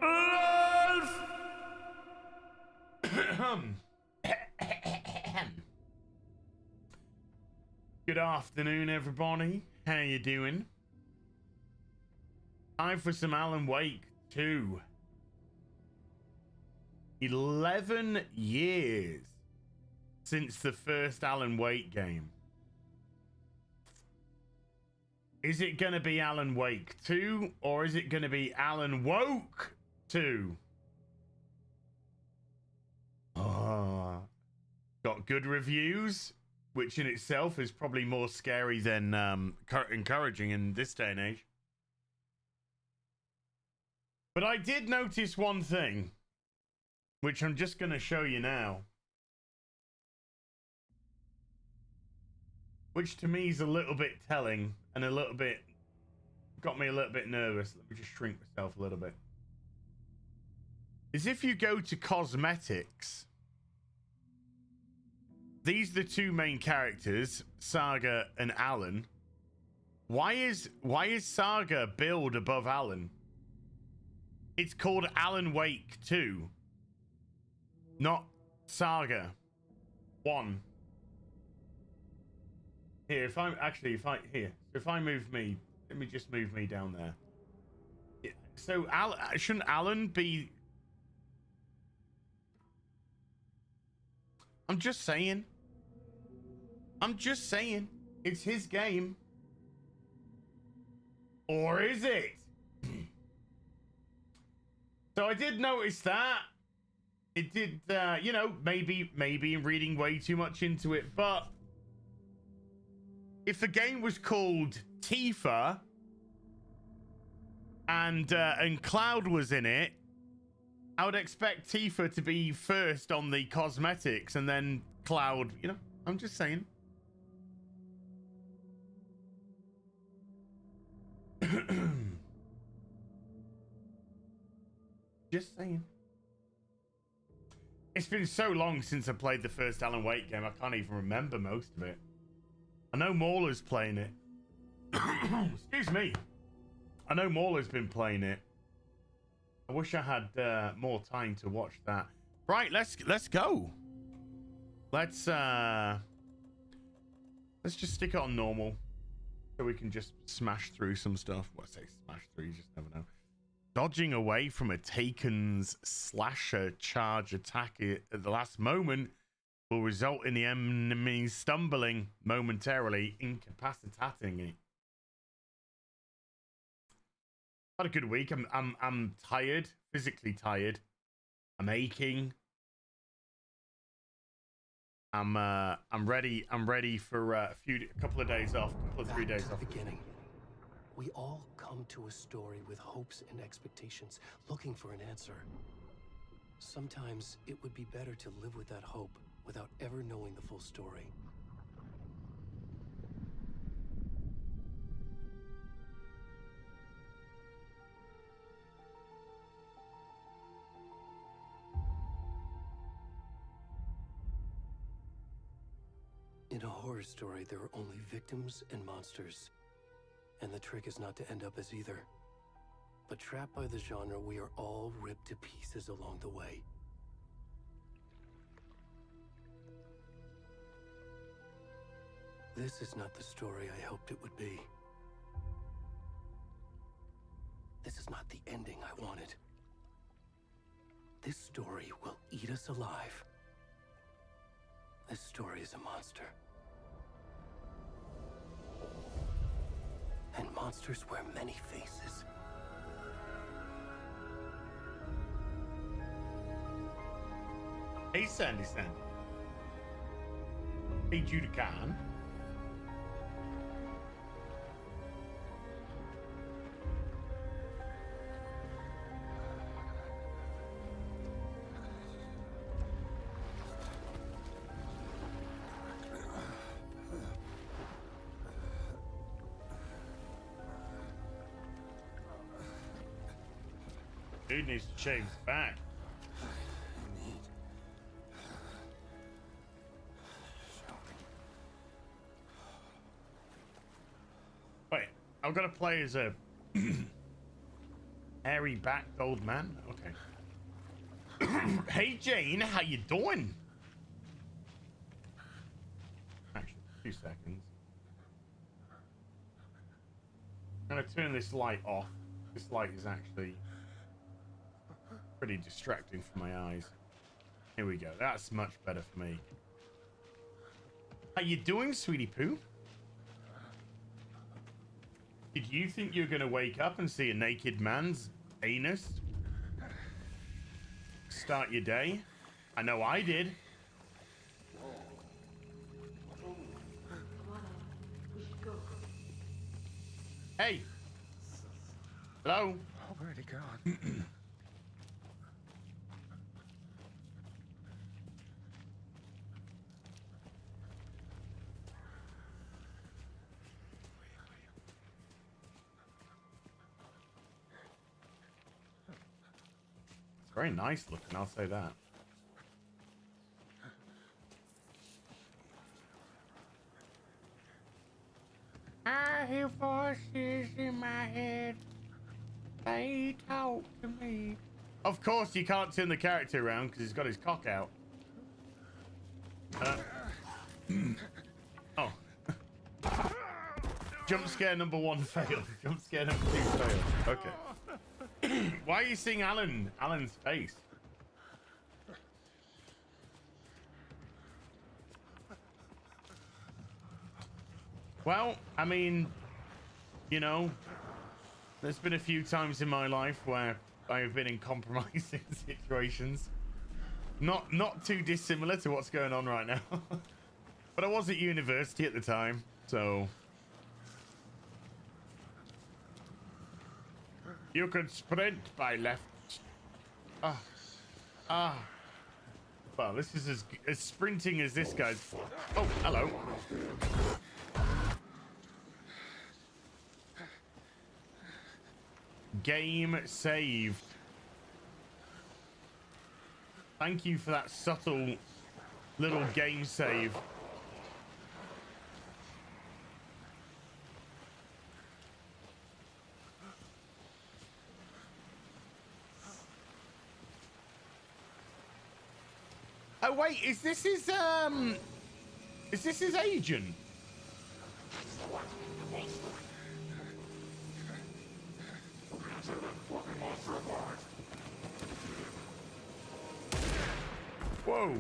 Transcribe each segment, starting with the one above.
Ralph! Good afternoon, everybody. How you doing? Time for some Alan Wake 2. 11 years since the first Alan Wake game. Is it going to be Alan Wake 2 or is it going to be Alan Woke 2? Got good reviews, which in itself is probably more scary than encouraging in this day and age. But I did notice one thing, which I'm just going to show you now, which to me is a little bit telling and a little bit got me a little bit nervous. Let me just shrink myself a little bit. Is if you go to cosmetics, these are the two main characters, Saga and Alan. Why is Saga billed above Alan? It's called Alan Wake 2, not Saga 1. Here, if I move me, let me just move me down there. Yeah, so shouldn't Alan be? I'm just saying. It's his game. Or is it? So I did notice that. It did, you know, maybe reading way too much into it, but if the game was called Tifa and Cloud was in it, I would expect Tifa to be first on the cosmetics and then Cloud, you know, I'm just saying. Just saying. It's been so long since I played the first Alan Wake game, I can't even remember most of it. I know Mauler's playing it. Excuse me. I know Mauler's been playing it. I wish I had more time to watch that. Right, let's go. Let's just stick it on normal so we can just smash through some stuff. Well, I say smash through, you just never know. Dodging away from a Taken's slasher charge attack at the last moment will result in the enemy stumbling momentarily, incapacitating it. Had a good week. I'm tired, physically tired. I'm aching. I'm ready. I'm ready for a couple of days off, couple of 3 days off. Beginning. We all come to a story with hopes and expectations, looking for an answer. Sometimes it would be better to live with that hope without ever knowing the full story. In a horror story, there are only victims and monsters. And the trick is not to end up as either. But trapped by the genre, we are all ripped to pieces along the way. This is not the story I hoped it would be. This is not the ending I wanted. This story will eat us alive. This story is a monster. And monsters wear many faces. Hey, Sandy Sandy. Hey, Judah Khan. Dude needs to shave his back. Wait, I've got to play as a Hairy backed old man. Okay. Hey Jane, how you doing? Actually, 2 seconds. I'm gonna turn this light off. This light is actually pretty distracting for my eyes. Here we go. That's much better for me. How you doing, sweetie poo? Did you think you were gonna wake up and see a naked man's anus? Start your day? I know I did. Hey. Hello. Already gone. It's very nice looking, I'll say that. I hear voices in my head. They talk to me. Of course, you can't turn the character around because he's got his cock out. Oh. Jump scare number 1 failed. Jump scare number 2 failed. Okay. Why are you seeing Alan's face? Well, I mean, you know, there's been a few times in my life where I have been in compromising situations. Not too dissimilar to what's going on right now. But I was at university at the time, so... You could sprint by left. Well, this is as sprinting as this guy's. Oh, hello. Game saved. Thank you for that subtle little game save. Oh wait, is this his agent? Whoa.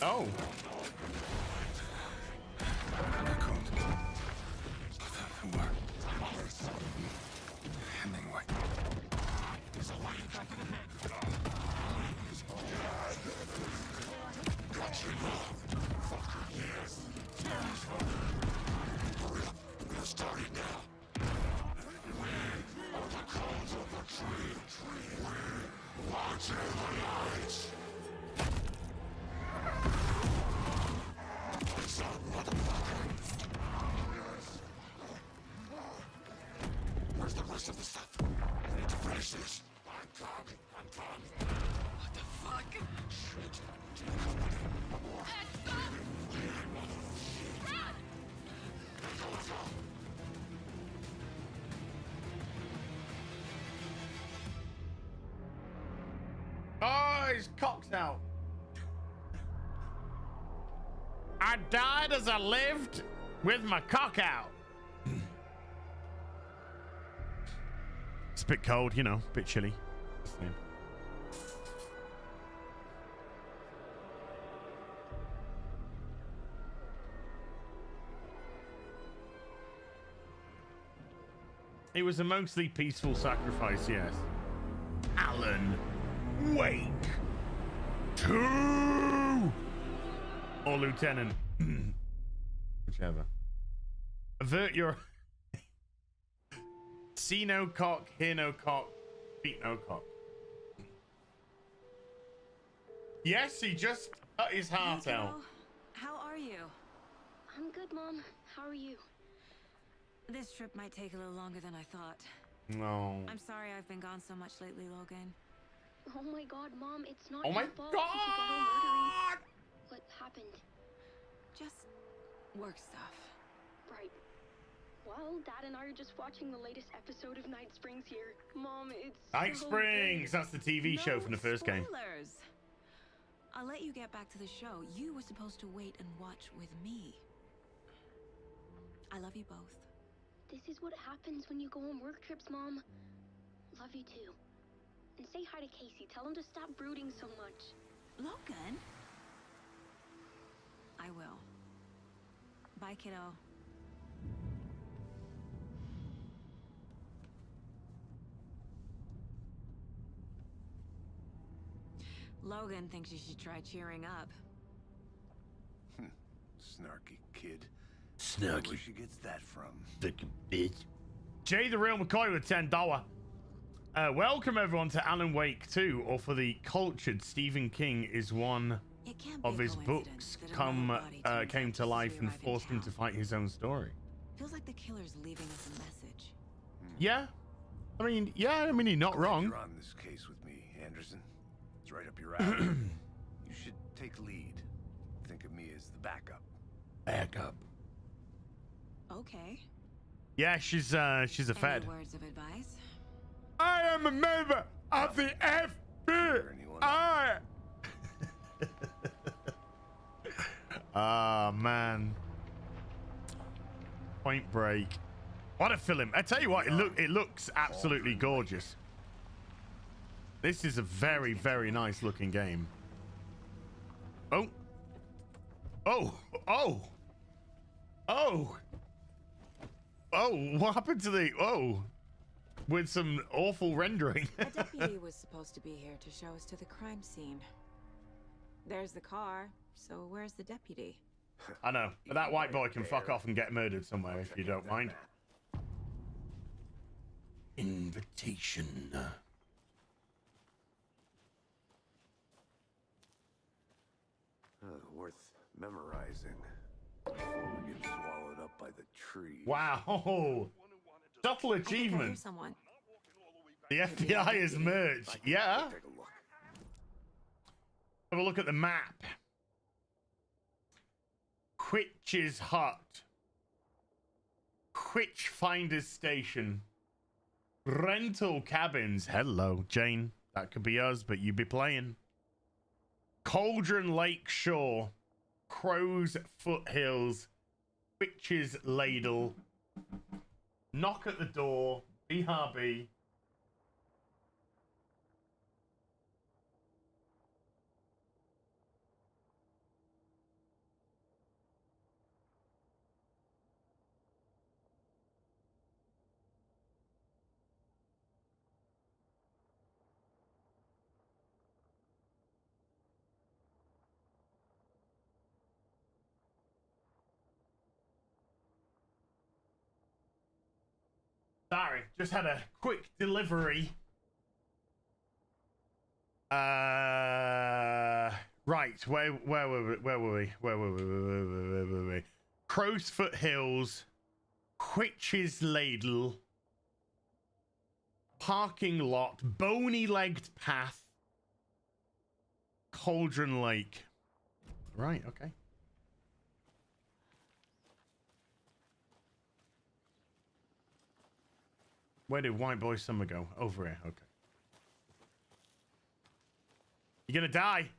Oh. Where's the rest of the stuff? I need to finish this. I'm coming. What the fuck? Shit. Oh, his cock's out. I died as I lived with my cock out. It's a bit cold, you know, a bit chilly. It was a mostly peaceful sacrifice, yes. Alan, wake. 2 or Lieutenant. Whichever. Avert your... See no cock, hear no cock, beat no cock. Yes, he just cut his heart out. How are you? I'm good, Mom. How are you? This trip might take a little longer than I thought. No. I'm sorry I've been gone so much lately, Logan. Oh my God, Mom, it's not Oh your my fault if you get all God! murdery. What happened? Just work stuff. Right. Well, Dad and I are just watching the latest episode of Night Springs here. Mom, it's Night so Springs. good. That's the TV show from the first game. Spoilers. I'll let you get back to the show. You were supposed to wait and watch with me. I love you both. This is what happens when you go on work trips, Mom. Love you too. And say hi to Casey. Tell him to stop brooding so much. Logan? I will. Bye, kiddo. Logan thinks you should try cheering up. Snarky kid. Snarky. Where she gets that from? Fucking bitch. Jay the Real McCoy with $10. Welcome everyone to Alan Wake 2, or for the cultured, Stephen King is one It can't be of a his coincidence books that another body turns came up to just as life we and arrive in forced him to town. fight his own story. Feels like the killer's leaving us a message. Yeah, I mean, he's not wrong. You're on this case with me, Anderson. It's right up your alley. You should take lead. Think of me as the backup. Backup. Okay. Yeah, she's a fed. Any words of advice? I am a member of the FBI. Ah, man. Point Break. What a film. I tell you what, it looks absolutely gorgeous. This is a very, very nice looking game. Oh. Oh. Oh. Oh. Oh, what happened to the... Oh. With some awful rendering. A deputy was supposed to be here to show us to the crime scene. There's the car, so where's the deputy? I know, but that white boy can fuck off and get murdered somewhere if you don't mind. Invitation. Worth memorizing before we get swallowed up by the tree. Wow. Subtle I think I hear achievement. someone. The FBI is merged. Yeah. Take a look. Have a look at the map. Quitch's Hut. Quitch Finder's Station. Rental cabins. Hello, Jane. That could be us, but you be playing. Cauldron Lake Shore. Crow's Foothills. Quitch's Ladle. Knock at the door. BRB. Sorry, just had a quick delivery. Right, where were we? Crowsfoot Hills, Quitch's Ladle, parking lot, bony-legged path, Cauldron Lake. Right, okay. Where did White Boy Summer go? Over here. Okay. You're gonna die.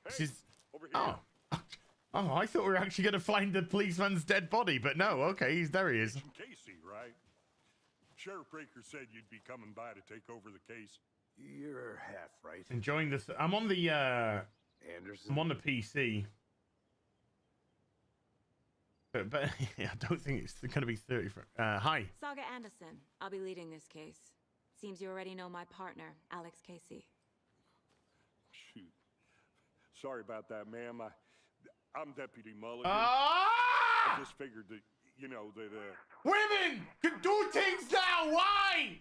Hey, over here. Oh, I thought we were actually gonna find the policeman's dead body, but no. Okay, there he is. Casey, right? Sheriff Breaker said you'd be coming by to take over the case. You're half right. Enjoying this. I'm on the Anderson. I'm on the PC. But I don't think it's going to be 30. Hi. Saga Anderson. I'll be leading this case. Seems you already know my partner, Alex Casey. Shoot. Sorry about that, ma'am. I'm Deputy Mulligan. Ah! I just figured that, that, Women can do things now. Why?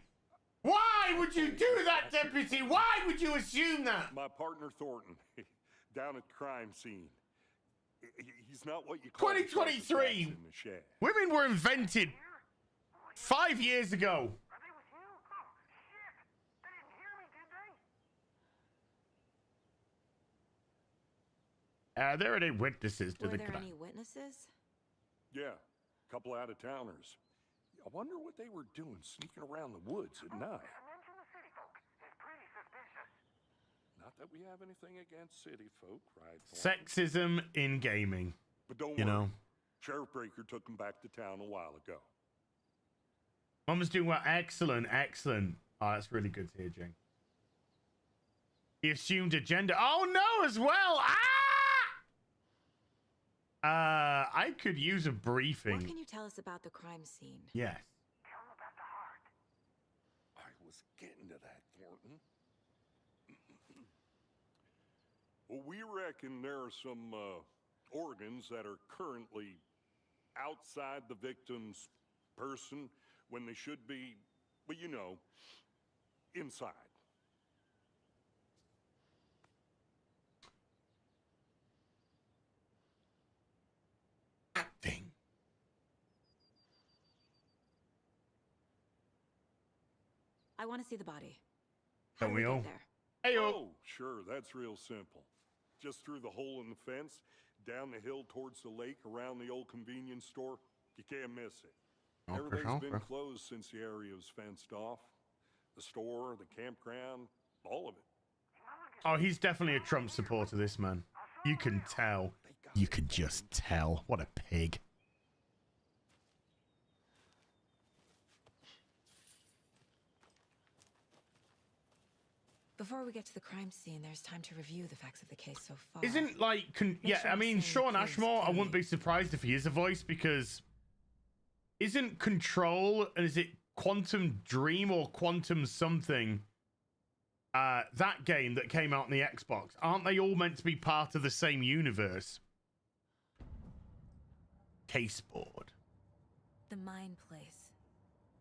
Why would you do that, Deputy? Why would you assume that? my partner Thornton, down at the crime scene. He's not what you call 2023. in the shed. Women were invented 5 years ago. Are there any witnesses to Were the there crime? any witnesses? Yeah, a couple out-of-towners. I wonder what they were doing sneaking around the woods at night. Mention the city folk. It's pretty suspicious. Not that we have anything against city folk, right? Thornton? Sexism in gaming. But don't You worry. know. Sheriff Breaker took them back to town a while ago. Mama's doing well. Excellent, excellent. Oh, that's really good to hear, Jane. He assumed a gender. Oh no, as well. I could use a briefing. What can you tell us about the crime scene? Yes. Tell them about the heart. I was getting to that, Thornton. Well, we reckon there are some organs that are currently outside the victim's person when they should be, well, you know, inside. Acting. I want to see the body. Don't How do we get all? there? Hey, Oh, sure, that's real simple. Just through the hole in the fence, down the hill towards the lake, around the old convenience store. You can't miss it. Everything's been closed since the area was fenced off. The store, the campground, all of it. Oh, he's definitely a Trump supporter, this man. You can tell. You could just tell. What a pig. Before we get to the crime scene, there's time to review the facts of the case so far. Isn't like, yeah, sure I I'm mean, saying Sean the case Ashmore, I clearly. wouldn't be surprised if he is a voice because isn't Control, and is it Quantum Dream or Quantum something? That game that came out on the Xbox, aren't they all meant to be part of the same universe? Caseboard. The Mind Place.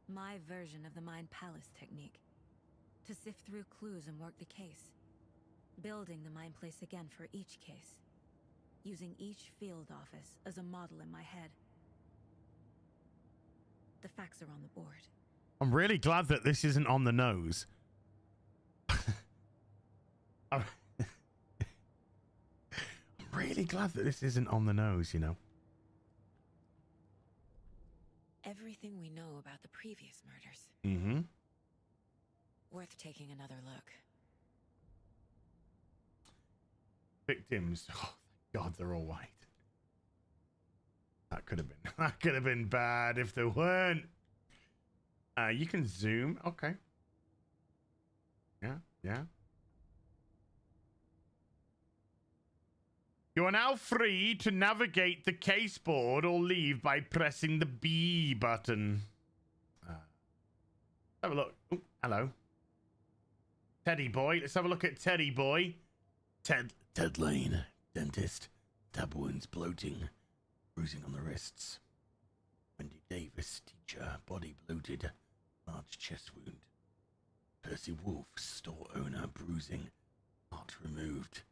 My version of the Mind Palace technique. To sift through clues and work the case. Building the Mind Place again for each case. Using each field office as a model in my head. The facts are on the board. I'm really glad that this isn't on the nose. I'm really glad that this isn't on the nose, you know. Everything we know about the previous murders. Mm-hmm. Worth taking another look. Victims. Oh, thank God they're all white. That could have been bad if there weren't. You can zoom. Okay. Yeah. You are now free to navigate the caseboard or leave by pressing the B button. Have a look. Oh, hello. Teddy boy. Let's have a look at Teddy boy. Ted Lane, dentist. Stab wounds, bloating, bruising on the wrists. Wendy Davis, teacher, body bloated, large chest wound. Percy Wolf, store owner, bruising, heart removed.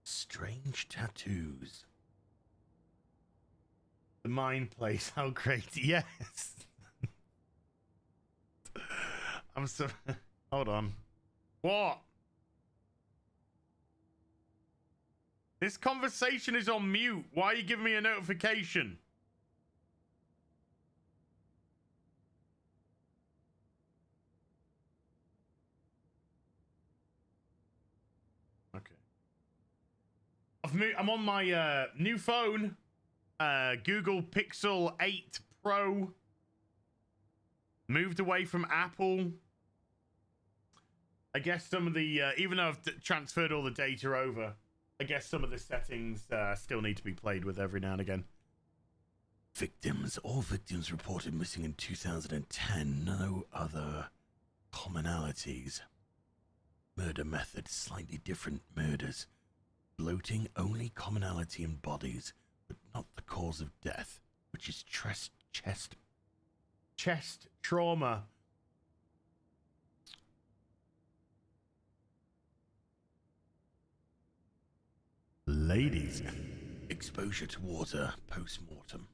Strange tattoos. The Mind Place, how great. Yes. I'm so... Hold on. What? This conversation is on mute. Why are you giving me a notification? Okay. I'm on my new phone, Google Pixel 8 Pro. Moved away from Apple. I guess some of the, even though I've transferred all the data over, I guess some of the settings still need to be played with every now and again. Victims. All victims reported missing in 2010. No other commonalities. Murder methods. Slightly different murders. Bloating. Only commonality in bodies, but not the cause of death, which is chest trauma. Ladies. Exposure to water post-mortem.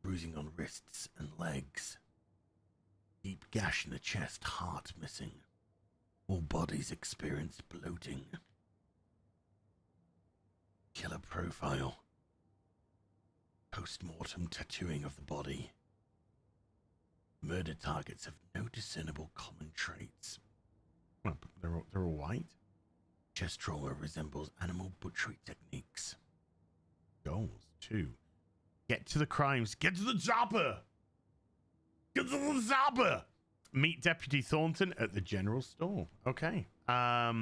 Bruising on wrists and legs. Deep gash in the chest, heart missing. All bodies experience bloating. killer profile. Post-mortem tattooing of the body. Murder targets have no discernible common traits. Well, they're all white. Chest trauma resembles animal butchery techniques. Goals 2. Get to the crimes. Get to the chopper. Get to the chopper. Meet Deputy Thornton at the general store. Okay. How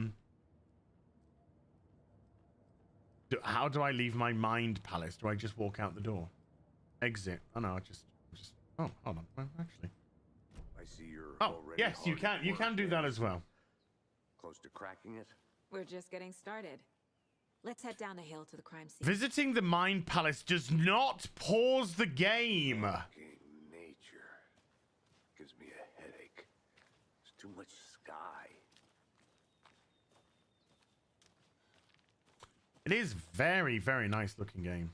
do I leave my mind palace? Do I just walk out the door? Exit. Oh no, I just. Oh, hold on. Well, actually. I see you're Oh, already yes, you can. You can do that as well. Close to cracking it? We're just getting started. Let's head down the hill to the crime scene. Visiting the Mind Palace does not pause the game. Fucking nature gives me a headache. There's too much sky. It is very, very nice looking game.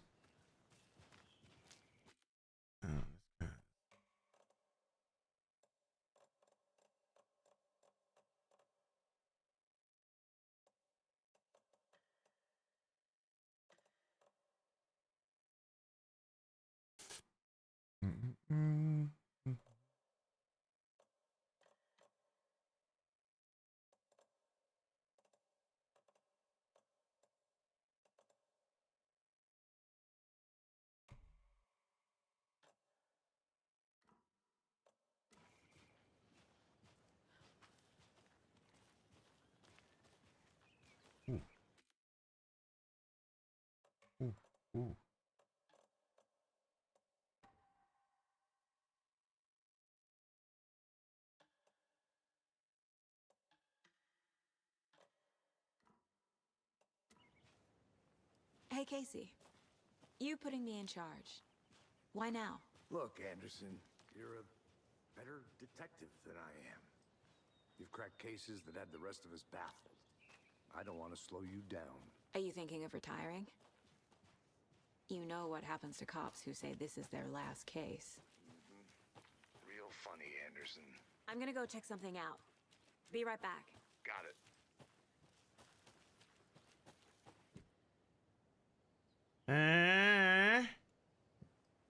Oh, that's good. Ooh. Ooh. Hey, Casey. You putting me in charge. Why now? Look, Anderson, you're a better detective than I am. You've cracked cases that had the rest of us baffled. I don't want to slow you down. Are you thinking of retiring? You know what happens to cops who say this is their last case. Real funny, Anderson. I'm gonna go check something out. Be right back. Got it.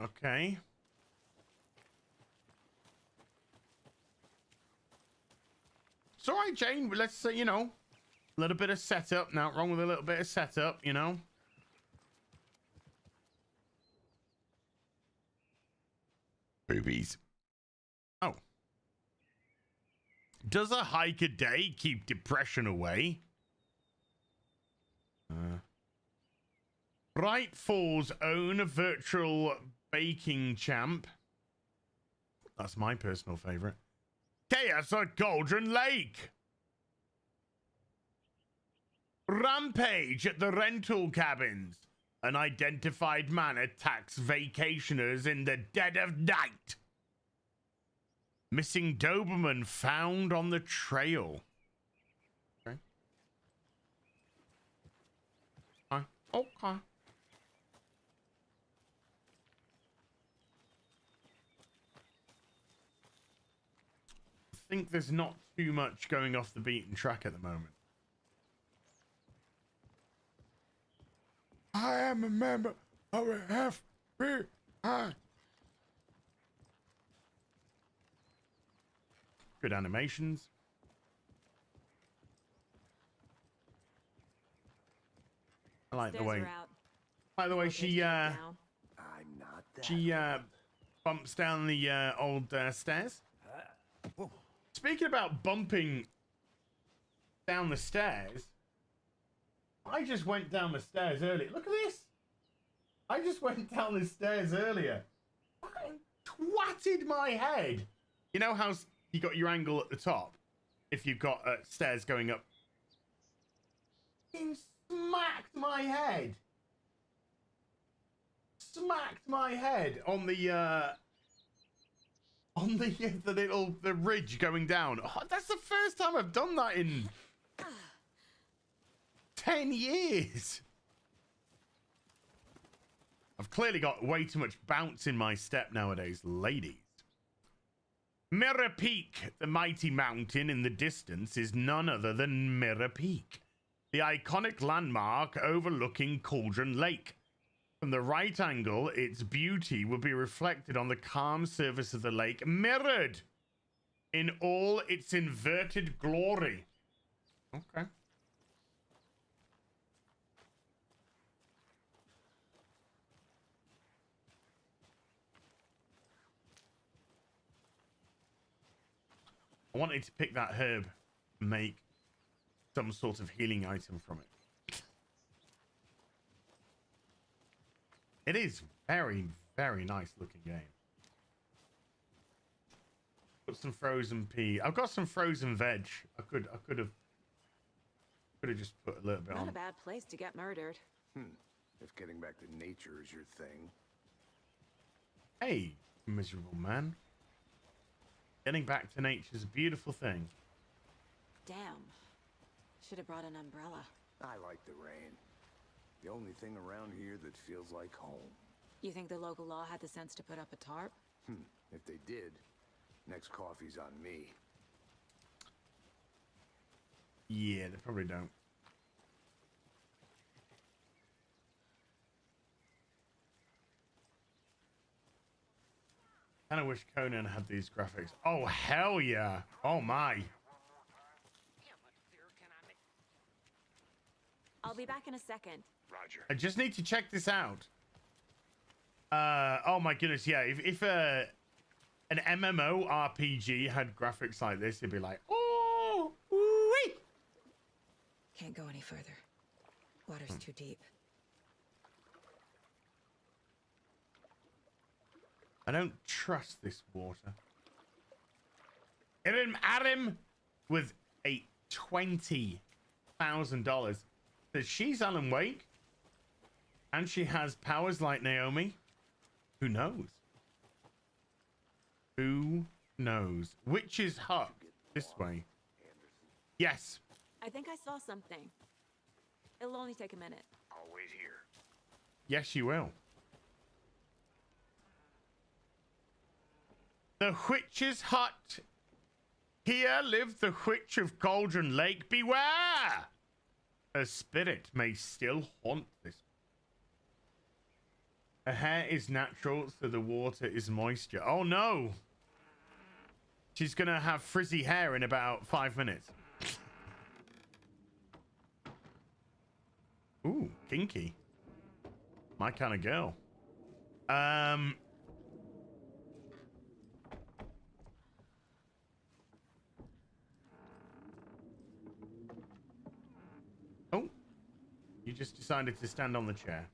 Okay. It's all right, Jane. Let's say, you know, a little bit of setup. Not wrong with a little bit of setup, you know. Boobies. Oh. Does a hike a day keep depression away? Brightfall's own virtual baking champ. That's my personal favorite. Chaos at Cauldron Lake. Rampage at the rental cabins. An identified man attacks vacationers in the dead of night. Missing Doberman found on the trail. Okay. Okay. I think there's not too much going off the beaten track at the moment. I am a member of a FBI. Good animations. I like the way. By the way, she I'm not that. she bumps down the old stairs. Whoa. Speaking about bumping down the stairs, I just went down the stairs earlier. Look at this. I just went down the stairs earlier. I twatted my head. You know how you got your angle at the top if you've got stairs going up? He smacked my head. Smacked my head on the the ridge going down. Oh, that's the first time I've done that in 10 years. I've clearly got way too much bounce in my step nowadays, ladies. Mirror Peak, the mighty mountain in the distance, is none other than Mirror Peak. the iconic landmark overlooking Cauldron Lake. From the right angle, its beauty will be reflected on the calm surface of the lake, mirrored in all its inverted glory. Okay. I wanted to pick that herb and make some sort of healing item from it. It is very, very nice looking game. Put some frozen pea. I've got some frozen veg. I could have just put a little bit on. Not a bad place to get murdered. If getting back to nature is your thing. Hey, miserable man. Getting back to nature is a beautiful thing. Damn. Should have brought an umbrella. I like the rain. The only thing around here that feels like home. You think the local law had the sense to put up a tarp? If they did, next coffee's on me. Yeah, they probably don't. I kind of wish Conan had these graphics. Oh, hell yeah. Oh, my. I'll be back in a second. Roger. I just need to check this out. Oh, my goodness. Yeah, if an MMO RPG had graphics like this, it'd be like, oh, wee. Can't go any further. Water's too deep. I don't trust this water. Adam with a $20,000 says she's Alan Wake and she has powers like Naomi. Who knows? Who knows? Witch's Hut. This way. Yes. I think I saw something. It'll only take a minute. I'll wait here. Yes, you will. The Witch's Hut. Here lives the Witch of Cauldron Lake. Beware! Her spirit may still haunt this. Her hair is natural, so the water is moisture. Oh no! She's gonna have frizzy hair in about 5 minutes. Ooh, kinky. My kind of girl. Oh, you just decided to stand on the chair.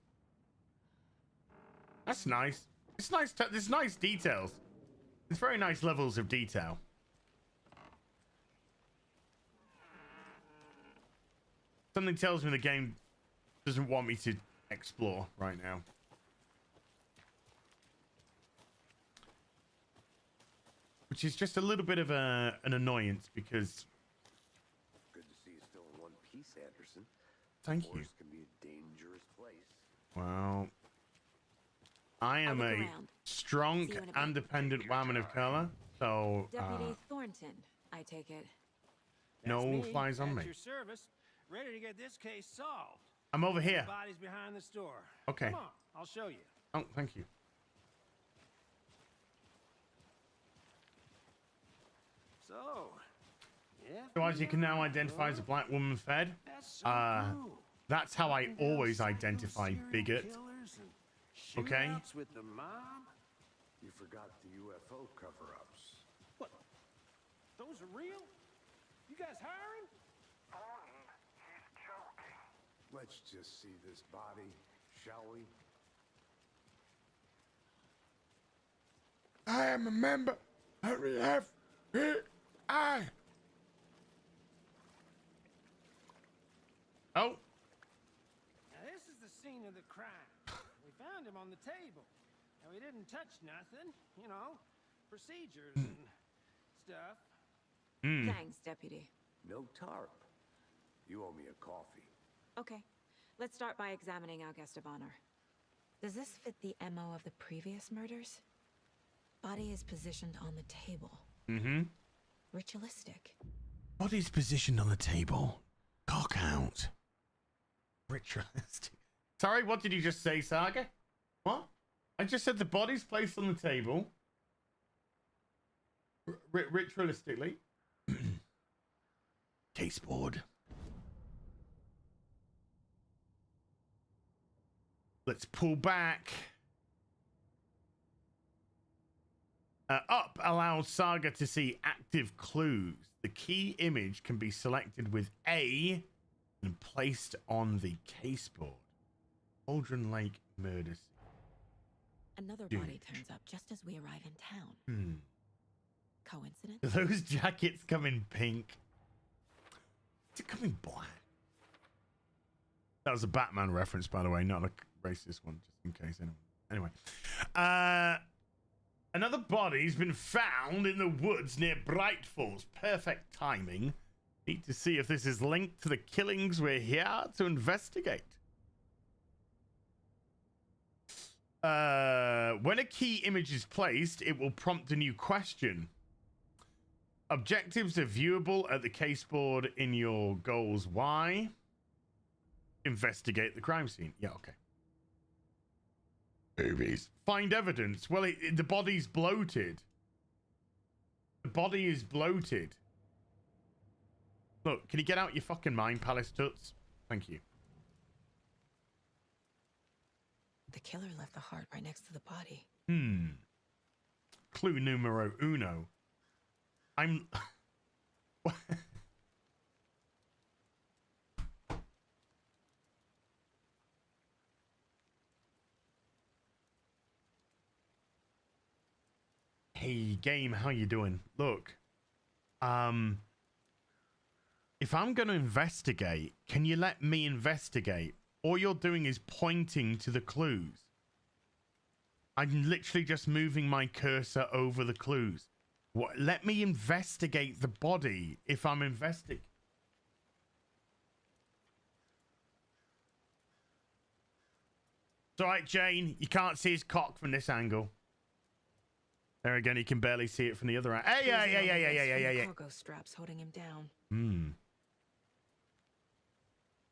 That's nice. It's nice. There's nice details. It's very nice levels of detail. Something tells me the game doesn't want me to explore right now. Which is just a little bit of an annoyance because... Good to see you still in one piece, Anderson. Thank you. Forest can be a dangerous place. Well, I am a strong, independent woman of color, so Deputy Thornton, I take it. no flies on me. At your service, ready to get this case solved. I'm over here. Bodies behind the store. Okay. Come on, I'll show you. Oh, thank you. So, yeah. So as you can now identify as a black woman fed, that's how I always identify bigot. Okay. With the mob? You forgot the UFO cover-ups. What? Those are real? You guys hiring? He's joking. Let's just see this body, shall we? I am a member of the FBI. Oh. Now this is the scene of the crime. We found him on the table. And we didn't touch nothing, you know, procedures and stuff. Thanks, Deputy. No tarp. You owe me a coffee. Okay, let's start by examining our guest of honor. Does this fit the MO of the previous murders? Body is positioned on the table. Mm-hmm. Ritualistic. Body's positioned on the table. Cock out. Ritualistic. Sorry, what did you just say, Saga? What? I just said the body's placed on the table. Ritualistically. Caseboard. Let's pull back. Up allows Saga to see active clues. The key image can be selected with A and placed on the caseboard. Cauldron Lake murder scene. Another body turns up just as we arrive in town. Coincidence? Do those jackets come in pink? Does it come in black? That was a Batman reference, by the way, not a racist one, just in case anyone. Anyway. Another body's been found in the woods near Bright Falls. Perfect timing. Need to see if this is linked to the killings we're here to investigate. When a key image is placed, it will prompt a new question. Objectives are viewable at the caseboard in your goals. Why? Investigate the crime scene. Yeah, okay. Movies. Find evidence. Well, the body's bloated. The body is bloated. Look, can you get out your fucking mind palace, toots? Thank you. The killer left the heart right next to the body. Clue numero uno. I'm... Hey, game, how you doing? Look, if I'm going to investigate, can you let me investigate? All you're doing is pointing to the clues. I'm literally just moving my cursor over the clues. What? Let me investigate the body if I'm investigating. It's all right, Jane. You can't see his cock from this angle. There again, you can barely see it from the other end. Hey, yeah. Cargo straps holding him down.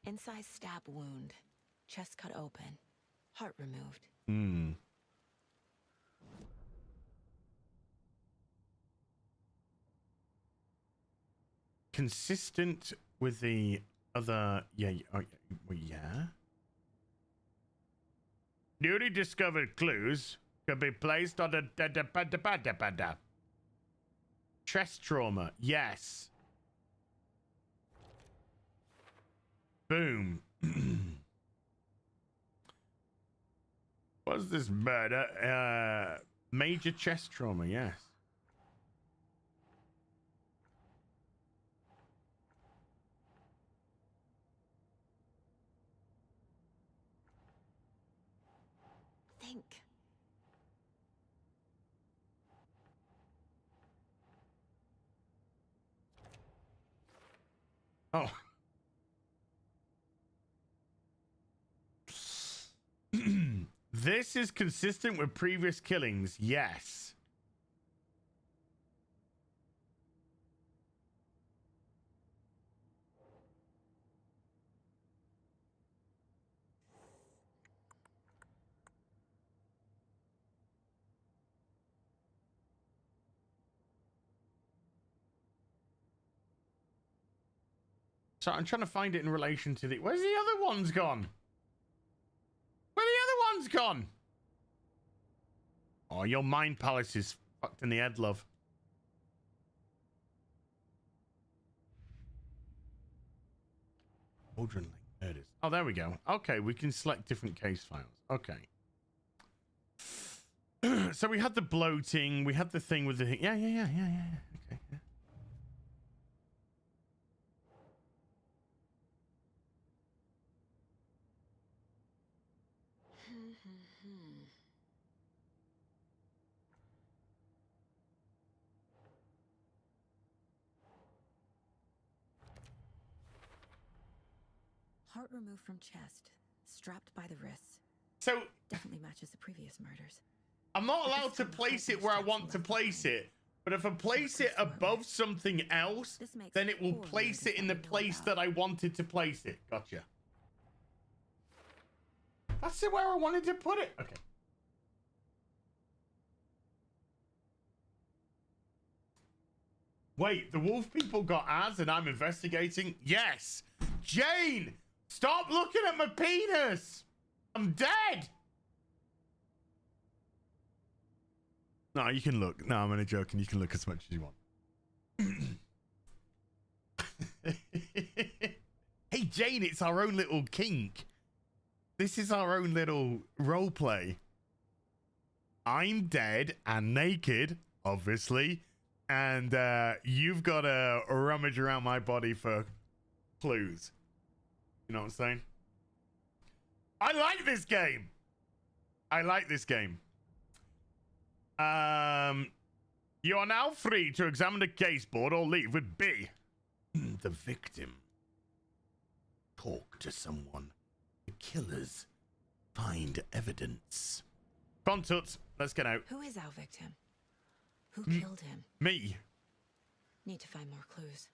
Inside stab wound, chest cut open, heart removed. Consistent with the other. Yeah. Newly discovered clues could be placed on a chest trauma. Yes. Boom. What's this murder? Major chest trauma. Yes. Think. Oh. This is consistent with previous killings. Yes. So I'm trying to find it in relation to the... Where's the other ones gone? Where the other ones gone? Oh, your mind palace is fucked in the head, love. Cauldron Lake murders. Oh, there we go. Okay, we can select different case files. Okay. So we had the bloating. We had the thing with the... Yeah. Okay, yeah. Heart removed from chest, strapped by the wrists. So definitely matches the previous murders. I'm not allowed to place it where I want to place it, but if I place it above something else, then it will place it in the place that I wanted to place it. Gotcha. That's where I wanted to put it. Okay. Wait, the wolf people got ads and I'm investigating? Yes. Jane, stop looking at my penis. I'm dead. No, you can look. No, I'm only joking. You can look as much as you want. Hey, Jane, it's our own little kink. This is our own little role play. I'm dead and naked, obviously. And you've got to rummage around my body for clues. You know what I'm saying? I like this game. I like this game. You are now free to examine the case board or leave with B. The victim. Talk to someone. The killers. Find evidence. Contut, let's get out. Who is our victim? Who killed him? Me. Need to find more clues.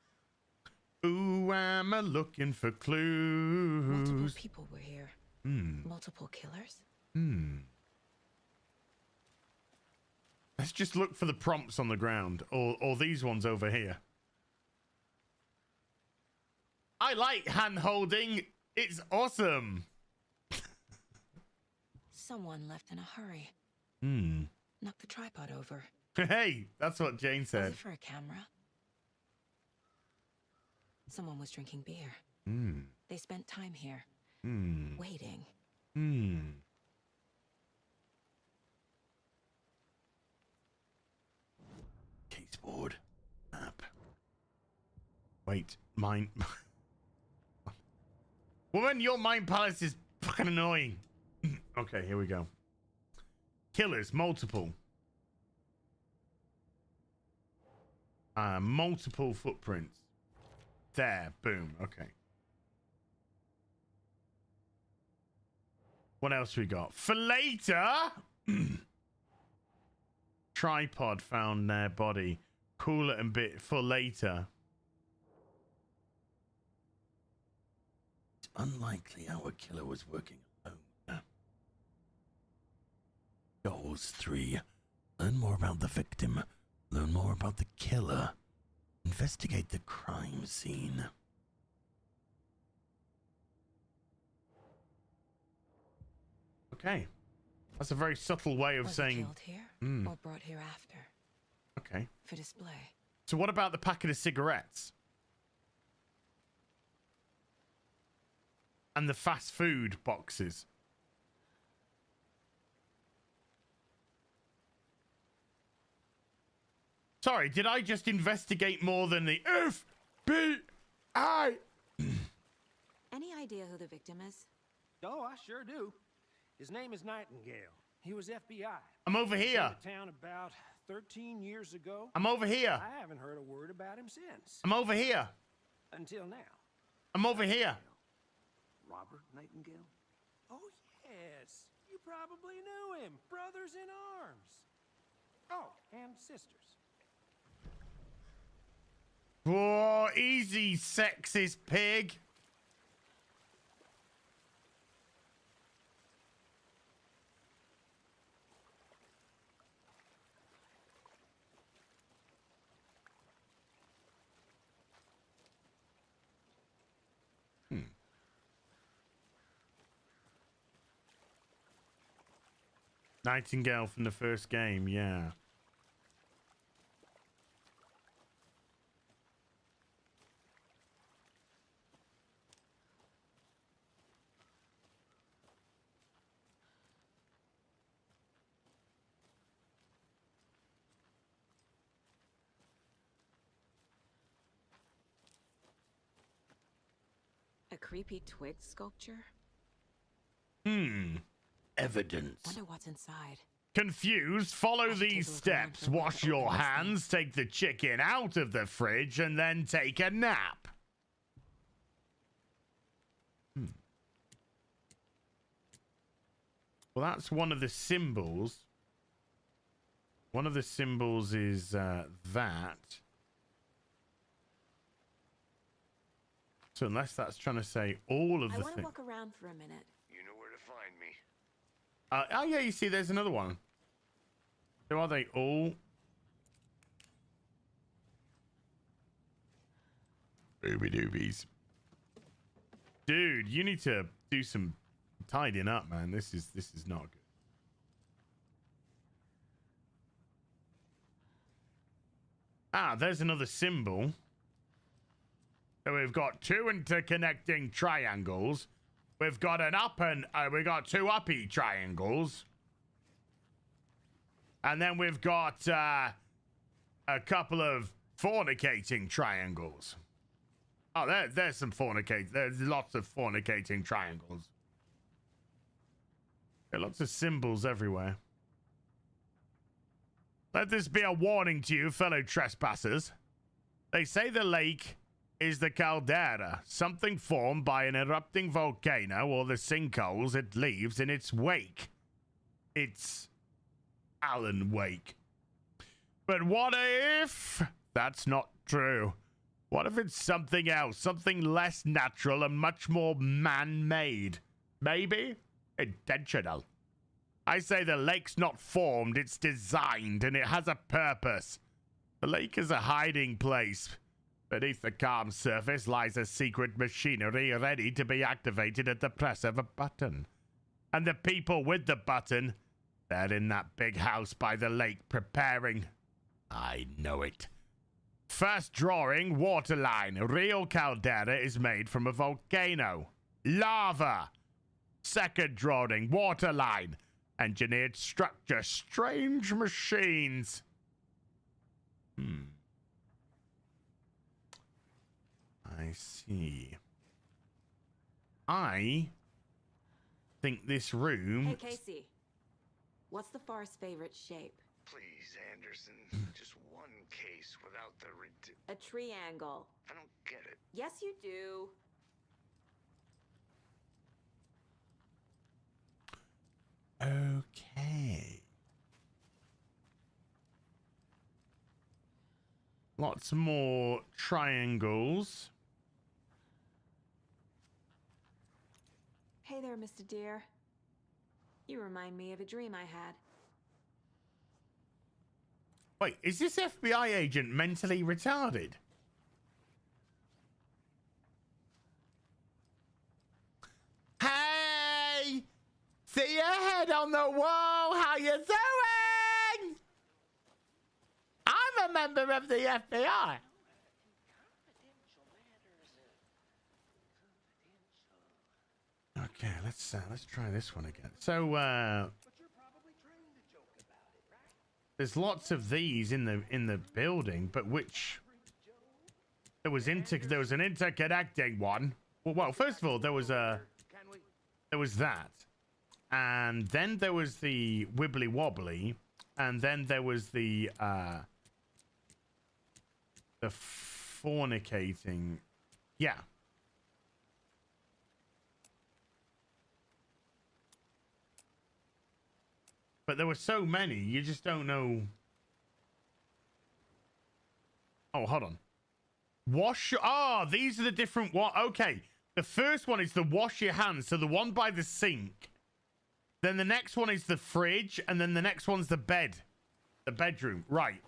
Ooh, am I looking for clues? Multiple people were here. Multiple killers? Let's just look for the prompts on the ground. Or these ones over here. I like hand holding. It's awesome. Someone left in a hurry. Knocked the tripod over. Hey, that's what Jane Was said. it for a camera? Someone was drinking beer. They spent time here. Waiting. Caseboard. Map. Wait, mine. Woman, your mind palace is fucking annoying. Okay, here we go. Killers, multiple. Multiple footprints. There, boom, okay. What else we got? For later! Tripod found their body. Cooler and bit for later. It's unlikely our killer was working alone. Goals 3. Learn more about the victim. Learn more about the killer. Investigate the crime scene. Okay. That's a very subtle way of Was saying... he killed here or brought here after? Okay. For display. So what about the packet of cigarettes? And the fast food boxes? Sorry, did I just investigate more than the FBI? Any idea who the victim is? Oh, I sure do. His name is Nightingale. He was FBI. I'm over here. Came to town about 13 years ago. I'm over here. I haven't heard a word about him since. I'm over here. Until now. I'm over here. Robert Nightingale? Oh, yes. You probably knew him. Brothers in arms. Oh, and sisters. Whoa, easy, sexist pig. Nightingale from the first game, yeah. A creepy twig sculpture? Evidence. Wonder what's inside. Confused? Follow these steps. Wash your hands, take the chicken out of the fridge, and then take a nap. Well, that's one of the symbols. One of the symbols is that. So unless that's trying to say all of I the want to things. walk around for a minute. You know where to find me. Oh yeah, you see, there's another one. So are they all? Dooby doobies. Dude, you need to do some tidying up, man. This is not good. Ah, there's another symbol. So we've got two interconnecting triangles. We've got an up and we got two uppy triangles. And then we've got a couple of fornicating triangles. Oh, there's some fornicate. There's lots of fornicating triangles. There are lots of symbols everywhere. Let this be a warning to you, fellow trespassers. They say the lake is the caldera, something formed by an erupting volcano or the sinkholes it leaves in its wake. It's Alan Wake. But what if that's not true? What if it's something else, something less natural and much more man-made? Maybe intentional. I say the lake's not formed, it's designed, and it has a purpose. The lake is a hiding place. Beneath the calm surface lies a secret machinery ready to be activated at the press of a button. And the people with the button, they're in that big house by the lake preparing. I know it. First drawing, waterline. Real caldera is made from a volcano. Lava. Second drawing, waterline. Engineered structure, strange machines. I see. I think this room... Hey, Casey. What's the far's favorite shape? Please, Anderson. Just one case without the A triangle. I don't get it. Yes, you do. Okay. Lots more triangles. Hey there, Mr. Deer. You remind me of a dream I had. Wait, is this FBI agent mentally retarded? Hey! See your head on the wall! How you doing? I'm a member of the FBI. Okay, let's try this one again. So, there's lots of these in the building, but which there was an interconnecting one. Well, first of all, there was that, and then there was the wibbly wobbly, and then there was the fornicating. Yeah. But there were so many, you just don't know. Oh, hold on. These are the different one. Okay. The first one is the wash your hands. So the one by the sink. Then the next one is the fridge. And then the next one's the bed. The bedroom. Right.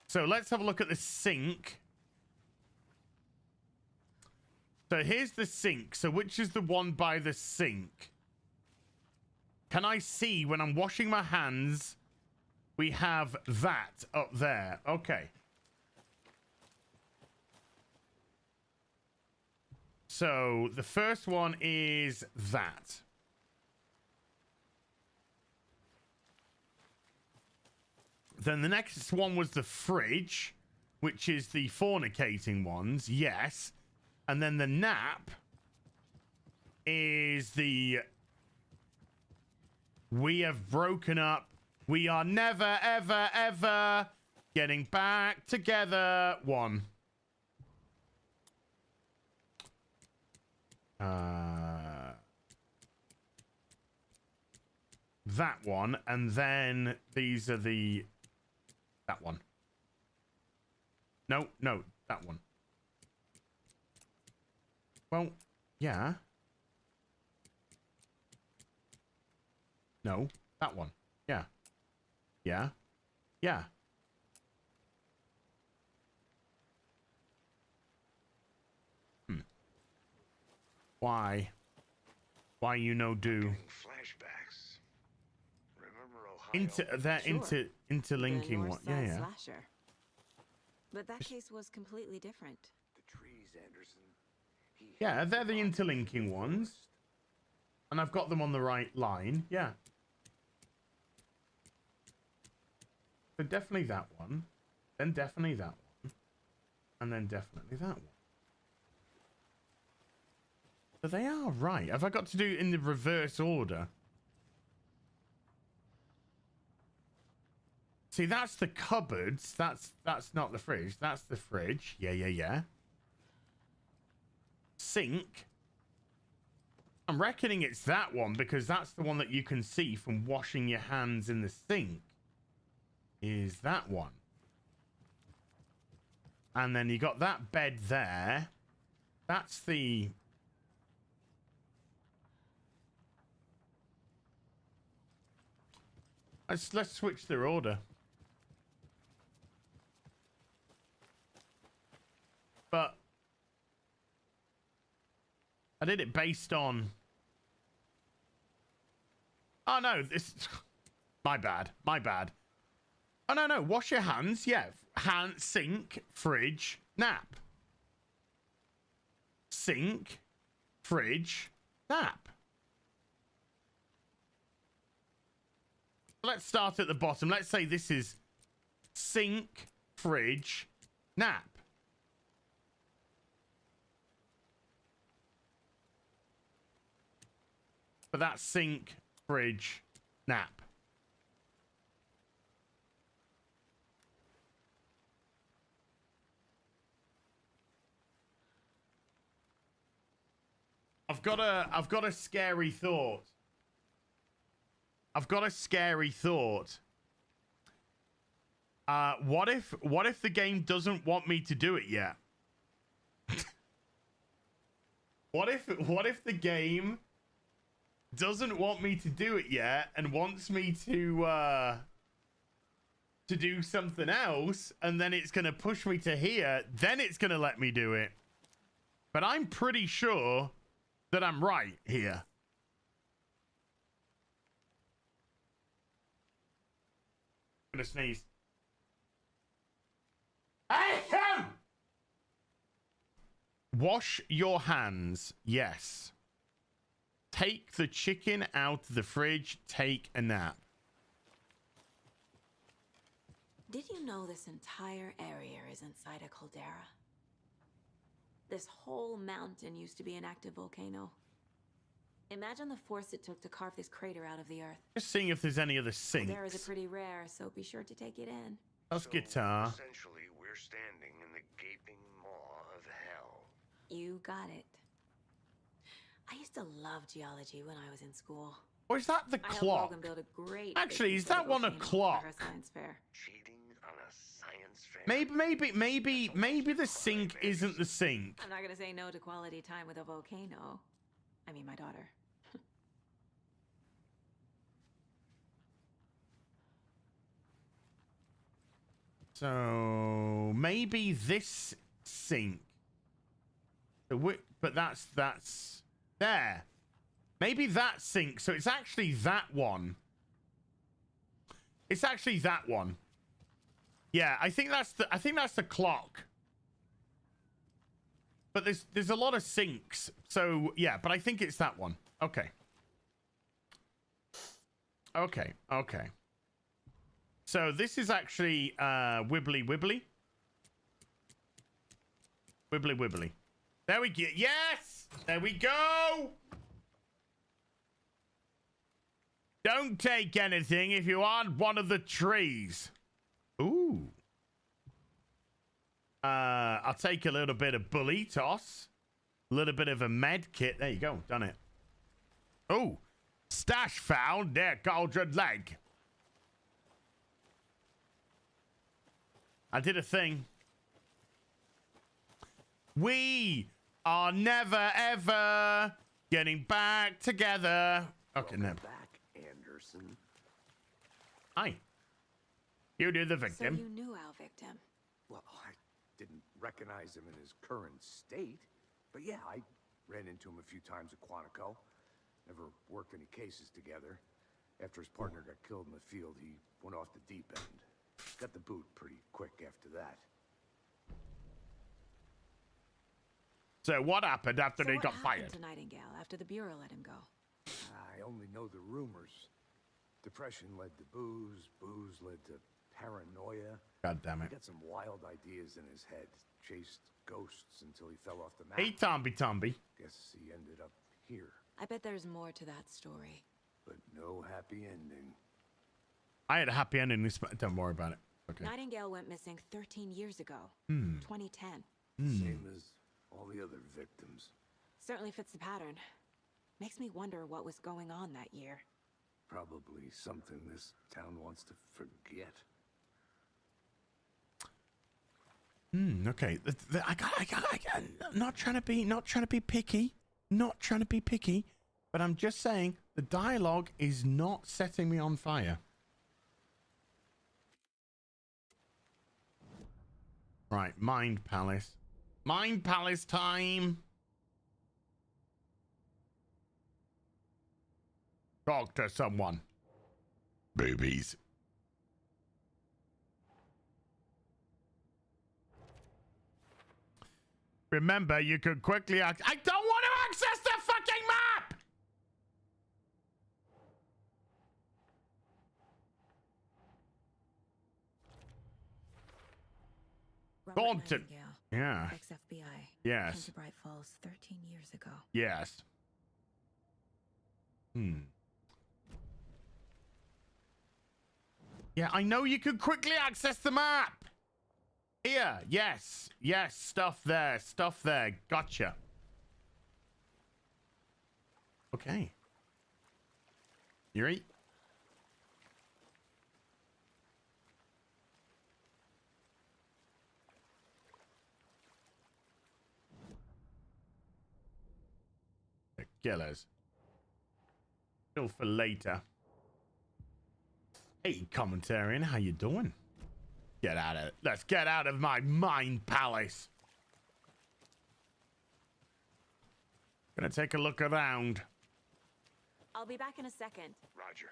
So let's have a look at the sink. So here's the sink. So which is the one by the sink? Can I see when I'm washing my hands? We have that up there. Okay. So the first one is that. Then the next one was the fridge, which is the fornicating ones. Yes. And then the nap is the... We have broken up. We are never, ever, ever getting back together. One. That one. And then these are the... That one. No, that one. Well, yeah. No, that one. Yeah. Yeah. Yeah. Why? Why you no do? Flashbacks. Remember Ohio? Interlinking one. Yeah, yeah. Slasher. But that case was completely different. The trees, Anderson. Yeah, they're the interlinking ones. And I've got them on the right line. Yeah. So definitely that one. Then definitely that one. And then definitely that one. So they are right. Have I got to do it in the reverse order? See, that's the cupboards. That's not the fridge. That's the fridge. Yeah, yeah, yeah. Sink. I'm reckoning it's that one because that's the one that you can see from washing your hands in the sink. Is that one. And then you got that bed there. That's the... Let's switch their order. But I did it based on... Oh no, this... My bad. My bad. Oh no, no. Wash your hands. Yeah. Hand, sink, fridge, nap. Sink, fridge, nap. Let's start at the bottom. Let's say this is sink, fridge, nap. But that's sink, fridge, nap. I've got a scary thought. I've got a scary thought. What if the game doesn't want me to do it yet? What if the game doesn't want me to do it yet and wants me to do something else, and then it's gonna push me to here, then it's gonna let me do it. But I'm pretty sure that I'm right here. I'm gonna sneeze. Ahem! Wash your hands. Yes. Take the chicken out of the fridge. Take a nap. Did you know this entire area is inside a caldera? This whole mountain used to be an active volcano. Imagine the force it took to carve this crater out of the earth. Just seeing if there's any other sinks. Calderas are pretty rare, so be sure to take it in. That's guitar. Essentially, we're standing in the gaping maw of hell. You got it. I used to love geology when I was in school. Or is that the clock? Build a great Actually, is that one a clock? Science fair. Cheating on a science fair? Maybe the sink isn't the sink. I'm not gonna say no to quality time with a volcano. I mean, my daughter. So maybe this sink. But that's there. Maybe that sink. So it's actually that one. It's actually that one. Yeah, I think that's the clock. But there's a lot of sinks. So yeah, but I think it's that one. Okay. Okay. Okay. So this is actually wibbly wibbly. Wibbly wibbly. There we go. Yes! There we go! Don't take anything if you aren't one of the trees. Ooh. I'll take a little bit of bully toss. A little bit of a med kit. There you go. Done it. Oh. Stash found near Cauldron Leg. I did a thing. are never ever getting back together. Okay, no. Back, Anderson. Hi. You knew the victim. So you knew our victim. Well, I didn't recognize him in his current state, but yeah, I ran into him a few times at Quantico. Never worked any cases together. After his partner got killed in the field, he went off the deep end. Got the boot pretty quick after that. So what happened after So they what got happened fired? to Nightingale after the Bureau let him go? I only know the rumors. Depression led to booze, booze led to paranoia. God damn He it. got some wild ideas in his head. Chased ghosts until he fell off the map. Hey, Tomby. Guess he ended up here. I bet there's more to that story. But no happy ending. I had a happy ending. Don't worry about it. Okay. Nightingale went missing 13 years ago. 2010. Same as all the other victims. Certainly fits the pattern. Makes me wonder what was going on that year. Probably something this town wants to forget. Okay. Not trying to be picky. Not trying to be picky. But I'm just saying the dialogue is not setting me on fire. Right, Mind Palace. Mind Palace time. Talk to someone. Boobies. Remember, you could quickly I don't want to access the fucking map! Robert Daunted. Nightingale, Yeah. ex-FBI. Yes. Came to Bright Falls 13 years ago. Yes. Yeah, I know you could quickly access the map. Here, yes. Yes, stuff there. Stuff there. Gotcha. Okay. Yuri? The killers. Still for later. Hey, commentarian, how you doing? Get out of it. Let's get out of my mind palace. Gonna take a look around. I'll be back in a second. Roger.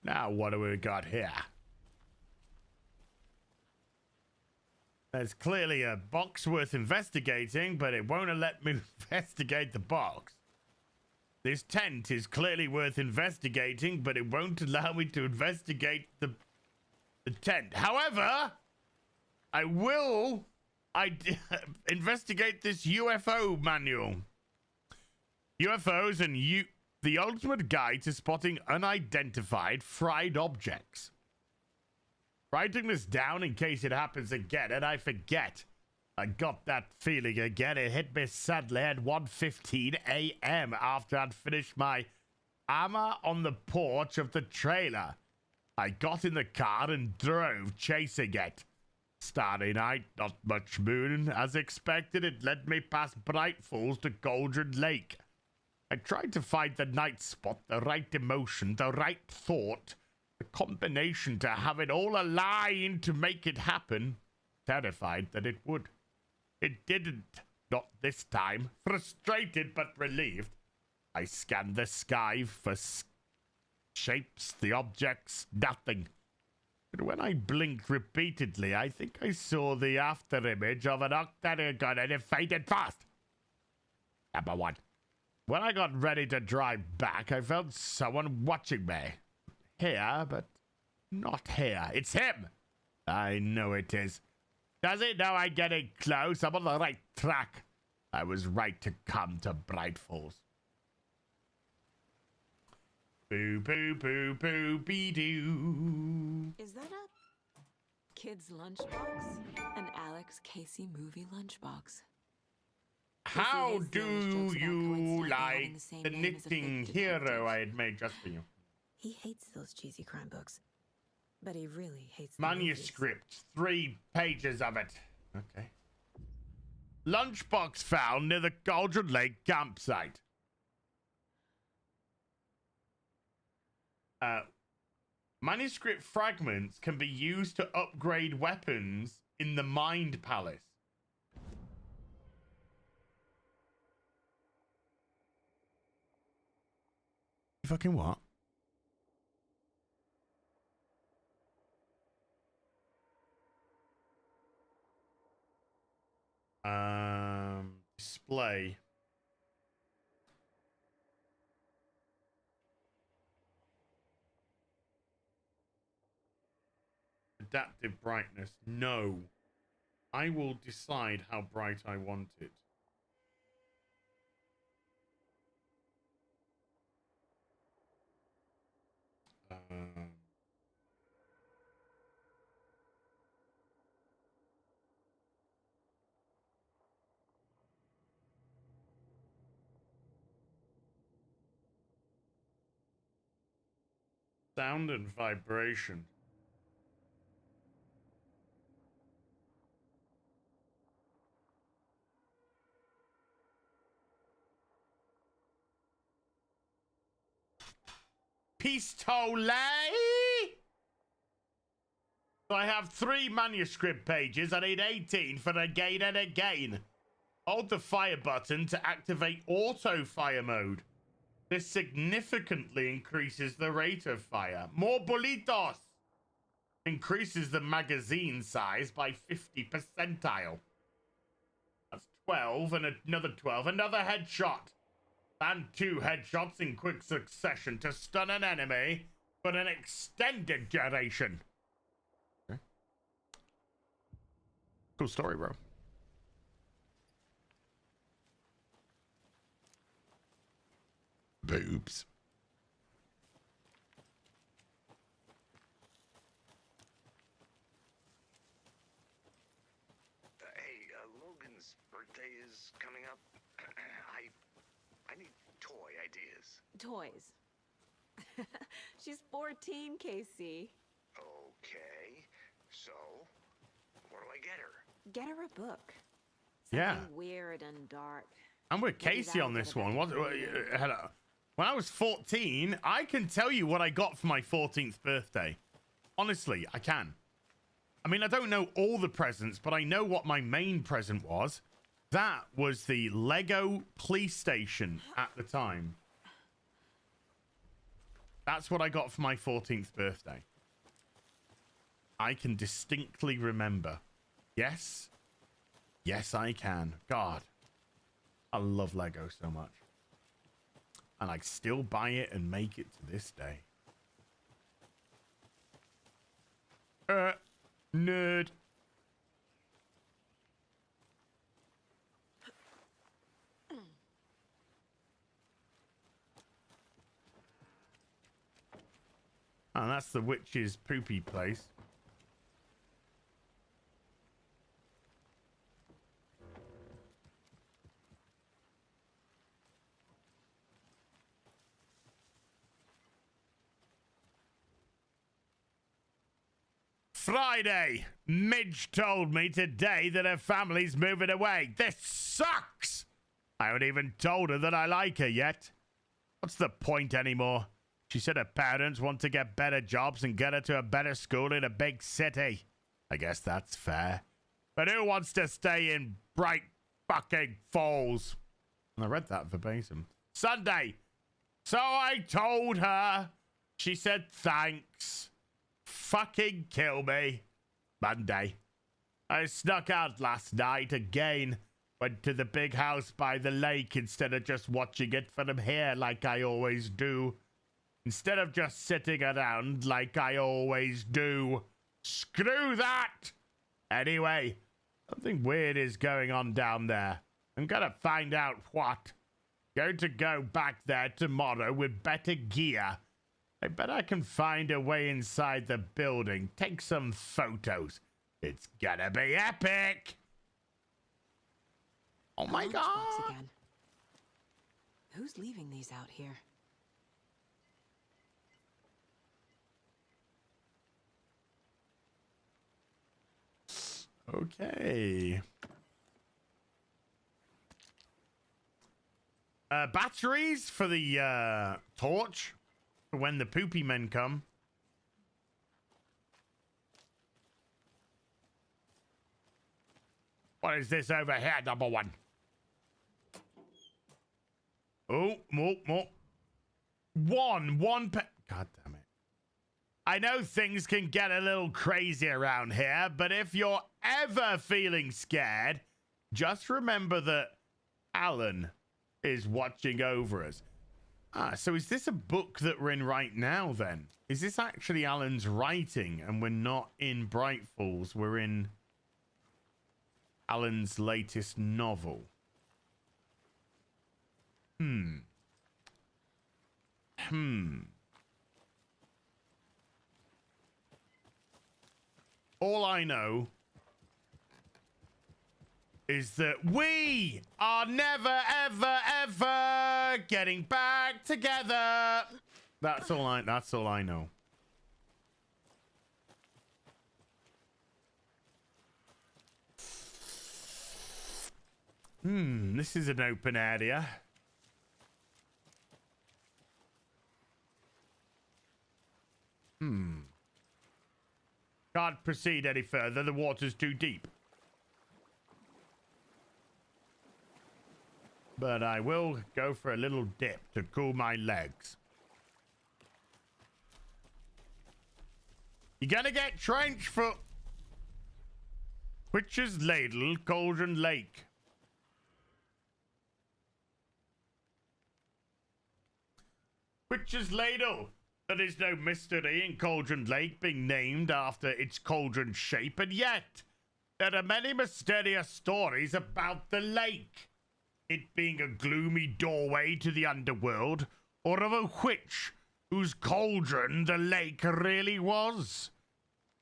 Now, what do we got here? There's clearly a box worth investigating, but it won't let me investigate the box. This tent is clearly worth investigating, but it won't allow me to investigate the tent. However, I will investigate this UFO manual. UFOs and the ultimate guide to spotting unidentified fried objects. Writing this down in case it happens again and I forget. I got that feeling again. It hit me suddenly at 1:15 a.m. after I'd finished my armor on the porch of the trailer. I got in the car and drove, chasing it. Starry night, not much moon. As expected, it led me past Bright Falls to Cauldron Lake. I tried to find the night spot, the right emotion, the right thought. The combination to have it all align to make it happen. Terrified that it would. It didn't. Not this time. Frustrated but relieved. I scanned the sky for shapes, the objects, nothing. But when I blinked repeatedly, I think I saw the afterimage of an octagon and it faded fast. Number one. When I got ready to drive back, I felt someone watching me. Here, but not here. It's him. I know it is. Does it know I'm getting close? I'm on the right track. I was right to come to Bright Falls. Boo, boo, boo, boo, be doo. Is that a kid's lunchbox? An Alex Casey movie lunchbox. How hates do Jonas jokes about you coincidentally having like the same the name as a big knitting detective. hero I had made just for you? He hates those cheesy crime books. But he really hates the Manuscript, 3 pages of it. Okay. Lunchbox found near the Cauldron Lake campsite. Manuscript fragments can be used to upgrade weapons in the Mind Palace. You fucking what? Display. Adaptive brightness. No. I will decide how bright I want it. Sound and vibration. Pistole. So I have 3 manuscript pages. I need 18 for again and again. Hold the fire button to activate auto fire mode. This significantly increases the rate of fire. More bolitos. Increases the magazine size by 50 percentile. That's 12 and another 12. Another headshot. And 2 headshots in quick succession to stun an enemy for an extended duration. Okay. Cool story, bro. Boobs. Hey, Logan's birthday is coming up. I need toy ideas. Toys. She's 14, Casey. Okay, so what do I get her? Get her a book. Yeah. Something weird and dark. I'm with Maybe Casey on that'll this get her one. back to reading. Hello. When I was 14, I can tell you what I got for my 14th birthday. Honestly, I can. I mean, I don't know all the presents, but I know what my main present was. That was the Lego police station at the time. That's what I got for my 14th birthday. I can distinctly remember. Yes. Yes, I can. God. I love Lego so much. And I still buy it and make it to this day. Nerd. And that's the witch's poopy place. Friday. Midge told me today that her family's moving away. This sucks. I haven't even told her that I like her yet. What's the point anymore? She said her parents want to get better jobs and get her to a better school in a big city. I guess that's fair. But who wants to stay in Bright fucking Falls? And I read that verbatim. Sunday. So I told her. She said thanks. Fucking kill me. Monday. I snuck out last night again. Went to the big house by the lake instead of just watching it from here like I always do. Instead of just sitting around like I always do. Screw that! Anyway, something weird is going on down there. I'm gonna find out what. Going to go back there tomorrow with better gear. I bet I can find a way inside the building. Take some photos. It's gonna be epic! Oh my lunchbox god. again. Who's leaving these out here? Okay. Batteries for the torch for when the poopy men come. What is this over here, number one? Oh, more. One God damn it. I know things can get a little crazy around here, but if you're ever feeling scared, just remember that Alan is watching over us. So is this a book that we're in right now then? Is this actually Alan's writing and we're not in Bright Falls, we're in Alan's latest novel? All I know is that we are never, ever getting back together. That's all I know. This is an open area. Can't proceed any further. The water's too deep. But I will go for a little dip to cool my legs. You're gonna get trench foot. Witch's Ladle, Cauldron Lake. Witch's Ladle. There is no mystery in Cauldron Lake being named after its cauldron shape, and yet there are many mysterious stories about the lake. It being a gloomy doorway to the underworld, or of a witch whose cauldron the lake really was.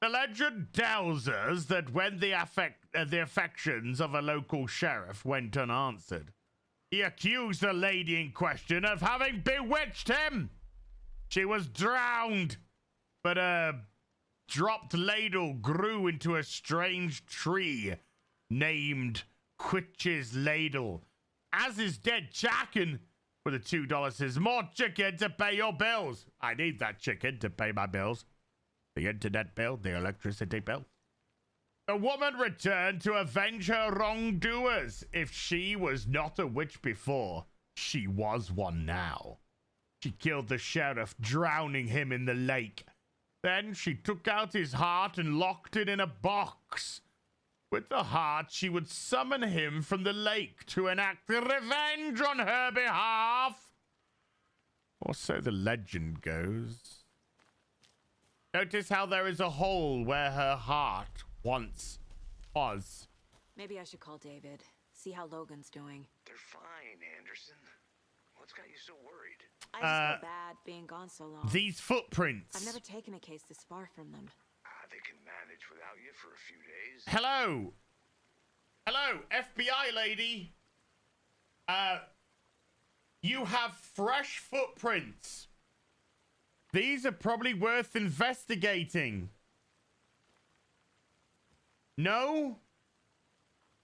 The legend tells us that when the affections of a local sheriff went unanswered, he accused the lady in question of having bewitched him. She was drowned, but a dropped ladle grew into a strange tree named Witch's Ladle. As is dead chicken, with a $2 says, more chicken to pay your bills. I need that chicken to pay my bills. The internet bill, the electricity bill. The woman returned to avenge her wrongdoers. If she was not a witch before, she was one now. She killed the sheriff, drowning him in the lake. Then she took out his heart and locked it in a box. With the heart, she would summon him from the lake to enact revenge on her behalf. Or so the legend goes. Notice how there is a hole where her heart once was. Maybe I should call David, see how Logan's doing. They're fine, Anderson. What's got you so worried? I just feel bad being gone so long. These footprints. I've never taken a case this far from them. They can manage without you for a few days. Hello. Hello, FBI lady. You have fresh footprints. These are probably worth investigating. No?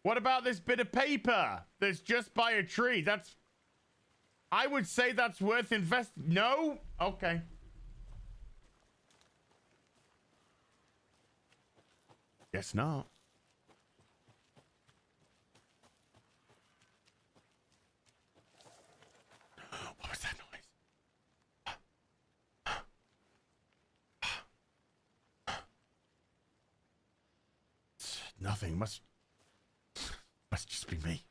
What about this bit of paper that's just by a tree? That's... I would say that's worth No? Okay. Guess not. What was that noise? Nothing. Must just be me.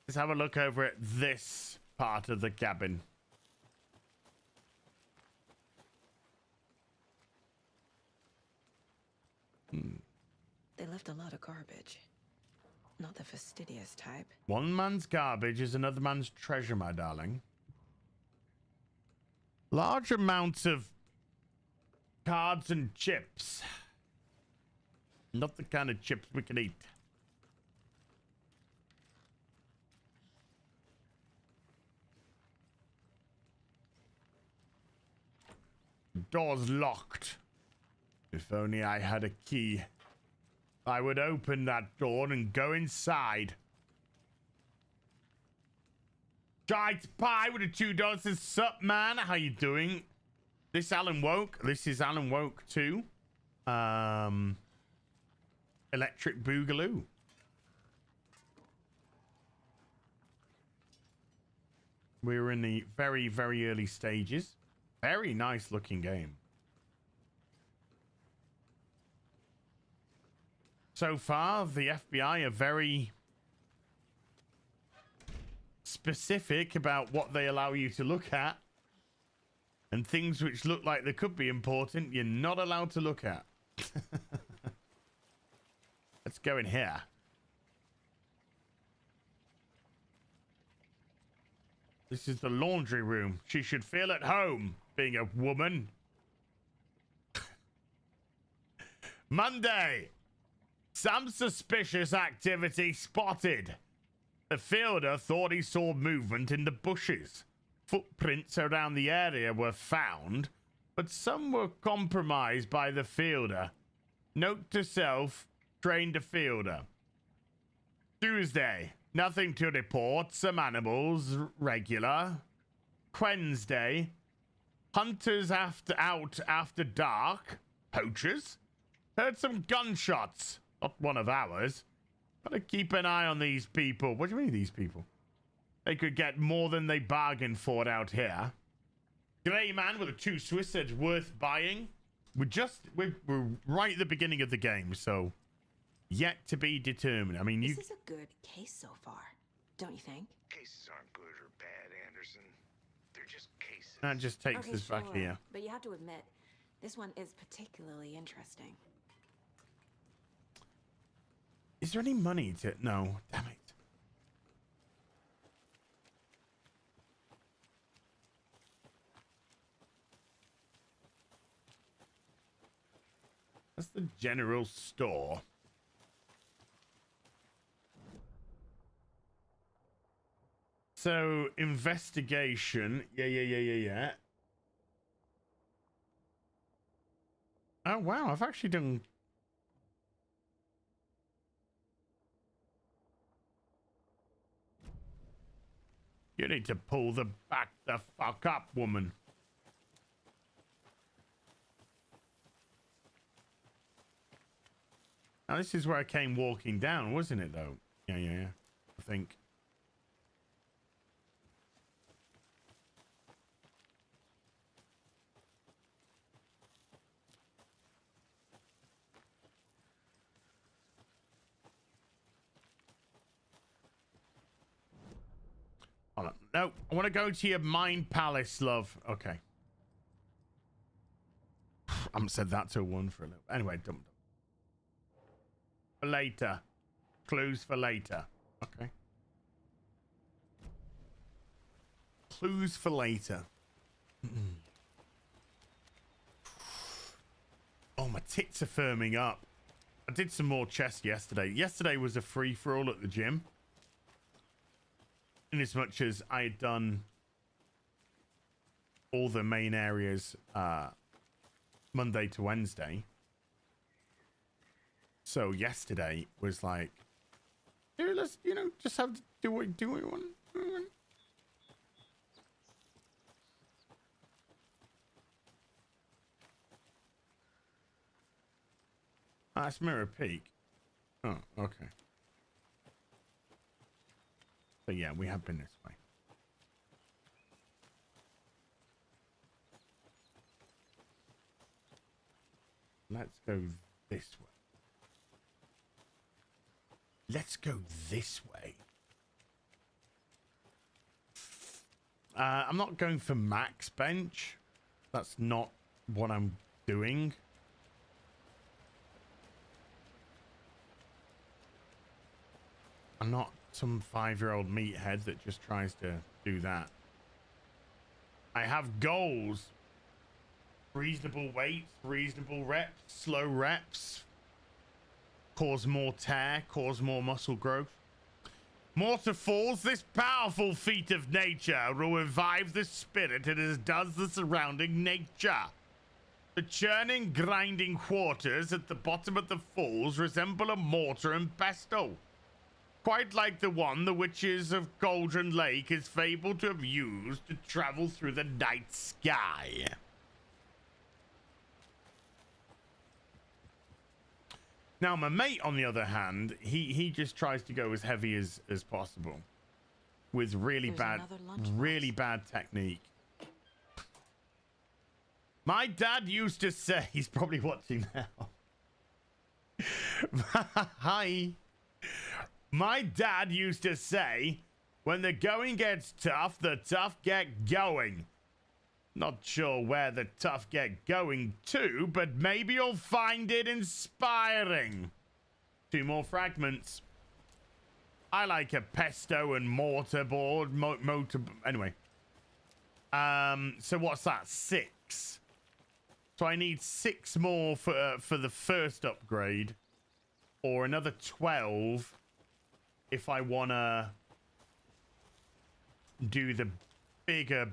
Let's have a look over at this part of the cabin. They left a lot of garbage. Not the fastidious type. One man's garbage is another man's treasure, my darling. Large amounts of cards and chips. Not the kind of chips we can eat. Door's locked. If only I had a key, I would open that door and go inside. Giant Pie with a $2 says, sup, man? How you doing? This Alan Woke. This is Alan Woke 2. Electric Boogaloo. We're in the very, very early stages. Very nice looking game. So far, the FBI are very specific about what they allow you to look at. And things which look like they could be important, you're not allowed to look at. Let's go in here. This is the laundry room. She should feel at home, being a woman. Monday. Some suspicious activity spotted. The fielder thought he saw movement in the bushes. Footprints around the area were found, but some were compromised by the fielder. Note to self, trained a fielder. Tuesday. Nothing to report. Some animals, regular. Wednesday. Hunters out after dark. Poachers. Heard some gunshots. Not one of ours. Gotta keep an eye on these people. What do you mean, these people? They could get more than they bargained for out here. Grey man with a 2 Swiss said worth buying. We're right at the beginning of the game, so yet to be determined. I mean, This is a good case so far, don't you think? Cases aren't good or bad, Anderson. They're just cases. That just takes us back here. But you have to admit, this one is particularly interesting. Is there any money to... No, damn it. That's the general store. So, investigation. Yeah. Oh, wow. I've actually done... You need to pull the back the fuck up, woman. Now, this is where I came walking down, wasn't it, though? Yeah. I think. Hold on. No, I want to go to your mind palace, love. Okay. I haven't said that to one for a little. Anyway, dumb. For later. Clues for later. Okay. Clues for later. Oh, my tits are firming up. I did some more chess yesterday. Yesterday was a free-for-all at the gym. In as much as I had done all the main areas Monday to Wednesday. So yesterday was like, here, let's, just have to do what we want. That's Mirror Peak. Oh, okay. So yeah, we have been this way. Let's go this way. Let's go this way. I'm not going for max bench. That's not what I'm doing. I'm not some 5-year-old meathead that just tries to do that. I have goals. Reasonable weights, reasonable reps, slow reps. Cause more tear, cause more muscle growth. Mortar Falls, this powerful feat of nature will revive the spirit as does the surrounding nature. The churning, grinding waters at the bottom of the falls resemble a mortar and pestle. Quite like the one the witches of Cauldron Lake is fabled to have used to travel through the night sky. Now, my mate, on the other hand, he just tries to go as heavy as possible with really bad technique. My dad used to say, he's probably watching now. Hi. My dad used to say, when the going gets tough, the tough get going. Not sure where the tough get going to, but maybe you'll find it inspiring. 2 more fragments. I like a pesto and mortar board. Anyway. So what's that? 6. So I need 6 more for the first upgrade. Or another 12 if I want to do the bigger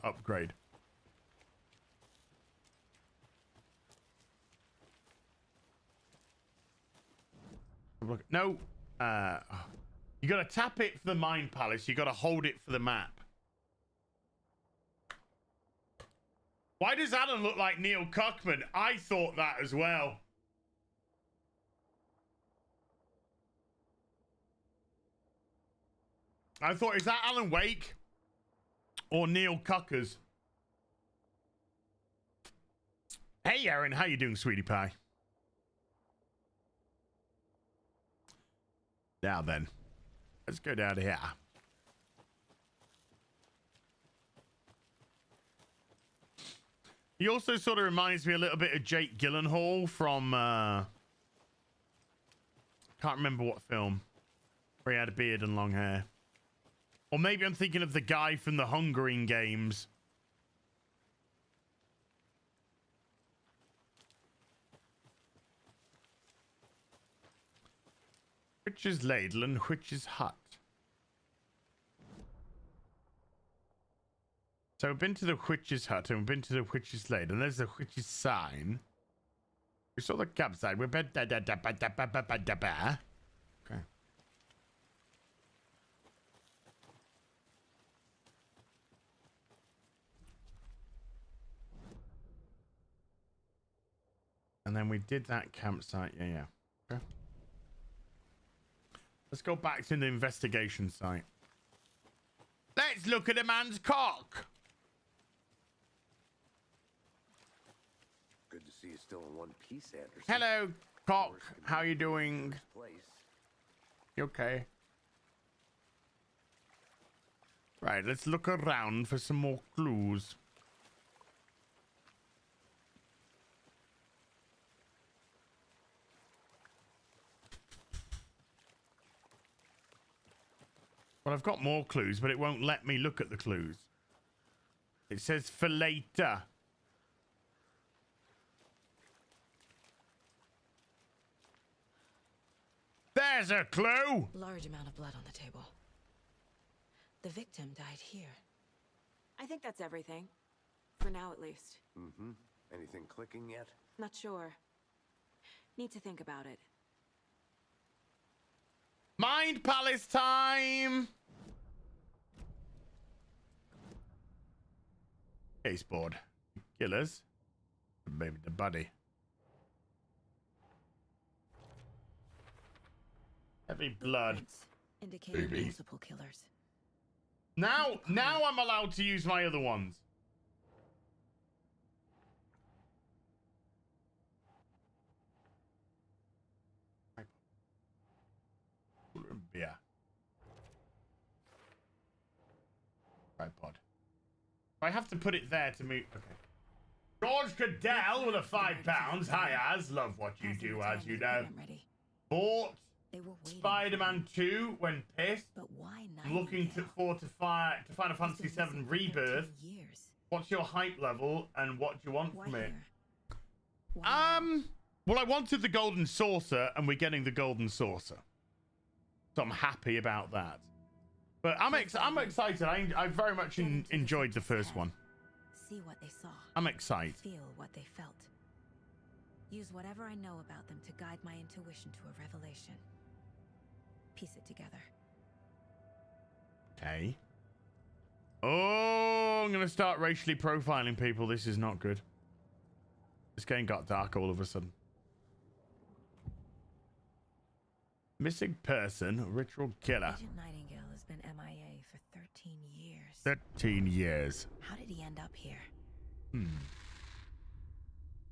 upgrade. No, you gotta tap it for the Mind Palace. You gotta hold it for the map. Why does Alan look like Neil Cuckman? I thought that as well. I thought, is that Alan Wake or Neil Cuckers? Hey, Aaron, how you doing, sweetie pie? Now then, let's go down here. He also sort of reminds me a little bit of Jake Gyllenhaal from, can't remember what film, where he had a beard and long hair. Or maybe I'm thinking of the guy from the Hungering Games. Witch's Ladle and Witch's Hut. So we've been to the Witch's Hut and we've been to the Witch's Ladle, and there's the Witch's sign. We saw the campsite. We're okay. And then we did that campsite. Yeah. Okay. Let's go back to the investigation site. Let's look at a man's cock. Good to see you still in one piece, Anderson. Hello, cock. How you doing? You okay? Right, let's look around for some more clues. Well, I've got more clues, but it won't let me look at the clues. It says for later. There's a clue! Large amount of blood on the table. The victim died here. I think that's everything. For now, at least. Mm-hmm. Anything clicking yet? Not sure. Need to think about it. Mind Palace time! Caseboard. Killers. Maybe the buddy. Heavy blood. Indicating multiple killers. Now I'm allowed to use my other ones. Beer. Tripod. I have to put it there to move. Okay. George Cadell with a £5. Hi, Az. Love what you do, as you know. Bought They were waiting. Spider-Man 2 when pissed. But why Looking to Final Fantasy 7 Rebirth. Years. What's your hype level and what do you want from it? Why well, I wanted the Golden Saucer and we're getting the Golden Saucer. So I'm happy about that. But I'm excited. I very much enjoyed the first one. See what they saw. I'm excited. Feel what they felt. Use whatever I know about them to guide my intuition to a revelation. Piece it together. Okay. Oh, I'm going to start racially profiling people. This is not good. This game got dark all of a sudden. Missing person, ritual killer. Agent Nightingale has been MIA for 13 years. 13 years. How did he end up here?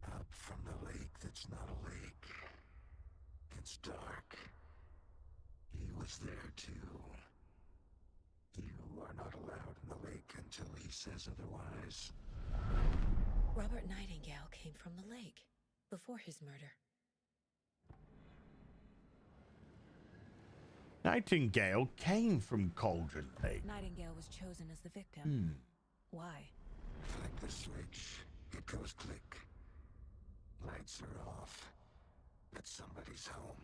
Up from the lake that's not a lake. It's dark. He was there too. You are not allowed in the lake until he says otherwise. Robert Nightingale came from the lake before his murder. Nightingale came from Cauldron Lake. Nightingale was chosen as the victim. Why? Flick the switch. It goes click. Lights are off. But somebody's home.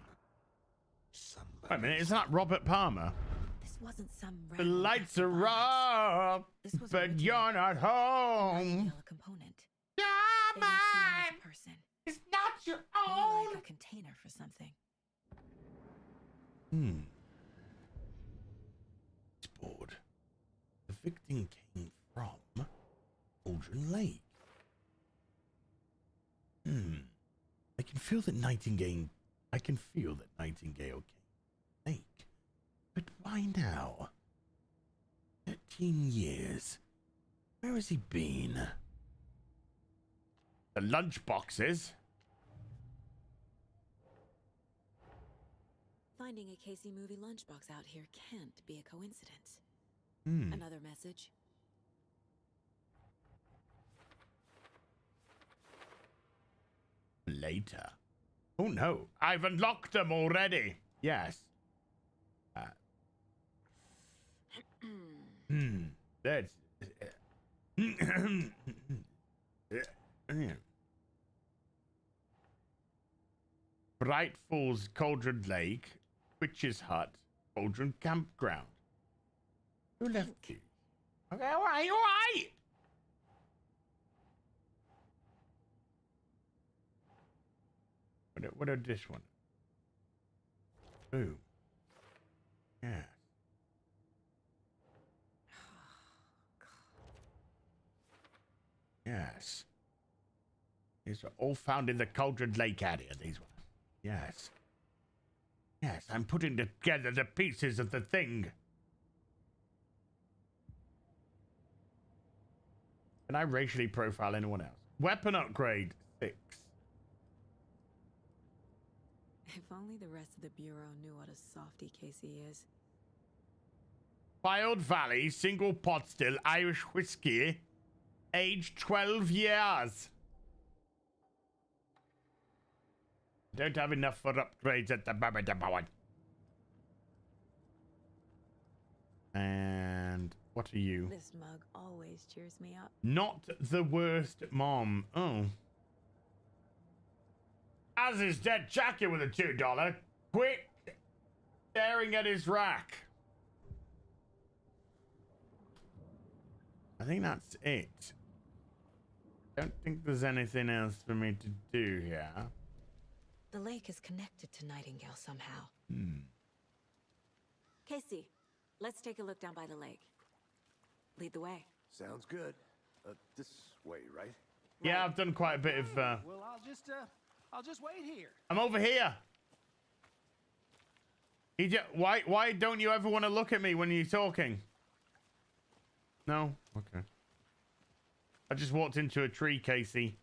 Somebody. Wait a minute, isn't that Robert Palmer? This wasn't some The random lights act of are violence. off, This was but original. you're not home. Nightingale a component. You're They didn't see him as mine. a person. It's not your More own. like a container for something. It's bored. The victim came from Cauldron Lake. I can feel that Nightingale came from Lake. But why now? 13 years. Where has he been? The lunch boxes. Finding a Casey movie lunchbox out here can't be a coincidence. Hmm. Another message. Later. Oh no, I've unlocked them already. Yes. That's. Bright Falls Cauldron Lake, Witch's Hut, Cauldron Campground. Who left you? Okay, alright. What are this one? Ooh. Yeah. Yes. These are all found in the Cauldron Lake area, these ones. Yes. Yes, I'm putting together the pieces of the thing. Can I racially profile anyone else? Weapon upgrade 6. If only the rest of the Bureau knew what a softy Casey is. Wild Valley, single pot still, Irish whiskey, age 12 years. Don't have enough for upgrades at the moment. And what are you? This mug always cheers me up. Not the worst mom. Oh. As his dead jacket with a $2. Quick. Staring at his rack. I think that's it. Don't think there's anything else for me to do here. The lake is connected to Nightingale somehow. Casey, let's take a look down by the lake. Lead the way. Sounds good. This way, right? Yeah, I've done quite a bit of. Well, I'll just wait here. I'm over here. Why don't you ever want to look at me when you're talking? No? Okay. I just walked into a tree, Casey.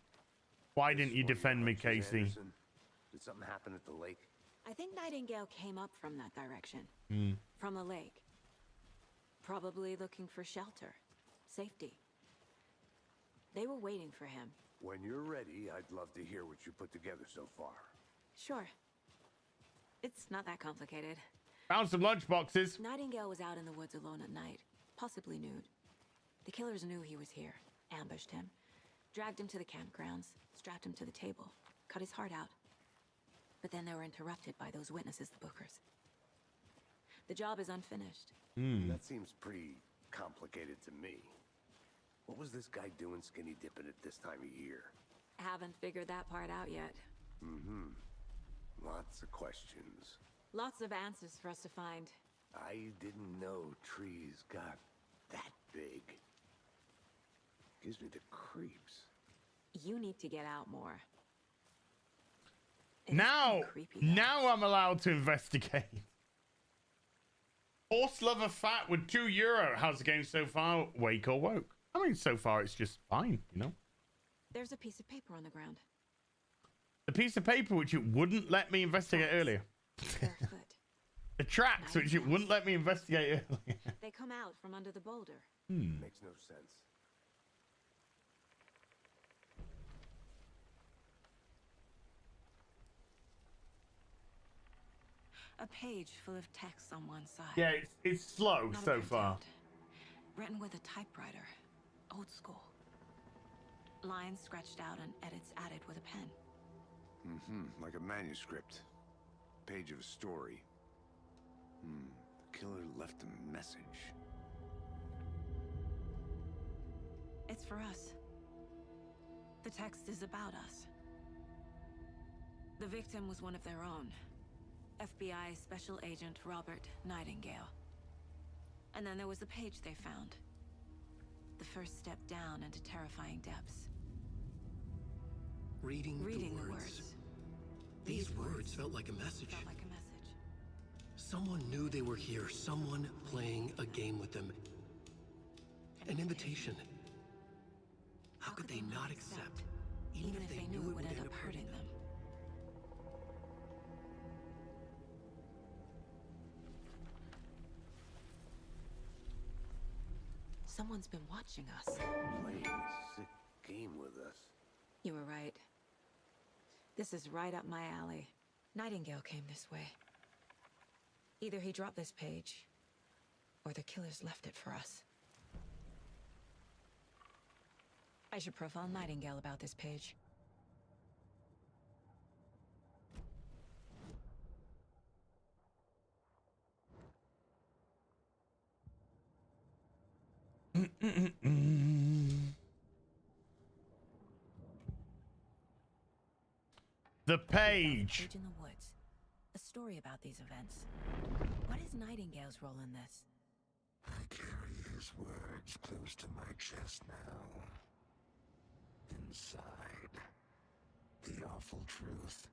Why didn't you defend me, Casey? Anderson, did something happen at the lake? I think Nightingale came up from that direction. From the lake. Probably looking for shelter. Safety. They were waiting for him. When you're ready, I'd love to hear what you put together so far. Sure. It's not that complicated. Found some lunch boxes. Nightingale was out in the woods alone at night, possibly nude. The killers knew he was here, ambushed him, dragged him to the campgrounds, strapped him to the table, cut his heart out. But then they were interrupted by those witnesses, the Bookers. The job is unfinished. That seems pretty complicated to me. What was this guy doing skinny dipping at this time of year? Haven't figured that part out yet. Lots of questions. Lots of answers for us to find. I didn't know trees got that big. Gives me the creeps. You need to get out more. Now I'm allowed to investigate. Horse lover fat with €2. How's the game so far? Wake or woke? I mean, so far it's just fine, you know. There's a piece of paper on the ground. The piece of paper which it wouldn't let me investigate earlier. The tracks which it wouldn't let me investigate earlier. They come out from under the boulder. Makes no sense. A page full of text on one side. Yeah, it's slow Not a so far. printout. Written with a typewriter. Old school. Lines scratched out and edits added with a pen. Like a manuscript. Page of a story. The killer left a message. It's for us. The text is about us. The victim was one of their own. FBI Special Agent Robert Nightingale. And then there was the page they found. The first step down into terrifying depths. Reading the words. These words felt like a message. Felt like a message. Someone knew they were here. Someone playing a game with them. An invitation. How could they not accept, even if they knew it would end up hurting them? Someone's been watching us. Playing a sick game with us. You were right. This is right up my alley. Nightingale came this way. Either he dropped this page, or the killers left it for us. I should profile Nightingale about this page. The page. Page in the woods. A story about these events. What is Nightingale's role in this? I carry his words close to my chest now. Inside, the awful truth.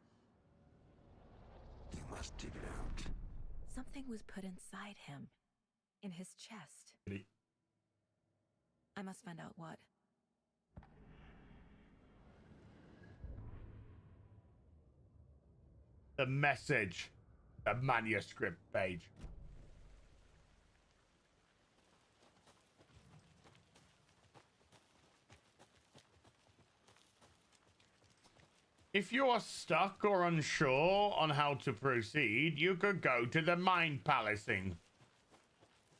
You must dig it out. Something was put inside him. In his chest. I must find out what. The message. The manuscript page. If you are stuck or unsure on how to proceed, you could go to the mind palacing.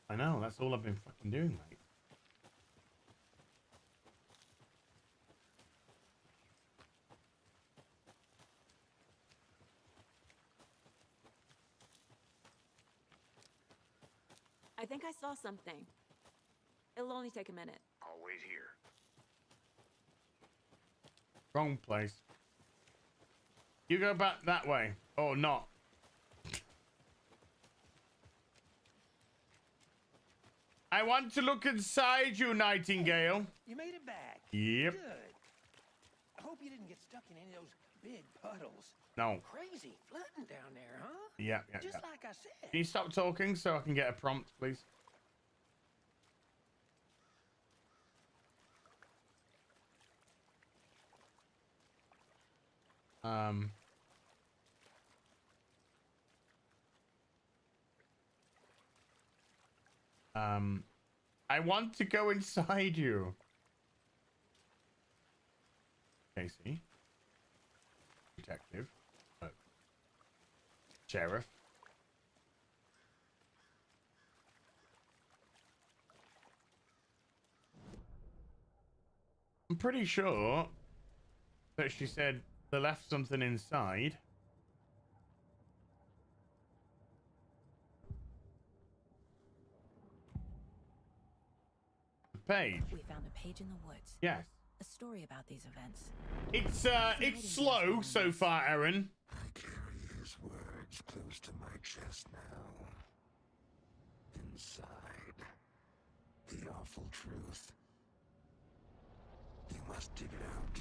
I know, that's all I've been fucking doing, mate. I think I saw something. It'll only take a minute. I'll wait here. Wrong place. You go back that way. Or not. I want to look inside you, Nightingale. You made it back. Yep. Good. I hope you didn't get stuck in any of those big puddles. No. Crazy flooding down there, huh? Yeah. Just like I said. Can you stop talking so I can get a prompt, please? I want to go inside you. Casey. Detective. Oh. Sheriff. I'm pretty sure that she said they left something inside. The page. We found a page in the woods. Yes. A story about these events. It's slow so far, Aaron. I carry his words close to my chest now. Inside, the awful truth. You must dig it out.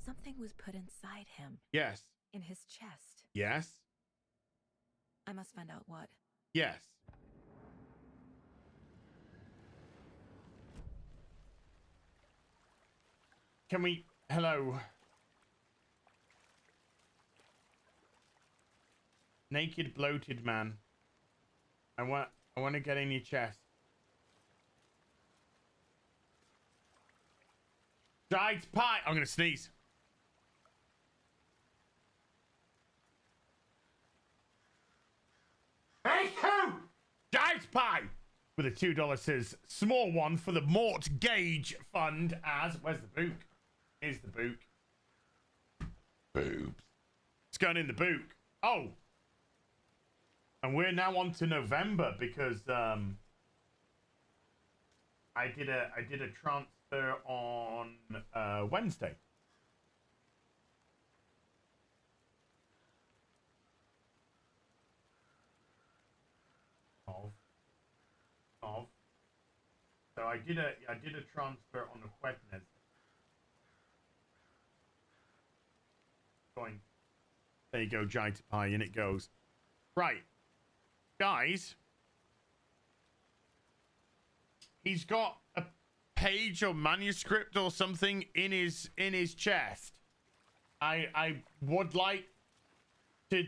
Something was put inside him. Yes. In his chest. Yes. I must find out what. Yes. Can we... Hello. Naked, bloated man. I want to get in your chest. Giant pie. I'm going to sneeze. Hey, who? Giant pie. With a $2 says small one for the Mort Gage Fund as... Where's the book? Here's the book. Boobs. It's going in the book. Oh. And we're now on to November because I did a transfer on Wednesday. So I did a transfer on the Wednesday. Going. There you go, giant pie, and it goes. Right. Guys, he's got a page or manuscript or something in his chest. I would like to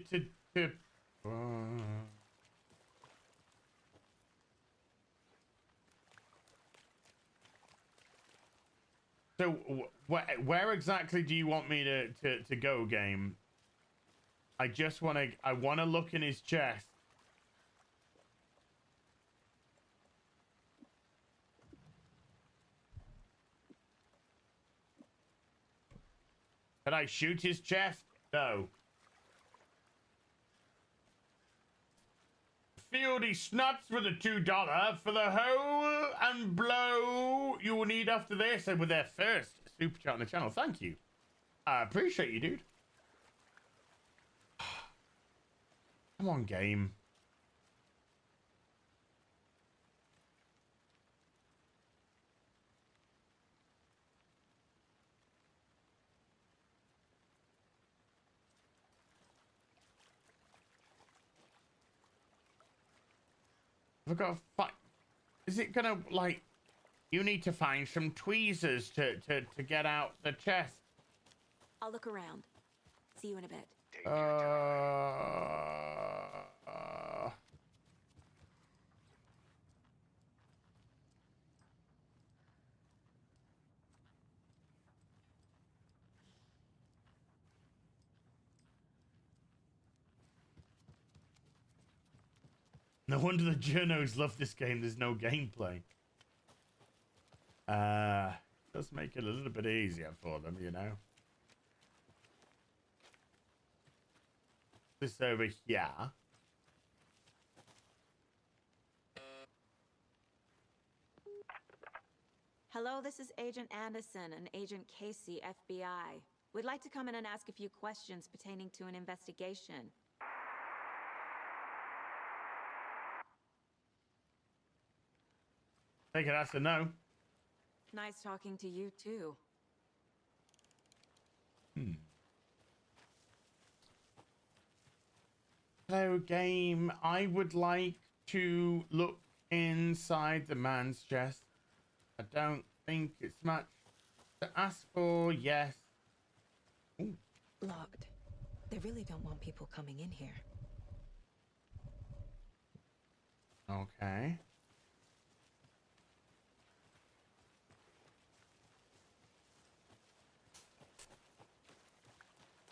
So where exactly do you want me to go, game? I want to look in his chest. Can I shoot his chest? No. Fieldy snuts with a $2 for the hole and blow you will need after this, and with their first super chat on the channel. Thank you. I appreciate you, dude. Come on, game. I've got to find... Is it gonna, like... You need to find some tweezers to get out the chest. I'll look around. See you in a bit. No wonder the journos love this game. There's no gameplay. Does make it a little bit easier for them, you know. This over here. Hello, this is Agent Anderson and Agent Casey, FBI. We'd like to come in and ask a few questions pertaining to an investigation. Take it as a no. Nice talking to you, too. Hello, game. I would like to look inside the man's chest. I don't think it's much to ask for. Yes. Ooh. Locked. They really don't want people coming in here. Okay.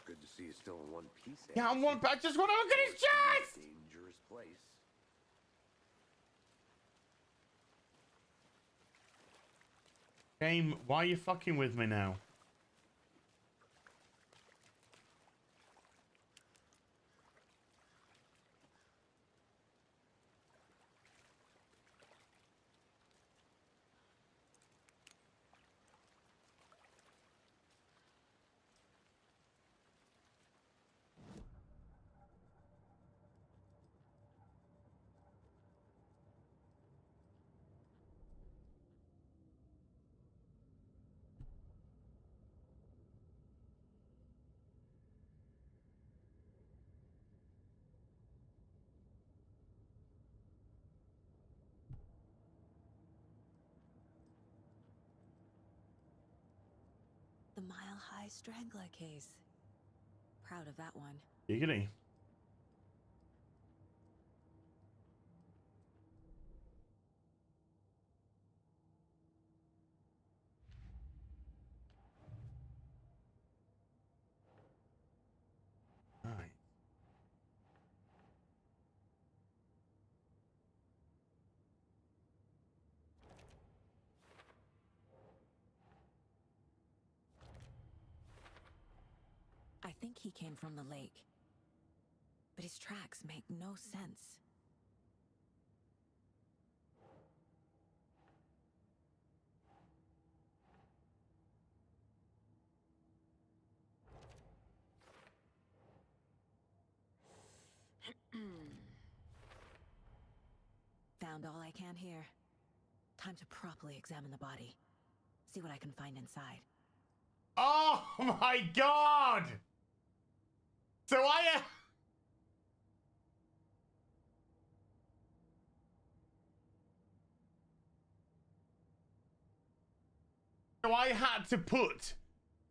Good to see you you're still in one piece. Yeah, I'm one. I just want to look at his chest. Dangerous place. Game, why are you fucking with me now? The Mile High Strangler case. Proud of that one. Giggity. Right. I think he came from the lake. But his tracks make no sense. Found all I can here. Time to properly examine the body. See what I can find inside. Oh my god! So I had to put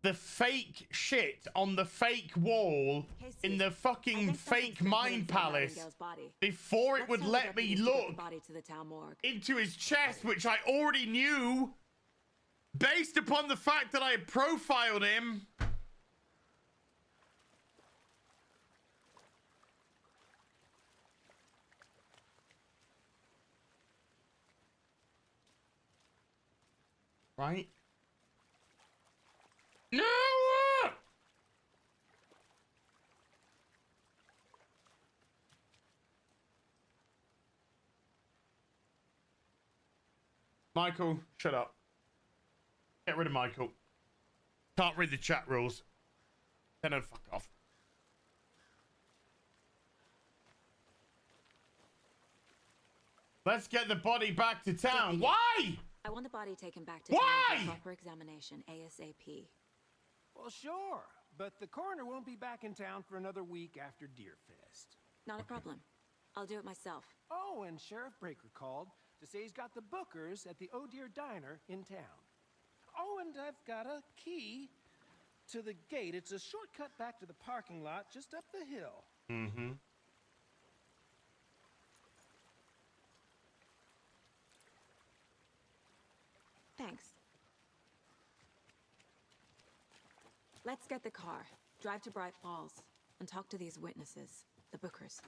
the fake shit on the fake wall in the fucking fake mind palace before it would let me look into his chest, which I already knew based upon the fact that I had profiled him. Right? No! Michael, shut up. Get rid of Michael. Can't read the chat rules. Then no, fuck off. Let's get the body back to town. Deputy, Why? I want the body taken back to Why? town for proper examination ASAP. Well, sure, but the coroner won't be back in town for another week after Deerfest. Not a problem. I'll do it myself. Oh, and Sheriff Breaker called to say he's got the bookers at the Oh Dear Diner in town. Oh, and I've got a key to the gate. It's a shortcut back to the parking lot just up the hill. Mm-hmm. Thanks. Let's get the car, drive to Bright Falls, and talk to these witnesses, the bookers.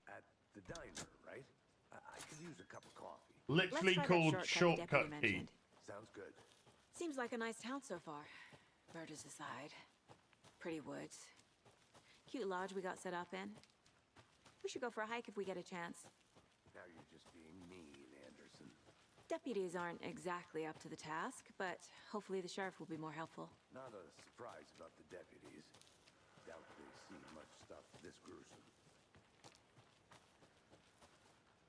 At the diner, right? I could use a cup of coffee. Literally Let's try that called shortcut the shortcut deputy key. mentioned. Sounds good. Seems like a nice town so far. Murders aside. Pretty woods. Cute lodge we got set up in. We should go for a hike if we get a chance. Now you're just being mean, Anderson. Deputies aren't exactly up to the task, but hopefully the sheriff will be more helpful. Not a surprise about the deputies. Doubt they've seen much stuff this gruesome.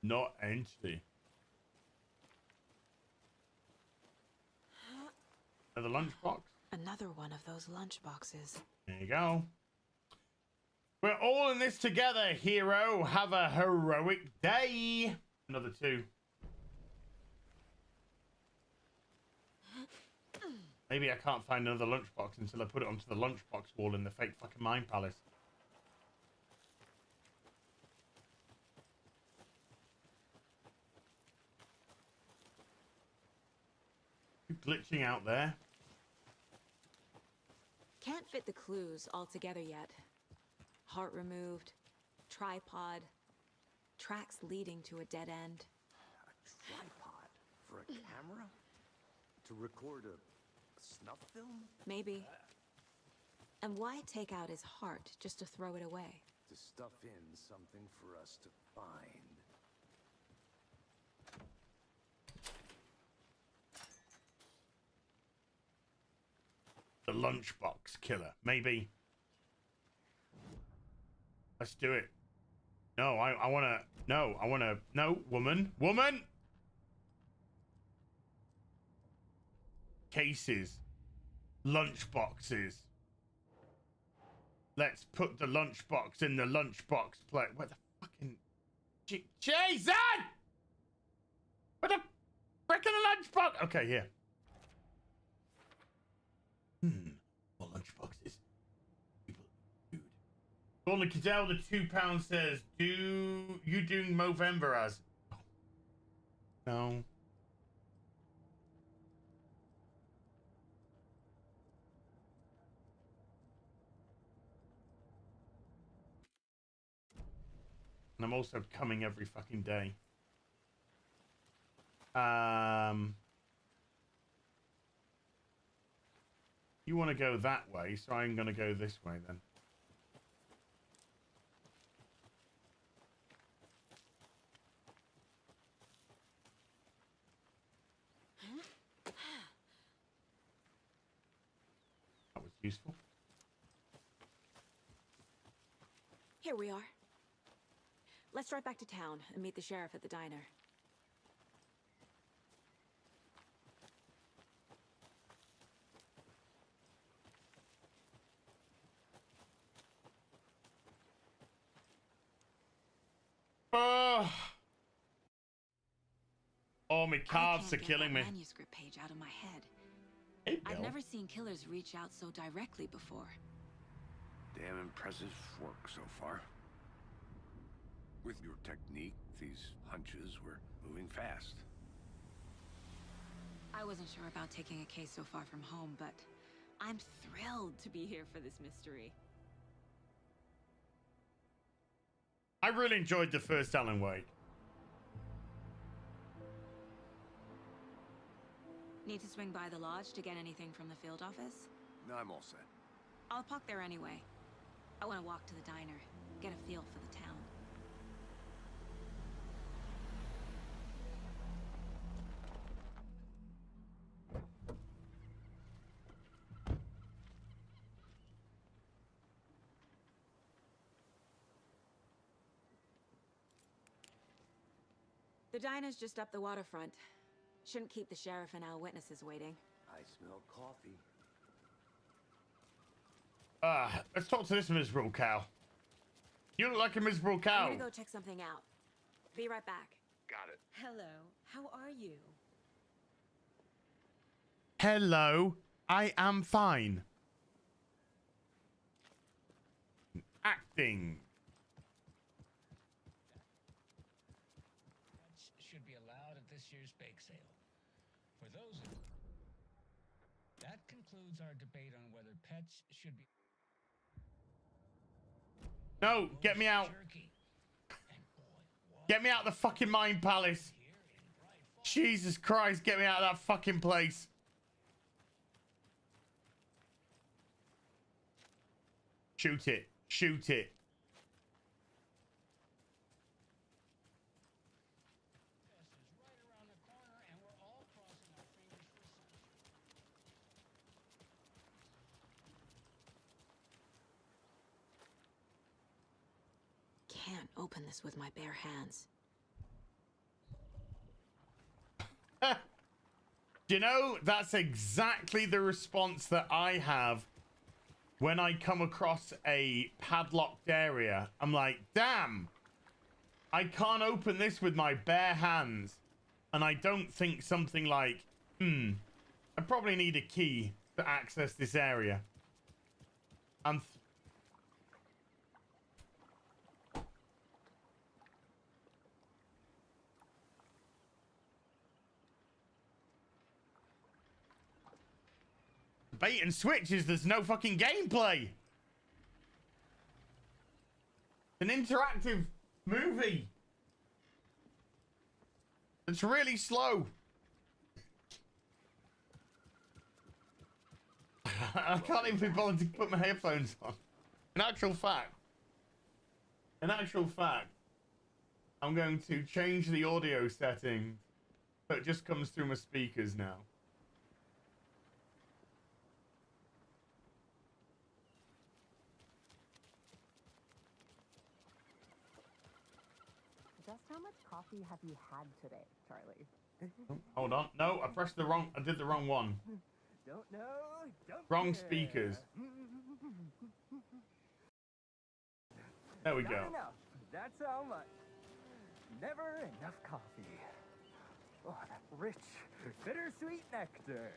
Not entity. Another lunchbox. Another one of those lunch boxes. There you go. We're all in this together, hero. Have a heroic day. Another 2. Maybe I can't find another lunchbox until I put it onto the lunchbox wall in the fake fucking Mind Palace. You glitching out there? Can't fit the clues all together yet, Heart removed, tripod, tracks leading to a dead end. A tripod for a camera? To record a snuff film? Maybe. And why take out his heart just to throw it away? To stuff in something for us to find. The lunchbox killer, maybe. Let's do it. No, I wanna. No, I wanna. No, woman. Woman! Cases. Lunchboxes. Let's put the lunchbox in the lunchbox plate. Where the fucking. Jason! Where the frickin' lunchbox? Okay, here. More lunchboxes. People, food. Gordon Cadell, the £2 says, do you doing Movember as? No. And I'm also coming every fucking day. You want to go that way, so I'm going to go this way then. That was useful. Here we are. Let's drive back to town and meet the sheriff at the diner. Oh, my calves are killing me. Manuscript page out of my head. Hey, I've never seen killers reach out so directly before. Damn impressive work so far. With your technique, these hunches were moving fast. I wasn't sure about taking a case so far from home, but I'm thrilled to be here for this mystery. I really enjoyed the first Alan Wake. Need to swing by the lodge to get anything from the field office? No, I'm all set. I'll park there anyway. I want to walk to the diner, get a feel for the town. The diner's just up the waterfront. Shouldn't keep the sheriff and our witnesses waiting. I smell coffee. Let's talk to this miserable cow. You look like a miserable cow. I'm gonna go check something out. Be right back. Got it. Hello, how are you? Hello, I am fine. Acting. Should be allowed at this year's bake sale. For those of that concludes our debate on whether pets should be. No, get me out. Get me out of the fucking Mind Palace. Jesus Christ, get me out of that fucking place. Shoot it. Shoot it. Can't open this with my bare hands. You know, that's exactly the response that I have when I come across a padlocked area. I'm like, damn, I can't open this with my bare hands. And I don't think something like, I probably need a key to access this area. Bait and switch is there's no fucking gameplay. An interactive movie. It's really slow. I can't even be bothered to put my headphones on. In actual fact, I'm going to change the audio setting so it just comes through my speakers now. Just how much coffee have you had today, Charlie? Oh, hold on. No, I did the wrong one. Don't know, don't Wrong care. speakers. There we Not go. enough. That's how much. Never enough coffee. Oh, that rich, bittersweet nectar.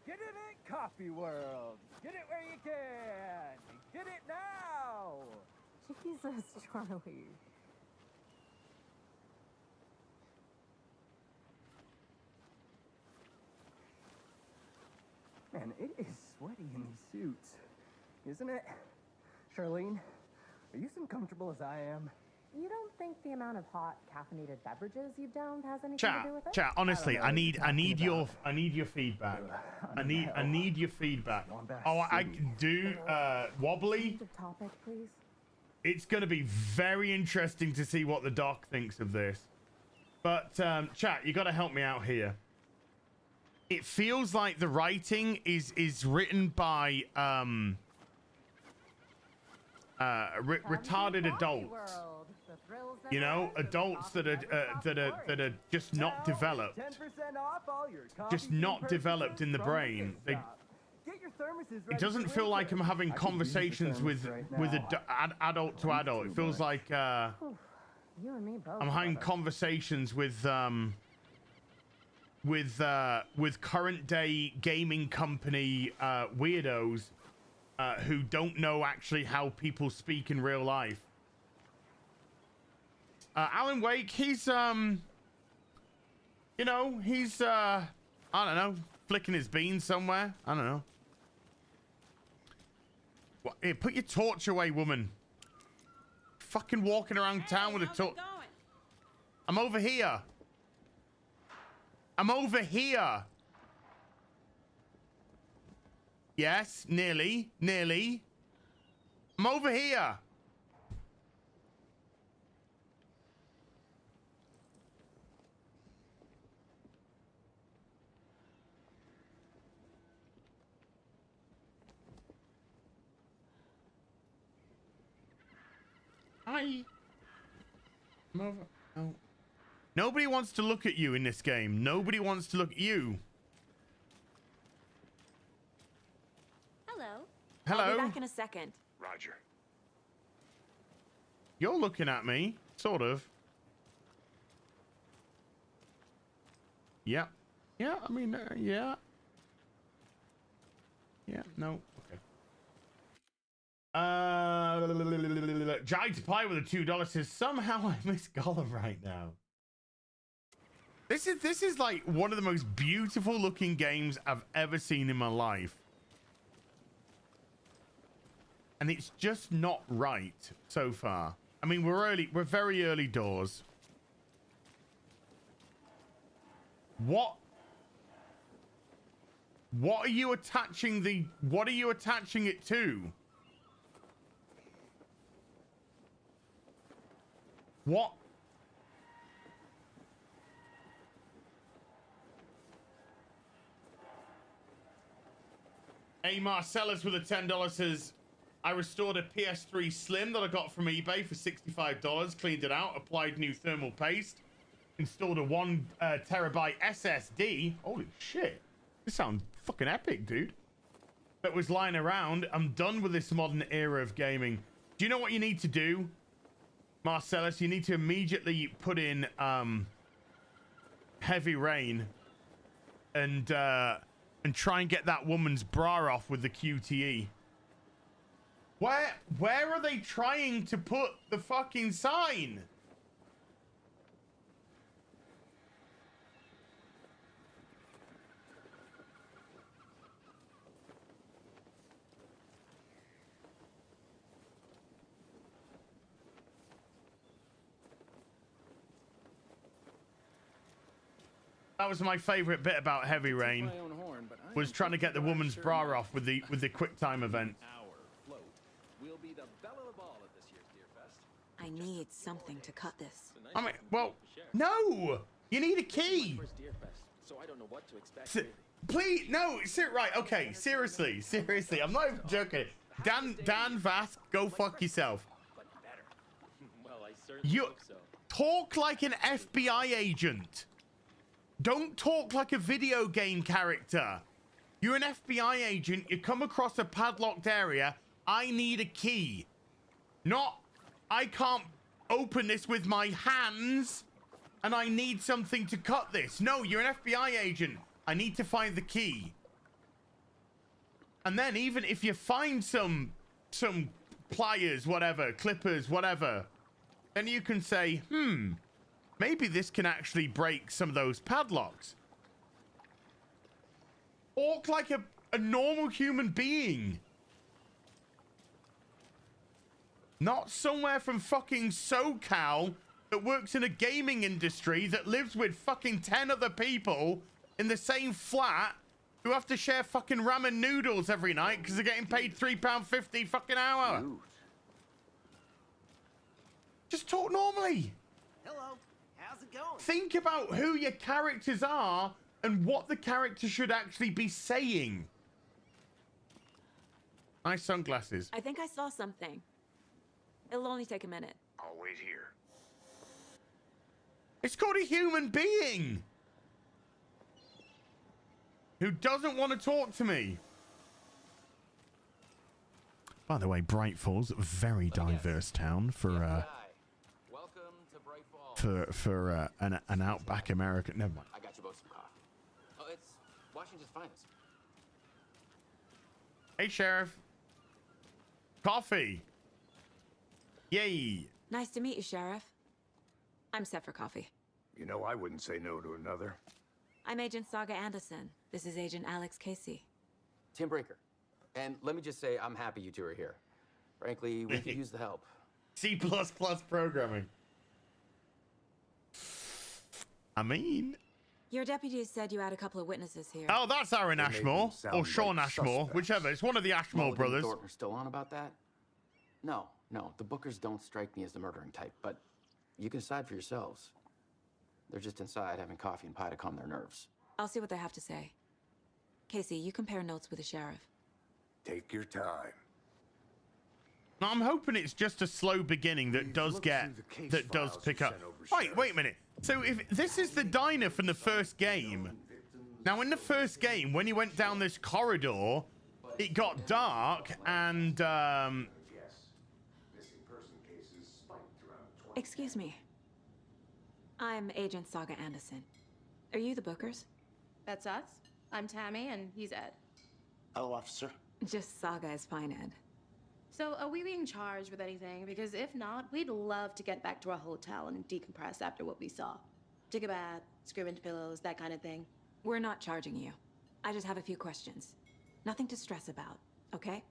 Get it in Coffee World. Get it where you can. Get it now. Jesus, Charlie. Man, it is sweaty in these suits, isn't it? Charlene, are you as comfortable as I am? You don't think the amount of hot caffeinated beverages you've downed has anything to do with it? Chat. Honestly, I need your feedback. I need your feedback. Oh, I can do wobbly. Topic, please. It's going to be very interesting to see what the doc thinks of this. But chat, you got to help me out here. It feels like the writing is written by retarded adults. You know, adults that are just not developed. 10% off all your Just not developed in the brain. Get your thermoses It doesn't feel like I'm having conversations with adult to adult. It feels like You and me both. I'm having conversations with current day gaming company weirdos who don't know actually how people speak in real life. Alan Wake, he's you know, he's I don't know, flicking his beans somewhere. I don't know. What, here, put your torch away, woman. Fucking walking around town with a torch. I'm over here. I'm over here. Yes, nearly. I'm over here. Hi. I'm over. Oh. Nobody wants to look at you in this game. Nobody wants to look at you. Hello. Hello. I'll be back in a second. Roger. You're looking at me, sort of. Yeah. Yeah, I mean, yeah. Yeah, no. Okay. Giant Pie with a $2 says, somehow I miss Gollum right now. This is like one of the most beautiful looking games I've ever seen in my life. And it's just not right so far. I mean, we're very early doors. What are you attaching it to? What? Hey, Marcellus with a $10 says, I restored a PS3 Slim that I got from eBay for $65, cleaned it out, applied new thermal paste, installed a 1 terabyte SSD. Holy shit. This sounds fucking epic, dude. That was lying around. I'm done with this modern era of gaming. Do you know what you need to do, Marcellus? You need to immediately put in Heavy Rain and try and get that woman's bra off with the QTE. Where are they trying to put the fucking sign? That was my favorite bit about Heavy Rain. Was trying to get the woman's bra off with the quick time event. I need something to cut this. I mean, well, no. You need a key. So I don't know what to expect. Please, no. Right, okay. Seriously. I'm not even joking. Dan Vask, go fuck yourself. Well, I certainly hope so. Talk like an FBI agent. Don't talk like a video game character. You're an FBI agent. You come across a padlocked area. I need a key. Not, I can't open this with my hands and I need something to cut this. No, you're an FBI agent. I need to find the key. And then even if you find some pliers, whatever, clippers, whatever, then you can say, maybe this can actually break some of those padlocks. Talk like a normal human being. Not somewhere from fucking SoCal that works in a gaming industry that lives with fucking 10 other people in the same flat who have to share fucking ramen noodles every night because they're getting paid £3.50 fucking hour. Just talk normally. Hello, how's it going? Think about who your characters are and what the character should actually be saying. Nice sunglasses. I think I saw something. It'll only take a minute. I'll wait here. It's called a human being who doesn't want to talk to me. By the way, Bright Falls, very diverse town for Welcome to Bright Falls. for an outback American. Never mind. I got you both some coffee. Oh, it's Washington's finest. Hey, Sheriff. Coffee. Yay. Nice to meet you, Sheriff. I'm set for coffee. You know, I wouldn't say no to another. I'm Agent Saga Anderson. This is Agent Alex Casey. Tim Brinker. And let me just say, I'm happy you two are here. Frankly, we could use the help. C++ programming. I mean... Your deputies said you had a couple of witnesses here. Oh, that's Aaron Ashmore. Or Sean like Ashmore. suspects. Whichever. It's one of the Ashmore Mulligan brothers. and Thornton are still on about that? No. The Bookers don't strike me as the murdering type, but you can decide for yourselves. They're just inside having coffee and pie to calm their nerves. I'll see what they have to say. Casey, you compare notes with the sheriff. Take your time. I'm hoping it's just a slow beginning that does pick up. Wait a minute. So if this is the diner from the first game, now in the first game, when you went down this corridor, it got dark and Excuse me. I'm Agent Saga Anderson. Are you the Bookers? That's us. I'm Tammy, and he's Ed. Hello, officer. Just Saga is fine, Ed. So, are we being charged with anything? Because if not, we'd love to get back to our hotel and decompress after what we saw. Take a bath, scream into pillows, that kind of thing. We're not charging you. I just have a few questions. Nothing to stress about, okay?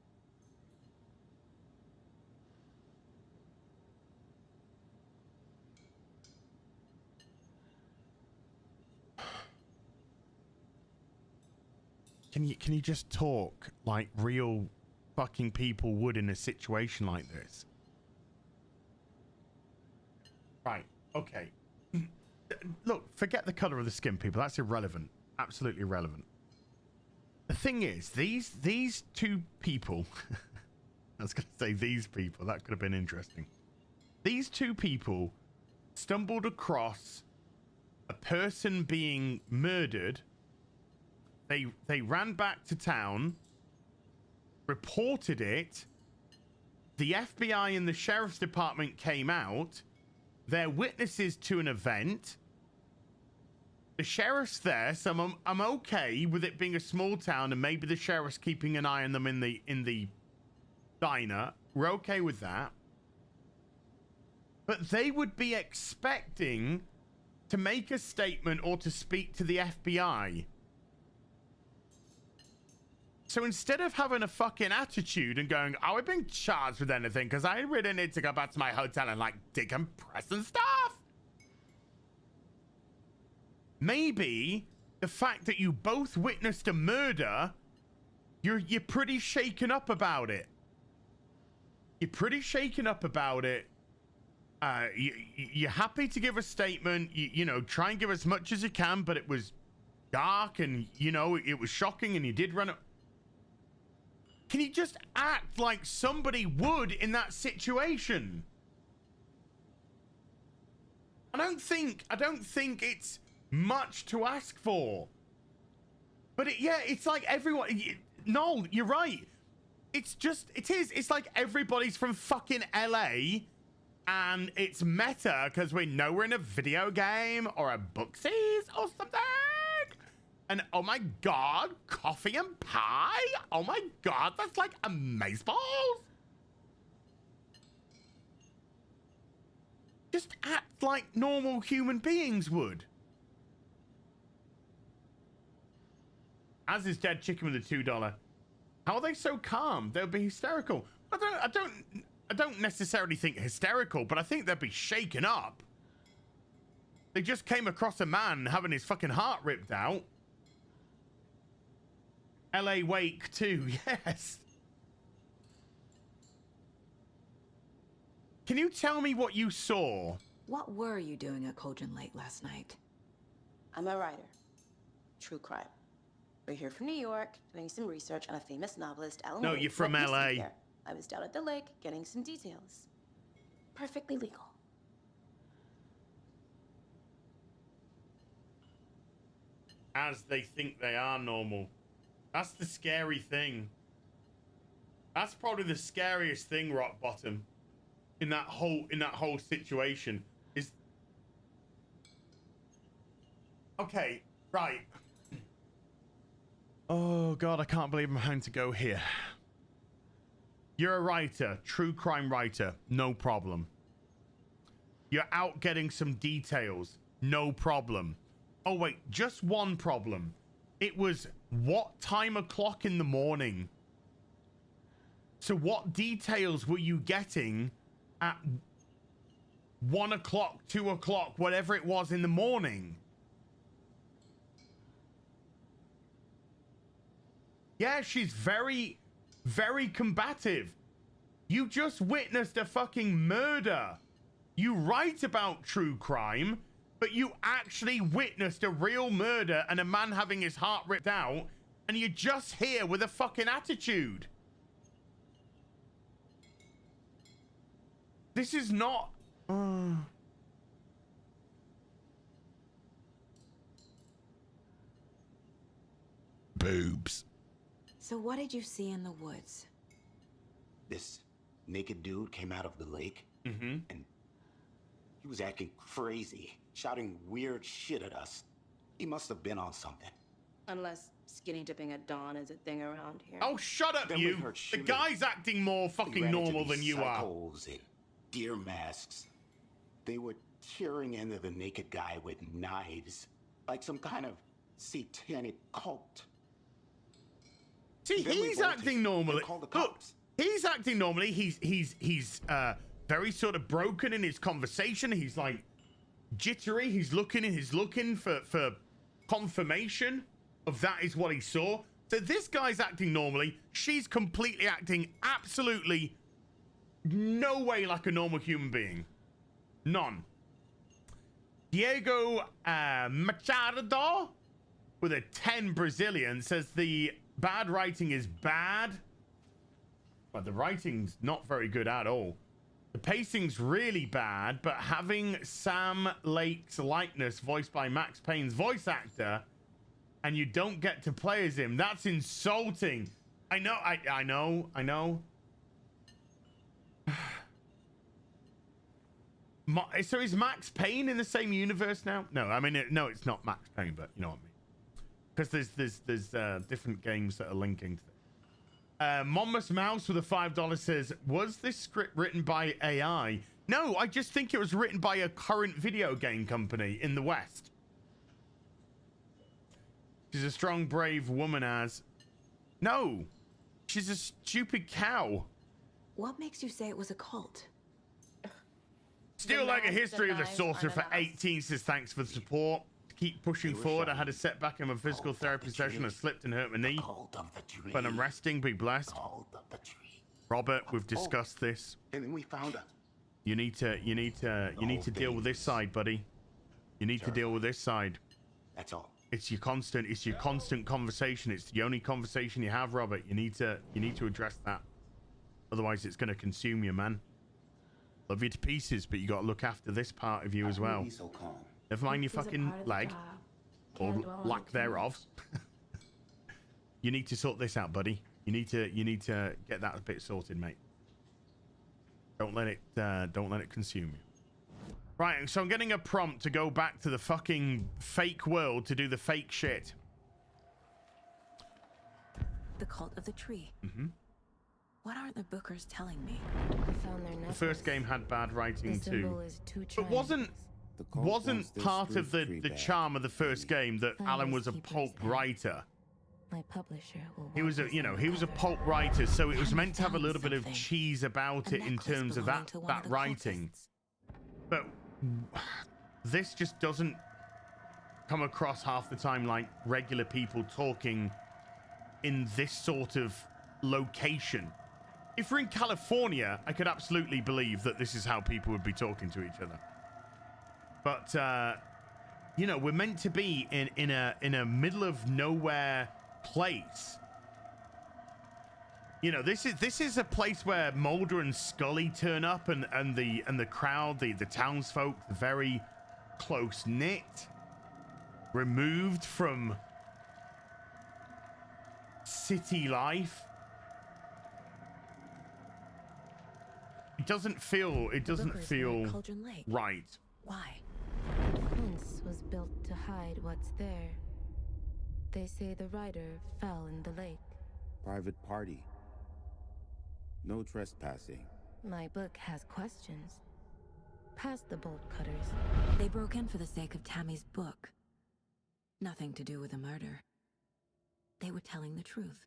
Can you just talk like real fucking people would in a situation like this? Right. Okay. Look, forget the color of the skin, people. That's irrelevant. Absolutely irrelevant. The thing is, these two people I was going to say these people. That could have been interesting. These two people stumbled across a person being murdered. They ran back to town, reported it. The FBI and the sheriff's department came out. They're witnesses to an event. The sheriff's there, so I'm okay with it being a small town, and maybe the sheriff's keeping an eye on them in the diner. We're okay with that. But they would be expecting to make a statement or to speak to the FBI. So instead of having a fucking attitude and going, oh, I've been charged with anything because I really need to go back to my hotel and like decompress and stuff. maybe the fact that you both witnessed a murder, you're pretty shaken up about it. You're pretty shaken up about it. You're happy to give a statement. You know, try and give as much as you can, but it was dark and, you know, it was shocking and you did run it. Can you just act like somebody would in that situation? I don't think it's much to ask for. But it's like everyone. No, you're right. It's like everybody's from fucking LA and it's meta because we know we're in a video game or a booksies or something. And oh my God, coffee and pie. Oh my God, that's like amazeballs. Just act like normal human beings would. As is dead chicken with a $2. How are they so calm? They'll be hysterical. I don't necessarily think hysterical, but I think they'd be shaken up. They just came across a man having his fucking heart ripped out. LA Wake too, yes. Can you tell me what you saw? What were you doing at Cauldron Lake last night? I'm a writer. True crime. We're here from New York, doing some research on a famous novelist, Alan No, Wake. you're from What used to LA. be there. I was down at the lake, getting some details. Perfectly legal. As they think they are normal. That's the scary thing. That's probably the scariest thing, Rock Bottom, in that whole situation. Is okay, right. Oh God, I can't believe I'm having to go here. You're a writer, true crime writer, no problem. You're out getting some details, no problem. Oh wait, just one problem. It was what time o'clock in the morning? So what details were you getting at 1 o'clock, 2 o'clock, whatever it was in the morning? Yeah, she's very, very combative. You just witnessed a fucking murder. You write about true crime, but you actually witnessed a real murder and a man having his heart ripped out, and you're just here with a fucking attitude. This is not... Boobs. So what did you see in the woods? This naked dude came out of the lake, Mm-hmm. and he was acting crazy, shouting weird shit at us. He must have been on something. Unless skinny dipping at dawn is a thing around here. Oh, shut up, Then we you. heard The shooting. guy's acting more We fucking ran into normal than these you are. psychos in deer masks. They were tearing into the naked guy with knives, like some kind of satanic cult. See, Then we he's bolted acting normally. and called the Look, cops. he's acting normally. He's very sort of broken in his conversation. He's like jittery. He's looking for confirmation of that is what he saw. So this guy's acting normally. She's completely acting absolutely no way like a normal human being. None. Diego Machado with a 10 Brazilian says the bad writing is bad. But the writing's not very good at all. The pacing's really bad, but having Sam Lake's likeness voiced by Max Payne's voice actor, and you don't get to play as him, that's insulting. I know. So is Max Payne in the same universe now? No, I mean, no, it's not Max Payne, but you know what I mean. Because there's different games that are linking to it. Monmouth Mouse with a $5 says, was this script written by AI? No, I just think it was written by a current video game company in the West. She's a strong, brave woman as... No, she's a stupid cow. What makes you say it was a cult? Still like a history of the sorcerer for 18 says thanks for the support. keep pushing forward. I had a setback in my physical therapy session. I slipped and hurt my knee. But I'm resting. Be blessed. Robert, we've discussed this. And then we found a... You need to deal with this side, buddy. You need to deal with this side. That's all. It's your constant conversation. It's the only conversation you have, Robert. You need to address that. Otherwise, it's going to consume you, man. Love you to pieces, but you got to look after this part of you as well. Never mind your fucking leg or lack thereof. You need to sort this out, buddy. You need to get that a bit sorted, mate. Don't let it consume you. Right, so I'm getting a prompt to go back to the fucking fake world to do the fake shit. The cult of the tree. Mm-hmm. What are the bookers telling me? I found their necklace. The first game had bad writing The symbol is two but wasn't part of the charm of the first game that Alan was a pulp writer. My publisher will He was a pulp writer, so it was meant to have a little bit of cheese about it in terms of that writing. But this just doesn't come across half the time like regular people talking in this sort of location. If we're in California, I could absolutely believe that this is how people would be talking to each other. But we're meant to be in a middle of nowhere place. This is a place where Mulder and Scully turn up, and the crowd, the townsfolk, very close knit, removed from city life. It doesn't feel right. Why? The fence was built to hide what's there. They say the rider fell in the lake. Private party. No trespassing. My book has questions. Past the bolt cutters. They broke in for the sake of Tammy's book. Nothing to do with a murder. They were telling the truth.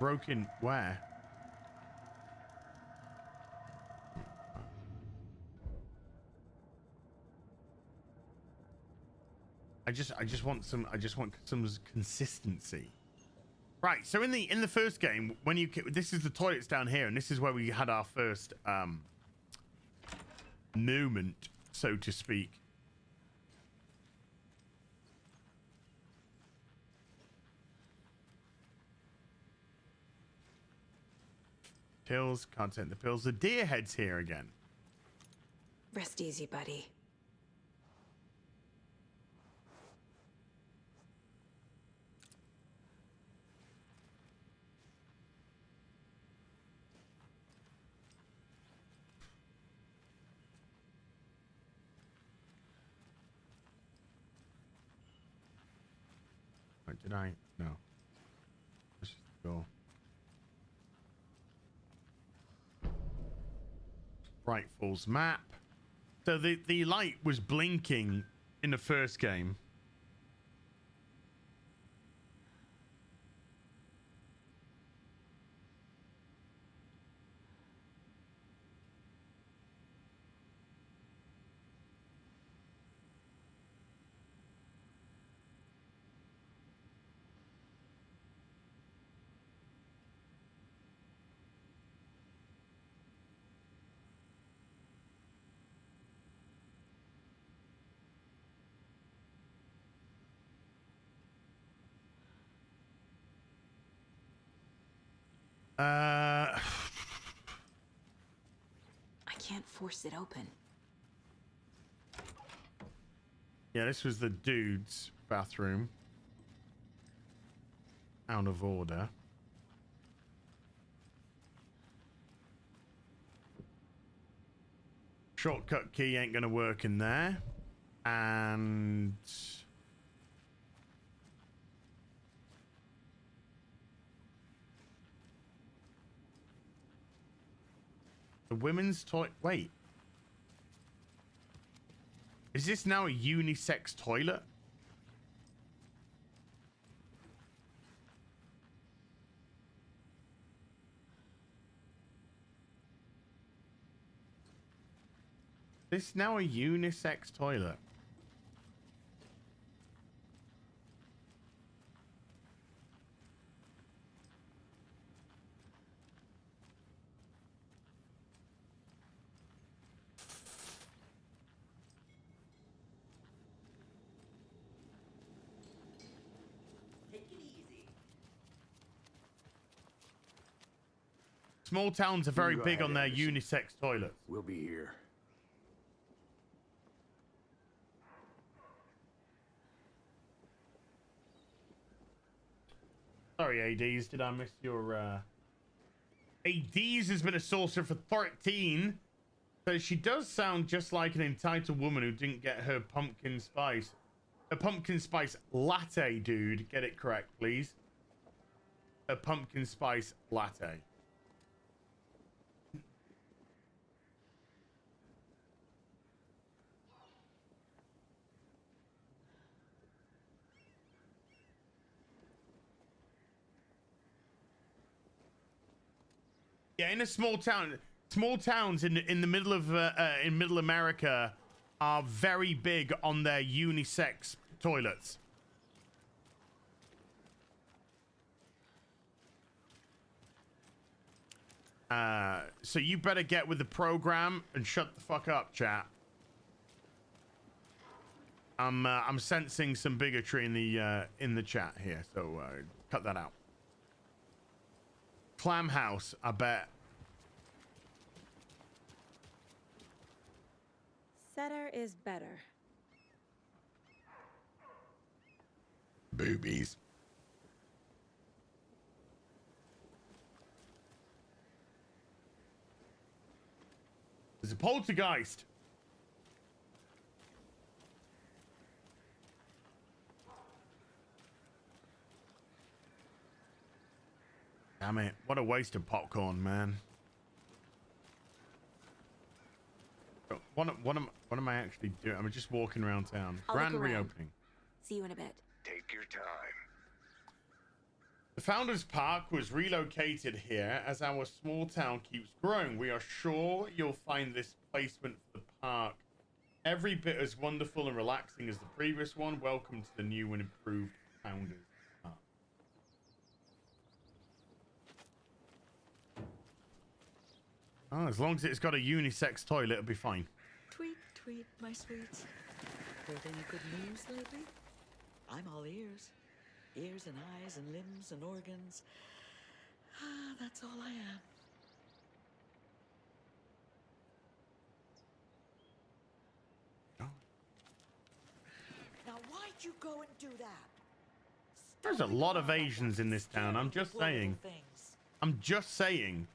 Broken where? I just want some consistency. Right, so in the first game, this is the toilets down here, and this is where we had our first moment, so to speak. Pills, can't take the pills. The deer head's here again. Rest easy, buddy. Did I? No. Let's just go. Bright Falls map. So the light was blinking in the first game. I can't force it open. Yeah, this was the dude's bathroom. Out of order. Shortcut key ain't gonna work in there. And the women's toilet. Wait. Is this now a unisex toilet? This now a unisex toilet. Small towns are very big on their unisex toilets. We'll be here. Sorry, ADs. Did I miss your... ADs has been a sorcerer for 13. So she does sound just like an entitled woman who didn't get her pumpkin spice. A pumpkin spice latte, dude. Get it correct, please. A pumpkin spice latte. Yeah, in a small town, small towns in the middle of in Middle America are very big on their unisex toilets. So you better get with the program and shut the fuck up, chat. I'm sensing some bigotry in the chat here, so cut that out. Clam house, I bet. Setter is better. Boobies. There's a poltergeist. Damn it. What a waste of popcorn, man. What am I actually doing? I'm just walking around town. Grand reopening. See you in a bit. Take your time. The Founders Park was relocated here as our small town keeps growing. We are sure you'll find this placement for the park every bit as wonderful and relaxing as the previous one. Welcome to the new and improved Founders Park. Oh, as long as it's got a unisex toilet, it'll be fine. Tweet, tweet, my sweets. Heard any good news lately? I'm all ears. Ears and eyes and limbs and organs. Ah, that's all I am. Now, why'd you go and do that? There's a lot of Asians in this town. I'm just saying. I'm just saying.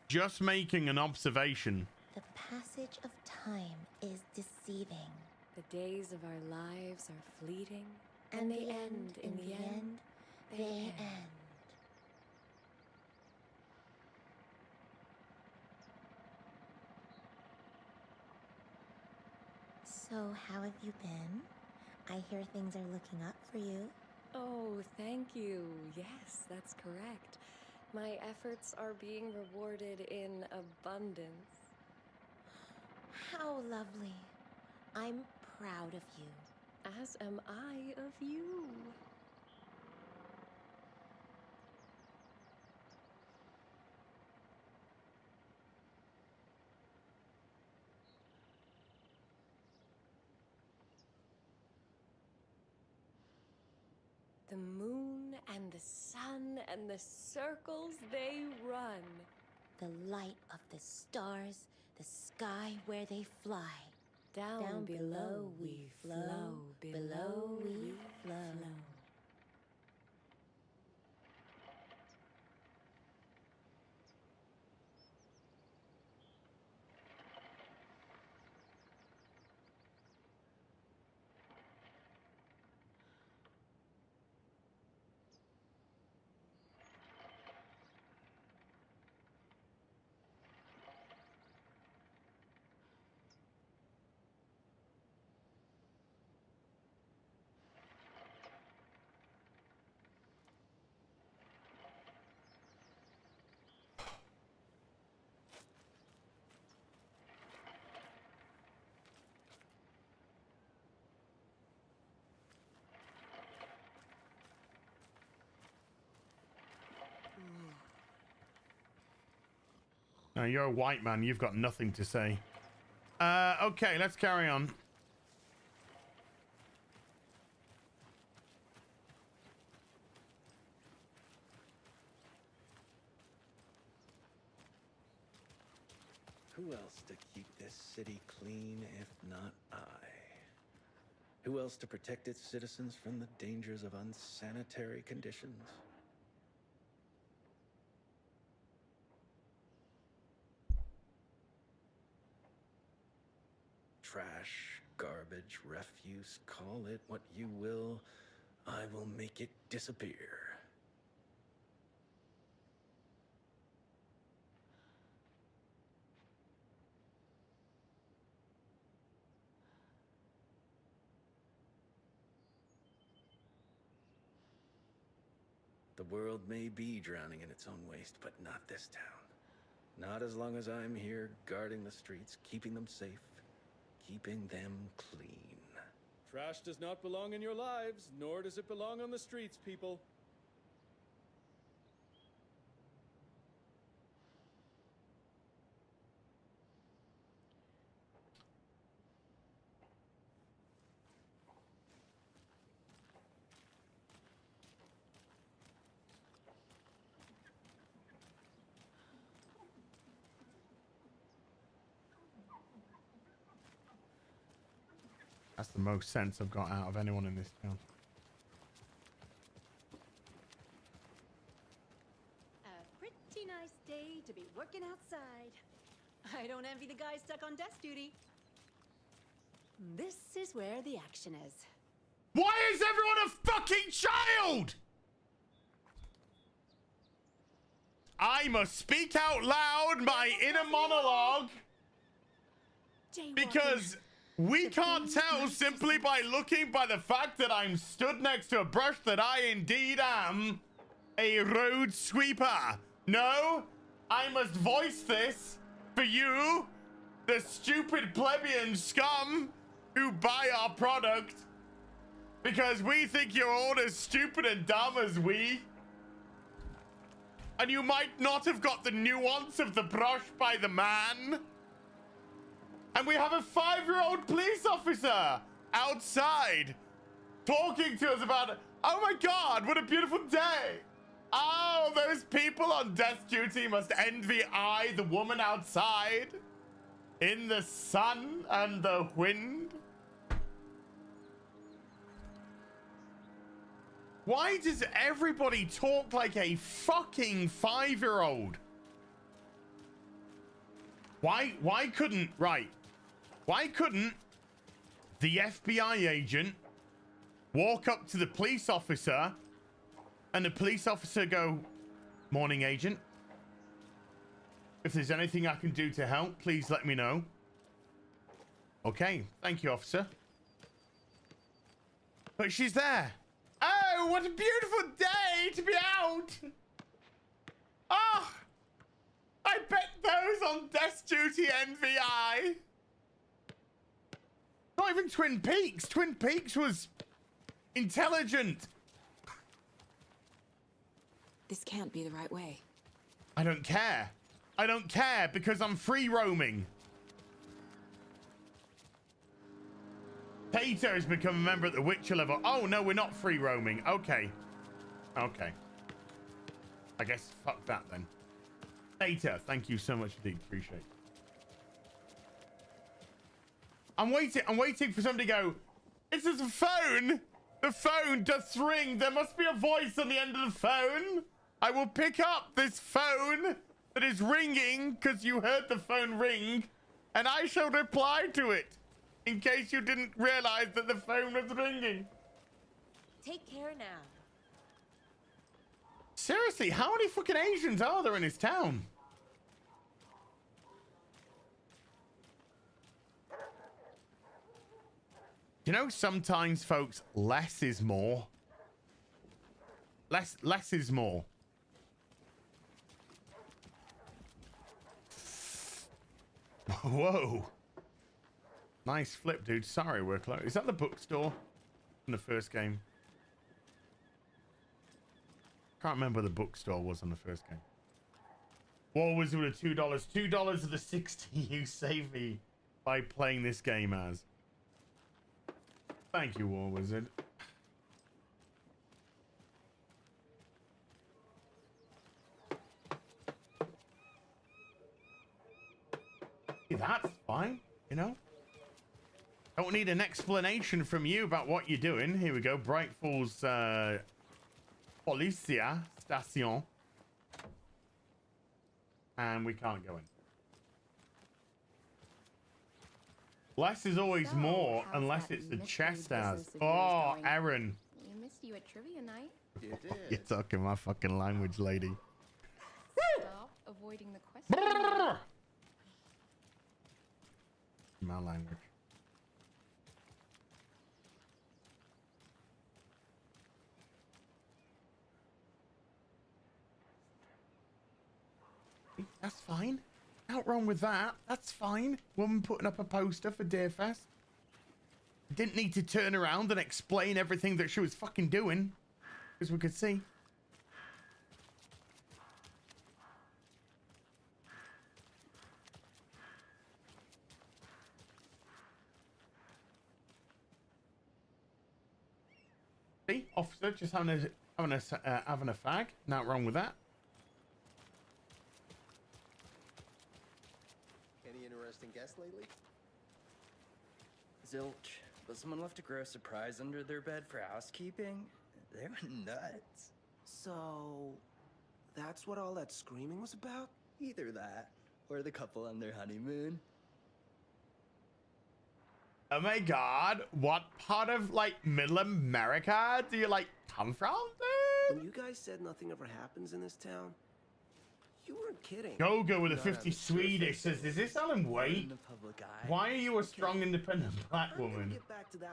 Just making an observation. The passage of time is deceiving. The days of our lives are fleeting, And they end, in the end, they end. So, how have you been? I hear things are looking up for you. Oh, thank you. Yes, that's correct. My efforts are being rewarded in abundance. How lovely. I'm proud of you. As am I of you. The moon and the sun and the circles they run. The light of the stars, the sky where they fly. Down below we flow, below we flow. No, you're a white man. You've got nothing to say. Okay, let's carry on. Who else to keep this city clean if not I? Who else to protect its citizens from the dangers of unsanitary conditions? Trash, garbage, refuse, call it what you will, I will make it disappear. The world may be drowning in its own waste, but not this town. Not as long as I'm here guarding the streets, keeping them safe, keeping them clean. Trash does not belong in your lives, nor does it belong on the streets, people. That's the most sense I've got out of anyone in this town. A pretty nice day to be working outside. I don't envy the guy stuck on desk duty. This is where the action is. Why is everyone a fucking child? I must speak out loud my inner monologue because we can't tell simply by looking by the fact that I'm stood next to a brush that I indeed am a road sweeper. No, I must voice this for you, the stupid plebeian scum who buy our product because we think you're all as stupid and dumb as we. And you might not have got the nuance of the brush by the man. And we have a 5-year-old police officer outside talking to us about, oh my God, what a beautiful day. Oh, those people on desk duty must envy I, the woman outside, in the sun and the wind. Why does everybody talk like a fucking 5-year-old? Why couldn't the FBI agent walk up to the police officer and the police officer go, morning agent, if there's anything I can do to help, please let me know. Okay, thank you, officer. But she's there. Oh, what a beautiful day to be out. Oh, I bet those on desk duty NVI. Not even Twin Peaks. Twin Peaks was intelligent. This can't be the right way. I don't care. I don't care because I'm free roaming. Tater has become a member at the Witcher level. Oh, no, we're not free roaming. Okay. Okay. I guess fuck that then. Tater, thank you so much indeed. Appreciate it. I'm waiting for somebody to go, it's just a phone. The phone does ring. There must be a voice on the end of the phone. I will pick up this phone that is ringing because you heard the phone ring and I shall reply to it in case you didn't realize that the phone was ringing. Take care now. Seriously, how many fucking Asians are there in this town? You know, sometimes, folks, less is more. Less is more. Whoa. Nice flip, dude. Sorry, we're close. Is that the bookstore in the first game? Can't remember where the bookstore was on the first game. War Wizard with $2. $2 of the 60 you save me by playing this game as. Thank you, War Wizard. That's fine, you know? Don't need an explanation from you about what you're doing. Here we go. Bright Falls Policia Station. And we can't go in. Less is always more, unless it's a chest as. Oh, Aaron. You missed you at trivia night. You did. You're talking my fucking language, lady. Stop avoiding the question. My language. That's fine. Not wrong with that. That's fine. Woman putting up a poster for Deerfest. Didn't need to turn around and explain everything that she was fucking doing, as we could see. See, officer just having a fag. Not wrong with that. Any interesting guests lately? Zilch, but someone left a gross surprise under their bed for housekeeping. They were nuts. So, that's what all that screaming was about? Either that, or the couple on their honeymoon. Oh my god, what part of, like, middle America do you, like, come from, dude? When you guys said nothing ever happens in this town, you weren't kidding. Go with a 50 Swedish says, is this Alan Wake? Why are you a strong, independent black woman?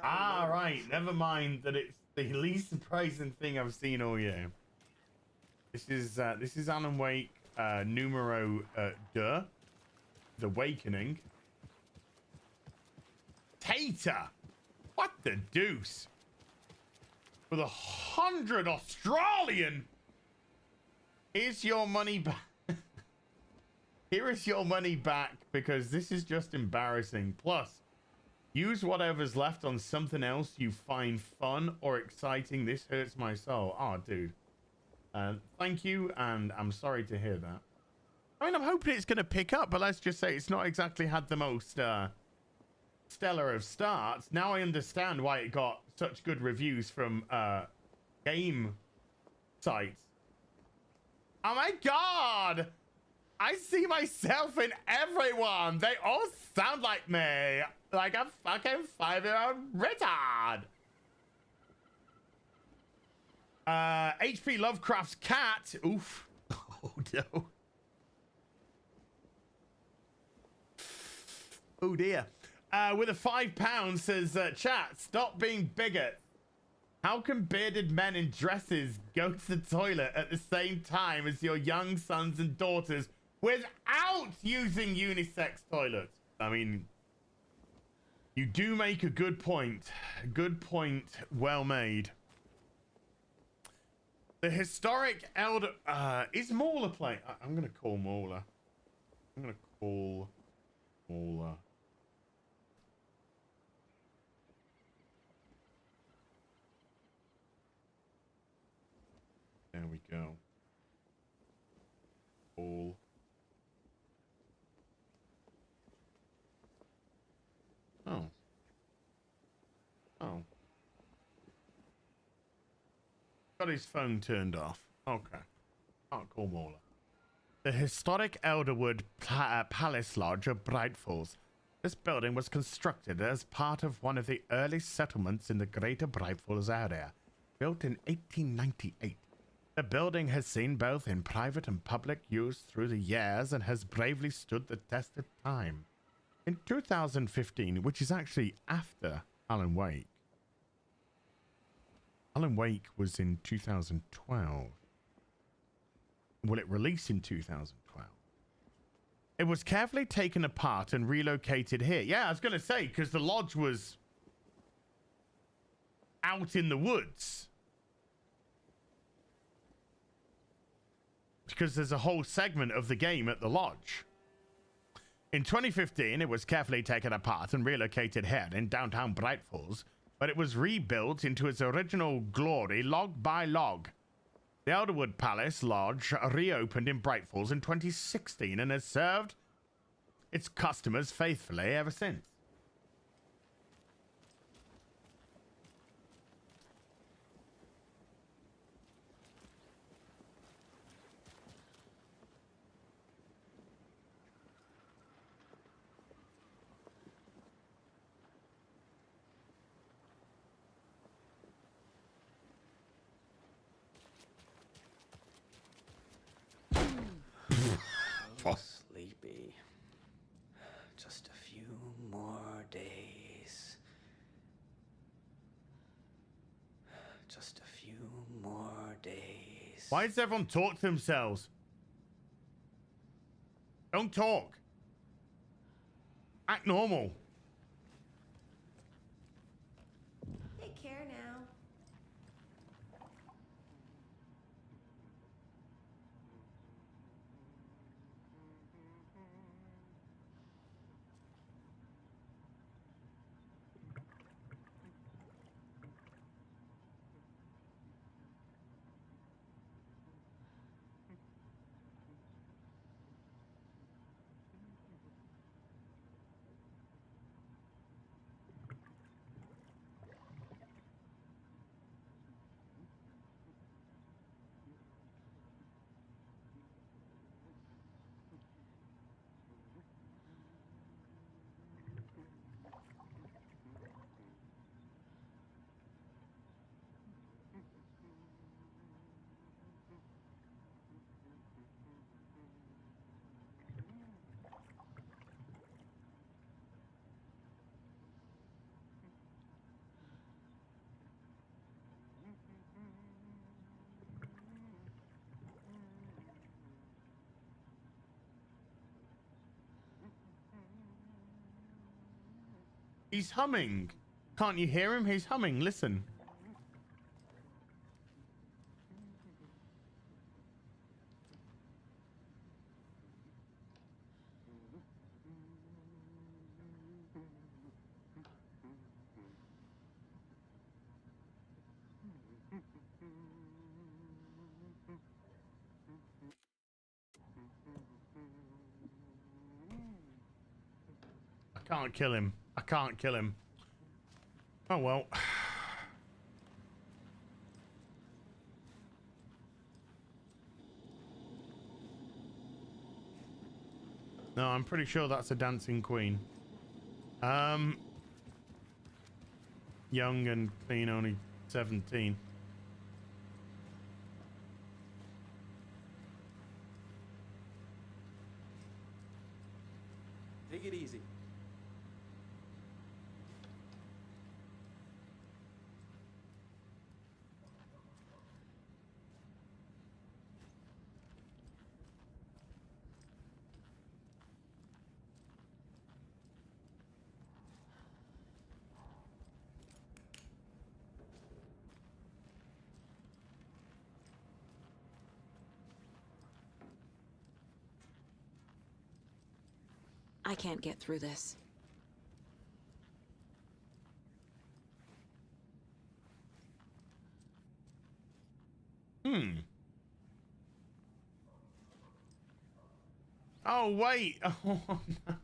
Ah, right, never mind that it's the least surprising thing I've seen all year. This is Alan Wake, numero, The Awakening. Tater! What the deuce? With 100 Australian! Here's your money back. Here is your money back, because this is just embarrassing. Plus, use whatever's left on something else you find fun or exciting. This hurts my soul. Oh, dude. Thank you, and I'm sorry to hear that. I mean, I'm hoping it's going to pick up, but let's just say it's not exactly had the most stellar of starts. Now I understand why it got such good reviews from game sites. Oh my god! I see myself in everyone. They all sound like me. Like a fucking 5-year-old retard. H.P. Lovecraft's cat. Oof. Oh no. Oh dear. With a £5 says, chat, stop being bigot. How can bearded men in dresses go to the toilet at the same time as your young sons and daughters without using unisex toilets? I mean, you do make a good point. Good point, well made. The historic elder... is Mauler playing? I'm going to call Mauler. I'm going to call Mauler. There we go. All. Oh. Oh. Got his phone turned off. Okay. Can't call Mauler. The historic Elderwood Palace Lodge of Bright Falls. This building was constructed as part of one of the early settlements in the Greater Bright Falls area, built in 1898. The building has seen both in private and public use through the years and has bravely stood the test of time. In 2015, which is actually after Alan Wake. Alan Wake was in 2012. Well, it released in 2012. It was carefully taken apart and relocated here. Yeah, I was going to say, because the lodge was out in the woods. because there's a whole segment of the game at the lodge. In 2015, it was carefully taken apart and relocated here in downtown Bright Falls, but it was rebuilt into its original glory log by log. The Elderwood Palace Lodge reopened in Bright Falls in 2016 and has served its customers faithfully ever since. So sleepy. Just a few more days. Just a few more days. Why does everyone talk to themselves? Don't talk. Act normal. Take care now. He's humming. Can't you hear him? He's humming. Listen. I can't kill him. I can't kill him. Oh well. No, I'm pretty sure that's a dancing queen. Young and clean, only 17. Take it easy. I can't get through this. Oh, wait. Oh, no.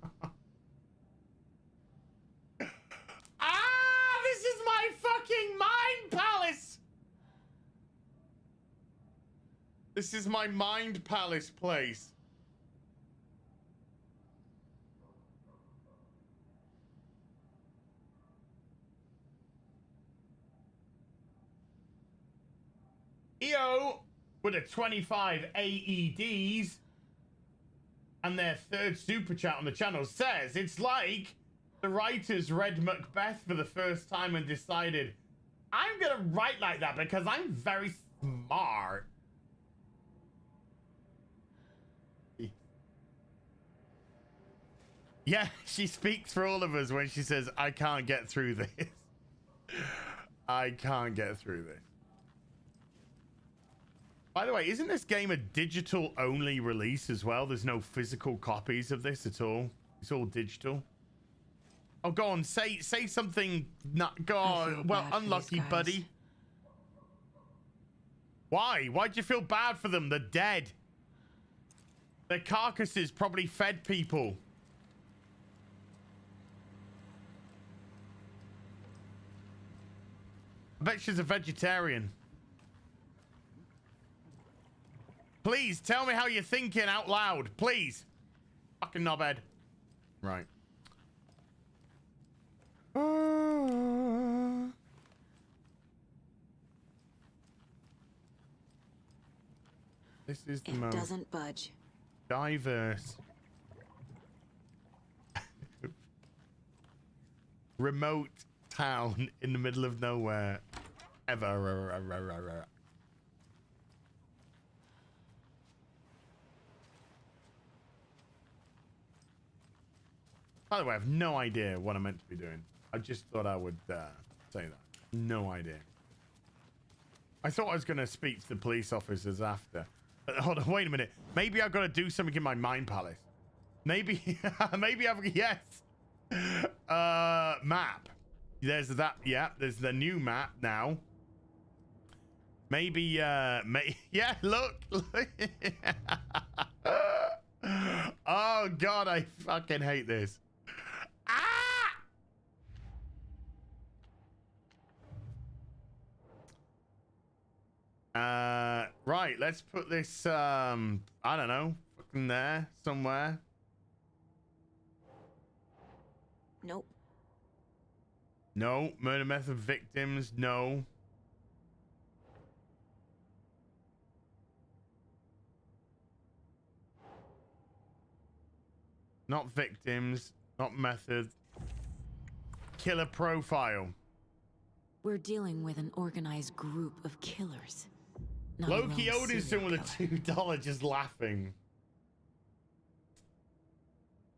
This is my fucking mind palace. This is my mind palace place. EO with a 25 AEDs and their third super chat on the channel says it's like the writers read Macbeth for the first time and decided, I'm gonna write like that because I'm very smart. Yeah, she speaks for all of us when she says, I can't get through this. I can't get through this. By the way, isn't this game a digital only release as well? There's no physical copies of this at all. It's all digital. Oh, go on, say something. Not go on. Well, unlucky, buddy. Why? Why'd you feel bad for them? They're dead. Their carcasses probably fed people. I bet she's a vegetarian. Please tell me how you're thinking out loud. Please. Fucking knobhead. Right. This is the most doesn't budge. Diverse. Remote town in the middle of nowhere ever. By the way, I have no idea what I'm meant to be doing. I just thought I would say that. No idea. I thought I was going to speak to the police officers after. Hold on, wait a minute. Maybe I've got to do something in my mind palace. Maybe, maybe I've, yes. Map. There's that, yeah, there's the new map now. Maybe, yeah, look. Oh, God, I fucking hate this. Right, let's put this, I don't know, fucking there, somewhere. Nope. No. Murder method victims, no. Not victims, not method. Killer profile. We're dealing with an organized group of killers. Not a Loki lone Odinson serial with a $2 just laughing.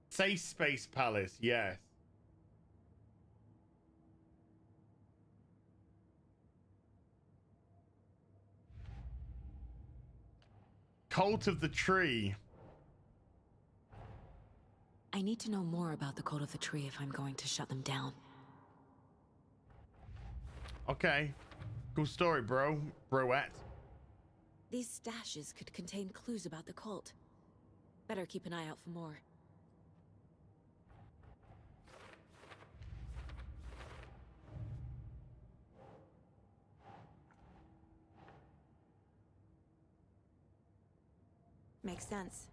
Say Space Palace, yes. Cult of the Tree. I need to know more about the Cult of the Tree if I'm going to shut them down. Okay. Cool story, bro. Broette. These stashes could contain clues about the cult. Better keep an eye out for more. Makes sense.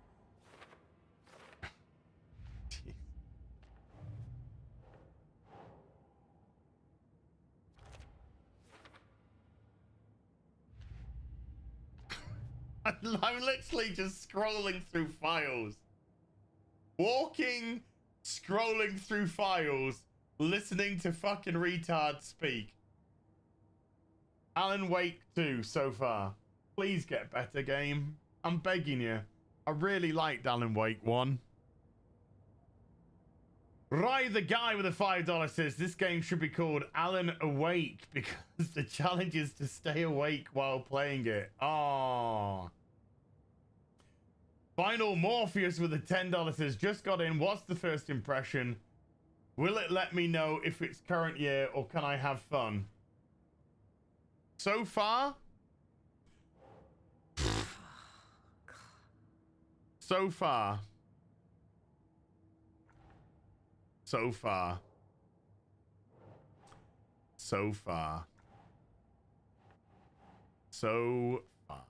I'm literally just scrolling through files. Walking, scrolling through files, listening to fucking retards speak. Alan Wake 2 so far. Please get better, game. I'm begging you. I really liked Alan Wake 1. Rai the guy with the $5 says this game should be called Alan Awake because the challenge is to stay awake while playing it. Aww. Final Morpheus with a $10 says just got in. What's the first impression? Will it let me know if it's current year or can I have fun? So far? So far. So far. So far. So far.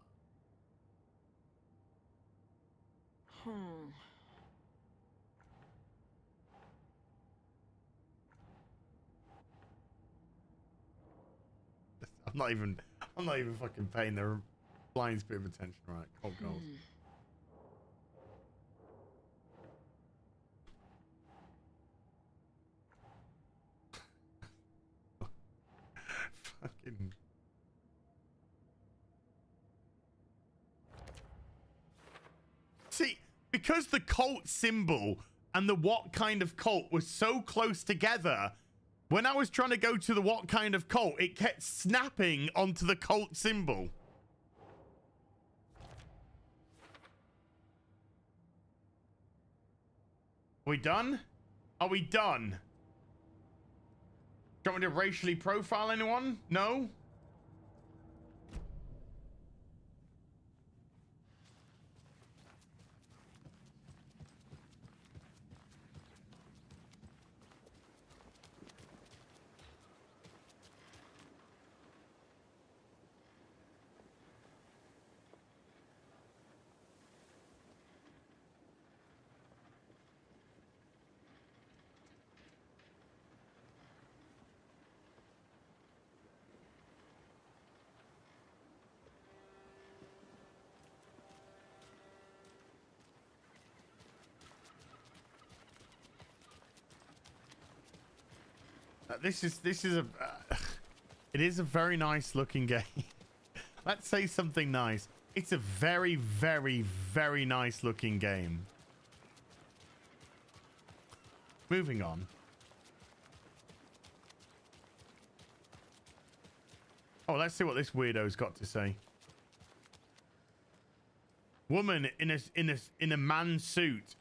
I'm not even fucking paying the blind bit of attention, right? Cold gold. Fucking. See, because the cult symbol and the what kind of cult was so close together, when I was trying to go to the what kind of cult, it kept snapping onto the cult symbol. we done? Are we done? Do you want me to racially profile anyone? No? This is a it is a very nice looking game. Let's say something nice. It's a very, very, very nice looking game. Moving on. Oh, let's see what this weirdo's got to say. Woman in a man's suit.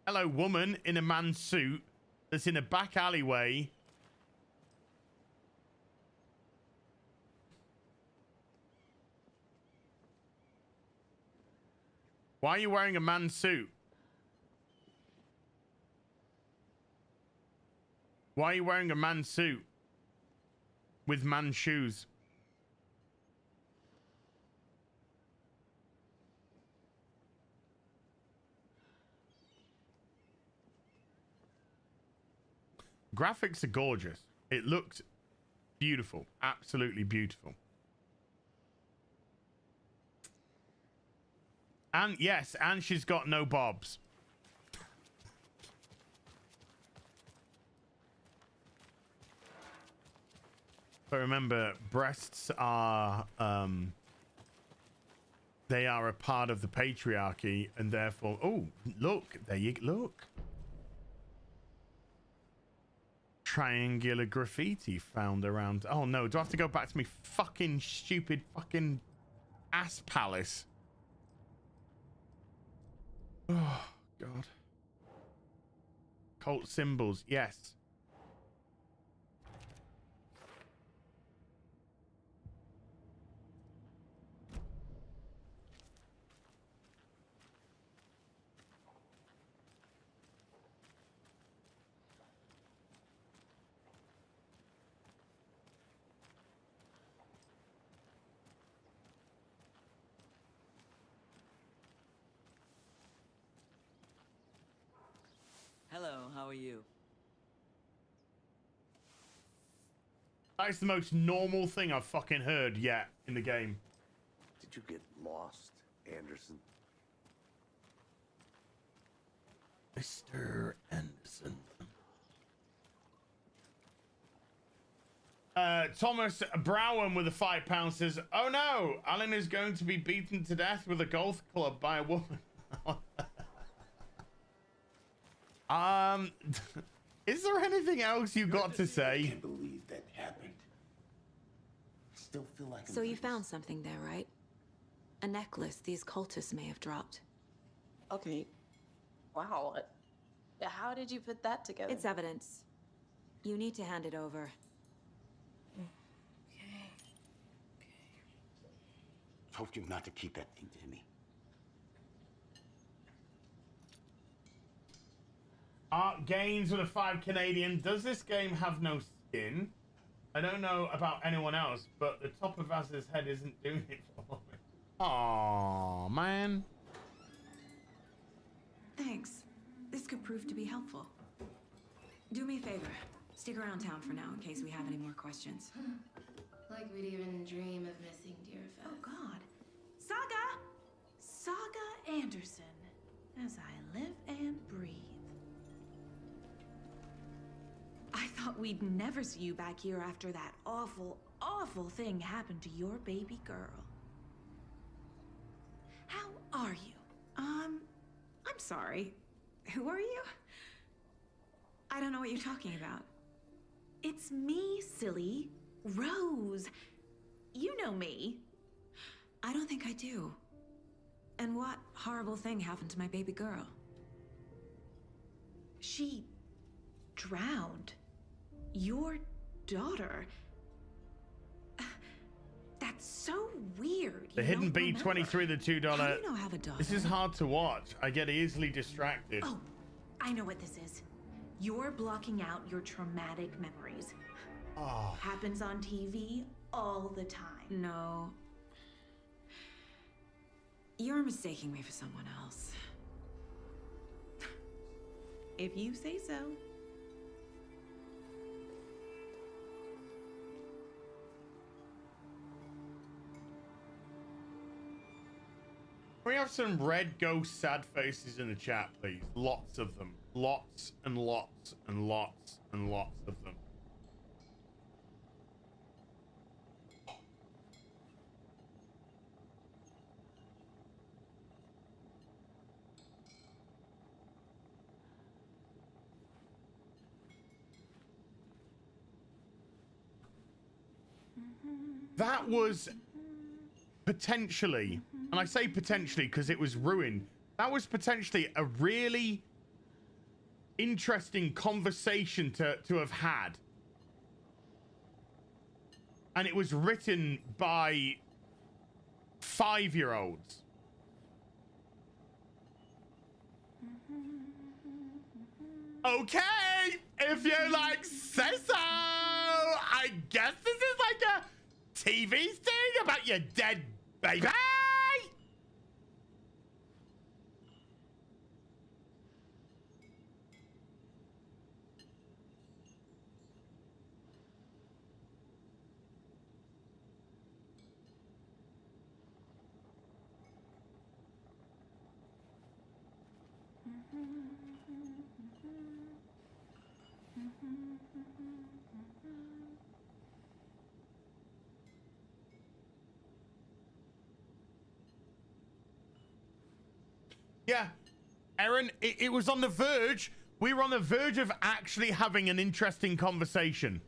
Hello, woman in a man's suit that's in a back alleyway. Why are you wearing a man's suit? Why are you wearing a man's suit with man's shoes? Graphics are gorgeous. It looked beautiful. Absolutely beautiful. And yes, and she's got no bobs. But remember, breasts are they are a part of the patriarchy, and therefore, oh, look, there you look. Triangular graffiti found around. Oh no, do I have to go back to me fucking stupid fucking ass palace? Oh god. Cult symbols, yes. Hello, how are you? That is the most normal thing I've fucking heard yet in the game. Did you get lost, Anderson? Mr. Anderson. Thomas Browen with a £5 says, "Oh no, Alan is going to be beaten to death with a golf club by a woman." Is there anything else you got to say? I can't believe that happened. Still feel like So you found something there, right? A necklace these cultists may have dropped. Okay. Wow. How did you put that together? It's evidence. You need to hand it over. Told you not to keep that thing to me. Art Gains with a 5 Canadian. Does this game have no skin? I don't know about anyone else, but the top of Az's head isn't doing it for me. Aww, man. Thanks. This could prove to be helpful. Do me a favor. Stick around town for now in case we have any more questions. Like we'd even dream of missing dear Feth. Oh God. Saga Anderson. As I live and breathe. I thought we'd never see you back here after that awful, awful thing happened to your baby girl. How are you? I'm sorry. Who are you? I don't know what you're talking about. It's me, silly. Rose. You know me. I don't think I do. And what horrible thing happened to my baby girl? She drowned. Your daughter. That's so weird. The hidden B23, the $2. How do you know I have a daughter? This is hard to watch. I get easily distracted. Oh, I know what this is. You're blocking out your traumatic memories. Oh. Happens on TV all the time. No. You're mistaking me for someone else. If you say so. Can we have some red ghost sad faces in the chat, please? Lots of them. Lots and lots and lots and lots of them. That was potentially, and I say potentially because it was ruined, that was potentially a really interesting conversation to have had. And it was written by 5-year-olds. Okay, if you like say so. I guess this is like a TV thing about your dead baby. Yeah, Aaron, it was on the verge. We were on the verge of actually having an interesting conversation.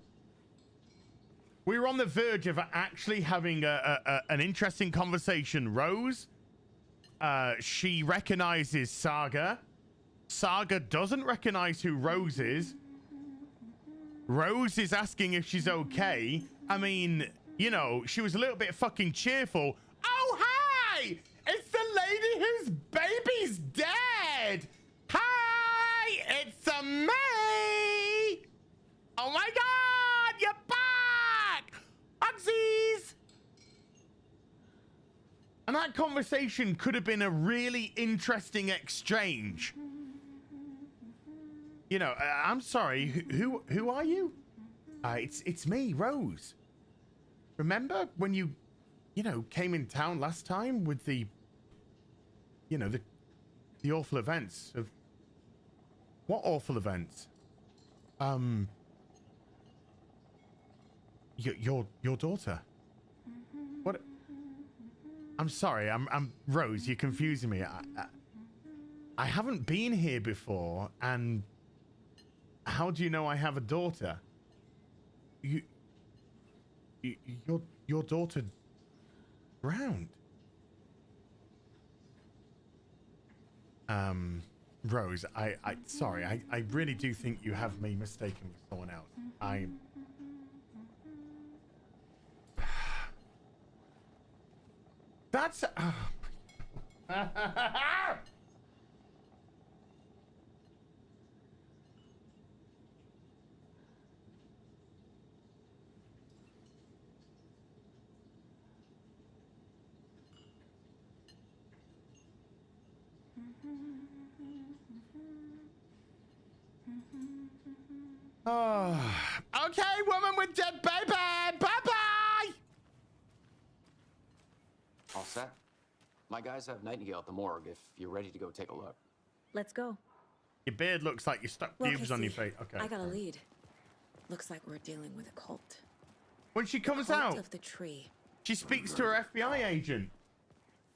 We were on the verge of actually having an interesting conversation. Rose, she recognizes Saga. Saga doesn't recognize who Rose is. Rose is asking if she's okay. I mean, you know, she was a little bit fucking cheerful. Oh, hi! It's the lady whose baby's dead! Hi! It's me! Oh my god! You're back! Hugsies! And that conversation could have been a really interesting exchange. You know, I'm sorry, who are you? It's me, Rose. Remember when you know, came in town last time with the, you know, the awful events of... What awful events? Your daughter. What? I'm sorry, I'm Rose, you're confusing me. I haven't been here before, and how do you know I have a daughter? Your daughter drowned. Rose, sorry, I really do think you have me mistaken for someone else. That's... Oh, okay, woman with dead baby. Bye-bye. All set? My guys have Nightingale at the morgue if you're ready to go take a look. Let's go. Your beard looks like you stuck pubes on your face. Okay. I got a lead. Looks like we're dealing with a cult. When she comes Cult out, of the tree. she speaks to her FBI agent.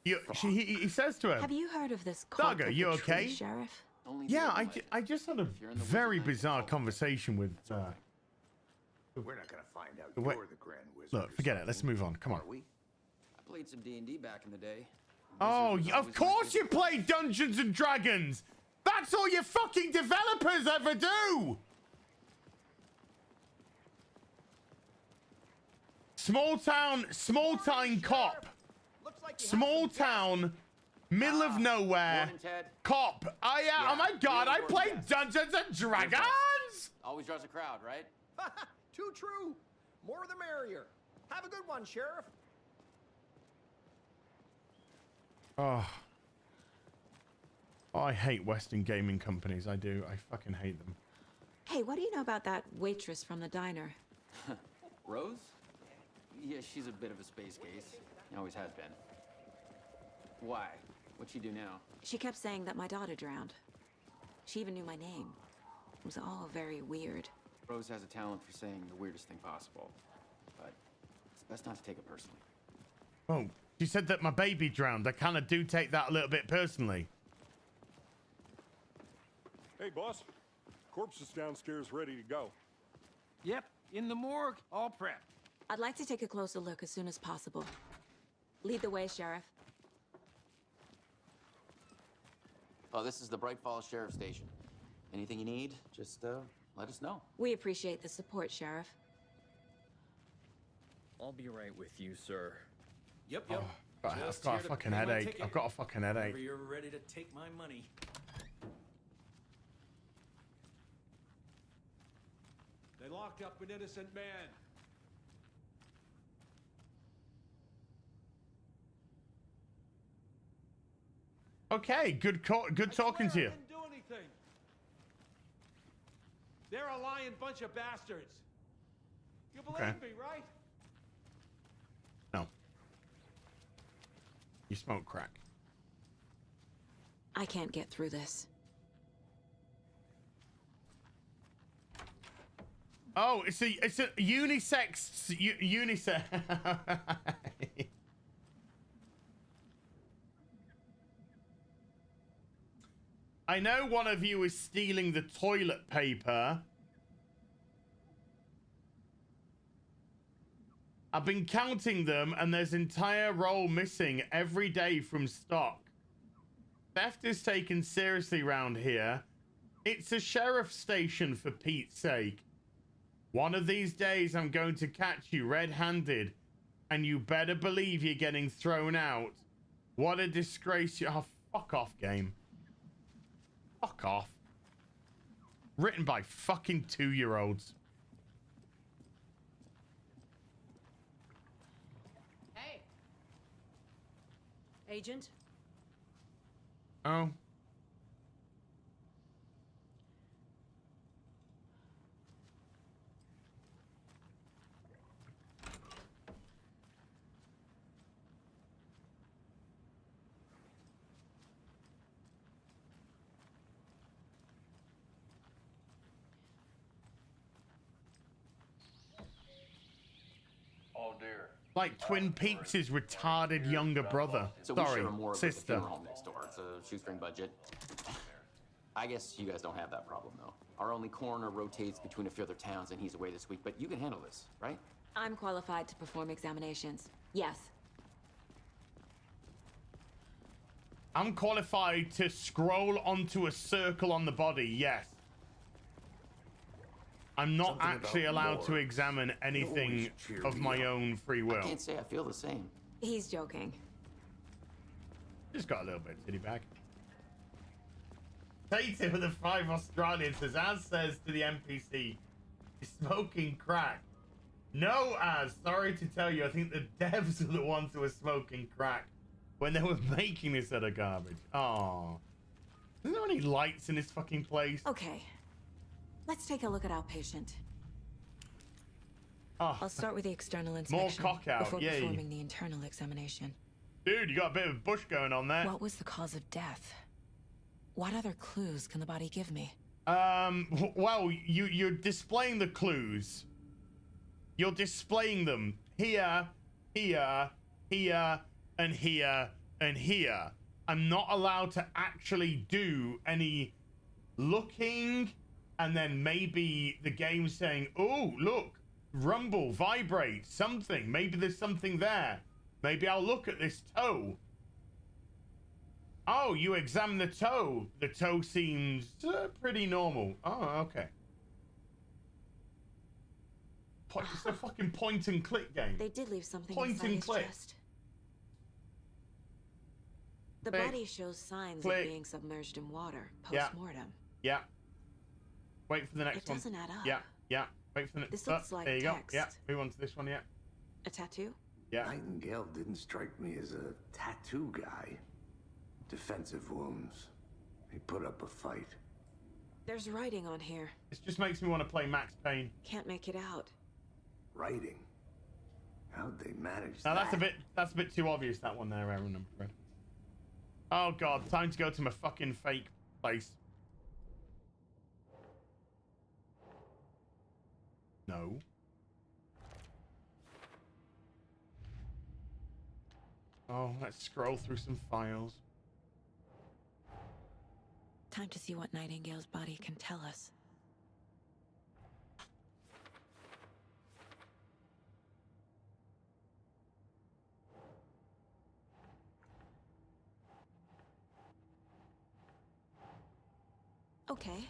He says to her, Have you heard of this cult Dogger, of you the okay? tree, Sheriff? Yeah, I just had a very bizarre conversation with... We're not gonna find out Wait. you're the Grand Wizard. Look, forget it. Let's move on. Come on. I played some D&D back in the day. Oh, of course you played Dungeons and Dragons! That's all your fucking developers ever do. Small town cop. Small town, middle of nowhere. Morning, Ted. Cop. Oh my god, I played Dungeons and Dragons. Always draws a crowd, right? Too true. More the merrier. Have a good one, Sheriff. Oh, I hate Western gaming companies. I do. I fucking hate them. Hey, what do you know about that waitress from the diner? Rose? Yeah, she's a bit of a space case. Always has been. Why? What'd she do now? She kept saying that my daughter drowned. She even knew my name. It was all very weird. Rose has a talent for saying the weirdest thing possible. But it's best not to take it personally. Oh, she said that my baby drowned. I kind of do take that a little bit personally. Hey, boss. Corpse is downstairs ready to go. Yep, in the morgue, all prepped. I'd like to take a closer look as soon as possible. Lead the way, Sheriff. Oh, this is the Bright Falls Sheriff Station. Anything you need, just let us know. We appreciate the support, Sheriff. I'll be right with you, sir. Yep. I've got a fucking headache. I've got a fucking headache. Whenever you're ready to take my money. They locked up an innocent man. Okay, good talking to you. I didn't do anything. They're a lying bunch of bastards. You believe me, right? No. You smoke crack. I can't get through this. Oh, it's a unisex unisex. I know one of you is stealing the toilet paper. I've been counting them, and there's entire roll missing every day from stock. Theft is taken seriously round here. It's a sheriff's station, for Pete's sake. One of these days, I'm going to catch you red-handed, and you better believe you're getting thrown out. What a disgrace. Oh, fuck off, game. Fuck off. Written by fucking 2-year-olds. Hey. Agent? Oh. Like Twin Peaks' retarded younger brother. So we Sorry, share more of sister. the funeral home next door. It's a shoestring budget. I guess you guys don't have that problem, though. Our only coroner rotates between a few other towns, and he's away this week. But you can handle this, right? I'm qualified to perform examinations. Yes. I'm qualified to scroll onto a circle on the body, yes. I'm not actually allowed to examine anything of my own free will. I can't say I feel the same. He's joking. Just got a little bit of titty back. Tatum with the 5 Australian says, Az says to the NPC, "You're smoking crack." No, Az, sorry to tell you, I think the devs are the ones who were smoking crack when they were making this other garbage. Oh, isn't there any lights in this fucking place? Okay. Let's take a look at our patient. Oh, I'll start with the external more inspection cock out, before yay. performing the internal examination. Dude, you got a bit of a bush going on there. What was the cause of death? What other clues can the body give me? Well, you're displaying the clues. You're displaying them here, here, here, and here, and here. I'm not allowed to actually do any looking, and then maybe the game saying, oh, look, rumble, vibrate, something. Maybe there's something there. Maybe I'll look at this toe. Oh, you examine the toe. The toe seems pretty normal. Oh, okay. It's a fucking point and click game. They did leave something Point inside and his click. chest. The Click. body shows signs Click. of being submerged in water Yeah. post-mortem. Yeah. Wait for the next It one. doesn't add up. Yeah. Yeah. Wait for the next. This looks like there you text. go. Yeah. Move on to this one. Yeah. A tattoo? Yeah. Nightingale didn't strike me as a tattoo guy. Defensive wounds. He put up a fight. There's writing on here. This just makes me want to play Max Payne. Can't make it out. Writing? How'd they manage Now that? that's a bit too obvious, that one there, Aaron, I'm afraid. Oh god, time to go to my fucking fake place. No. Oh, let's scroll through some files. Time to see what Nightingale's body can tell us. Okay.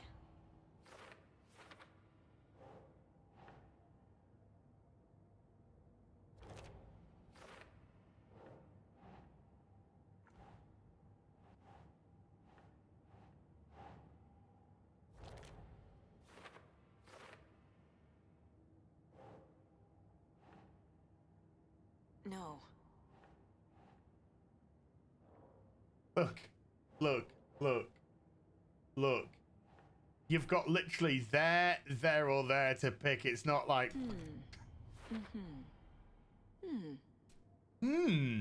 No. Look. Look. Look. Look. You've got literally there, or there to pick. It's not like...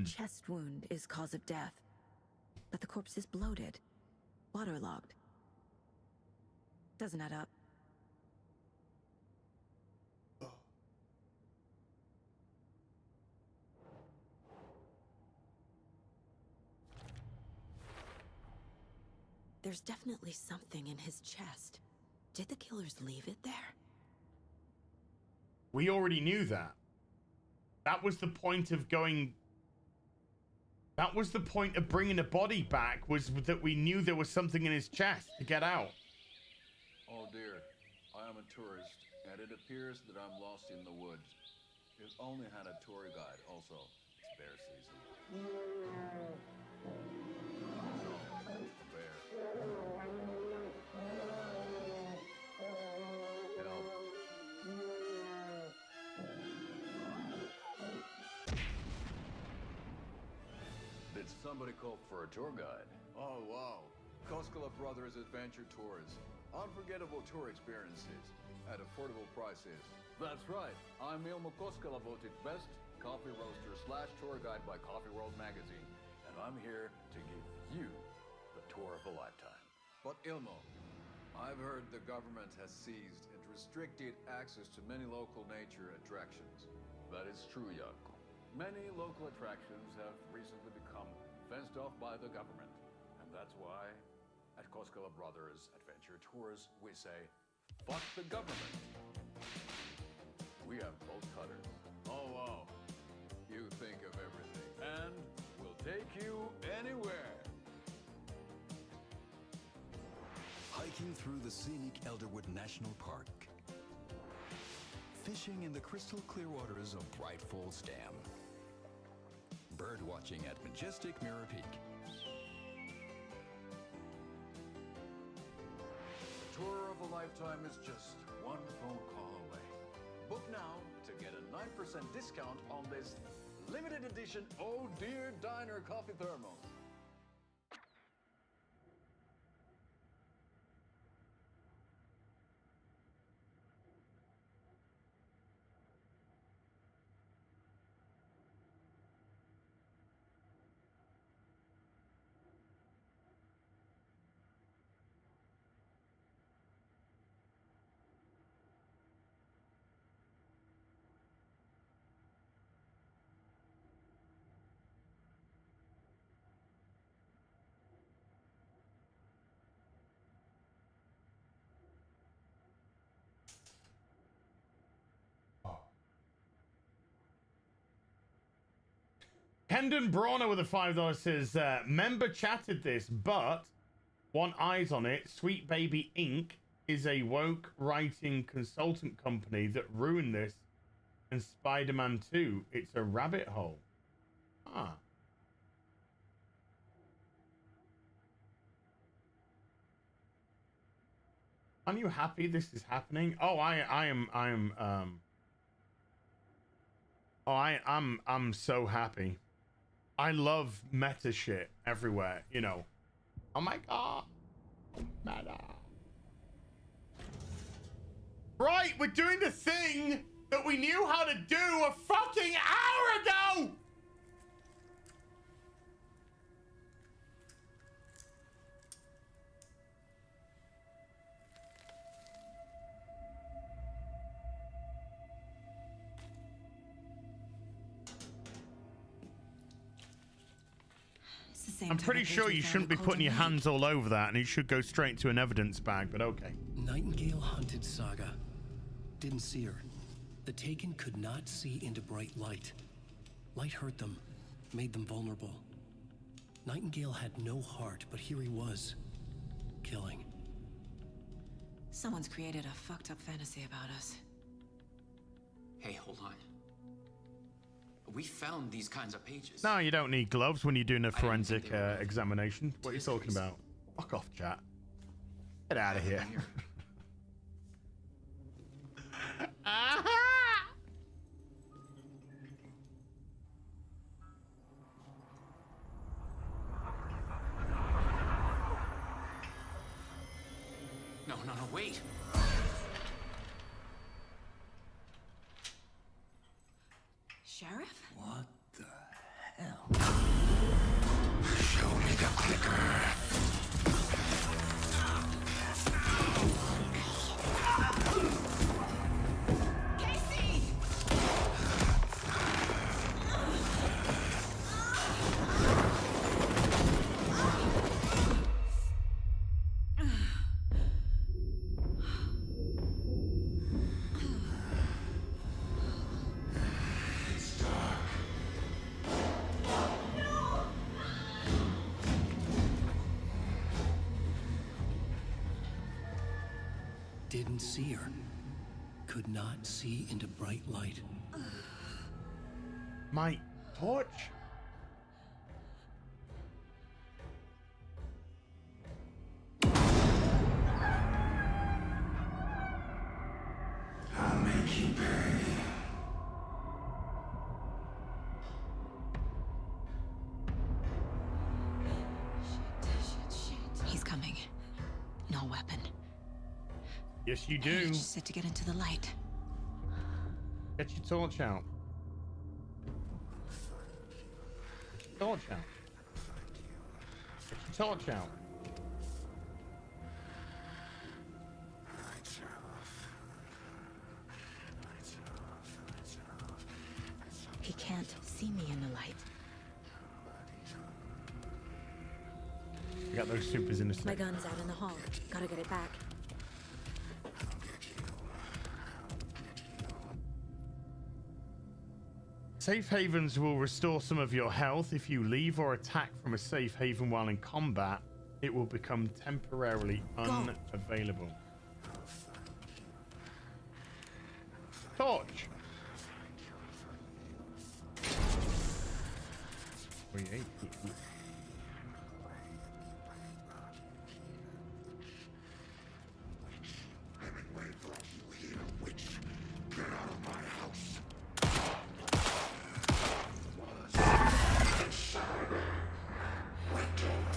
Chest wound is cause of death. But the corpse is bloated. Waterlogged. Doesn't add up. There's definitely something in his chest. Did the killers leave it there? We already knew that. That was the point of going... That was the point of bringing a body back, was that we knew there was something in his chest to get out. Oh dear, I am a tourist, and it appears that I'm lost in the woods. If only had a tour guide. Also, it's bear season. Did somebody call for a tour guide? Oh wow, Koskela Brothers Adventure Tours. Unforgettable tour experiences at affordable prices. That's right, I'm Ilmo Koskela, voted best coffee roaster / tour guide by Coffee World magazine, and I'm here to give you the tour of a lifetime. But Ilmo, I've heard the government has seized and restricted access to many local nature attractions. That is true, Jaakko. Many local attractions have recently become fenced off by the government, and that's why at Koskela Brothers Adventure Tours we say, fuck the government. We have bolt cutters. Oh wow, you think of everything, and we'll take you anywhere. Hiking through the scenic Elderwood National Park. Fishing in the crystal clear waters of Bright Falls Dam. Bird watching at majestic Mirror Peak. The tour of a lifetime is just one phone call away. Book now to get a 9% discount on this limited edition Oh Dear Diner coffee thermos. Kendon Brawner with a $5 says, member chatted this, but want eyes on it. Sweet Baby Inc. is a woke writing consultant company that ruined this and Spider-Man 2. It's a rabbit hole. Ah. Aren't you happy this is happening? Oh, I'm so happy. I love meta shit everywhere, you know. Oh my god. Meta. Right, we're doing the thing that we knew how to do a fucking hour ago! I'm pretty sure you shouldn't be putting your hands all over that, and it should go straight to an evidence bag, but okay. Nightingale hunted Saga. Didn't see her. The Taken could not see into bright light. Light hurt them, made them vulnerable. Nightingale had no heart, but here he was, killing. Someone's created a fucked up fantasy about us. Hey, hold on. We found these kinds of pages. No, you don't need gloves when you're doing a forensic examination. What are you talking about? Fuck off, chat. Get out of here. No, wait. Sheriff? What the hell? Show me the clicker. Casey! Didn't see her. Could not see into bright light. My torch? I'll make you pay. He's coming. No weapon. Yes, you do. Just sit to get into the light. Get your torch out. Torch out. Get your torch out. He can't see me in the light. We got those supers in the My stick. gun's out in the hall. Gotta get it back. Safe havens will restore some of your health. If you leave or attack from a safe haven while in combat, it will become temporarily unavailable. Torch.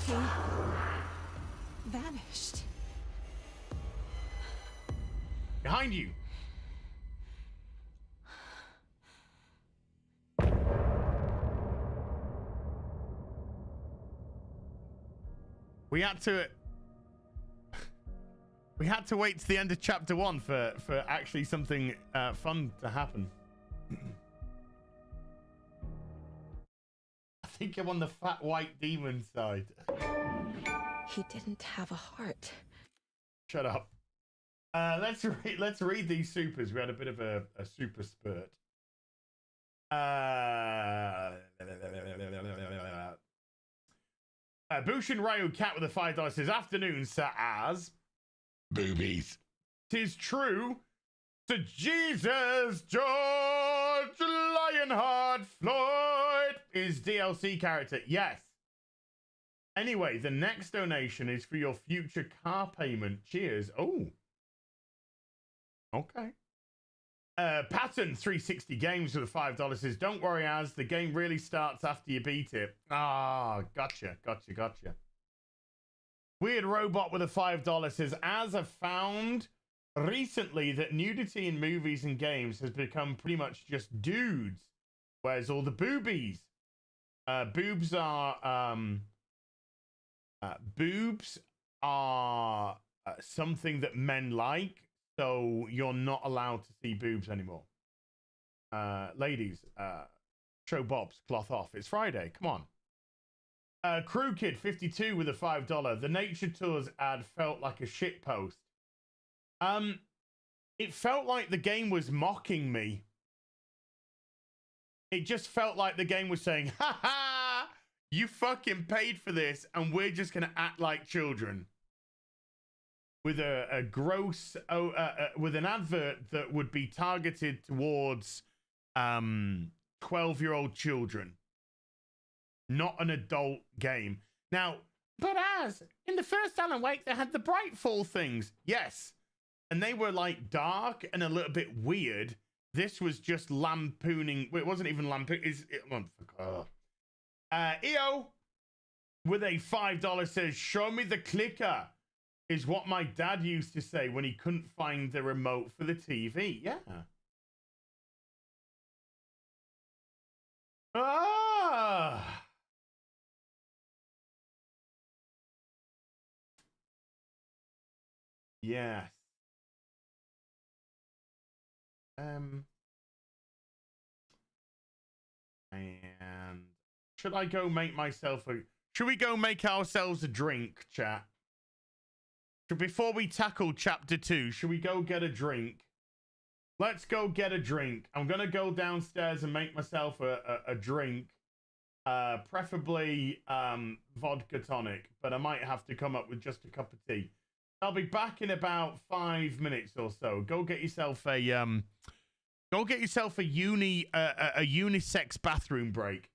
He vanished. Behind you. We had to wait to the end of chapter 1 for actually something fun to happen. I think I'm on the fat white demon side. He didn't have a heart. Shut up. Let's read these supers. We had a bit of a super spurt. Bushin Ryu Cat with a $5 says, afternoon, sir, as boobies. 'Tis true. To Jesus, George Lionheart Floyd is DLC character. Yes. Anyway, the next donation is for your future car payment. Cheers. Oh. Okay. Pattern 360 Games with a $5 says, don't worry, Az. The game really starts after you beat it. Ah, gotcha. Weird Robot with a $5 says, Az have found recently that nudity in movies and games has become pretty much just dudes. Where's all the boobies? Boobs are something that men like, so you're not allowed to see boobs anymore. Ladies, show Bob's cloth off. It's Friday. Come on. Crew Kid 52 with a $5. The Nature Tours ad felt like a shit post. It felt like the game was mocking me. It just felt like the game was saying, ha ha, you fucking paid for this and we're just going to act like children. With a gross, with an advert that would be targeted towards 12-year-old children. Not an adult game. Now, but as in the first Alan Wake, they had the Brightfall things. Yes. And they were like dark and a little bit weird. This was just lampooning. Well, it wasn't even lampooning. EO with a $5 says, show me the clicker, is what my dad used to say when he couldn't find the remote for the TV. Yeah. Ah. Yes. And should I go make myself a... Should we go make ourselves a drink, chat? Before we tackle chapter 2, should we go get a drink? Let's go get a drink. I'm going to go downstairs and make myself a drink. Preferably vodka tonic, but I might have to come up with just a cup of tea. I'll be back in about 5 minutes or so. Go get yourself a unisex bathroom break.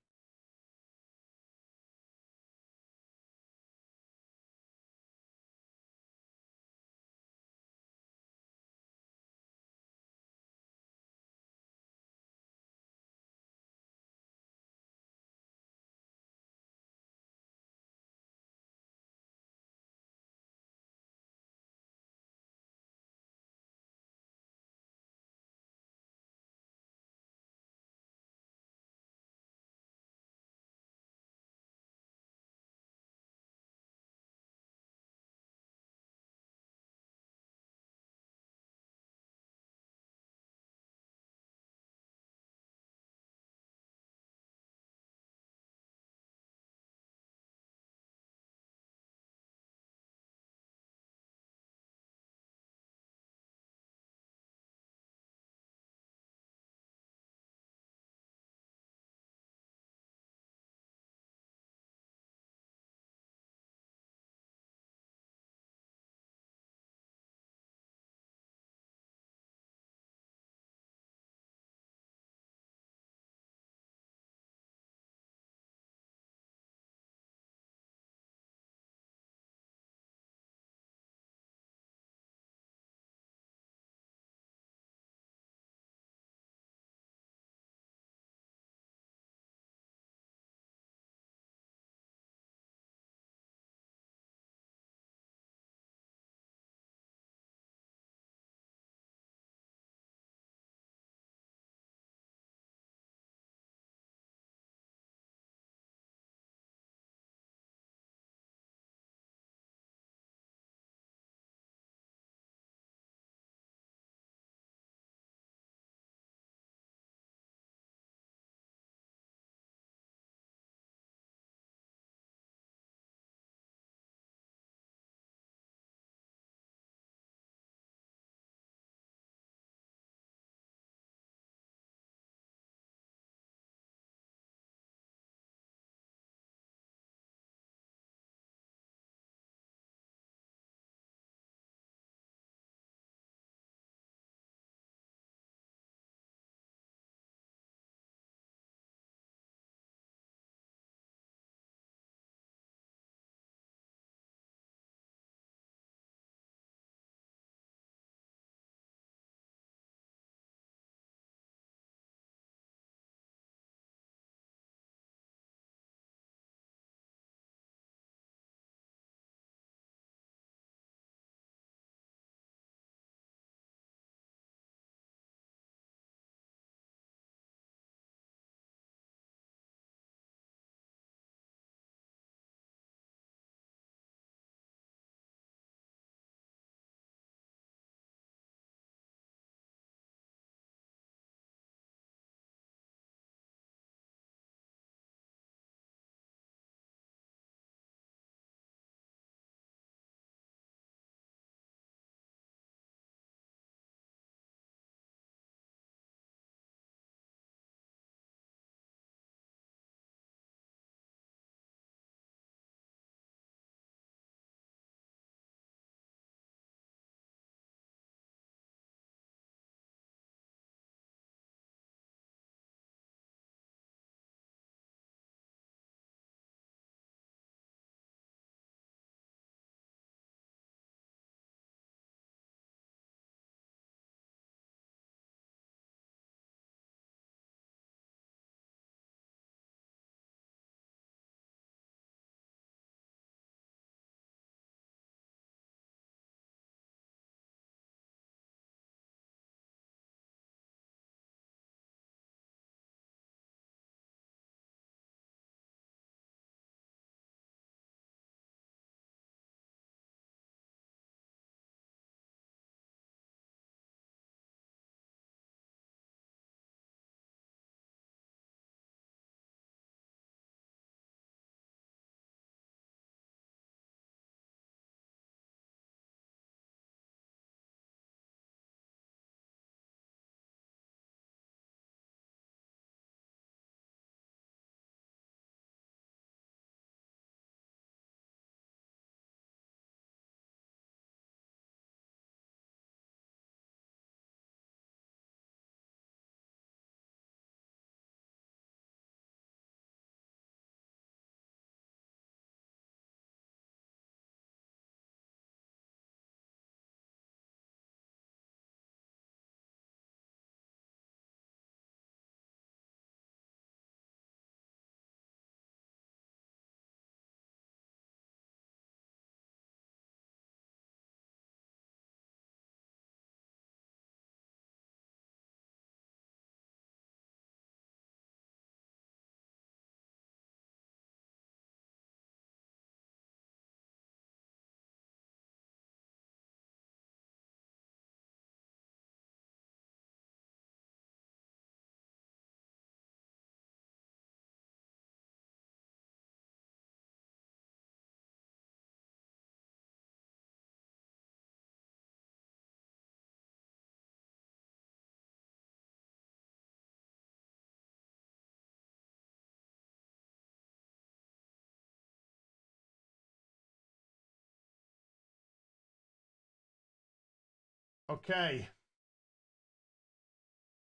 Okay.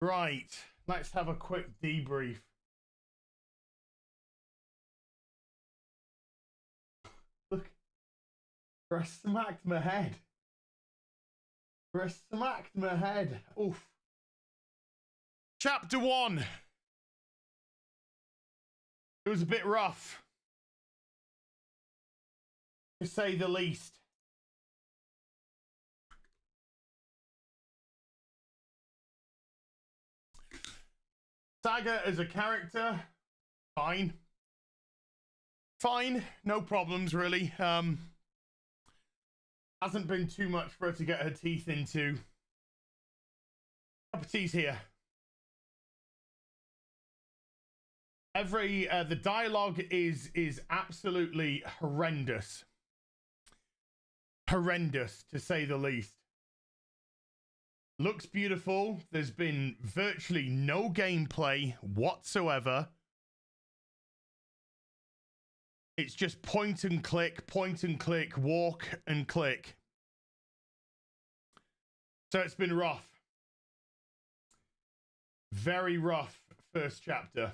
Right. Let's have a quick debrief. Look. I smacked my head. I smacked my head. Oof. Chapter 1. It was a bit rough, to say the least. Saga as a character, fine. Fine, no problems really. Hasn't been too much for her to get her teeth into. Cup of tea's here. The dialogue is absolutely horrendous. Horrendous, to say the least. Looks beautiful. There's been virtually no gameplay whatsoever. It's just point and click, walk and click. So it's been rough. Very rough first chapter.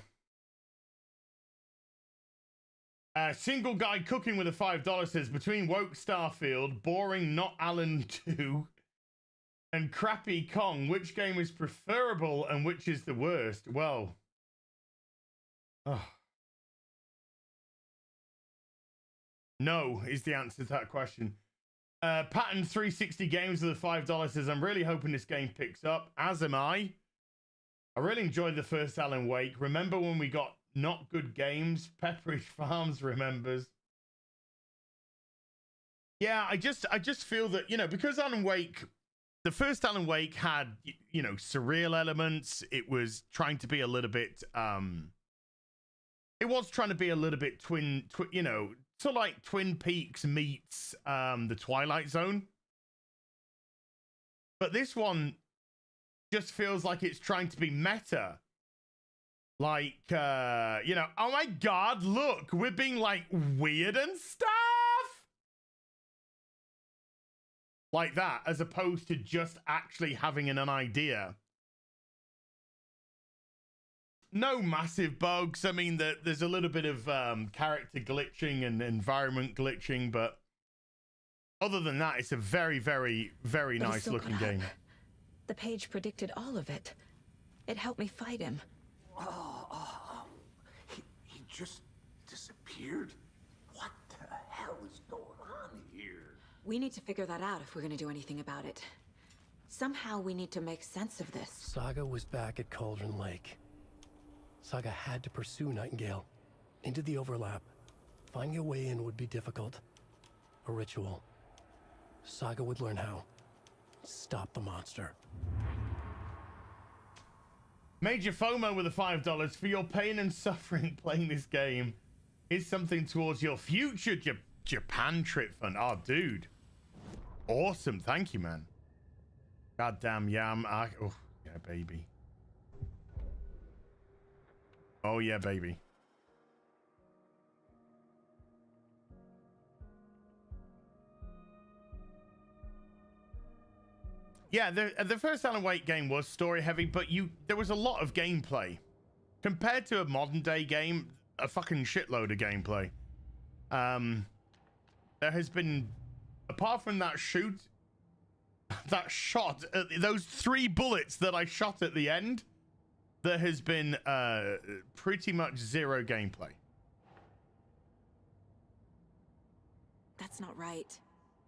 Single guy cooking with a $5 says, between woke Starfield, boring not Alan 2, and crappy Kong, which game is preferable and which is the worst? Well, no is the answer to that question. Pattern 360 Games with the $5 says, I'm really hoping this game picks up, as am I. I really enjoyed the first Alan Wake. Remember when we got not good games? Pepperidge Farms remembers. Yeah, I just feel that, you know, because Alan Wake, the first Alan Wake had, you know, surreal elements. It was trying to be a little bit, it was trying to be a little bit you know, so like Twin Peaks meets the Twilight Zone. But this one just feels like it's trying to be meta. Like, you know, oh my God, look, we're being like weird and stuff. Like that, as opposed to just actually having an idea. No massive bugs. I mean, there's a little bit of character glitching and environment glitching, but other than that, it's a very, very, very nice looking game. The page predicted all of it. It helped me fight him. He just disappeared? What the hell is going on here? We need to figure that out if we're gonna do anything about it. Somehow we need to make sense of this. Saga was back at Cauldron Lake. Saga had to pursue Nightingale. Into the overlap. Finding a way in would be difficult. A ritual. Saga would learn how. Stop the monster. Major FOMO with the $5 for your pain and suffering playing this game is something towards your future Japan trip fund. Oh, dude. Awesome. Thank you, man. Goddamn yam. Oh, yeah, baby. Oh, yeah, baby. Yeah, the first Alan Wake game was story heavy, but there was a lot of gameplay. Compared to a modern day game, a fucking shitload of gameplay. There has been, apart from that shot, those 3 bullets that I shot at the end, there has been pretty much zero gameplay. That's not right.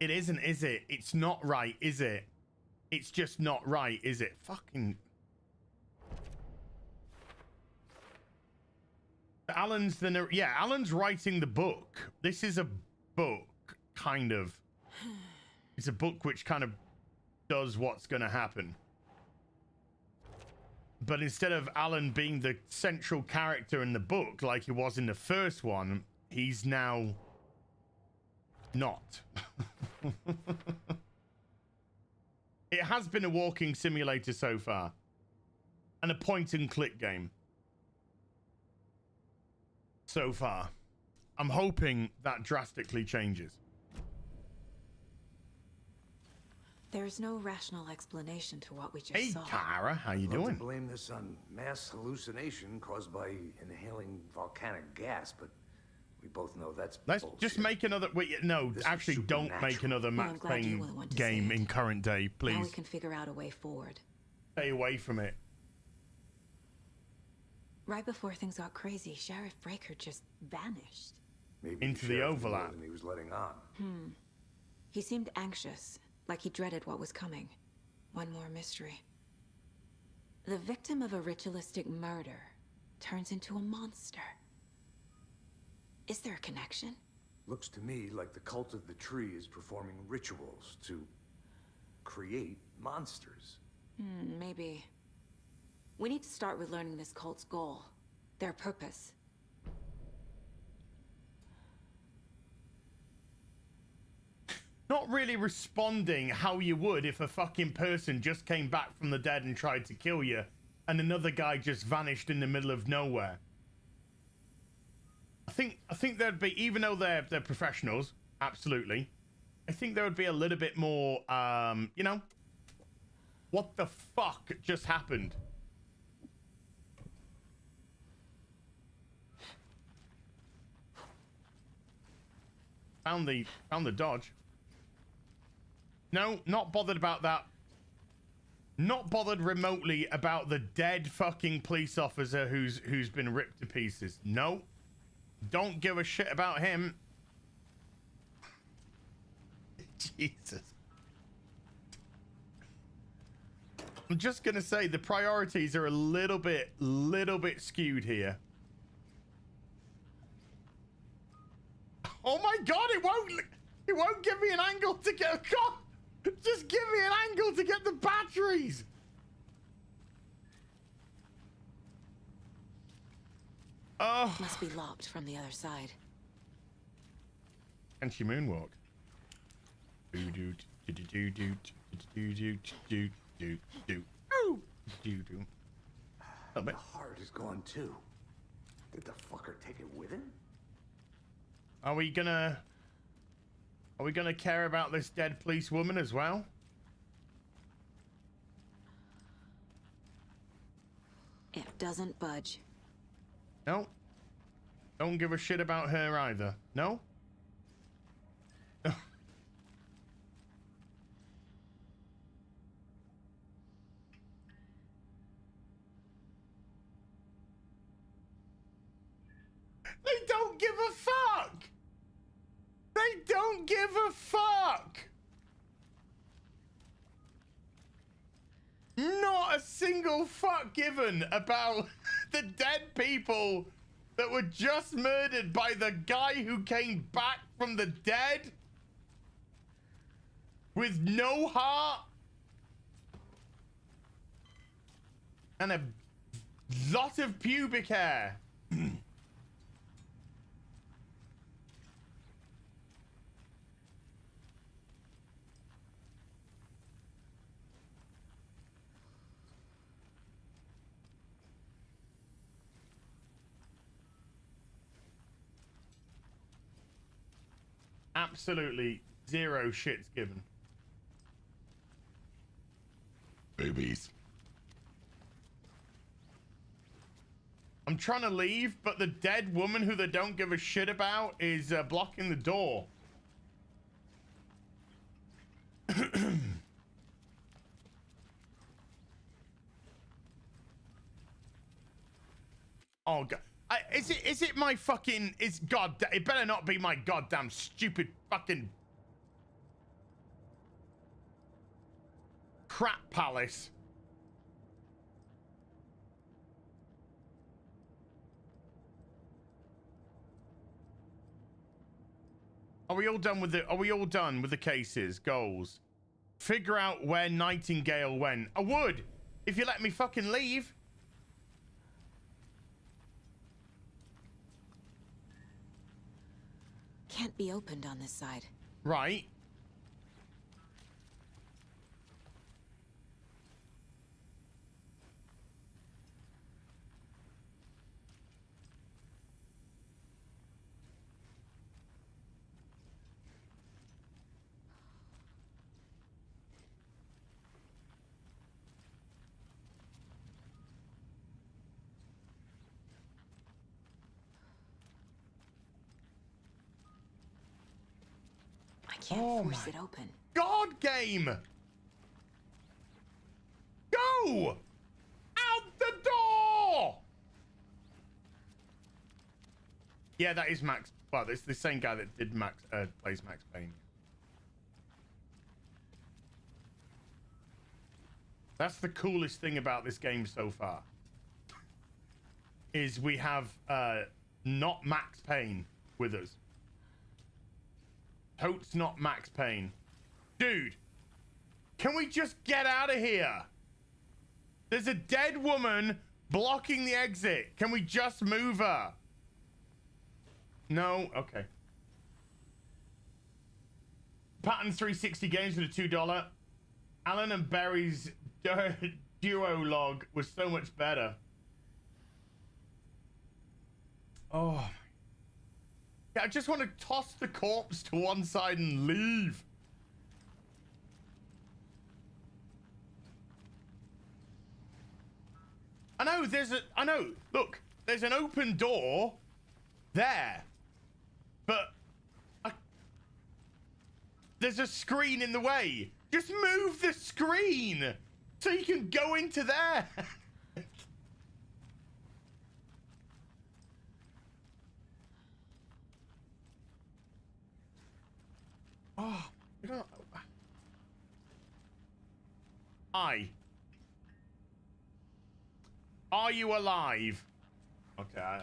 It isn't, is it? It's not right, is it? It's just not right, is it? Fucking... Alan's writing the book. This is a book, kind of. It's a book which kind of does what's going to happen. But instead of Alan being the central character in the book like he was in the first one, he's now not. It has been a walking simulator so far. And a point and click game. So far. I'm hoping that drastically changes. There's no rational explanation to what we just Hey, saw. Tara, how you I'd love doing? to blame this on mass hallucination caused by inhaling volcanic gas, but we both know that's Let's bullshit. just make another. Wait, no, This is actually, don't make another Well, I'm Max glad you were the Payne one to game say it. in current day, Now we please. can figure out a way forward. Stay away from it. Right before things got crazy, Sheriff Breaker just vanished. Maybe Into the sheriff knew more overlap. than he was letting on. He seemed anxious, like he dreaded what was coming. One more mystery. The victim of a ritualistic murder turns into a monster. Is there a connection? Looks to me like the cult of the tree is performing rituals to create monsters. Maybe. We need to start with learning this cult's goal, their purpose. Not really responding how you would if a fucking person just came back from the dead and tried to kill you, and another guy just vanished in the middle of nowhere. I think there'd be, even though they're professionals, absolutely. I think there would be a little bit more, you know, what the fuck just happened? Found the dodge. No, not bothered about that. Not bothered remotely about the dead fucking police officer who's been ripped to pieces. No. Don't give a shit about him. Jesus. I'm just gonna say the priorities are a little bit skewed here. Oh my god, it won't give me an angle to get. God, just give me an angle to get the batteries. Oh, Must be locked from the other side. and she moonwalk. Do do do do do do do do do do do. Oh, do do. The heart is gone too. Did the fucker take it with him? Are we gonna care about this dead police woman as well? It doesn't budge. No. Don't give a shit about her either. No? They don't give a fuck! They don't give a fuck! Not a single fuck given about the dead people that were just murdered by the guy who came back from the dead with no heart and a lot of pubic hair. Absolutely zero shits given. Boobies. I'm trying to leave, but the dead woman who they don't give a shit about is blocking the door. Oh god. Is it my fucking, it better not be my goddamn stupid fucking crap palace. Are we all done with the cases, goals? Figure out where Nightingale went. I would, if you let me fucking leave. Can't be opened on this side. Right. can't force it open. God, game! Go! Out the door! Yeah, that is Max. Well, it's the same guy that did plays Max Payne. That's the coolest thing about this game so far. Is we have not Max Payne with us. Totes not Max Payne. Dude, can we just get out of here? There's a dead woman blocking the exit. Can we just move her? No? Okay. Pattern 360 games with a $2. Alan and Barry's duo log was so much better. Oh. Yeah, I just want to toss the corpse to one side and leave. I know, look, there's an open door there, but there's a screen in the way. Just move the screen so you can go into there. Oh, you know, are you alive? Okay.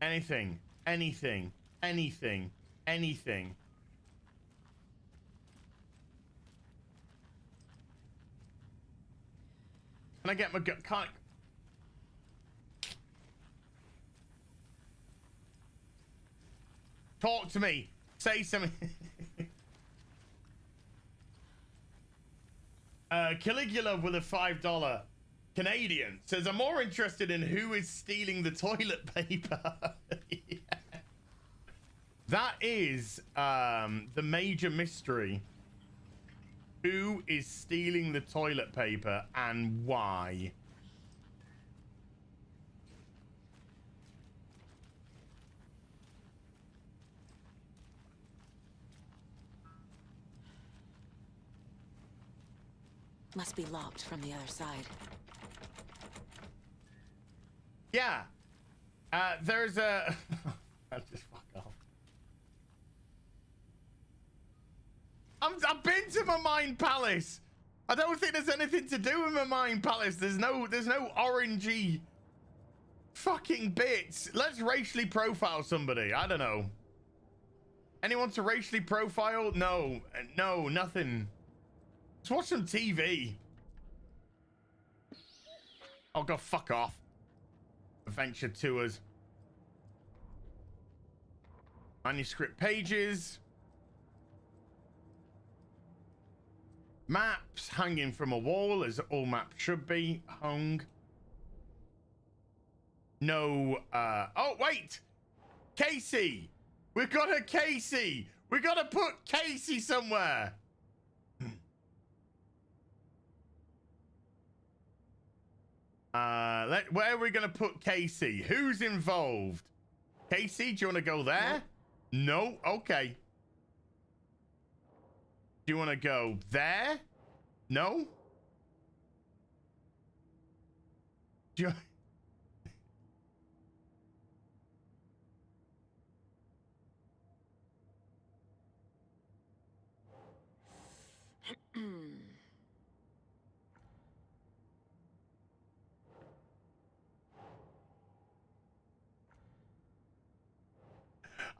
Anything. Can I get my gun? Can't. Talk to me. Say something. Caligula with a $5 Canadian says, I'm more interested in who is stealing the toilet paper. Yeah. That is the major mystery. Who is stealing the toilet paper and why? Must be locked from the other side. Yeah. There's a... I'll just fuck off. I've been to my Mind Palace. I don't think there's anything to do with my Mind Palace. There's no orangey fucking bits. Let's racially profile somebody. I don't know. Anyone to racially profile? No. No, nothing. Let's watch some TV. Oh, God, fuck off. Adventure tours. Manuscript pages. Maps hanging from a wall, as all maps should be hung. No, oh, wait! Casey! We've got a Casey! We gotta put Casey somewhere! Where are we gonna put Casey? Who's involved? Casey, do you wanna go there? No? Okay. Do you wanna go there? No? Do you...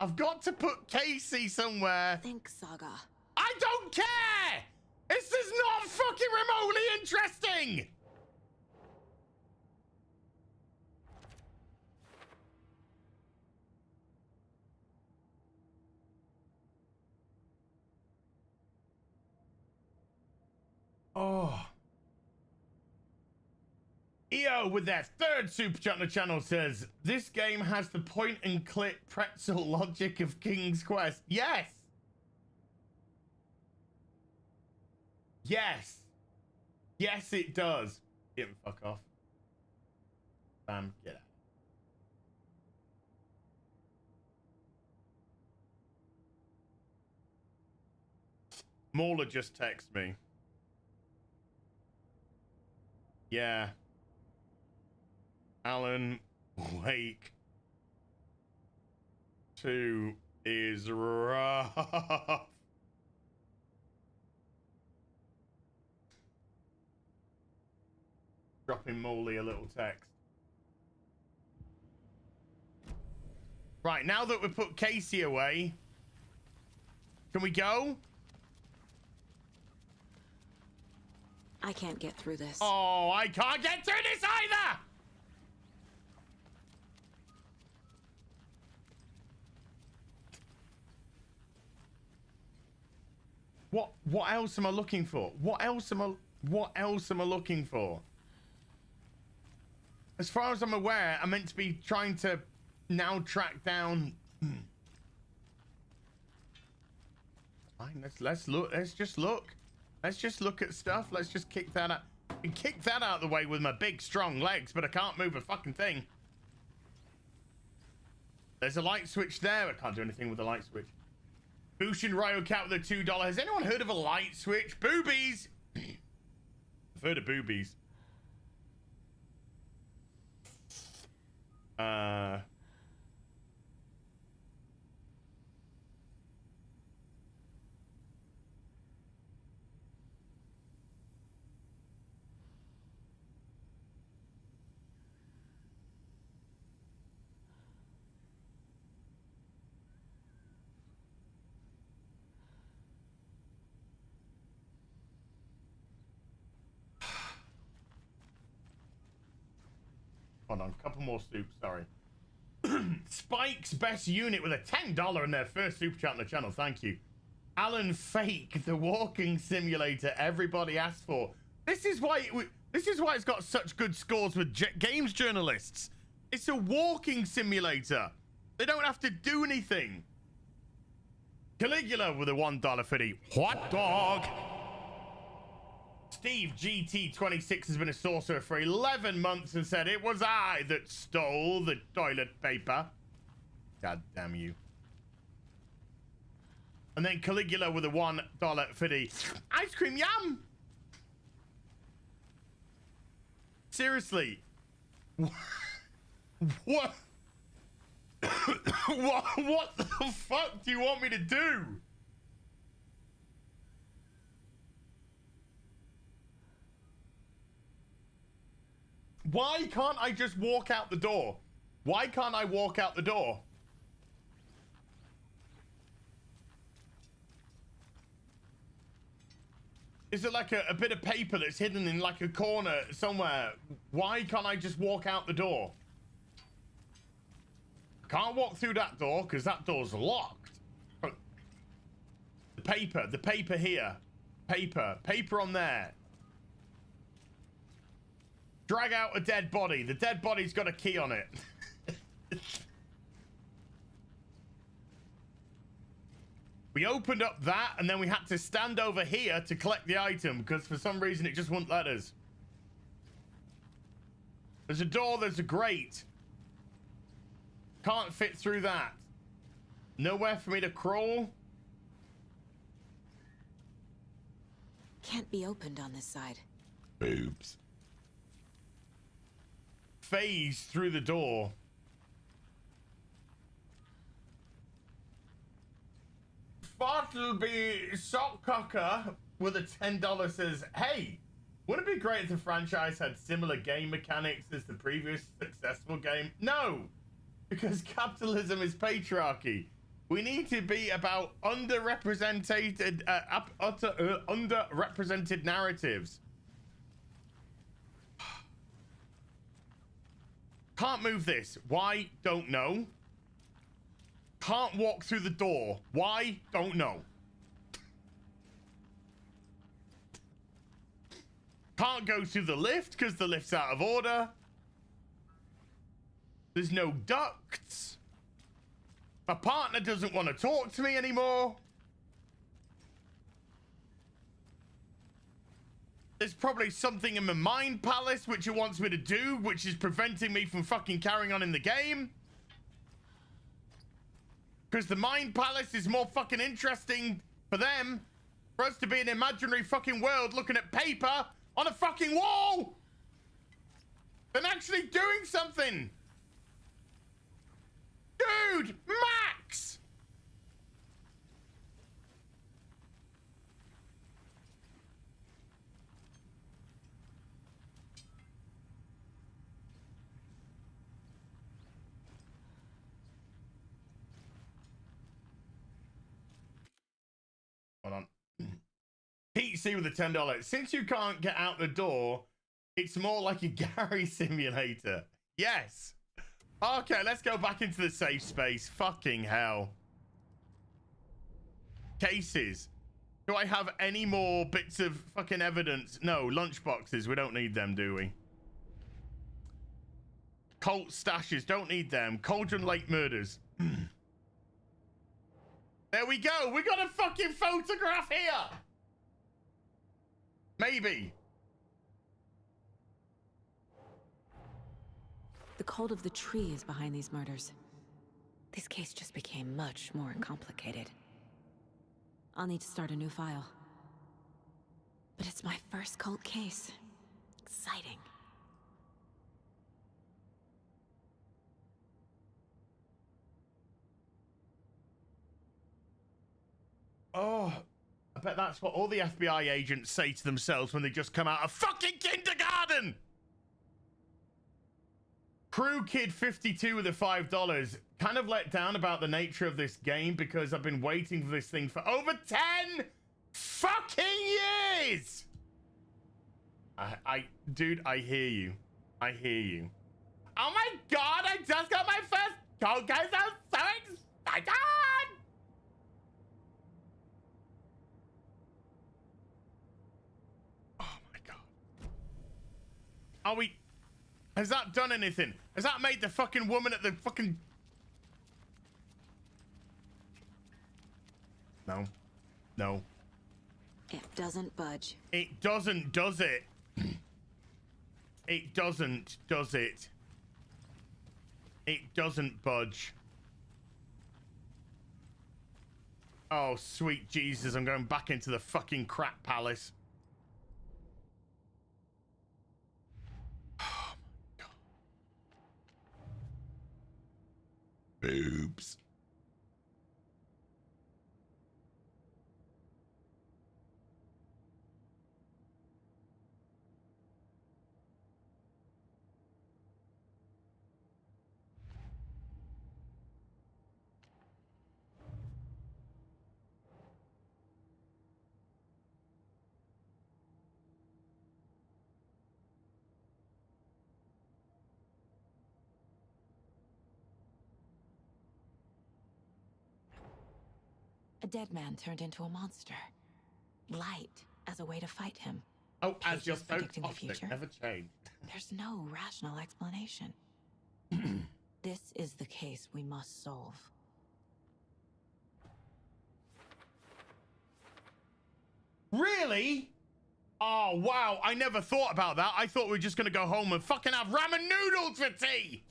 I've got to put Casey somewhere. Think, Saga. I don't care! This is not fucking remotely interesting! Oh. EO with their third super chat on the channel says, this game has the point and click pretzel logic of King's Quest. Yes! Yes! Yes, it does. Get the fuck off. Bam, get out. Mauler just texted me. Yeah. Alan Wake 2 is rough. Dropping Molly a little text. Right, now that we've put Casey away, can we go? I can't get through this. Oh, I can't get through this either! What else am I looking for? What else am I looking for? As far as I'm aware, I'm meant to be trying to now track down. Fine, let's look. Let's just look. Let's just look at stuff. Let's just kick that out. And kick that out of the way with my big, strong legs, but I can't move a fucking thing. There's a light switch there. I can't do anything with the light switch. Bushin Ryo Cat with a $2. Has anyone heard of a light switch? Boobies! I've heard of boobies. Hold on, a couple more soups, sorry. Spike's best unit with a $10 in their first super chat on the channel, thank you. Alan Fake, the walking simulator everybody asked for. This is why it's got such good scores with games journalists. It's a walking simulator. They don't have to do anything. Caligula with a $1 fitty. Hot dog. Steve GT26 has been a sorcerer for 11 months and said it was I that stole the toilet paper. God damn you. And then Caligula with a $1 fitty. Ice cream yum. Seriously. What? What the fuck do you want me to do? Why can't I just walk out the door? Why can't I walk out the door? Is it like a bit of paper that's hidden in like a corner somewhere? Why can't I just walk out the door? Can't walk through that door because that door's locked. The paper here. Paper on there. Drag out a dead body. The dead body's got a key on it. We opened up that and then we had to stand over here to collect the item because for some reason it just wouldn't let us. There's a door, there's a grate. Can't fit through that. Nowhere for me to crawl. Can't be opened on this side. Boobs. Phase through the door. Bartleby Sockcocker with a $10 says, hey, wouldn't it be great if the franchise had similar game mechanics as the previous successful game? No, because capitalism is patriarchy. We need to be about underrepresented narratives. Can't move this. Why? Don't know. Can't walk through the door. Why? Don't know. Can't go through the lift because the lift's out of order. There's no ducts. My partner doesn't want to talk to me anymore. There's probably something in my mind palace which it wants me to do, which is preventing me from fucking carrying on in the game. Because the mind palace is more fucking interesting for them for us to be in an imaginary fucking world looking at paper on a fucking wall than actually doing something. Dude, Max! Hold on. Pete C with the $10. Since you can't get out the door, it's more like a Gary simulator. Yes. Okay, let's go back into the safe space. Fucking hell. Cases. Do I have any more bits of fucking evidence? No, lunchboxes. We don't need them, do we? Cult stashes. Don't need them. Cauldron Lake murders. There we go. We got a fucking photograph here. Maybe. The cult of the tree is behind these murders. This case just became much more complicated. I'll need to start a new file. But it's my first cult case. Exciting. Oh, I bet that's what all the FBI agents say to themselves when they just come out of fucking kindergarten. Crew Kid 52 with the $5. Kind of let down about the nature of this game because I've been waiting for this thing for over 10 fucking years. Dude, I hear you. I hear you. Oh my God, I just got my first code, guys. I'm so excited. Oh my God. Are we... Has that done anything? Has that made the fucking woman at the fucking... No. No. It doesn't budge. It doesn't, does it? It doesn't, does it? It doesn't budge. Oh, sweet Jesus, I'm going back into the fucking crap palace. Oh my God. Boobs. A dead man turned into a monster. Light as a way to fight him. Oh, as you're Pages so predicting the toxic, future. never change. There's no rational explanation. This is the case we must solve. Really? Oh, wow. I never thought about that. I thought we were just going to go home and fucking have ramen noodles for tea.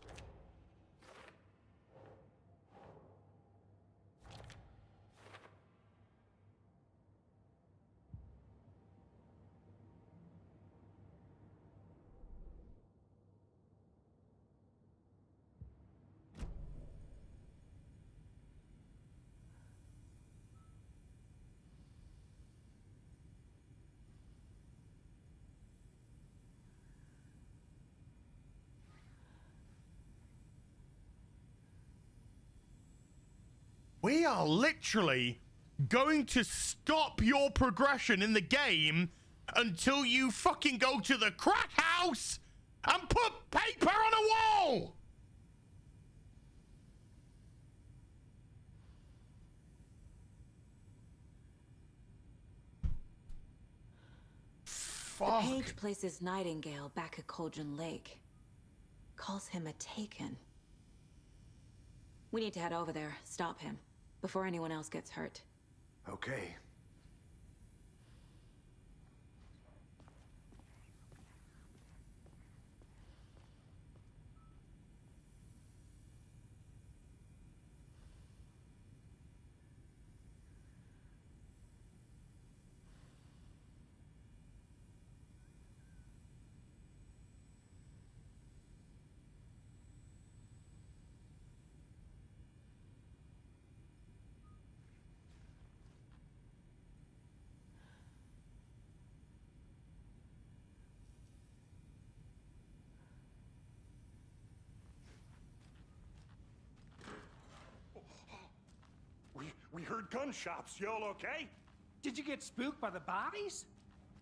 We are literally going to stop your progression in the game until you fucking go to the crack house and put paper on a wall. Fuck. The page places Nightingale back at Cauldron Lake. Calls him a Taken. We need to head over there, stop him, before anyone else gets hurt. Okay. heard gunshots. You all okay? Did you get spooked by the bodies?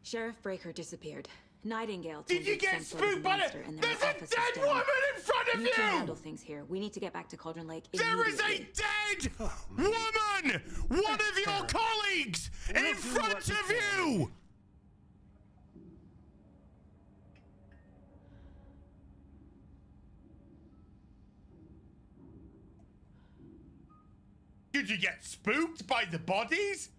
Sheriff Breaker disappeared. Nightingale. Did you get spooked by it? There's a dead woman in front of you! You can handle things here. We need to get back to Cauldron Lake There is a dead woman! One of your colleagues in front of you! Did you get spooked by the bodies?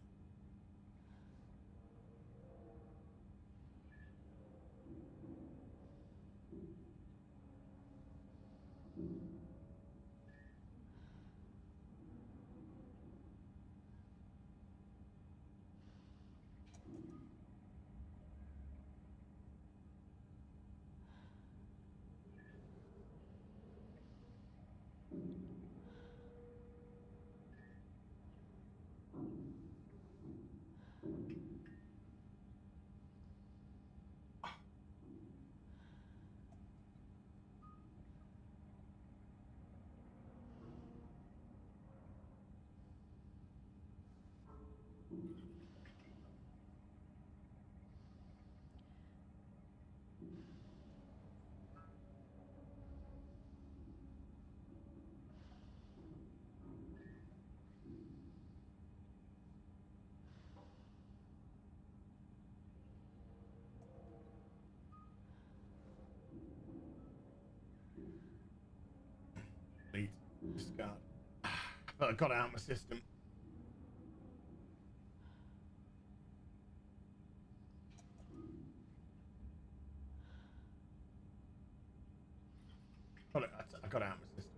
Just got it out of my system. I got it out of my system.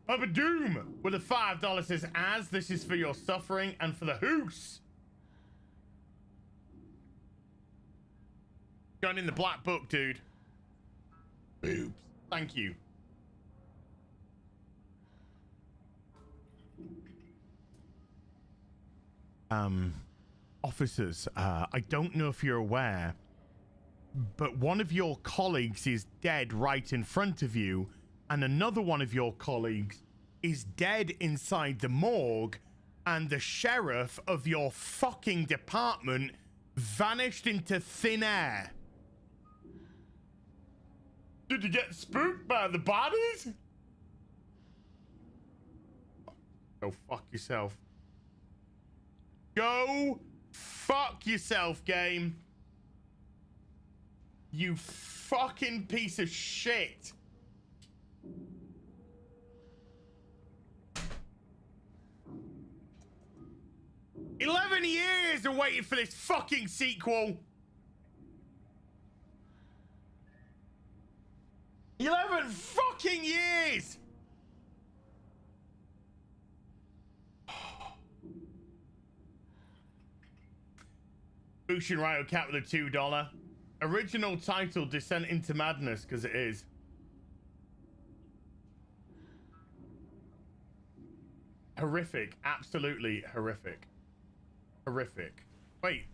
Bubba Doom with a $5 says, "As this is for your suffering and for the hoose." Going in the black book, dude. Boobs. Thank you. Officers, I don't know if you're aware, but one of your colleagues is dead right in front of you, and another one of your colleagues is dead inside the morgue, and the sheriff of your fucking department vanished into thin air. Did you get spooked by the bodies? Go fuck yourself. Go fuck yourself, game. You fucking piece of shit. "11 years of waiting for this fucking sequel. 11 fucking years! Bushin Ryo Cat with a $2. Original title, Descent into Madness, because it is. Horrific. Absolutely horrific. Horrific. Wait.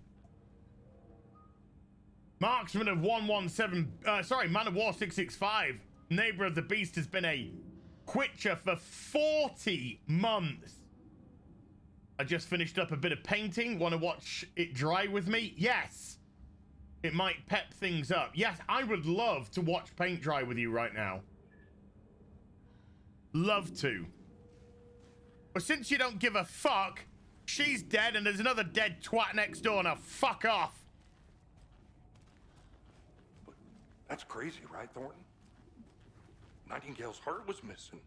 Marksman of 117, Man of War 665. Neighbor of the Beast has been a quitcher for 40 months. I just finished up a bit of painting. Want to watch it dry with me? Yes. It might pep things up. Yes, I would love to watch paint dry with you right now. Love to. But since you don't give a fuck, she's dead and there's another dead twat next door. Now fuck off. That's crazy, right, Thornton? Nightingale's heart was missing.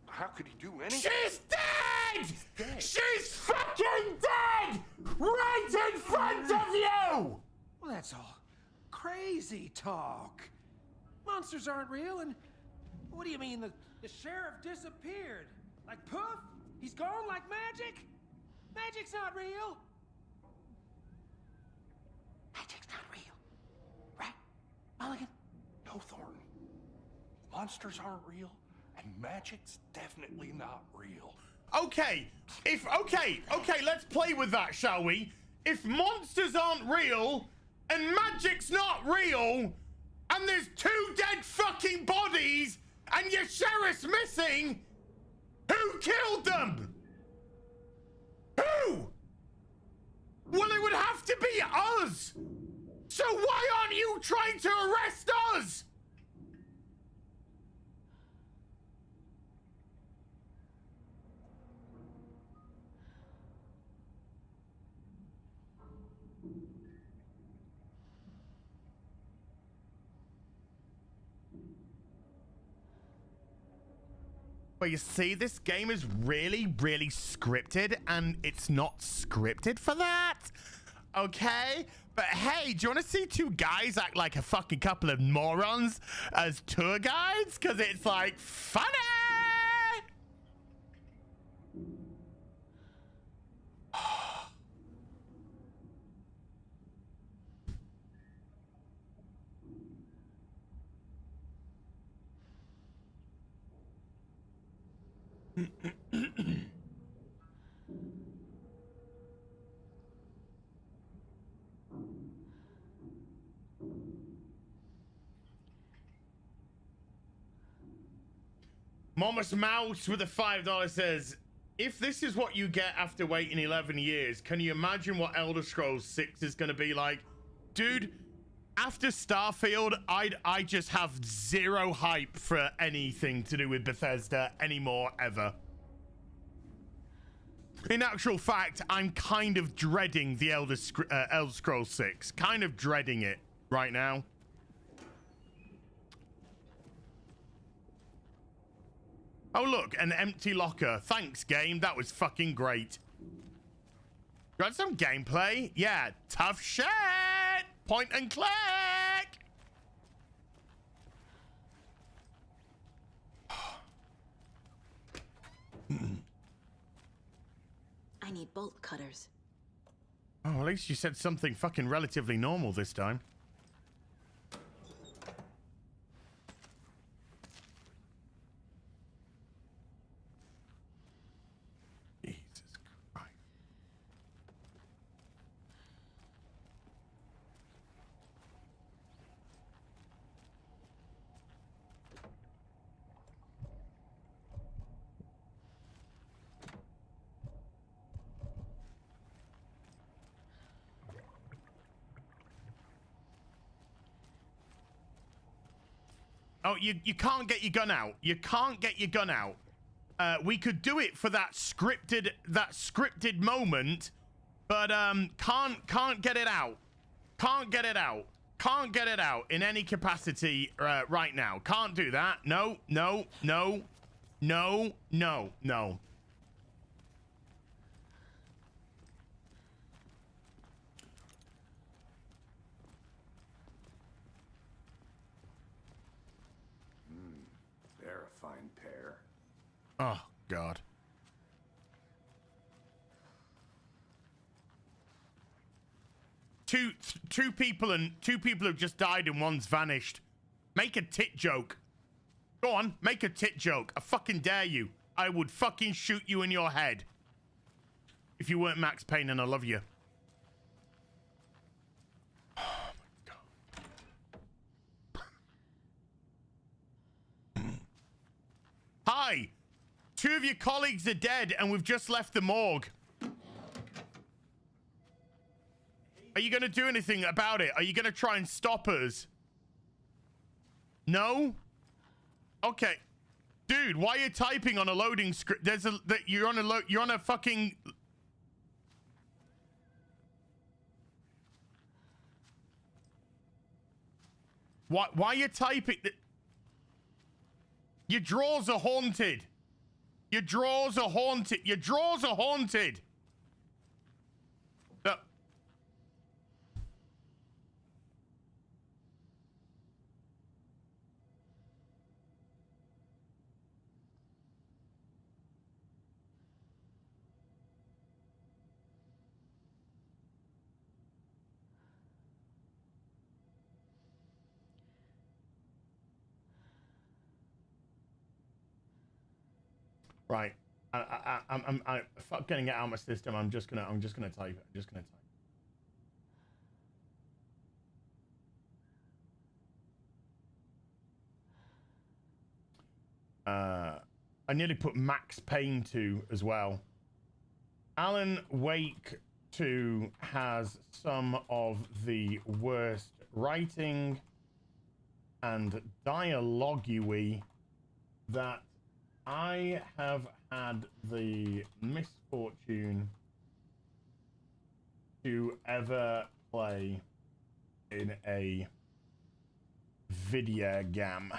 How could he do anything? She's dead! She's fucking dead! Right in front of you! Well, that's all crazy talk. Monsters aren't real, and what do you mean the sheriff disappeared? Like poof? He's gone like magic? Magic's not real. Magic's not real. Right, Mulligan? No, Thornton. Monsters aren't real, and magic's definitely not real. Okay, let's play with that, shall we? If monsters aren't real, and magic's not real, and there's 2 dead fucking bodies, and your sheriff's missing, who killed them? Who? Well, it would have to be us. So why aren't you trying to arrest us? Well, you see, this game is really, really scripted, and it's not scripted for that. Okay? But hey, do you want to see two guys act like a fucking couple of morons as tour guides? Because it's like funny! Momus Mouse with a $5 says, if this is what you get after waiting 11 years, can you imagine what Elder Scrolls 6 is going to be like? Dude, after Starfield, I just have zero hype for anything to do with Bethesda anymore, ever. In actual fact, I'm kind of dreading the Elder Scrolls 6. Kind of dreading it right now. Oh, look, an empty locker. Thanks, game. That was fucking great. Got some gameplay? Yeah, tough shit. Point and click. I need bolt cutters. Oh, at least you said something fucking relatively normal this time. Oh, you can't get your gun out. You can't get your gun out. We could do it for that scripted moment, but can't get it out. Can't get it out. Can't get it out in any capacity right now. Can't do that. No, no, no, no, no, no. They're a fine pair. Oh, God. Two people have just died and one's vanished. Make a tit joke. Go on, make a tit joke. I fucking dare you. I would fucking shoot you in your head. If you weren't Max Payne, and I love you. Oh my God. Hi. Two of your colleagues are dead and we've just left the morgue. Are you going to do anything about it? Are you going to try and stop us? No? Okay. Dude, why are you typing on a loading script? You're on a fucking... Why are you typing? Your drawers are haunted. Your drawers are haunted. Your drawers are haunted. Right. I'm fuck getting it out of my system. I'm just gonna type it. I'm just gonna type. I nearly put Max Payne 2 as well. Alan Wake 2 has some of the worst writing and dialogue-y that I have had the misfortune to ever play in a video game.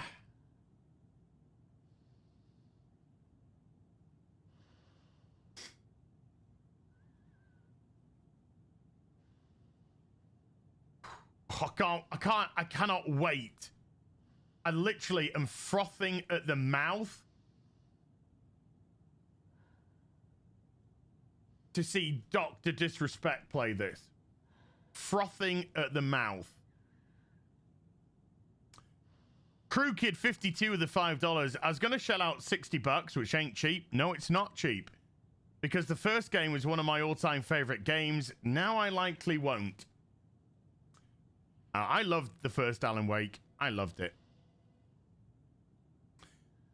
I cannot wait. I literally am frothing at the mouth to see Dr. Disrespect play this. Frothing at the mouth. Crew Kid 52 with the $5. I was going to shell out $60, which ain't cheap. No, it's not cheap. Because the first game was one of my all-time favorite games. Now I likely won't. I loved the first Alan Wake. I loved it.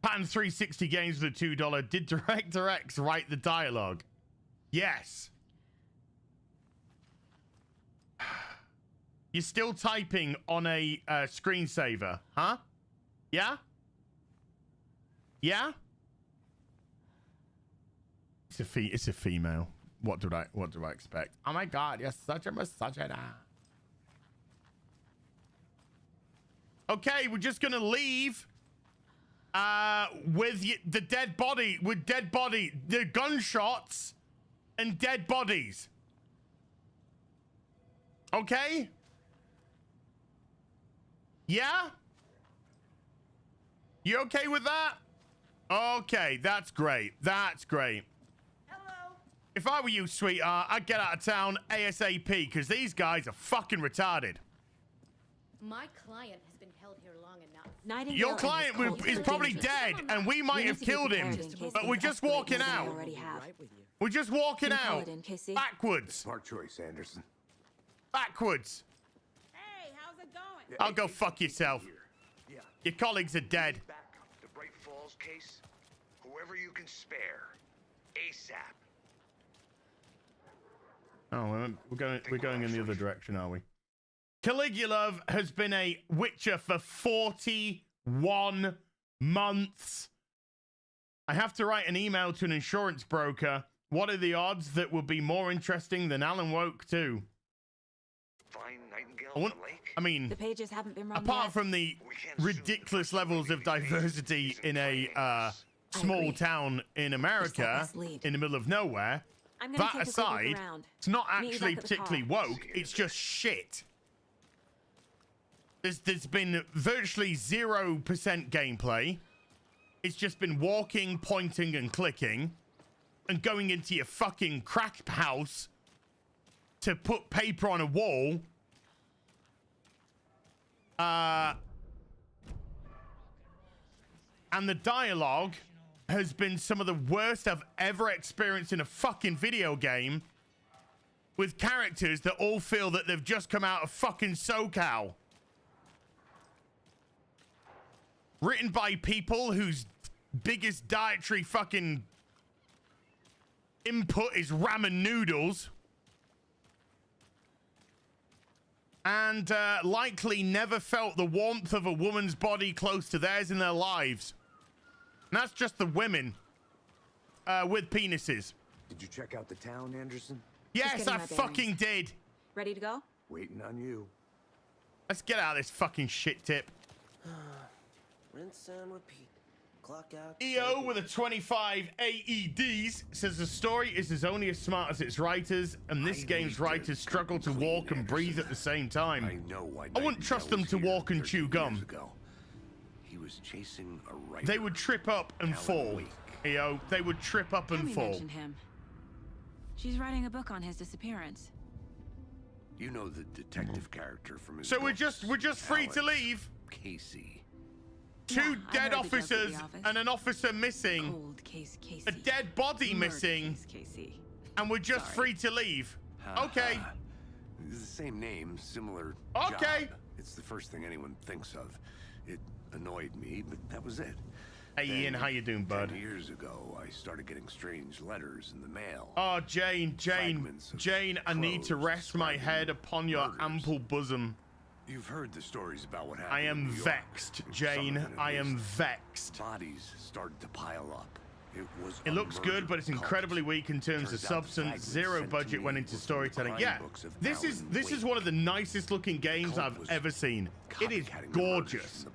Pattern 360 Games with a $2. Did Director X write the dialogue? Yes. You're still typing on a screensaver, huh? Yeah? Yeah? It's a female. What do I expect? Oh my god, you're such a misogynist. Okay, we're just gonna leave with the dead body, the gunshots and dead bodies. Okay? Yeah? You okay with that? Okay, that's great. That's great. Hello. If I were you, sweetheart, I'd get out of town ASAP because these guys are fucking retarded. My client has been held here long enough. Nightingale Your client is probably dead, and we might have killed him, but we're just walking out. We're just walking out. Backwards. Smart choice, Anderson. Backwards. Hey, how's it going? I'll go fuck yourself. Your colleagues are dead. The Bright Falls case, whoever you can spare, ASAP. Oh, we're going in the other direction, are we? Caligula has been a Witcher for 41 months. I have to write an email to an insurance broker. What are the odds that would be more interesting than Alan Wake 2? Find Nightingale on the lake? I mean, the pages haven't been run apart yet. from the ridiculous levels of diversity in a small town in America, in the middle of nowhere, that aside, it's not actually particularly woke. It's just shit. There's been virtually 0% gameplay. It's just been walking, pointing, and clicking, and going into your fucking crack house to put paper on a wall. And the dialogue has been some of the worst I've ever experienced in a fucking video game, with characters that all feel that they've just come out of fucking SoCal. Written by people whose biggest dietary fucking input is ramen noodles. And likely never felt the warmth of a woman's body close to theirs in their lives. And that's just the women with penises. Did you check out the town, Anderson? Yes, I fucking did. Ready to go? Waiting on you. Let's get out of this fucking shit tip. Rinse and repeat. Clock out. EO with a 25 AEDs says the story is as only as smart as its writers, and this game's writers struggle to walk and breathe at the same time. I wouldn't trust them to walk and chew gum. He was chasing a rifle. They would trip up and fall. EO, they would trip up and fall. Mention him. She's writing a book on his disappearance. You know the detective character from his So we're just free to leave. Casey. Two dead officers and an officer missing. Cold case Casey. A dead body missing. Casey. And we're just free to leave. Okay. It's the same name, similar Okay. job. It's the first thing anyone thinks of. It annoyed me, but that was it. Hey, Ian, how you doing, bud? 10 years ago, I started getting strange letters in the mail. Oh, Jane, I need to rest my head upon your ample bosom. You've heard the stories about what happened. I am in New York. vexed, Jane. I am vexed. Bodies started to pile up. It looks good, but it's incredibly weak in terms of substance. Zero budget went into storytelling. Yeah, this is one of the nicest looking games I've ever seen. It is gorgeous.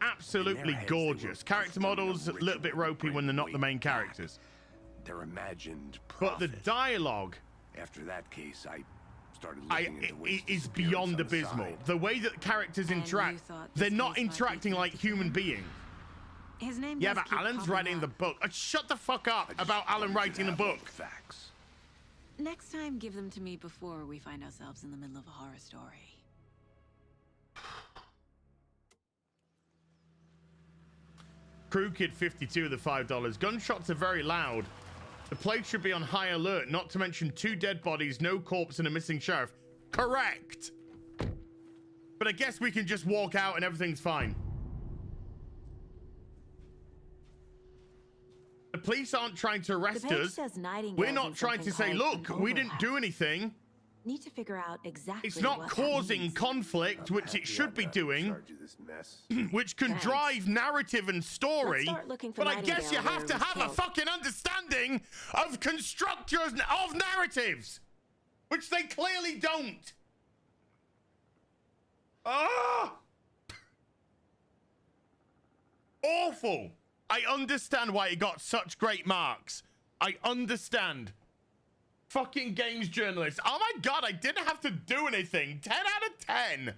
Absolutely gorgeous. Character models a little bit ropey when they're not the main characters. They're imagined. But the dialogue. After that case, I started looking into ways it is beyond abysmal. The way that characters interact, they're not interacting like human beings. His name yeah, but Alan's writing the book. Shut the fuck up about Alan writing the book. Facts. Next time, give them to me before we find ourselves in the middle of a horror story. Crew Kid 52 of the $5. Gunshots are very loud. The place should be on high alert, not to mention 2 dead bodies, no corpse, and a missing sheriff. Correct. But I guess we can just walk out and everything's fine. The police aren't trying to arrest us. We're not trying to say, look, we didn't do anything. Need to figure out exactly. It's not causing conflict, which it should be doing, which can drive narrative and story. But I guess you have to have a fucking understanding of constructors of narratives, which they clearly don't. Ah! Awful. I understand why it got such great marks. I understand. Fucking games journalist. Oh my god, I didn't have to do anything. 10 out of 10.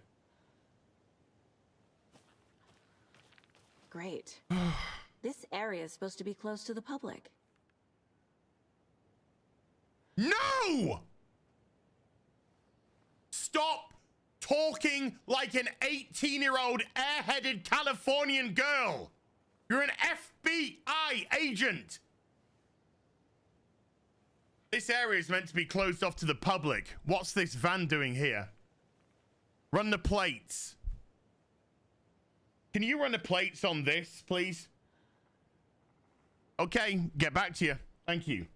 Great. This area is supposed to be close to the public. No! Stop talking like an 18-year-old airheaded Californian girl. You're an FBI agent. This area is meant to be closed off to the public. What's this van doing here? Run the plates. Can you run the plates on this, please? Okay, get back to you. Thank you.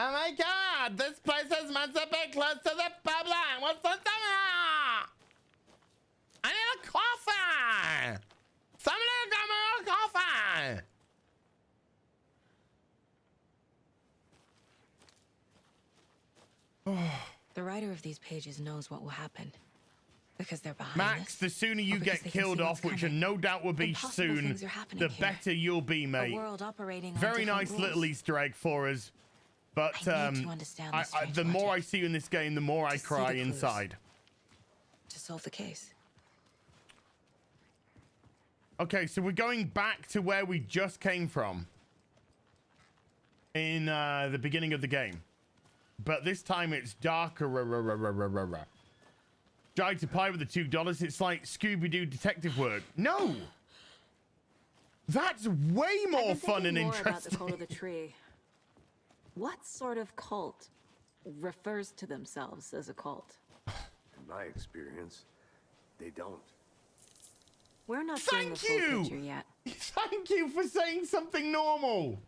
Oh my god, this place is meant to be close to the public. What's the matter? I need a coffee. Somebody get me a coffee. The writer of these pages knows what will happen. Because they're behind Max, the sooner you get killed off, which no doubt will be soon, the better you'll be, mate. Very nice little Easter egg for us. But the more I see you in this game, the more I cry inside. To solve the case. Okay, so we're going back to where we just came from. In the beginning of the game. But this time it's darker. Tried to pie with the $2. It's like Scooby-Doo detective work. No! That's way more fun and interesting. About the cult of the tree. What sort of cult refers to themselves as a cult? In my experience, they don't. We're not seeing the full picture yet. Thank you for saying something normal.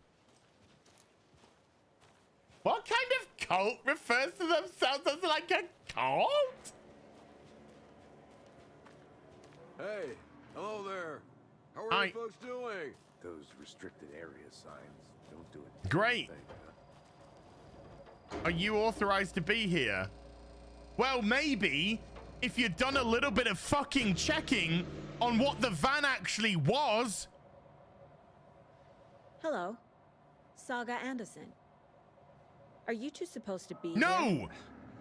What kind of cult refers to themselves as like a cult? Hey, hello there. How are you folks doing? Those restricted area signs don't do it. Great. Are you authorized to be here? Well, maybe if you'd done a little bit of fucking checking on what the van actually was. Hello, Saga Anderson. Are you two supposed to be No! here?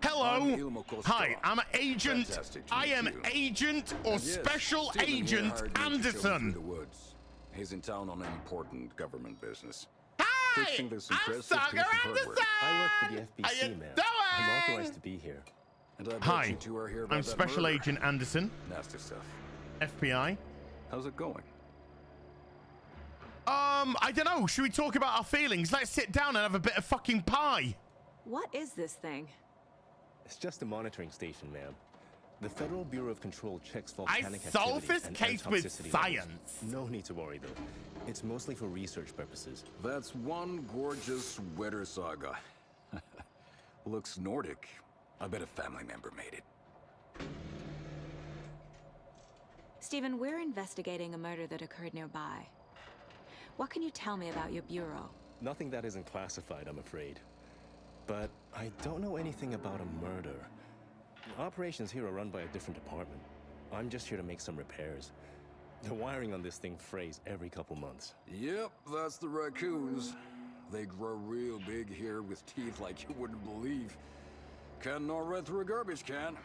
Hello. Hi, I'm Agent. I am Agent or Special Agent Anderson. The woods. He's in town on important government business. Hi, I'm Saga Anderson. I work for the FBC, man. I'm authorized to be here. And I bet Hi, you two are here about I'm that Special murder. Agent Anderson. Nasty stuff. FBI. How's it going? I don't know. Should we talk about our feelings? Let's sit down and have a bit of fucking pie. What is this thing? It's just a monitoring station, ma'am. The Federal Bureau of Control checks volcanic I solve activity this and case air with toxicity science. levels. No need to worry, though. It's mostly for research purposes. That's one gorgeous sweater saga. Looks Nordic. I bet a family member made it. Stephen, we're investigating a murder that occurred nearby. What can you tell me about your bureau? Nothing that isn't classified, I'm afraid. But I don't know anything about a murder. Operations here are run by a different department. I'm just here to make some repairs. The wiring on this thing frays every couple months. Yep, that's the raccoons. They grow real big here with teeth like you wouldn't believe. Can not run through a garbage can.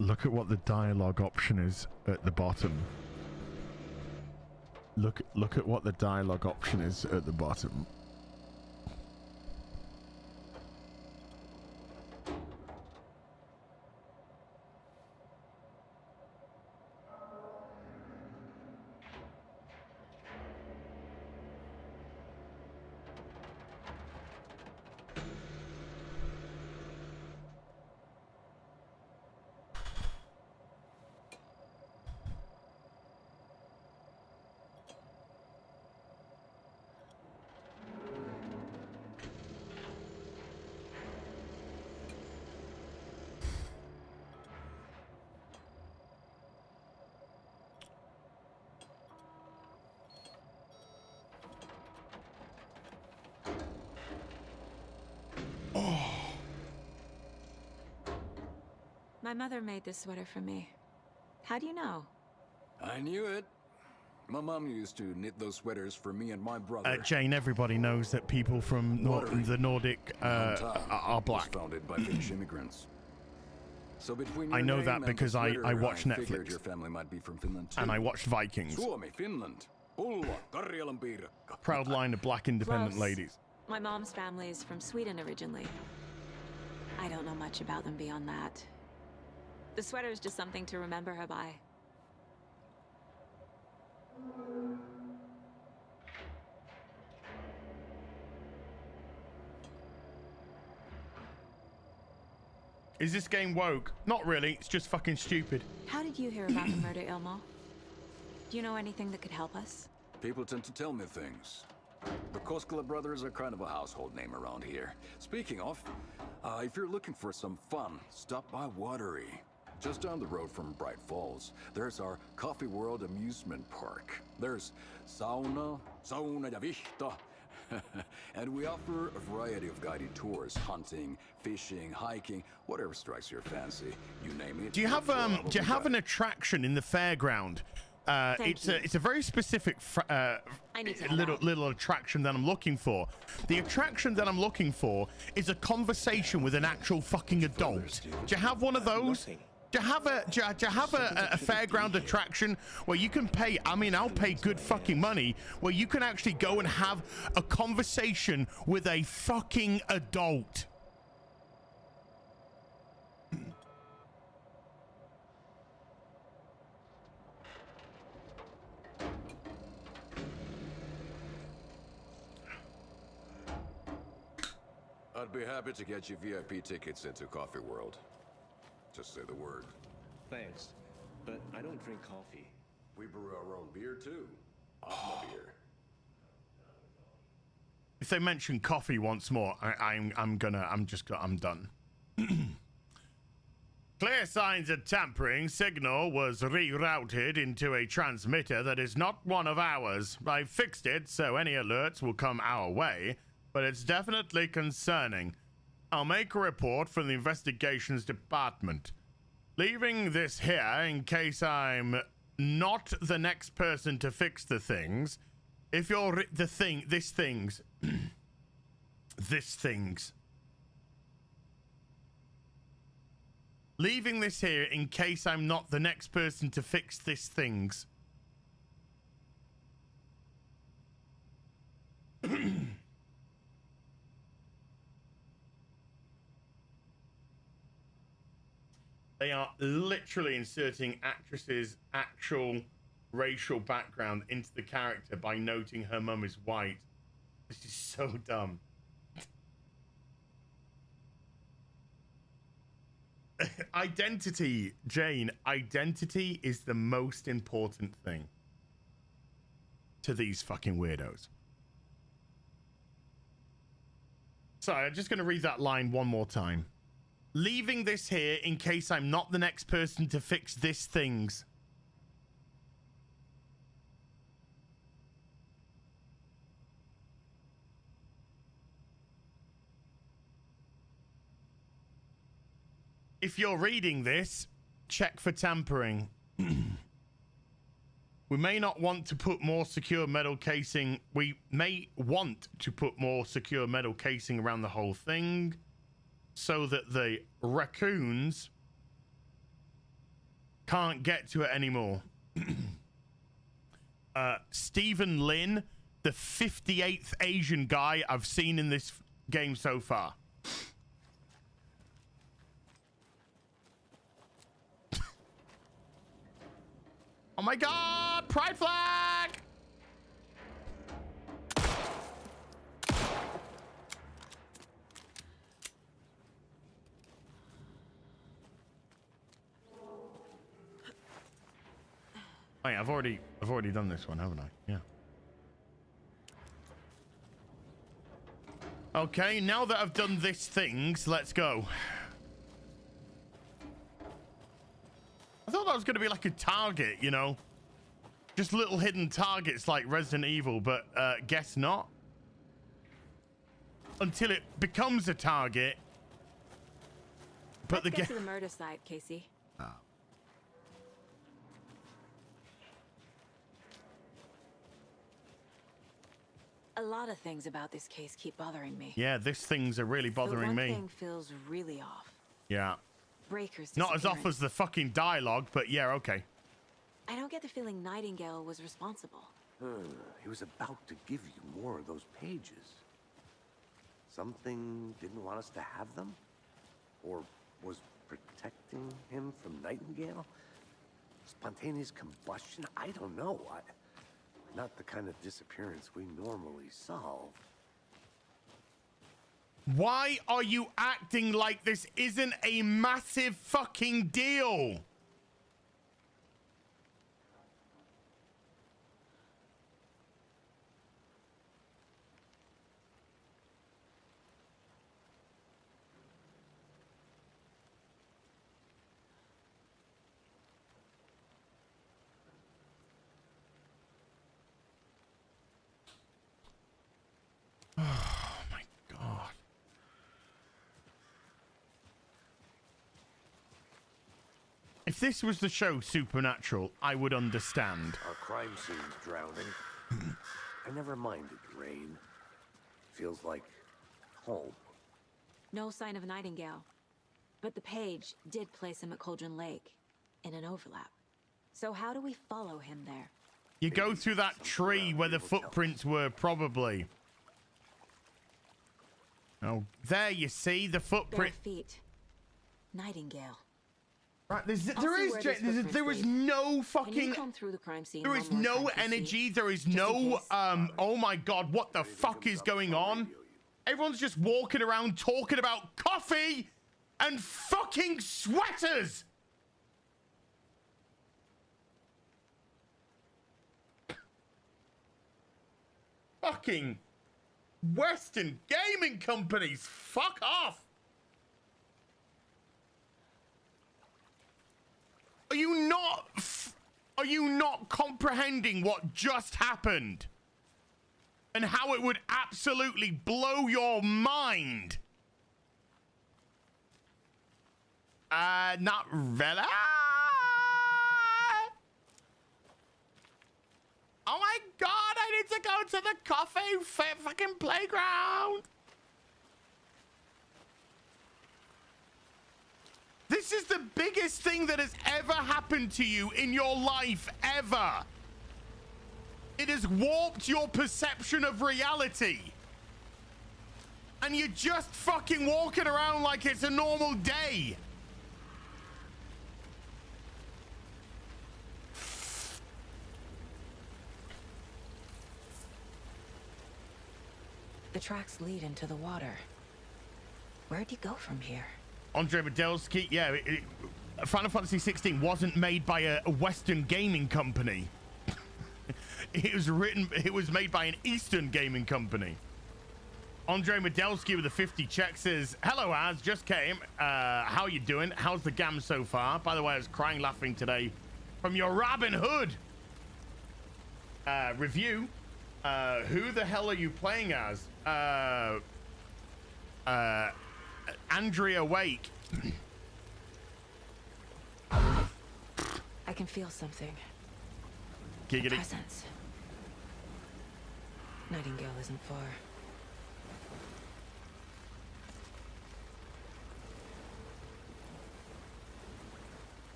Look at what the dialogue option is at the bottom. Look at what the dialogue option is at the bottom. My mother made this sweater for me. How do you know? I knew it. My mom used to knit those sweaters for me and my brother. Jane, everybody knows that people from the Nordic are black. Was founded by Finnish immigrants. So between I your know name that and because the I sweater, watch figured Netflix. Your family might be from Finland too. And I watched Vikings. Suomi, Finland. Pulla, Karjalan piirakka. Proud line of black independent Close. ladies. My mom's family is from Sweden originally. I don't know much about them beyond that. The sweater is just something to remember her by. Is this game woke? Not really. It's just fucking stupid. How did you hear about the murder, Ilmo? Do you know anything that could help us? People tend to tell me things. The Koskela brothers are kind of a household name around here. Speaking of, if you're looking for some fun, stop by Watery. Just down the road from Bright Falls, there's our Coffee World amusement park. There's sauna ja vihta. And we offer a variety of guided tours, hunting, fishing, hiking, whatever strikes your fancy. You name it. Do you have an attraction in the fairground? It's a very specific little attraction that I'm looking for. The attraction that I'm looking for is a conversation with an actual fucking adult. Do you have one of those? Do you have a fairground attraction where you can pay? I mean, I'll pay good fucking money where you can actually go and have a conversation with a fucking adult. I'd be happy to get you VIP tickets into Coffee World. Just say the word. Thanks, but I don't drink coffee. We brew our own beer too. Alma beer. If they mention coffee once more, I'm done. Clear signs of tampering. Signal was rerouted into a transmitter that is not one of ours. I fixed it so any alerts will come our way, but it's definitely concerning. I'll make a report from the investigations department. Leaving this here in case I'm not the next person to fix the things. If you're this things. Leaving this here in case I'm not the next person to fix this things. They are literally inserting actresses' actual racial background into the character by noting her mum is white. This is so dumb. Identity, Jane. Identity is the most important thing to these fucking weirdos. Sorry, I'm just going to read that line one more time. Leaving this here in case I'm not the next person to fix this things. If you're reading this, check for tampering. We may not want to put more secure metal casing. We may want to put more secure metal casing around the whole thing so that the raccoons can't get to it anymore. Stephen Lin, the 58th Asian guy I've seen in this game so far. Oh my god! Pride flag! Oh yeah, I've already done this one, haven't I? Yeah. Okay, now that I've done this things, let's go. I thought that was going to be like a target, you know? Just little hidden targets like Resident Evil, but guess not. Until it becomes a target. But Let's get to the murder site, Casey. Oh. A lot of things about this case keep bothering me. Yeah, this things are really bothering me. One thing feels really off. Yeah. Breaker's Not as off disappearance. as the fucking dialogue, but yeah, okay. I don't get the feeling Nightingale was responsible. He was about to give you more of those pages. Something didn't want us to have them? Or was protecting him from Nightingale? Spontaneous combustion? I don't know. Not the kind of disappearance we normally solve. Why are you acting like this isn't a massive fucking deal? Oh my god. If this was the show Supernatural, I would understand. Our crime scene's drowning. I never minded rain. Feels like home. No sign of Nightingale. But the page did place him at Cauldron Lake in an overlap. So how do we follow him there? You go through that tree where the footprints were, probably. Oh, there you see the footprint. Bare feet. Nightingale. Right, there is no fucking. Can you come through the crime scene? There is no energy. There is no oh my god, what the fuck is going on? Everyone's just walking around talking about coffee and fucking sweaters. Fucking Western gaming companies, fuck off. Are you not comprehending what just happened? And how it would absolutely blow your mind? Not really. Oh my god, I need to go to the coffee fucking playground. This is the biggest thing that has ever happened to you in your life, ever. It has warped your perception of reality. And you're just fucking walking around like it's a normal day. The tracks lead into the water. Where'd he go from here? Andre Medelsky, yeah, Final Fantasy 16 wasn't made by a Western gaming company. It was made by an Eastern gaming company. Andre Medelsky with the 50 checks says, hello, Az, just came. How you doing? How's the gam so far? By the way, I was crying laughing today from your Robin Hood review. Who the hell are you playing as? Andrea Wake. I can feel something. Giggity. Presence. Nightingale isn't far.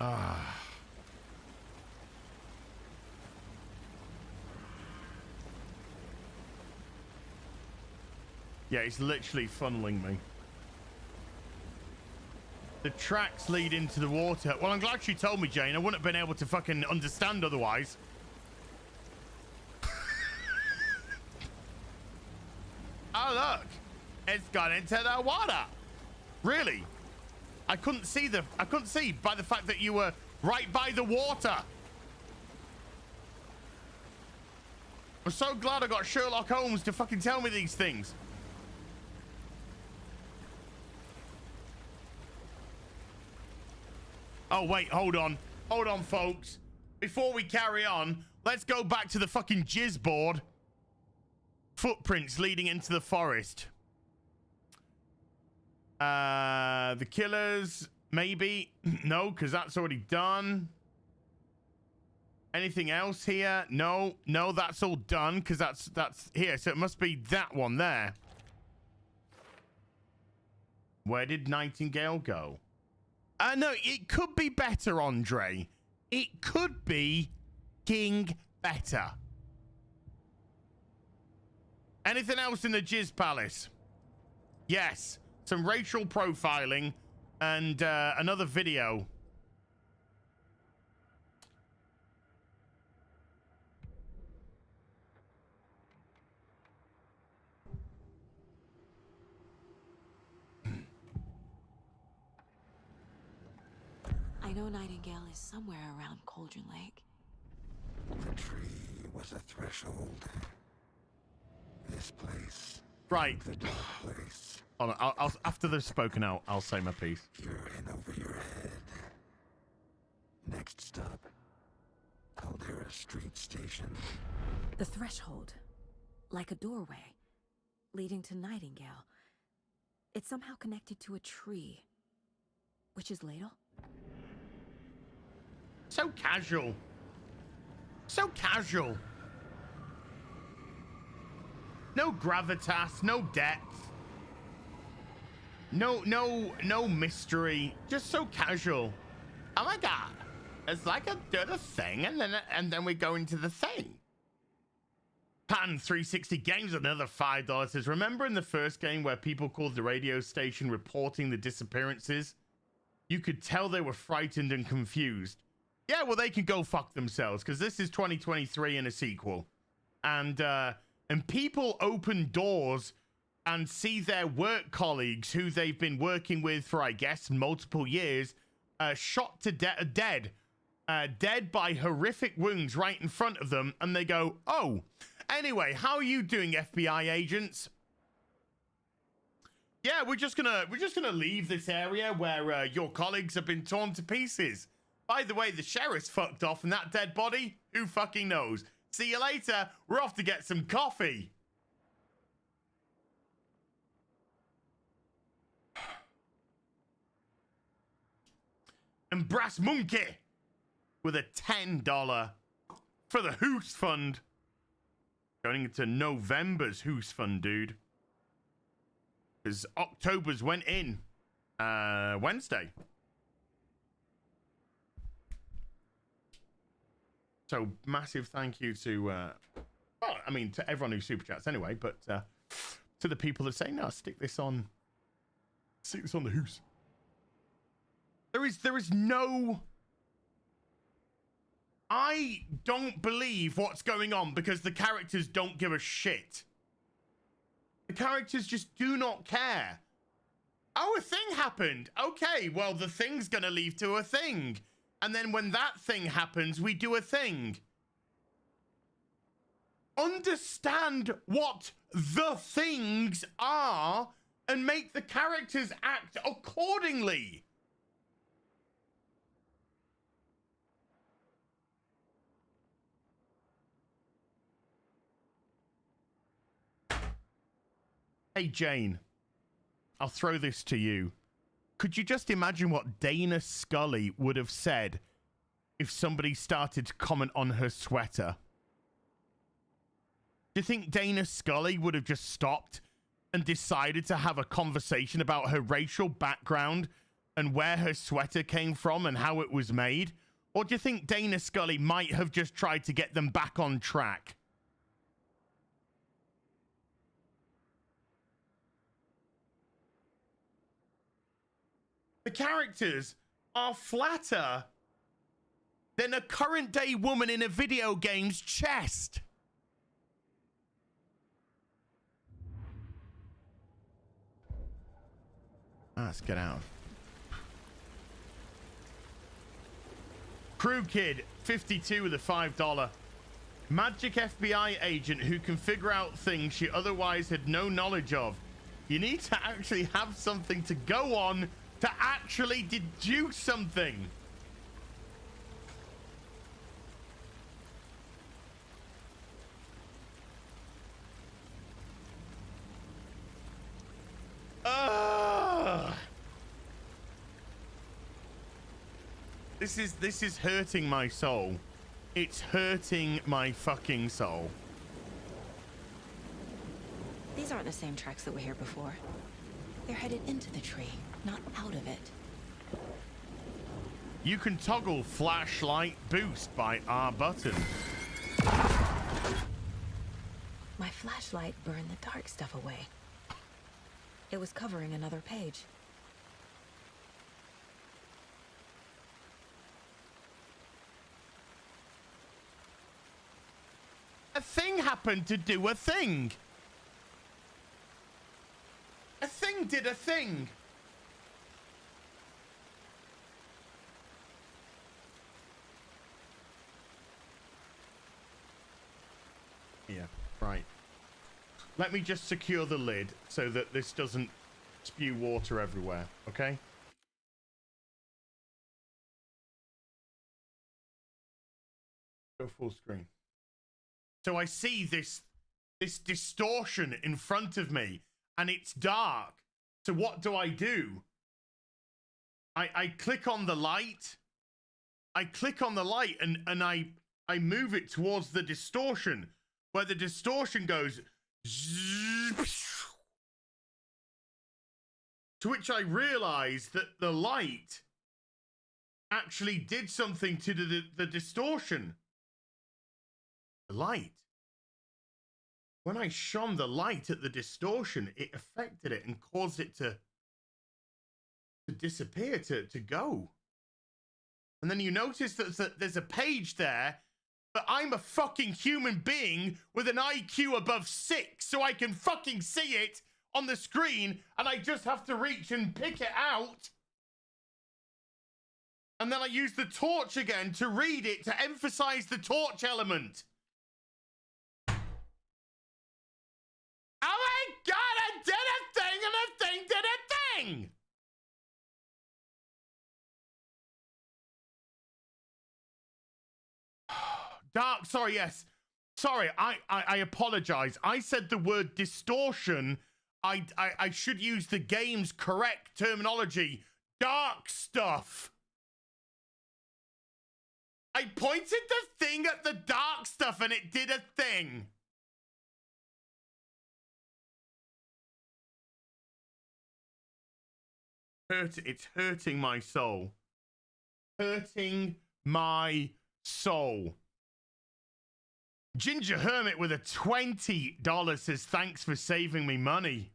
Ah. Yeah, it's literally funneling me. The tracks lead into the water. Well, I'm glad she told me, Jane. I wouldn't have been able to fucking understand otherwise. Oh, look. It's gone into the water. Really? I couldn't see by the fact that you were right by the water. I'm so glad I got Sherlock Holmes to fucking tell me these things. Oh, wait, hold on. Hold on, folks. Before we carry on, let's go back to the fucking jizz board. Footprints leading into the forest. The killers, maybe. No, because that's already done. Anything else here? No, that's all done because that's here. So it must be that one there. Where did Nightingale go? No, it could be better, Andre. It could be king better. Anything else in the Jizz Palace? Yes. Some racial profiling and another video. I know Nightingale is somewhere around Cauldron Lake. The tree was a threshold. This place. Right. The dark place. Hold on, I'll after they've spoken out, I'll say my piece. You're in over your head. Next stop, Caldera Street Station. The threshold. Like a doorway. Leading to Nightingale. It's somehow connected to a tree. Witch's Ladle? So casual. So casual. No gravitas, no depth. No mystery. Just so casual. Oh my god. It's like a thing and then we go into the thing. Pan 360 Games, another $5 says, remember in the first game where people called the radio station reporting the disappearances? You could tell they were frightened and confused. Yeah, well, they can go fuck themselves because this is 2023 in a sequel. And people open doors and see their work colleagues who they've been working with for, I guess, multiple years, shot to dead by horrific wounds right in front of them. And they go, oh, anyway, how are you doing, FBI agents? Yeah, we're just gonna leave this area where your colleagues have been torn to pieces. By the way, the sheriff's fucked off and that dead body, who fucking knows? See you later. We're off to get some coffee. And Brass Monkey with a $10 for the Hoos Fund. Going into November's Hoos Fund, dude. Because October's went in Wednesday. So massive thank you to, well, I mean, to everyone who super chats anyway, but to the people that say, no, stick this on the hoose. There is no... I don't believe what's going on because the characters don't give a shit. The characters just do not care. Oh, a thing happened. Okay, well, the thing's gonna lead to a thing. And then when that thing happens, we do a thing. Understand what the things are and make the characters act accordingly. Hey, Jane, I'll throw this to you. Could you just imagine what Dana Scully would have said if somebody started to comment on her sweater? Do you think Dana Scully would have just stopped and decided to have a conversation about her racial background and where her sweater came from and how it was made? Or do you think Dana Scully might have just tried to get them back on track? The characters are flatter than a current day woman in a video game's chest. Let's get out. Crew Kid 52 with a $5. Magic FBI agent who can figure out things she otherwise had no knowledge of. You need to actually have something to go on to actually deduce something. This is hurting my soul. It's hurting my fucking soul. These aren't the same tracks that were here before. They're headed into the tree, not out of it. You can toggle flashlight boost by R button. My flashlight burned the dark stuff away. It was covering another page. A thing happened to do a thing. A thing did a thing. Yeah, right. Let me just secure the lid so that this doesn't spew water everywhere, okay? Go full screen. So I see this distortion in front of me and it's dark. So what do? I click on the light. I click on the light and I move it towards the distortion where the distortion goes to which I realize that the light actually did something to the distortion. The light. When I shone the light at the distortion, it affected it and caused it to disappear, to go. And then you notice that there's a page there, but I'm a fucking human being with an IQ above 6, so I can fucking see it on the screen, and I just have to reach and pick it out. And then I use the torch again to read it, to emphasize the torch element. Oh my God, I did a thing and a thing did a thing! Dark, sorry, yes. Sorry, I apologize. I said the word distortion. I should use the game's correct terminology. Dark stuff. I pointed the thing at the dark stuff and it did a thing. It's hurting my soul. Hurting my soul. Ginger Hermit with a $20 says, thanks for saving me money.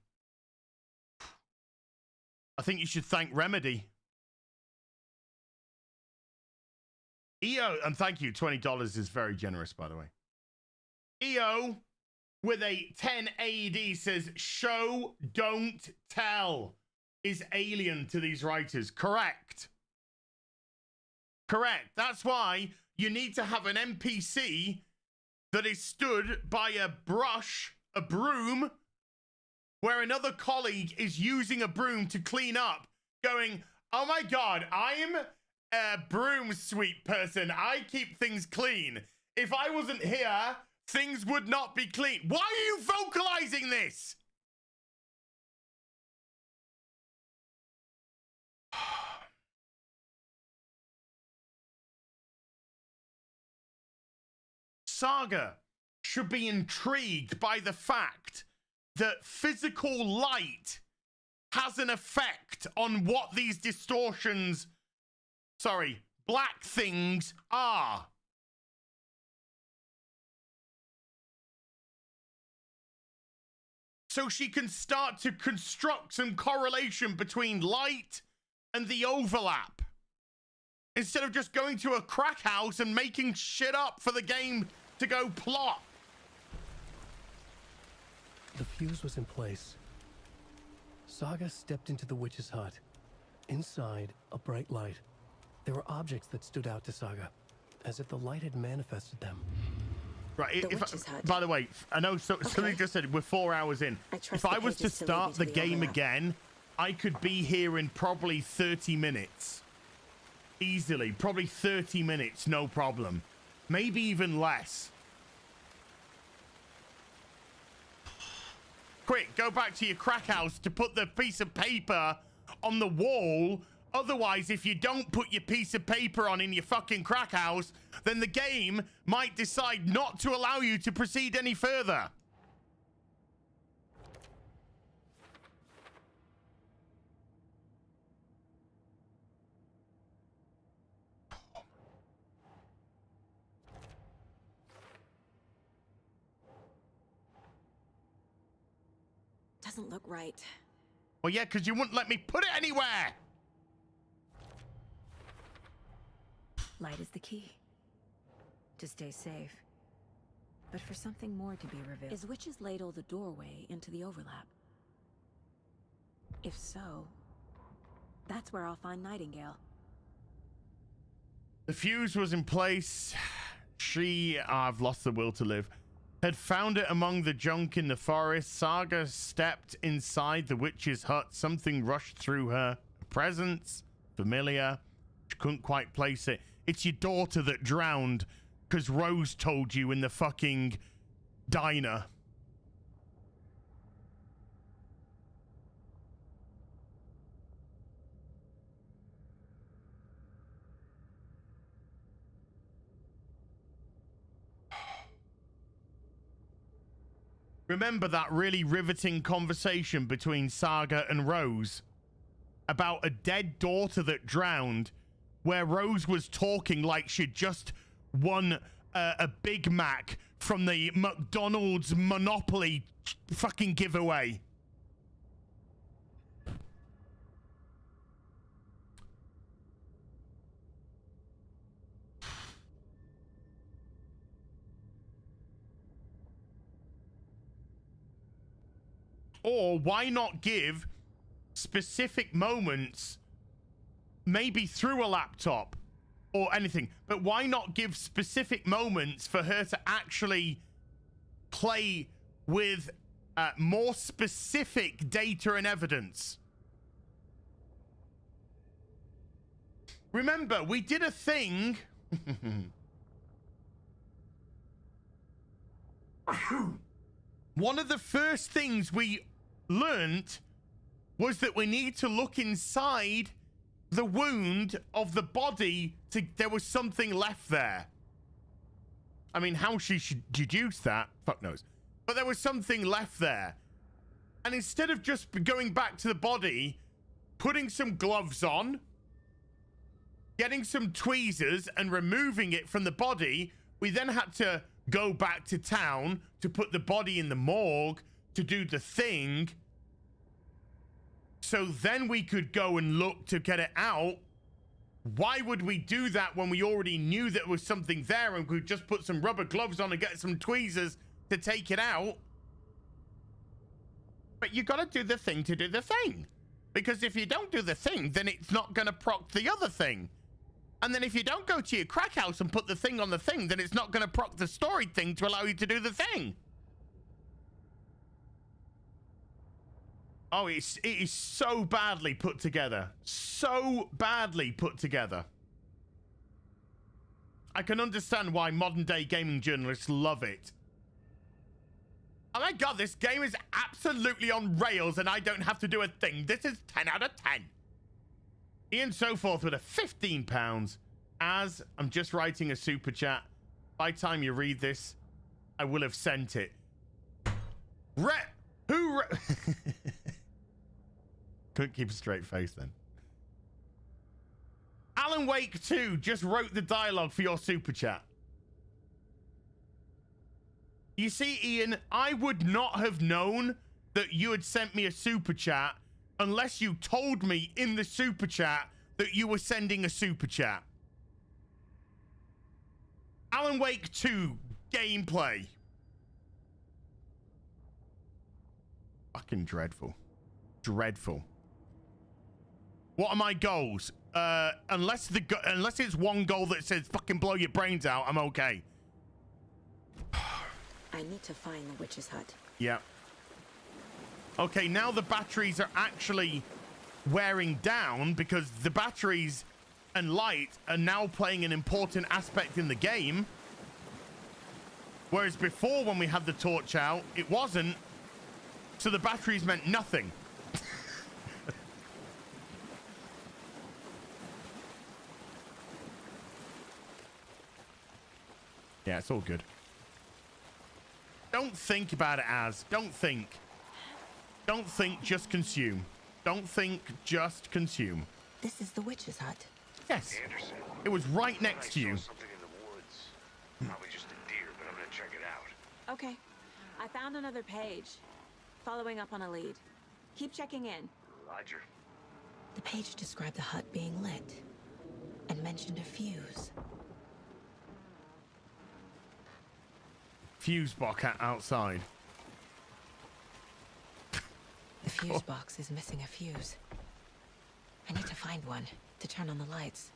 I think you should thank Remedy. EO, and thank you, $20 is very generous, by the way. EO with a 10 AED says, show, don't tell is alien to these writers. Correct. Correct. That's why you need to have an NPC that is stood by a brush, a broom, where another colleague is using a broom to clean up, going, oh my God, I'm a broom sweep person. I keep things clean. If I wasn't here, things would not be clean. Why are you vocalizing this? Saga should be intrigued by the fact that physical light has an effect on what these distortions, black things are. So she can start to construct some correlation between light and the overlap. Instead of just going to a crack house and making shit up for the game to go plot. The fuse was in place. Saga stepped into the witch's hut. Inside, a bright light. There were objects that stood out to Saga, as if the light had manifested them. Right, by the way, I know somebody just said we're 4 hours in. If I was to start the game again, I could be here in probably 30 minutes. Easily, probably 30 minutes, no problem. Maybe even less. Quick, go back to your crack house to put the piece of paper on the wall. Otherwise, if you don't put your piece of paper on in your fucking crack house, then the game might decide not to allow you to proceed any further. Doesn't look right. Well, yeah, because you wouldn't let me put it anywhere. Light is the key. To stay safe. But for something more to be revealed. Is Witch's Ladle the doorway into the overlap? If so, that's where I'll find Nightingale. The fuse was in place. She, I've lost the will to live, had found it among the junk in the forest. Saga stepped inside the witch's hut. Something rushed through her. A presence, familiar. She couldn't quite place it. It's your daughter that drowned because Rose told you in the fucking diner. Remember that really riveting conversation between Saga and Rose about a dead daughter that drowned, where Rose was talking like she'd just won a Big Mac from the McDonald's Monopoly fucking giveaway. Or why not give specific moments, maybe through a laptop or anything, but why not give specific moments for her to actually play with more specific data and evidence? Remember, we did a thing. One of the first things we learned was that we need to look inside the wound of the body to, there was something left there. I mean, how she should deduce that, fuck knows. But there was something left there. And instead of just going back to the body, putting some gloves on, getting some tweezers and removing it from the body, we then had to go back to town to put the body in the morgue to do the thing, so then we could go and look to get it out. Why would we do that when we already knew that there was something there and could just put some rubber gloves on and get some tweezers to take it out? But you gotta do the thing to do the thing. Because if you don't do the thing, then it's not gonna proc the other thing. And then if you don't go to your crack house and put the thing on the thing, then it's not gonna proc the story thing to allow you to do the thing. Oh, it is so badly put together. So badly put together. I can understand why modern day gaming journalists love it. Oh my god, this game is absolutely on rails and I don't have to do a thing. This is 10 out of 10. Ian Soforth with a £15. As I'm just writing a super chat. By the time you read this, I will have sent it. Couldn't keep a straight face then. Alan Wake 2 just wrote the dialogue for your super chat. You see, Ian, I would not have known that you had sent me a super chat unless you told me in the super chat that you were sending a super chat. Alan Wake 2 gameplay. Fucking dreadful. Dreadful. What are my goals? Unless it's one goal that says fucking blow your brains out, I'm okay. I need to find the witch's hut. Yeah. Okay, now the batteries are actually wearing down because the batteries and light are now playing an important aspect in the game. Whereas before, when we had the torch out, it wasn't. So the batteries meant nothing. Yeah, it's all good. Don't think about it as. Don't think. Don't think, just consume. Don't think, just consume. This is the witch's hut. Yes. Anderson. It was right next to you. Something in the woods. Probably just a deer, but I'm gonna check it out. Okay. I found another page. Following up on a lead. Keep checking in. Roger. The page described the hut being lit and mentioned a fuse. Fuse box outside. The fuse box is missing a fuse. I need to find one to turn on the lights.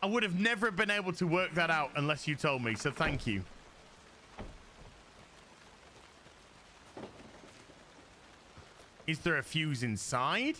I would have never been able to work that out unless you told me, so thank you. Is there a fuse inside?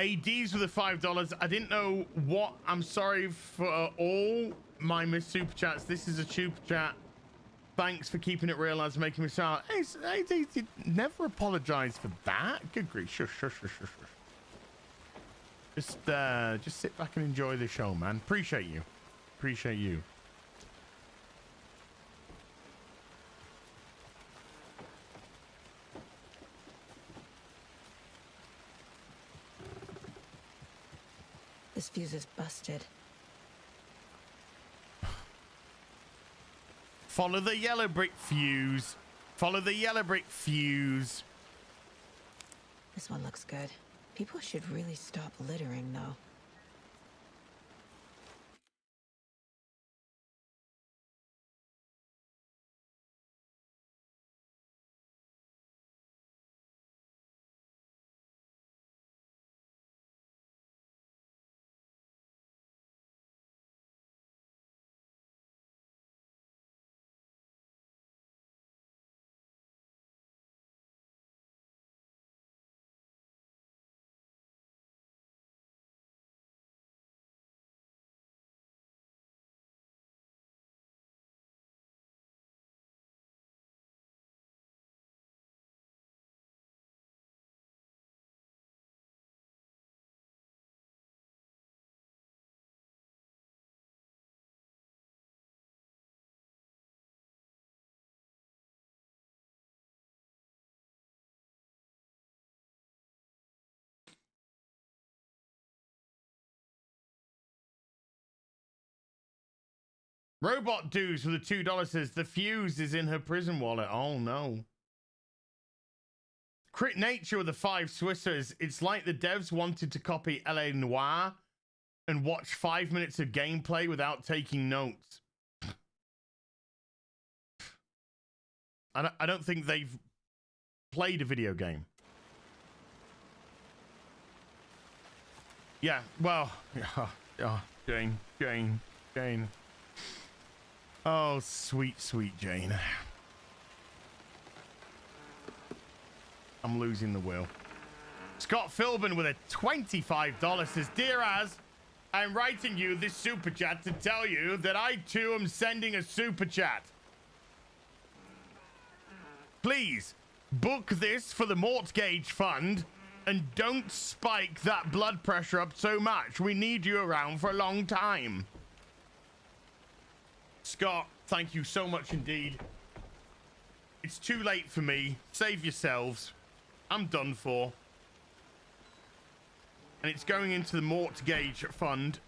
ADs with the $5. I didn't know what. I'm sorry for all my missed super chats. This is a super chat. Thanks for keeping it real as making me sound. Hey, never apologize for that. Good grief. Shush. Just sit back and enjoy the show, man. Appreciate you. Appreciate you. This fuse is busted. Follow the yellow brick fuse. Follow the yellow brick fuse. This one looks good. People should really stop littering, though. Robot Dudes with the $2 says the fuse is in her prison wallet. Oh no. Crit Nature with the 5 Swissers. It's like the devs wanted to copy LA Noire and watch 5 minutes of gameplay without taking notes. I don't think they've played a video game. Yeah, well, Jane. Oh, sweet, sweet Jane. I'm losing the will. Scott Philbin with a $25 says, Dear Az, I'm writing you this super chat to tell you that I too am sending a super chat. Please, book this for the Mortgage Fund and don't spike that blood pressure up so much. We need you around for a long time. Scott, thank you so much indeed. It's too late for me. Save yourselves. I'm done for. And it's going into the Mortgage Fund.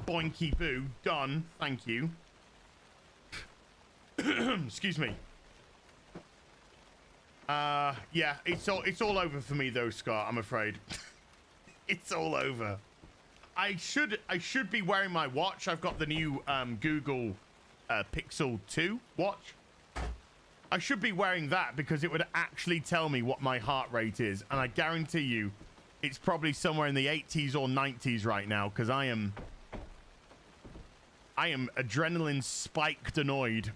Boinky boo. Done. Thank you. Excuse me. Yeah, it's all over for me though, Scott, I'm afraid. It's all over. I should be wearing my watch. I've got the new Google Pixel 2 watch. I should be wearing that because it would actually tell me what my heart rate is, and I guarantee you it's probably somewhere in the 80s or 90s right now because I am adrenaline spiked annoyed.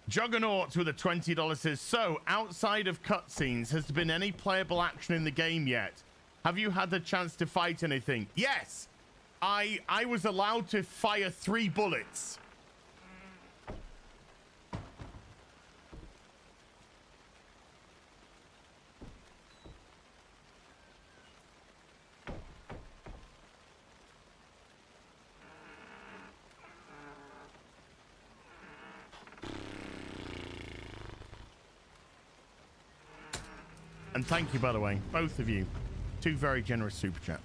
Juggernaut with a $20 says, so outside of cutscenes, has there been any playable action in the game yet? Have you had the chance to fight anything? Yes, I was allowed to fire 3 bullets. And thank you, by the way, both of you. 2 very generous super chats.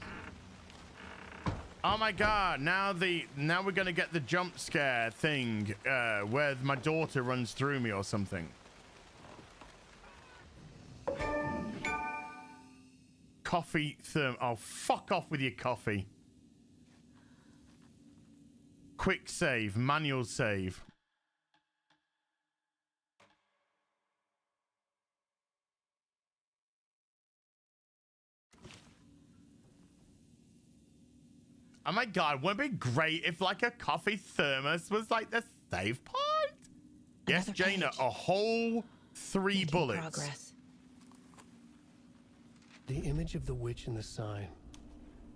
Oh my god, now we're gonna get the jump scare thing where my daughter runs through me or something. Coffee therm. Oh, fuck off with your coffee. Quick save, manual save. Oh my god, wouldn't it be great if like a coffee thermos was like the save point? Yes, Jaina, a whole 3 bullets. Progress. The image of the witch in the sign.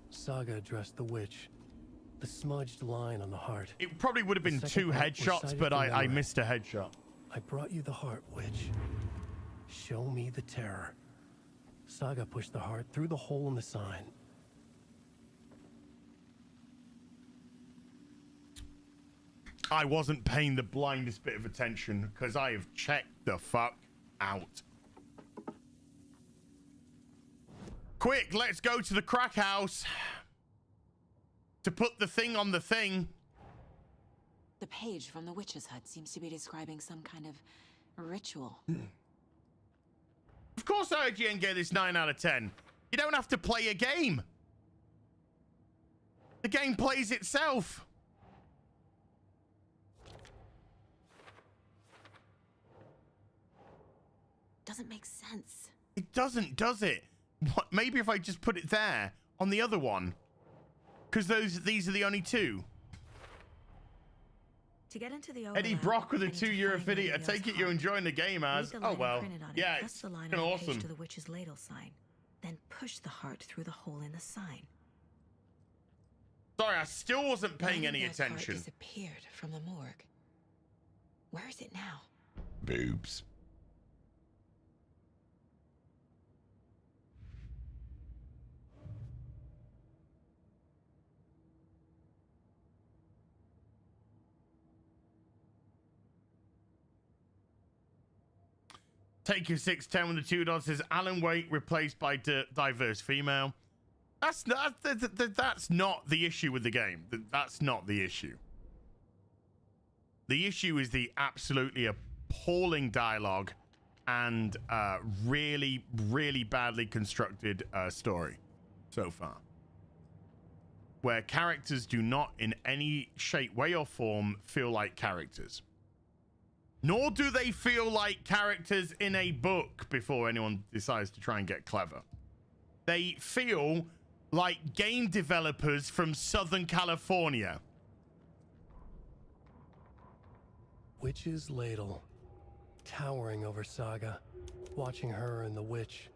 Saga addressed the witch. The smudged line on the heart. It probably would have been 2 headshots, but I missed a headshot. I brought you the heart, witch. Show me the terror. Saga pushed the heart through the hole in the sign. I wasn't paying the blindest bit of attention because I have checked the fuck out. Quick, let's go to the crack house to put the thing on the thing. The page from the witch's hut seems to be describing some kind of ritual. Of course I heard you and gave this 9 out of 10. You don't have to play a game. The game plays itself. Doesn't make sense. It doesn't, does it? What? Maybe if I just put it there on the other one, because these are the only 2. To get into the Eddie Brock with a €2 affiliate. I take it you're enjoying the game, as. Oh well, yeah, it's the line awesome. to the witch's ladle sign, then push the heart through the hole in the sign. Sorry, I still wasn't paying any attention. Heart disappeared from the morgue. Where is it now? Boobs. Take your 610 with the $2 says Alan Wake replaced by diverse female. That's not the issue with the game. That's not the issue. The issue is the absolutely appalling dialogue and really, really badly constructed story so far, where characters do not in any shape, way, or form feel like characters. Nor do they feel like characters in a book before anyone decides to try and get clever. They feel like game developers from Southern California. Witch's ladle, towering over Saga, watching her and the witch.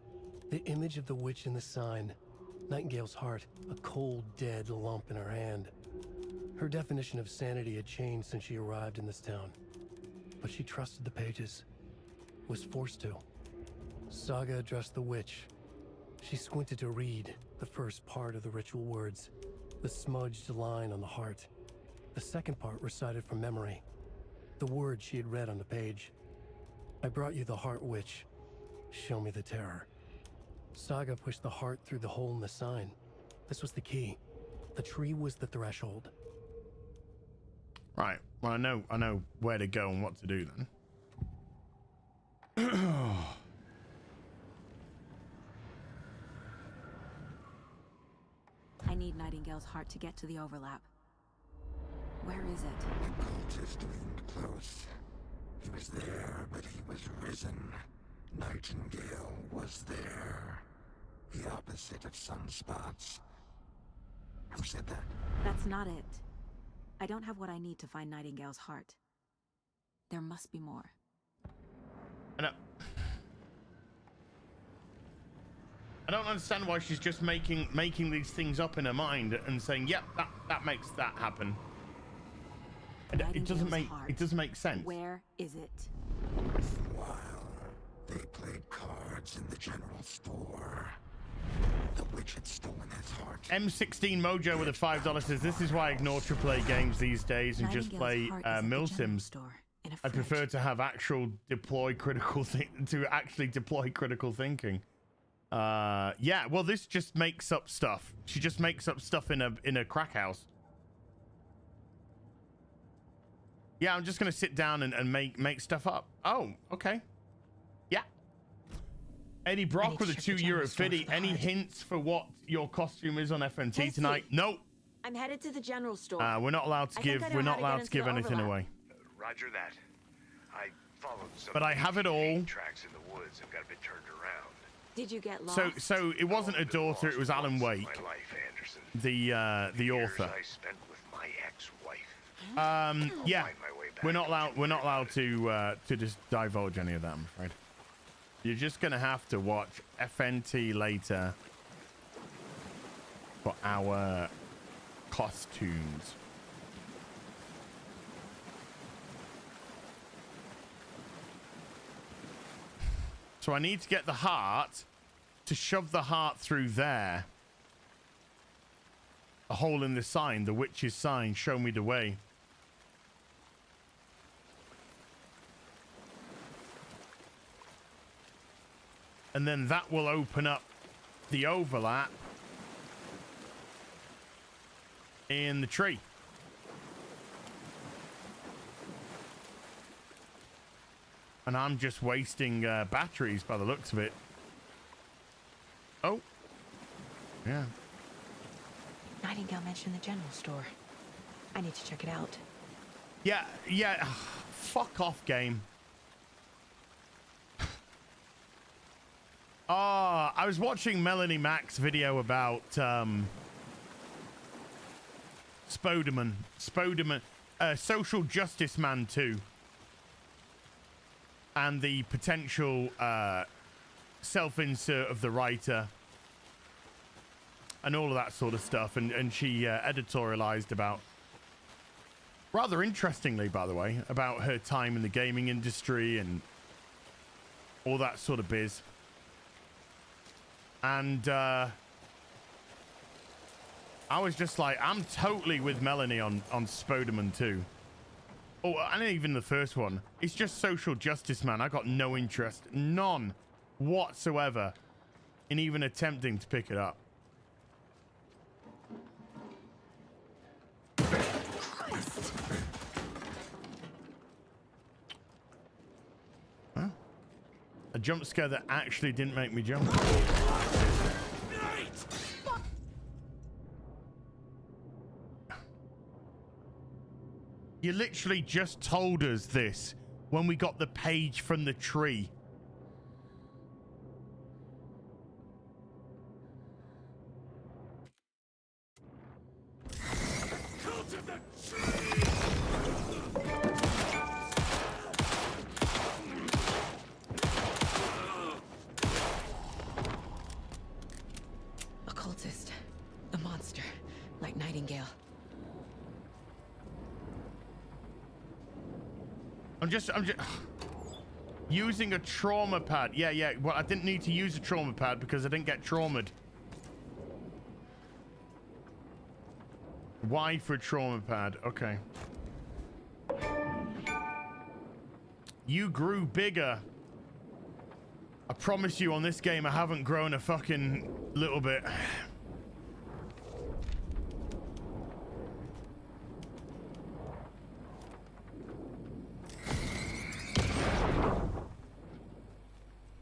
The image of the witch in the sign, Nightingale's heart, a cold, dead lump in her hand. Her definition of sanity had changed since she arrived in this town. But she trusted the pages, was forced to. Saga addressed the witch. She squinted to read the first part of the ritual words, the smudged line on the heart. The second part recited from memory, the words she had read on the page. I brought you the heart, witch. Show me the terror. Saga pushed the heart through the hole in the sign. This was the key. The tree was the threshold. Right. Well, I know where to go and what to do then. I need Nightingale's heart to get to the overlap. Where is it? The cultist leaned close. He was there, but he was risen. Nightingale was there. The opposite of sunspots. Who said that? That's not it. I don't have what I need to find Nightingale's heart. There must be more. I don't understand why she's just making these things up in her mind and saying, "Yep, that makes that happen." It doesn't make sense. Where is it? While they played cards in the general store, the witch had stolen his heart. M16 Mojo with a $5 says, "This is why I ignore AAA games these days and just play Milsims. I prefer to have actual deploy critical thinking." Yeah, well, this just makes up stuff. She just makes up stuff in a crack house. Yeah, I'm just gonna sit down and make stuff up. Oh, okay. Yeah. Eddie Brock with a €2 fitty. Any hints for what your costume is on FNT tonight? Nope. I'm headed to the general store. We're not allowed to give anything away. Roger that. I followed some But I have it all. tracks in the woods and got a bit turned around. Did you get lost? So it wasn't a daughter, it was Alan Wake, My life, Anderson. the author. I spent with my ex-wife. Yeah, we're not allowed to just divulge any of that, I'm afraid. You're just gonna have to watch FNT later for our costumes. So I need to get the heart to shove the heart through there. A hole in the sign, the witch's sign, show me the way. And then that will open up the overlap in the tree. And I'm just wasting batteries by the looks of it. Oh. Yeah. Nightingale mentioned the general store. I need to check it out. Yeah. Fuck off, game. I was watching Melanie Mack's video about Spoderman, Social Justice Man 2. And the potential self-insert of the writer and all of that sort of stuff. And she editorialized about, rather interestingly, by the way, about her time in the gaming industry and all that sort of biz. And I was just like, I'm totally with Melanie on Spoderman 2. Oh, and even the first one. It's just Social Justice Man. I got no interest, none whatsoever, in even attempting to pick it up. A jump scare that actually didn't make me jump. You literally just told us this when we got the page from the tree. Occultist. A monster. Like Nightingale. I'm just using a trauma pad. Yeah. Well, I didn't need to use a trauma pad because I didn't get traumatized. Y for trauma pad. Okay. You grew bigger. I promise you on this game, I haven't grown a fucking little bit.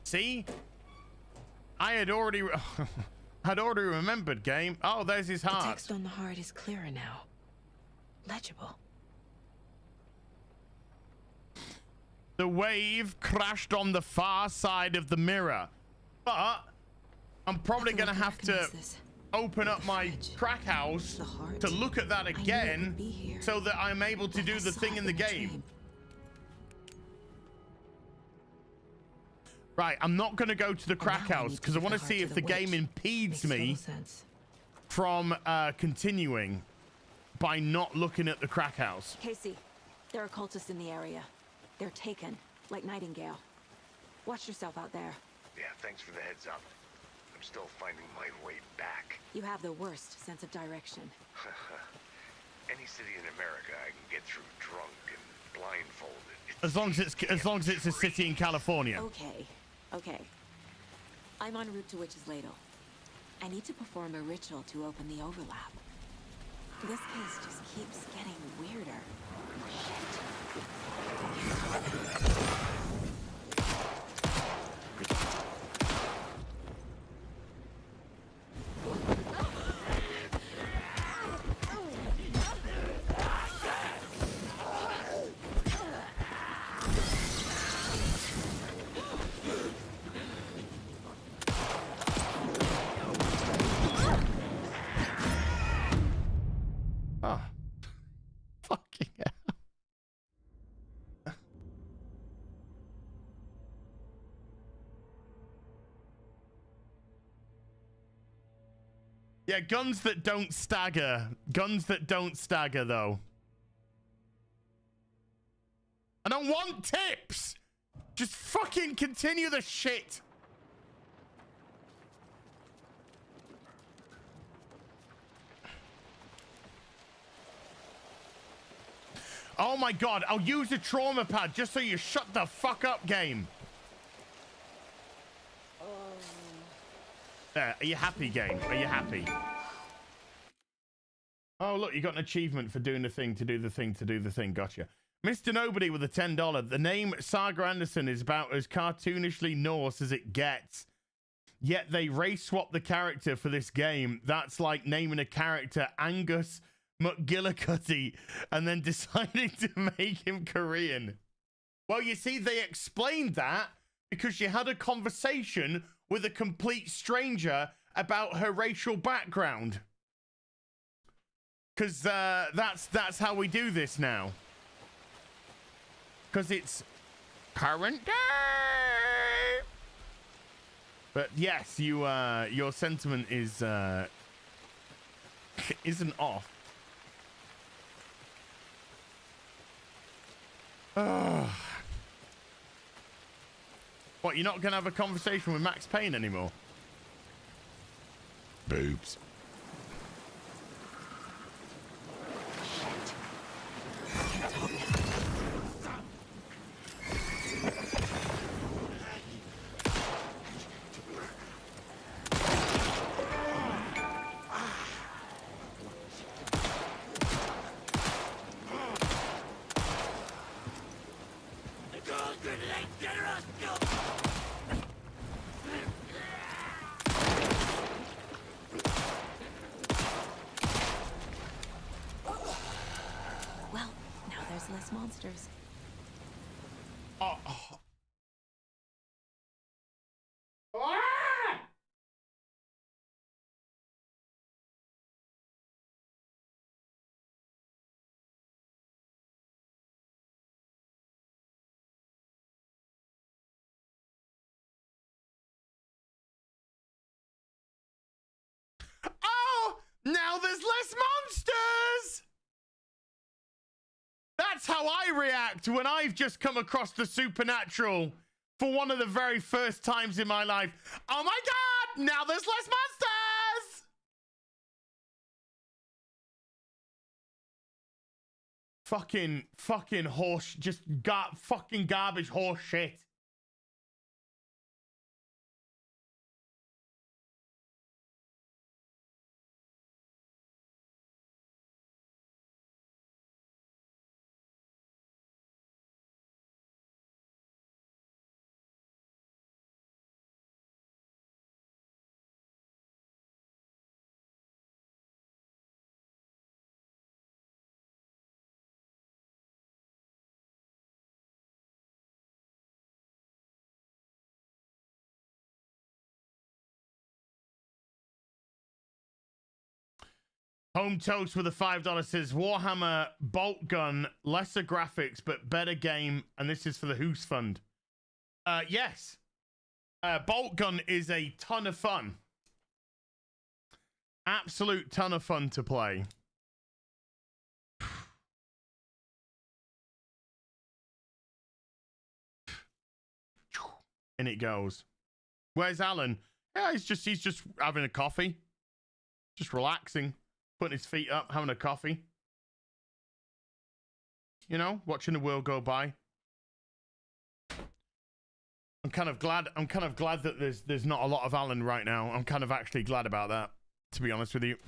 See? I had already remembered, game. Oh, there's his heart. The text on the heart is clearer now. Legible. The wave crashed on the far side of the mirror. But I'm probably going to have to open up my crack house to look at that again so that I'm able to do the thing in the game. Right, I'm not going to go to the crack house because I want to see if the game impedes me from continuing by not looking at the crack house. Casey, there are cultists in the area. They're taken, like Nightingale. Watch yourself out there. Yeah, thanks for the heads up. I'm still finding my way back. You have the worst sense of direction. Any city in America I can get through drunk and blindfolded. As long as it's a city in California. Okay. I'm en route to Witch's Ladle. I need to perform a ritual to open the overlap. This case just keeps getting weirder. Oh. Fucking hell. Yeah, guns that don't stagger. Guns that don't stagger, though. I don't want tips! Just fucking continue the shit! Oh my god, I'll use a trauma pad just so you shut the fuck up, game. Are you happy, game? Are you happy? Oh, look, you got an achievement for doing the thing, to do the thing, to do the thing. Gotcha. Mr. Nobody with a $10. The name Saga Anderson is about as cartoonishly Norse as it gets. Yet they race swap the character for this game. That's like naming a character Angus McGillicuddy and then deciding to make him Korean. Well, you see, they explained that because she had a conversation with a complete stranger about her racial background. Because that's how we do this now. Because it's current day. But yes, your sentiment is isn't off. What, you're not going to have a conversation with Max Payne anymore? Boobs. there's less monsters. Oh. Oh, now there's less monsters. That's how I react when I've just come across the supernatural for one of the very first times in my life. Oh my God, now there's less monsters. Fucking horse, just fucking garbage horse shit. Home Toast with a $5 says Warhammer bolt gun, lesser graphics but better game, and this is for the Hoos Fund. Yes, bolt gun is a ton of fun, absolute ton of fun to play. And it goes. Where's Alan? Yeah, he's just having a coffee, just relaxing. Putting his feet up, having a coffee. You know, watching the world go by. I'm kind of glad that there's not a lot of Alan right now. I'm kind of actually glad about that, to be honest with you.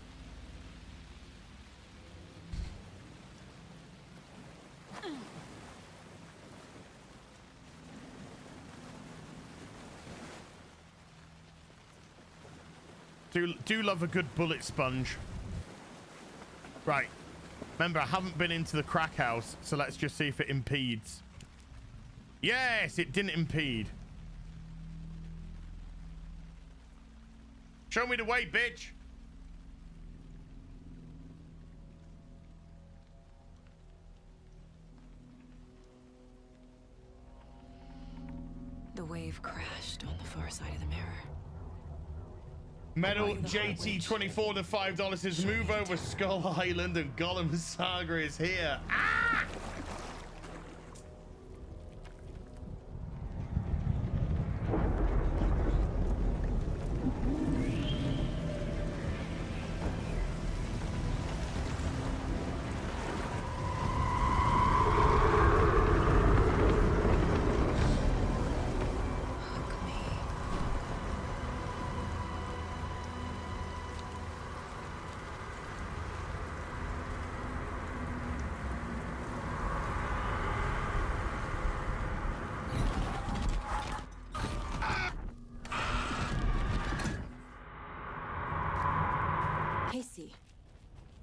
Do love a good bullet sponge. Right. Remember, I haven't been into the crack house, so let's just see if it impedes. Yes, it didn't impede. Show me the way, bitch. The wave crashed on the far side of the mirror. Metal JT24 to $5 says move over Skull Island and Gollum Saga is here. Ah!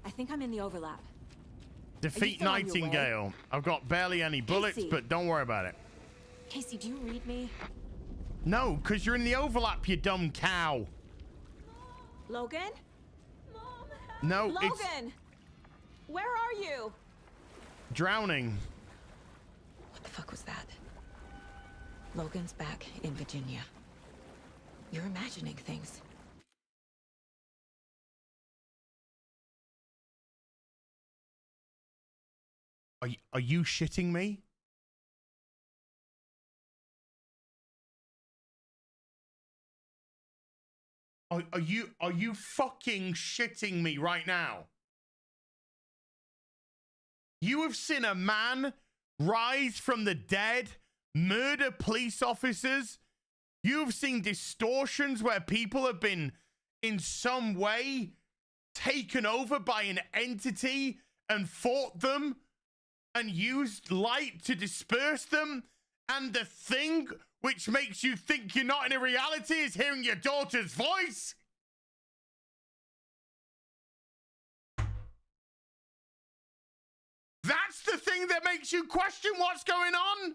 I think I'm in the overlap. Defeat Nightingale. I've got barely any bullets, Casey. but don't worry about it. Casey, do you read me? No, because you're in the overlap, you dumb cow. Logan? No, Logan! it's Where are you? drowning. What the fuck was that? Logan's back in Virginia. You're imagining things. Are you shitting me? Are you fucking shitting me right now? You have seen a man rise from the dead, murder police officers. You've seen distortions where people have been in some way taken over by an entity and fought them and used light to disperse them. And the thing which makes you think you're not in a reality is hearing your daughter's voice. That's the thing thing that makes you question what's going on?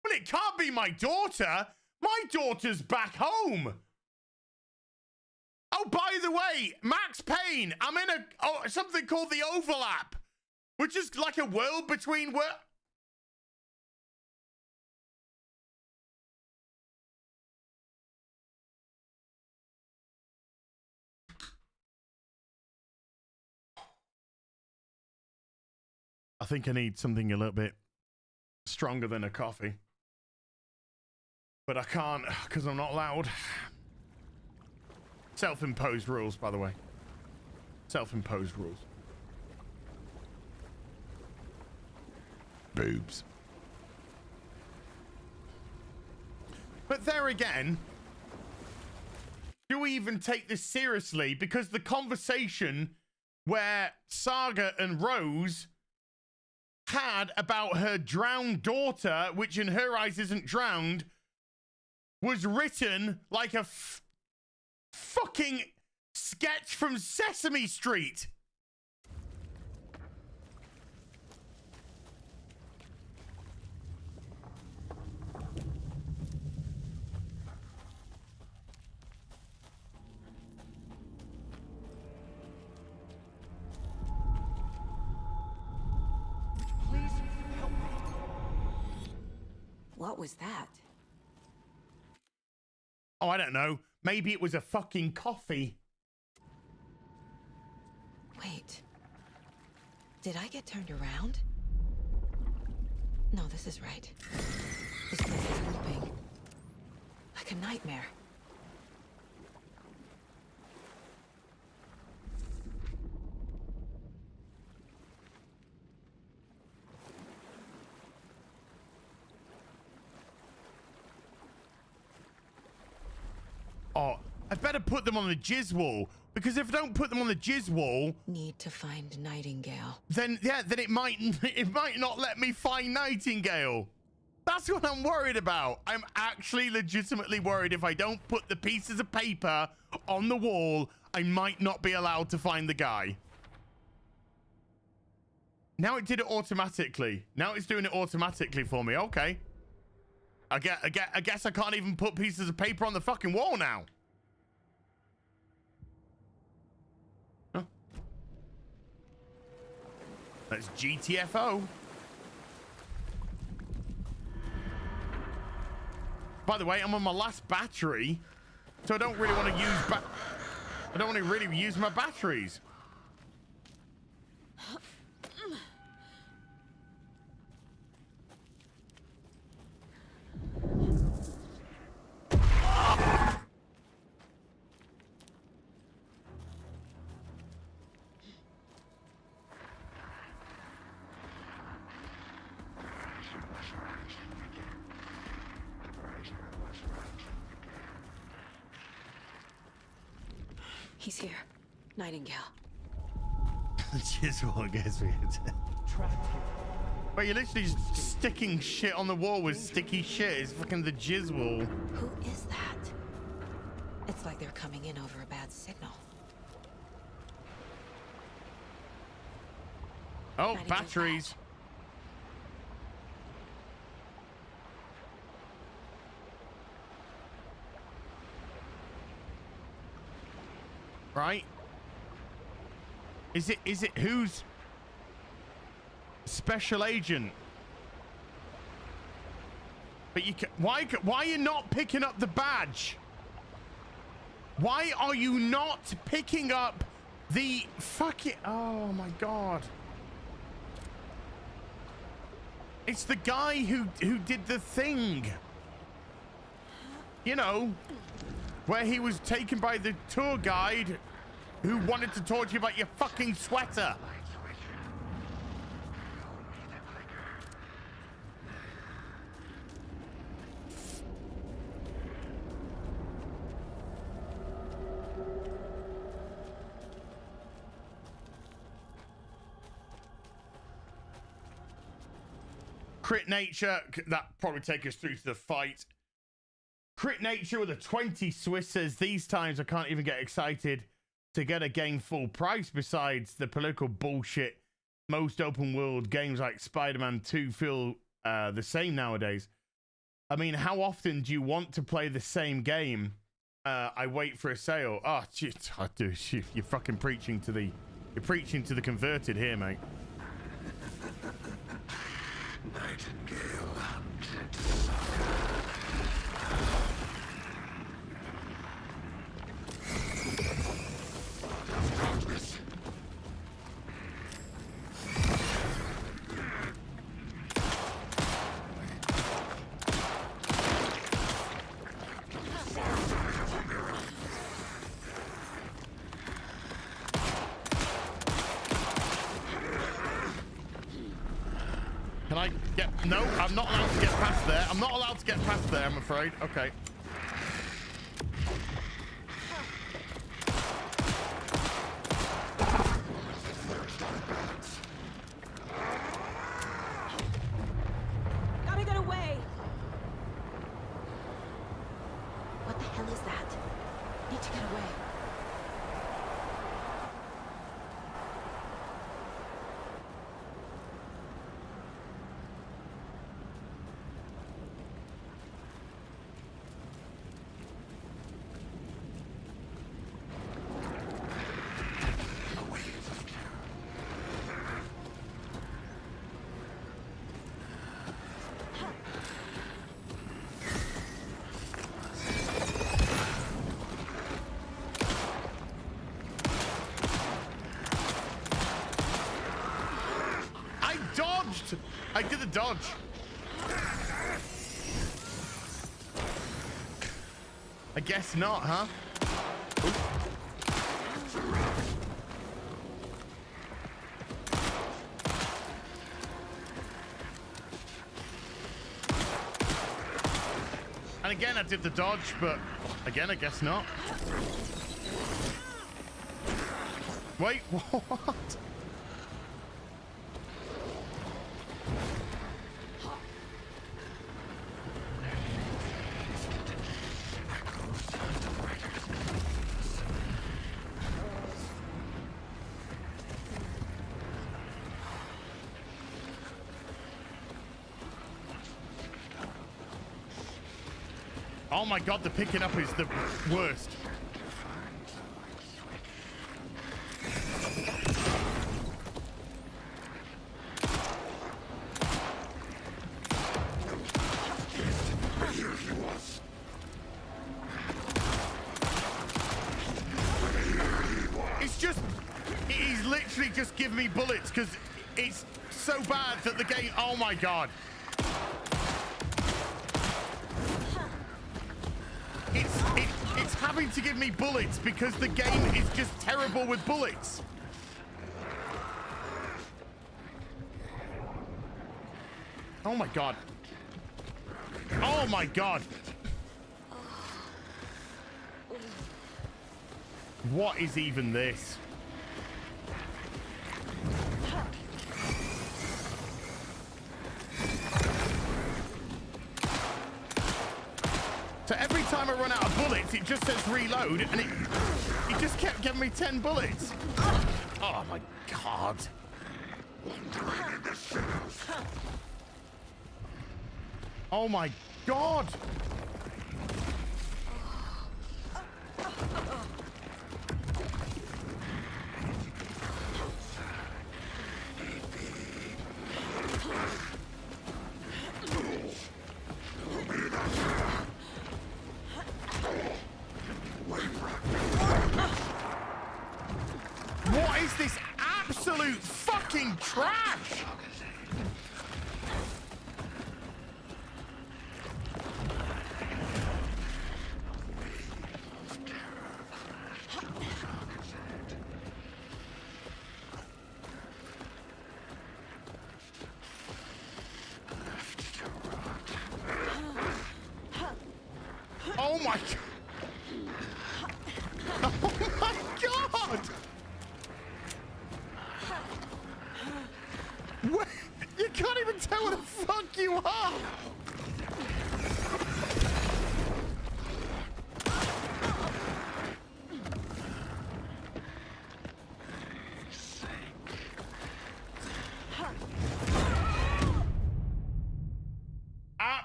Well, it can't be my daughter. My daughter's back home. Oh, by the way, Max Payne, I'm in something called the Overlap, which is like a world between I think I need something a little bit stronger than a coffee. But I can't because I'm not allowed. Self-imposed rules, by the way. Self-imposed rules. Boobs. But there again, do we even take this seriously? Because the conversation where Saga and Rose had about her drowned daughter, which in her eyes isn't drowned, was written like a fucking sketch from Sesame Street. Please help me. What was that? Oh, I don't know. Maybe it was a fucking coffee. Wait. Did I get turned around? No, this is right. This place is looping. Like a nightmare. Oh, I better put them on the jizz wall, because if I don't put them on the jizz wall, need to find Nightingale. Then it might not let me find Nightingale. That's what I'm worried about. I'm actually legitimately worried if I don't put the pieces of paper on the wall, I might not be allowed to find the guy. Now it did it automatically. Now it's doing it automatically for me. Okay. I guess I can't even put pieces of paper on the fucking wall now. Huh? That's GTFO. By the way, I'm on my last battery, so I don't really want to use I don't want to really use my batteries. He's here. Nightingale. Chisel gets me. Wait, you're literally just sticking shit on the wall with sticky shit. It's fucking the jizz wall. Who is that? It's like they're coming in over a bad signal. Oh, Nightingale's batteries. Right? Is it who's special agent? But you can, why are you not picking up the badge? Why are you not picking up the fucking, oh my god. It's the guy who did the thing. You know, where he was taken by the tour guide who wanted to talk to you about your fucking sweater. Crit Nature, that probably take us through to the fight. Crit Nature with a 20 Swiss says, these times I can't even get excited to get a game full price besides the political bullshit most open world games like Spider-Man 2 feel the same nowadays. I mean, how often do you want to play the same game? I wait for a sale. Oh, shit, dude, you're fucking preaching to the converted here, mate. Nightingale hunted Can I get... No, I'm not allowed to get past there. I'm not allowed to get past there, I'm afraid. Okay. Gotta get away! What the hell is that? Need to get away. I did a dodge. I guess not, huh? And again, I did the dodge, but again, I guess not. Wait, what? Oh my god, the picking up is the worst. It's just, he's literally just giving me bullets because it's so bad that the game, oh my god. It's having to give me bullets because the game is just terrible with bullets. Oh my god. Oh my god. What is even this? So every time I run out of bullets, it just says reload, and it just kept giving me 10 bullets. Oh my god. Oh my god. What is this absolute fucking trash? Oh my god. Oh my god. What? You can't even tell where the fuck you are.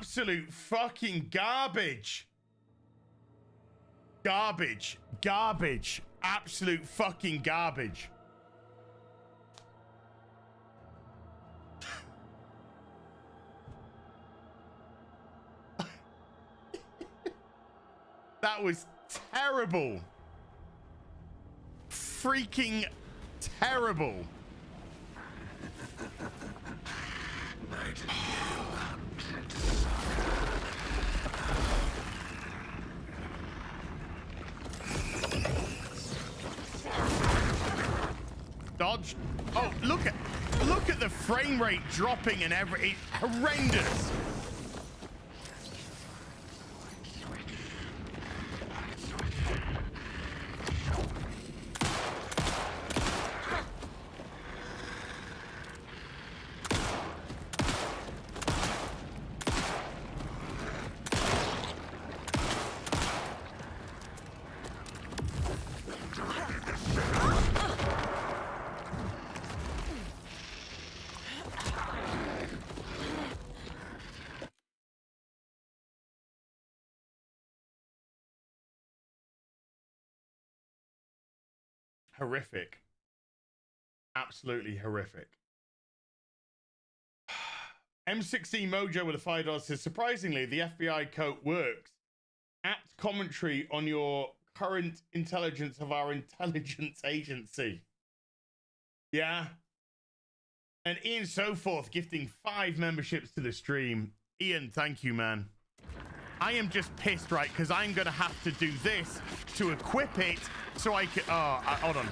Absolute fucking garbage. Garbage. Garbage. Absolute fucking garbage. That was terrible. Freaking terrible. Dodge. Oh, look at the frame rate dropping and it's horrendous. Horrific. Absolutely horrific. M16 Mojo with a $5 says, surprisingly, the FBI coat works. Apt commentary on your current intelligence of our intelligence agency. Yeah. And Ian Soforth gifting 5 memberships to the stream. Ian, thank you, man. I am just pissed, right? Because I'm going to have to do this to equip it so I can... Oh, hold on.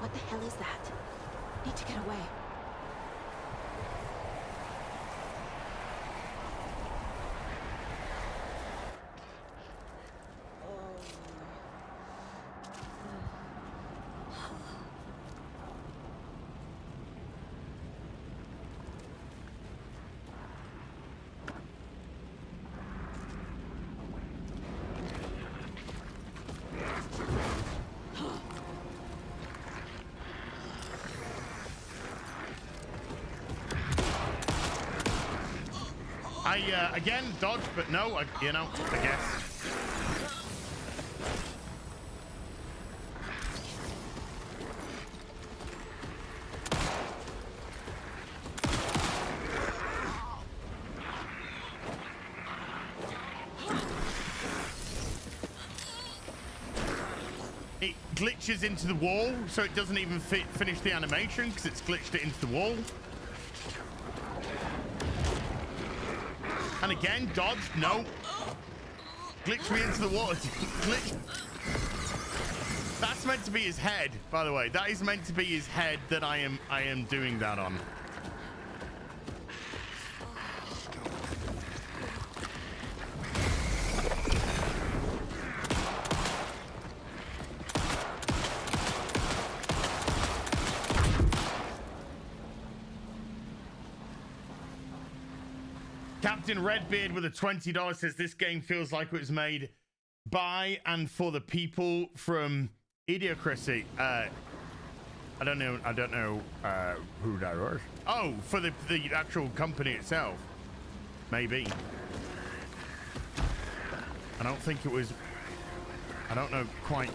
What the hell is that? Need to get away. Again, dodge, but no, you know, I guess. It glitches into the wall, so it doesn't even finish the animation because it's glitched it into the wall. And again, dodge, no. Glitch me into the water. Glitch. That's meant to be his head, by the way. That is meant to be his head that I am doing that on. Captain Redbeard with a $20 says this game feels like it was made by and for the people from Idiocracy. I don't know who that was. Oh, for the actual company itself. Maybe. I don't think it was. I don't know quite.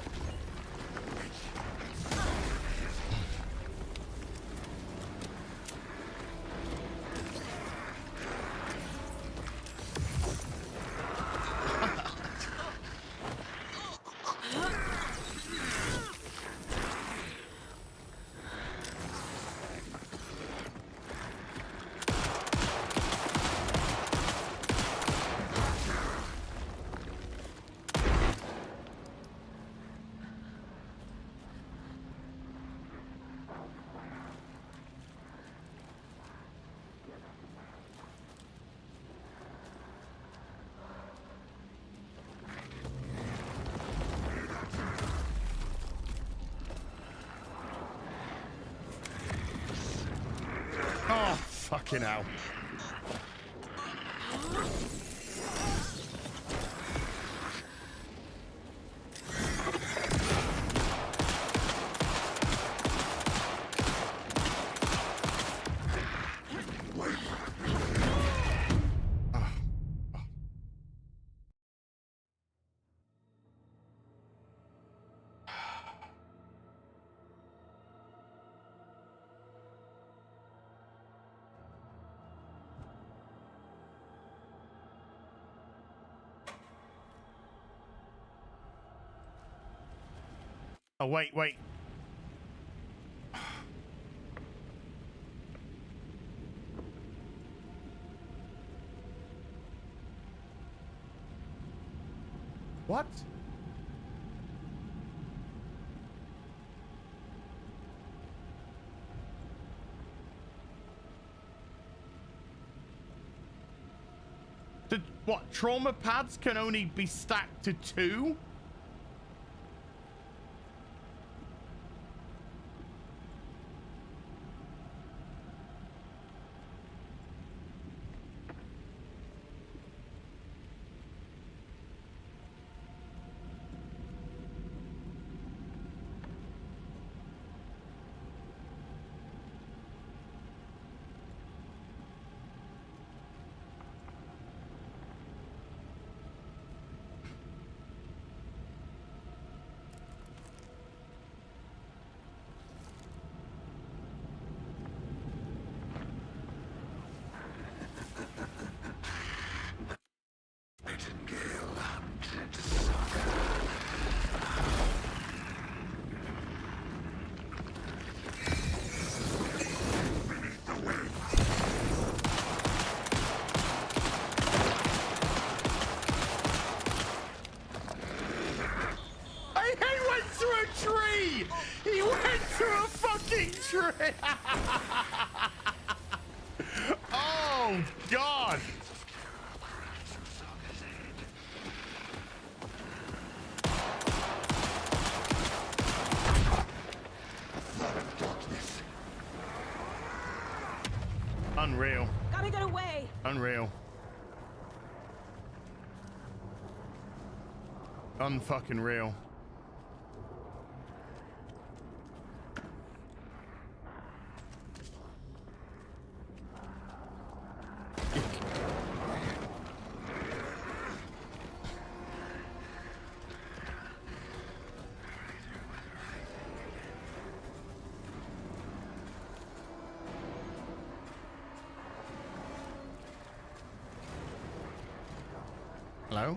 Fucking hell. Oh, wait, wait. What? What? Trauma pads can only be stacked to 2? He went through a fucking tree! Oh, God! Unreal. Gotta get away! Unreal. Unfucking real. Hello?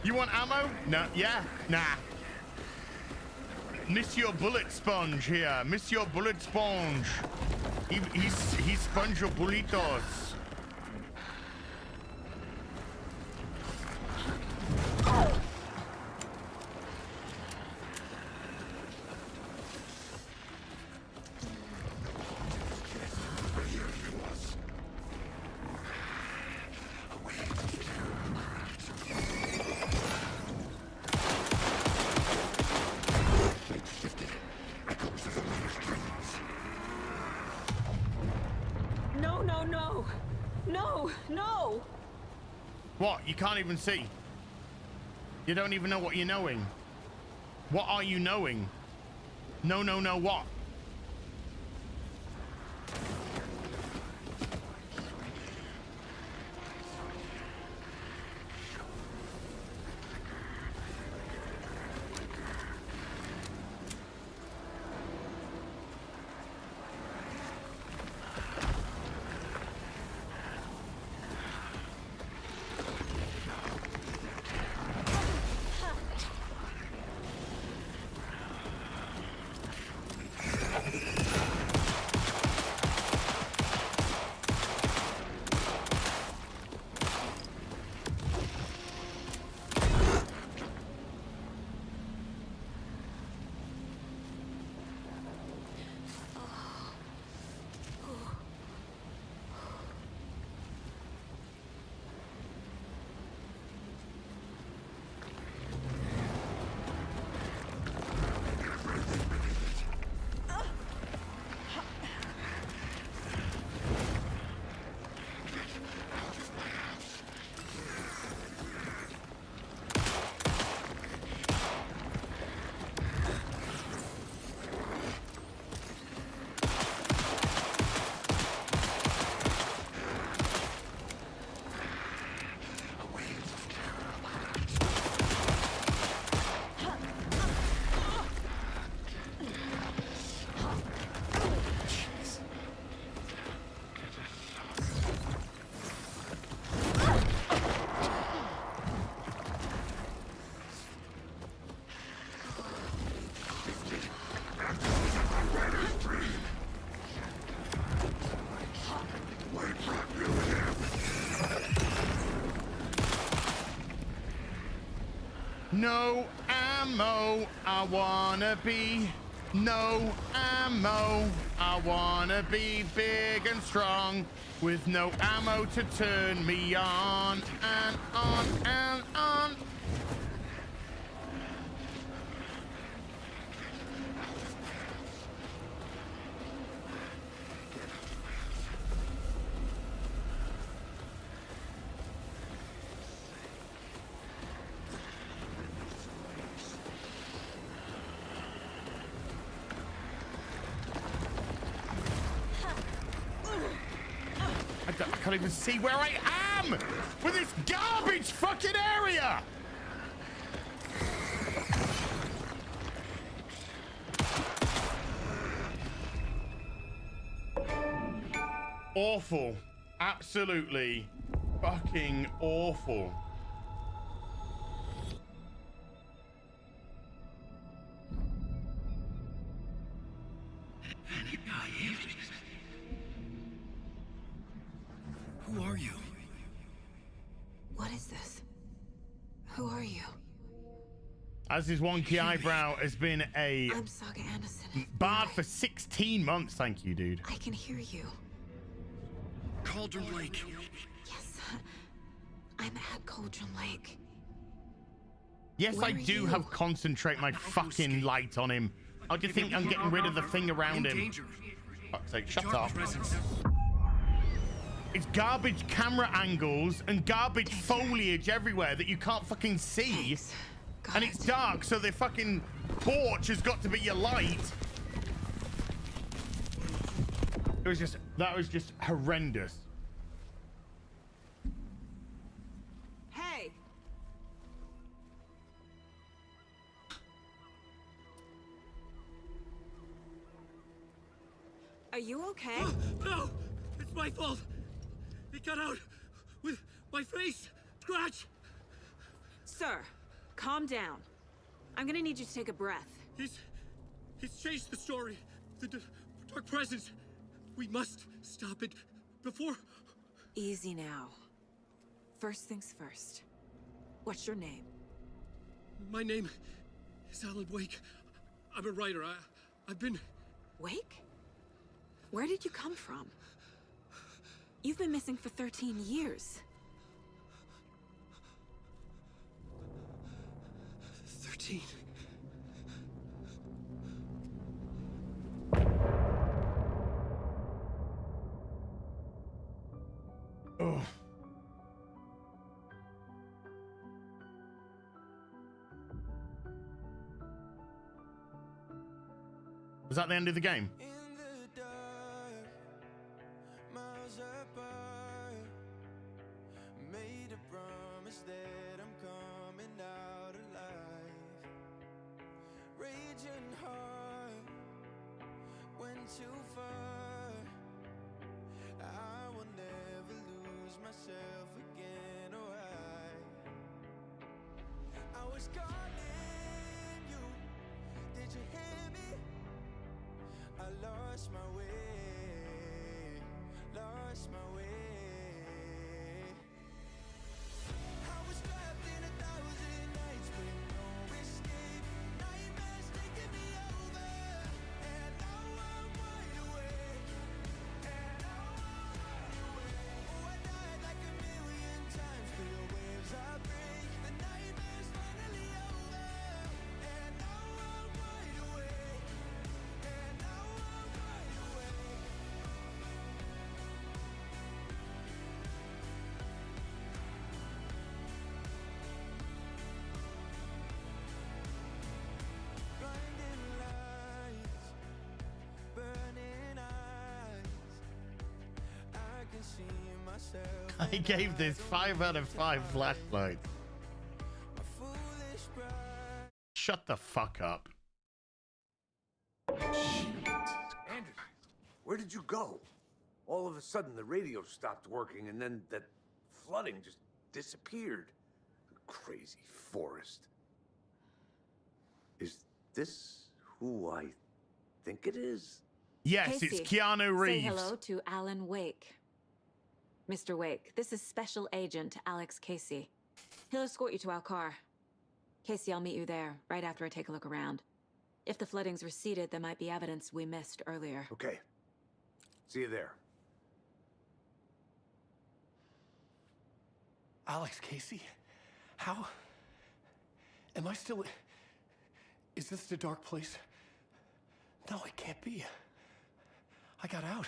You want ammo? No, yeah, nah. Miss your bullet sponge here. Miss your bullet sponge. He sponge your burritos. What? You can't even see. You don't even know what you're knowing. What are you knowing? No, what? No ammo, I wanna be. No ammo, I wanna be big and strong. With no ammo to turn me on and on and on. I can't even see where I am with this garbage fucking area. Awful. Absolutely fucking awful. Who are you? What is this? Who are you? As his wonky eyebrow has been a I'm Saga Anderson. barred for 16 months. Thank you, dude. I can hear you. Cauldron Lake. Yes. I'm at Cauldron Lake. Yes, Where I are do you? have concentrate my fucking light on him. How do you think I'm getting rid of the thing around him? Fuck's sake, shut up. It's garbage camera angles and garbage foliage everywhere that you can't fucking see. And it's dark, so the fucking porch has got to be your light. That was just horrendous. Hey! Are you okay? No! It's my fault! It got out with my face! Scratch! Sir, calm down. I'm gonna need you to take a breath. He's changed the story. The dark presence. We must stop it before... Easy now. First things first. What's your name? My name is Alan Wake. I'm a writer. I've been... Wake? Where did you come from? You've been missing for 13 years. 13. Oh. Was that the end of the game? Made a promise that I'm coming out alive. Raging heart went too far. I will never lose myself again. Oh, I was calling you. Did you hear me? I lost my way. Lost my way. I gave this 5 out of 5 flashlights. Shut the fuck up. Anderson, where did you go? All of a sudden, the radio stopped working, and then that flooding just disappeared. Crazy forest. Is this who I think it is? Yes, Casey, it's Keanu Reeves. Say hello to Alan Wake. Mr. Wake, this is Special Agent Alex Casey. He'll escort you to our car. Casey, I'll meet you there, right after I take a look around. If the flooding's receded, there might be evidence we missed earlier. Okay. See you there. Alex, Casey? How? Am I still... Is this the dark place? No, it can't be. I got out.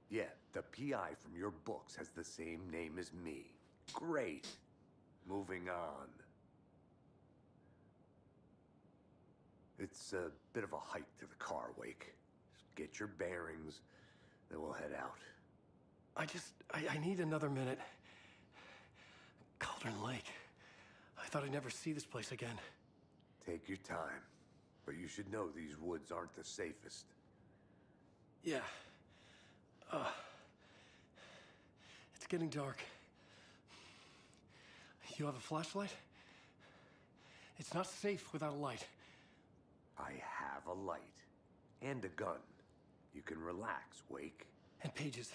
Yeah, the PI from your books has the same name as me. Great. Moving on. It's a bit of a hike to the car, Wake. Just get your bearings, then we'll head out. I need another minute. Cauldron Lake. I thought I'd never see this place again. Take your time. But you should know these woods aren't the safest. Yeah. It's getting dark. You have a flashlight? It's not safe without a light. I have a light. And a gun. You can relax, Wake. And Pages.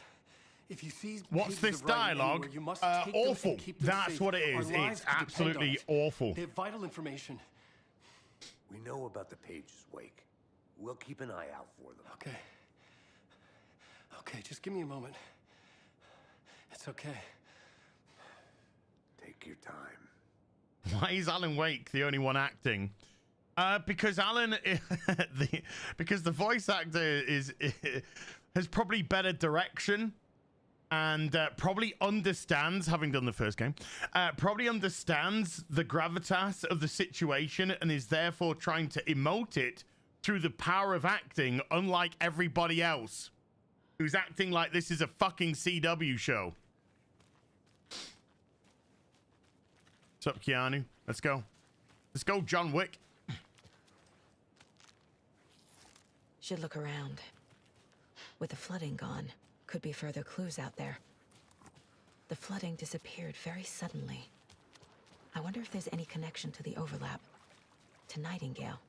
If you see what's pages this of writing dialogue? anywhere, you must take them Awful. and keep them That's safe. what it Our is. lives It's could depend on absolutely it. awful. They have vital information. We know about the Pages, Wake. We'll keep an eye out for them. Okay. Okay, just give me a moment. It's okay. Take your time. Why is Alan Wake the only one acting? Because Alan, because the voice actor has probably better direction and probably understands, having done the first game, probably understands the gravitas of the situation and is therefore trying to emote it through the power of acting, unlike everybody else who's acting like this is a fucking CW show. What's up, Keanu? Let's go. Let's go, John Wick. Should look around. With the flooding gone, could be further clues out there. The flooding disappeared very suddenly. I wonder if there's any connection to the overlap. To Nightingale.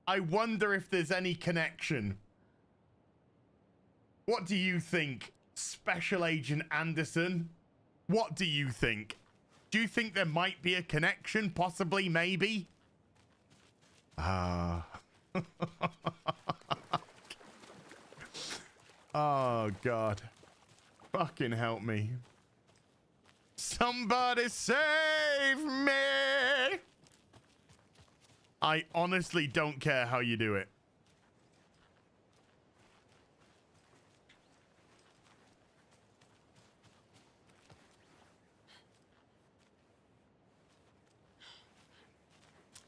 I wonder if there's any connection. What do you think, Special Agent Anderson? What do you think? Do you think there might be a connection? Possibly, maybe? Oh, God. Fucking help me. Somebody save me! I honestly don't care how you do it.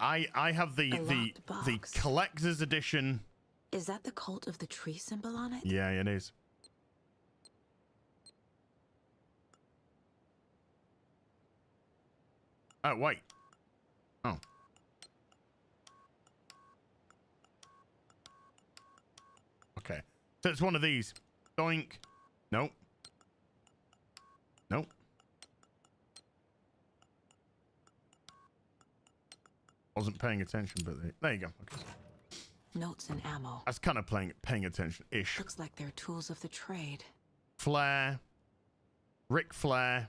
I have the collector's edition. Is that the cult of the tree symbol on it? Yeah, it is. Oh, wait. Oh. Okay. So it's one of these. Doink. Nope. Nope. Wasn't paying attention, but there you go. Okay. Notes and ammo. I was kind of paying attention-ish. Looks like they're tools of the trade. Flair. Ric Flair.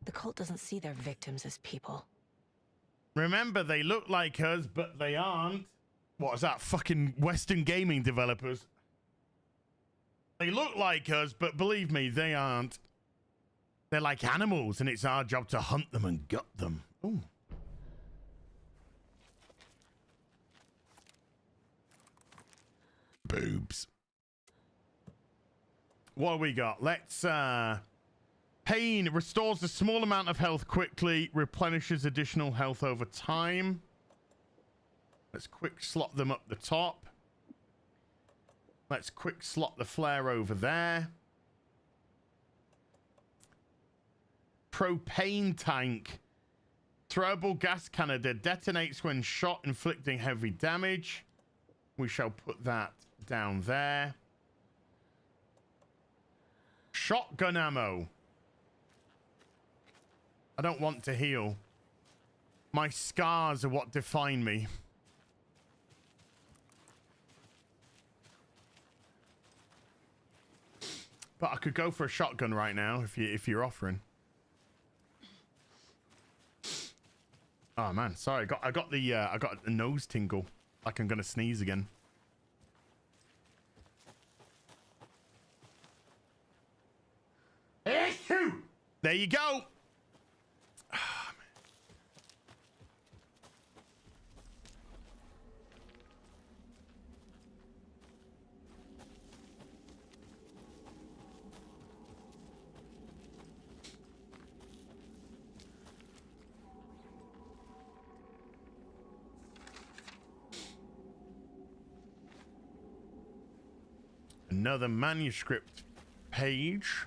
The cult doesn't see their victims as people. Remember, they look like us, but they aren't. What is that? Fucking Western gaming developers. They look like us, but believe me, they aren't. They're like animals, and it's our job to hunt them and gut them. Ooh. Boobs. What have we got? Let's, Pain restores a small amount of health quickly, replenishes additional health over time. Let's quick slot them up the top. Let's quick slot the flare over there. Propane tank. Throwable gas canister detonates when shot, inflicting heavy damage. We shall put that down there. shotgun ammo. I don't want to heal. My scars are what define me. But I could go for a shotgun right now if you're offering. Oh man, sorry. I got the nose tingle. Like I'm gonna sneeze again. There you go. Another manuscript page.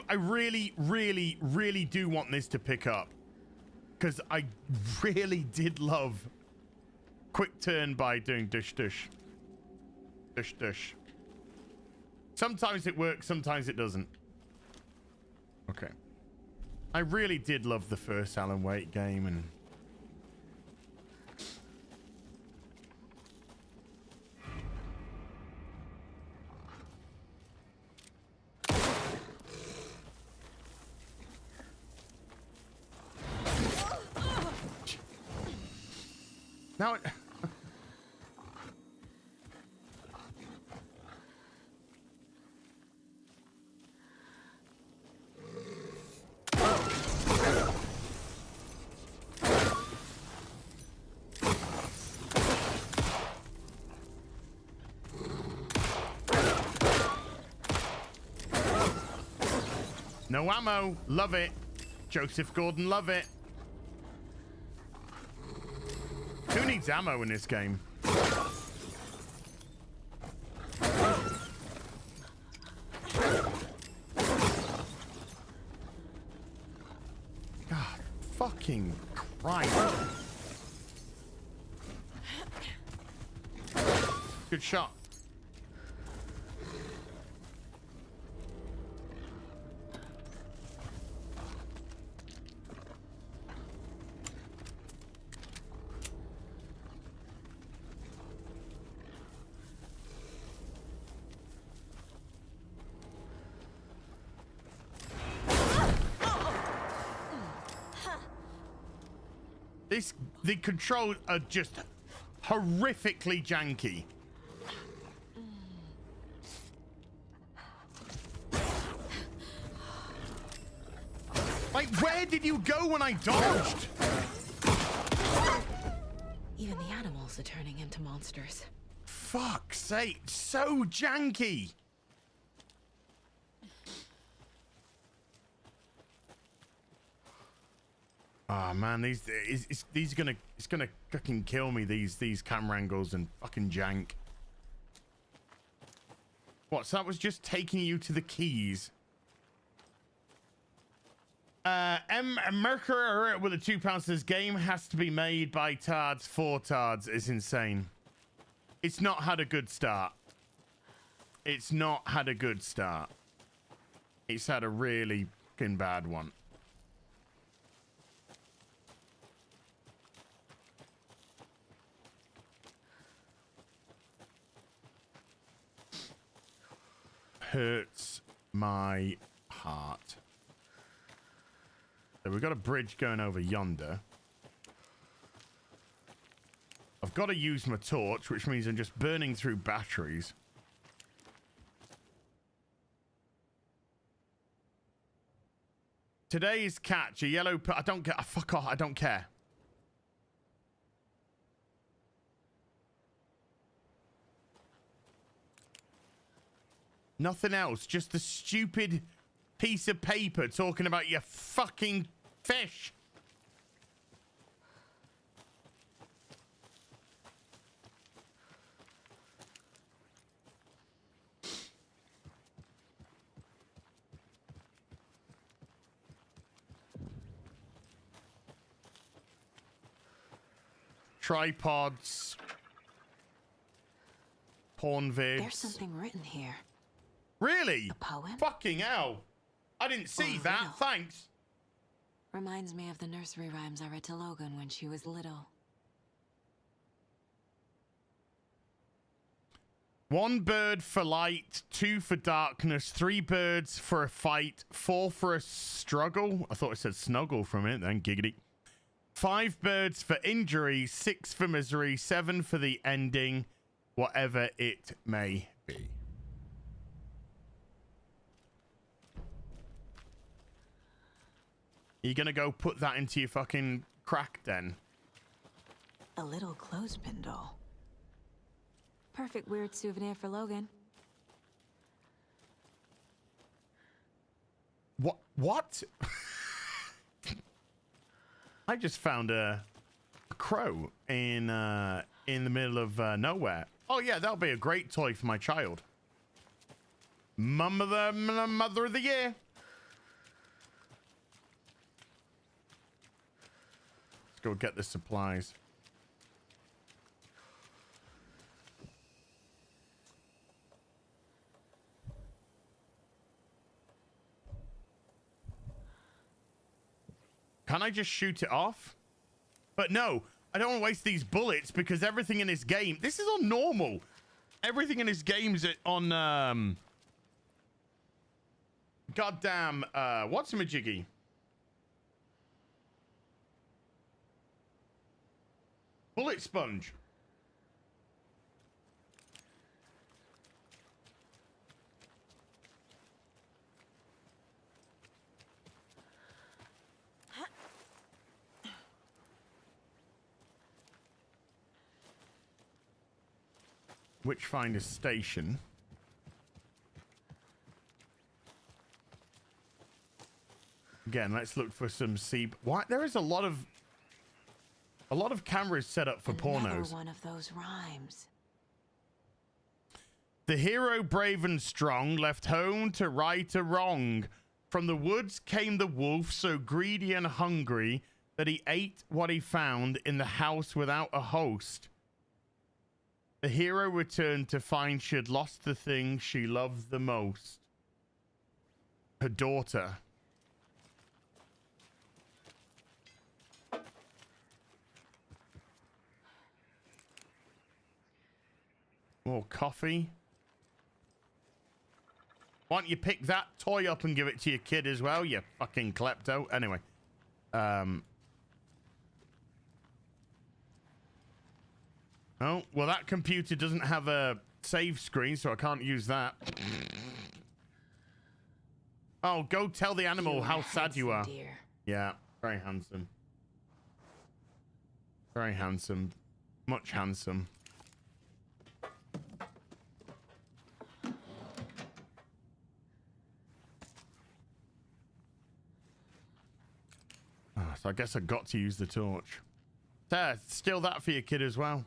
I really, really, really do want this to pick up. Because I really did love quick turn by doing dush dush. Dush dush. Sometimes it works, sometimes it doesn't. Okay. I really did love the first Alan Wake game and... Now it... No ammo. Love it. Joseph Gordon, love it. Who needs ammo in this game? God, fucking Christ. Good shot. The controls are just horrifically janky. Like, where did you go when I dodged? Even the animals are turning into monsters. Fuck's sake, so janky. Oh man, it's gonna fucking kill me. These camera angles and fucking jank. What? So that was just taking you to the keys. Mercury with a £2 says game has to be made by tards for tards is insane. It's not had a good start. It's not had a good start. It's had a really fucking bad one. Hurts my heart. So we've got a bridge going over yonder. I've got to use my torch, which means I'm just burning through batteries. Today's catch, a yellow... I don't get... Fuck off, I don't care. Nothing else, just the stupid piece of paper talking about your fucking fish. Tripods. porn vids. There's something written here. Really? A poem? Fucking hell. I didn't see Or a that. riddle. Thanks. Reminds me of the nursery rhymes I read to Logan when she was little. 1 bird for light, 2 for darkness, 3 birds for a fight, 4 for a struggle. I thought it said snuggle from it then, giggity. 5 birds for injury, 6 for misery, 7 for the ending, whatever it may be. Are you gonna go put that into your fucking crack den? A little clothespin doll. Perfect weird souvenir for Logan. What? I just found a crow in the middle of nowhere. Oh yeah, that'll be a great toy for my child. Mother of the year. Let's go get the supplies. Can I just shoot it off? But no, I don't want to waste these bullets because everything in this game... This is on normal. Everything in this game's on... Goddamn... what's a majiggy? Bullet sponge. Witchfinder Station. Again, let's look for some What? There is a lot of cameras set up for Another pornos. one of those rhymes. The hero, brave and strong, left home to right a wrong. From the woods came the wolf, so greedy and hungry that he ate what he found in the house without a host. The hero returned to find she had lost the thing she loved the most. Her daughter. More coffee. Why don't you pick that toy up and give it to your kid as well, you fucking klepto? Anyway. Oh, well, that computer doesn't have a save screen, so I can't use that. Oh, go tell the animal how sad you are. Dear. Yeah, very handsome. Very handsome. Much handsome. So I guess I got to use the torch. There, steal that for your kid as well.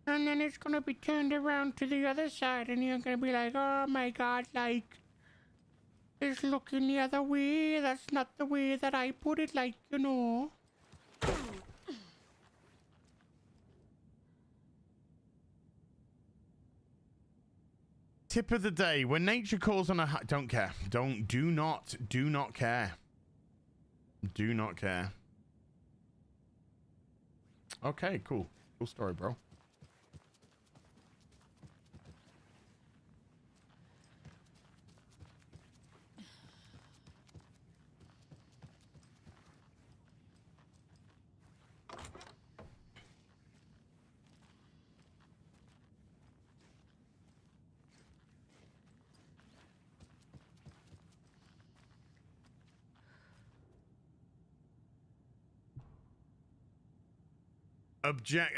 And then it's gonna be turned around to the other side and you're gonna be like, oh my god, like, it's looking the other way. That's not the way that I put it, like, you know. Tip of the day: when nature calls on a don't care. Do not care. Do not care. Okay, cool story, bro.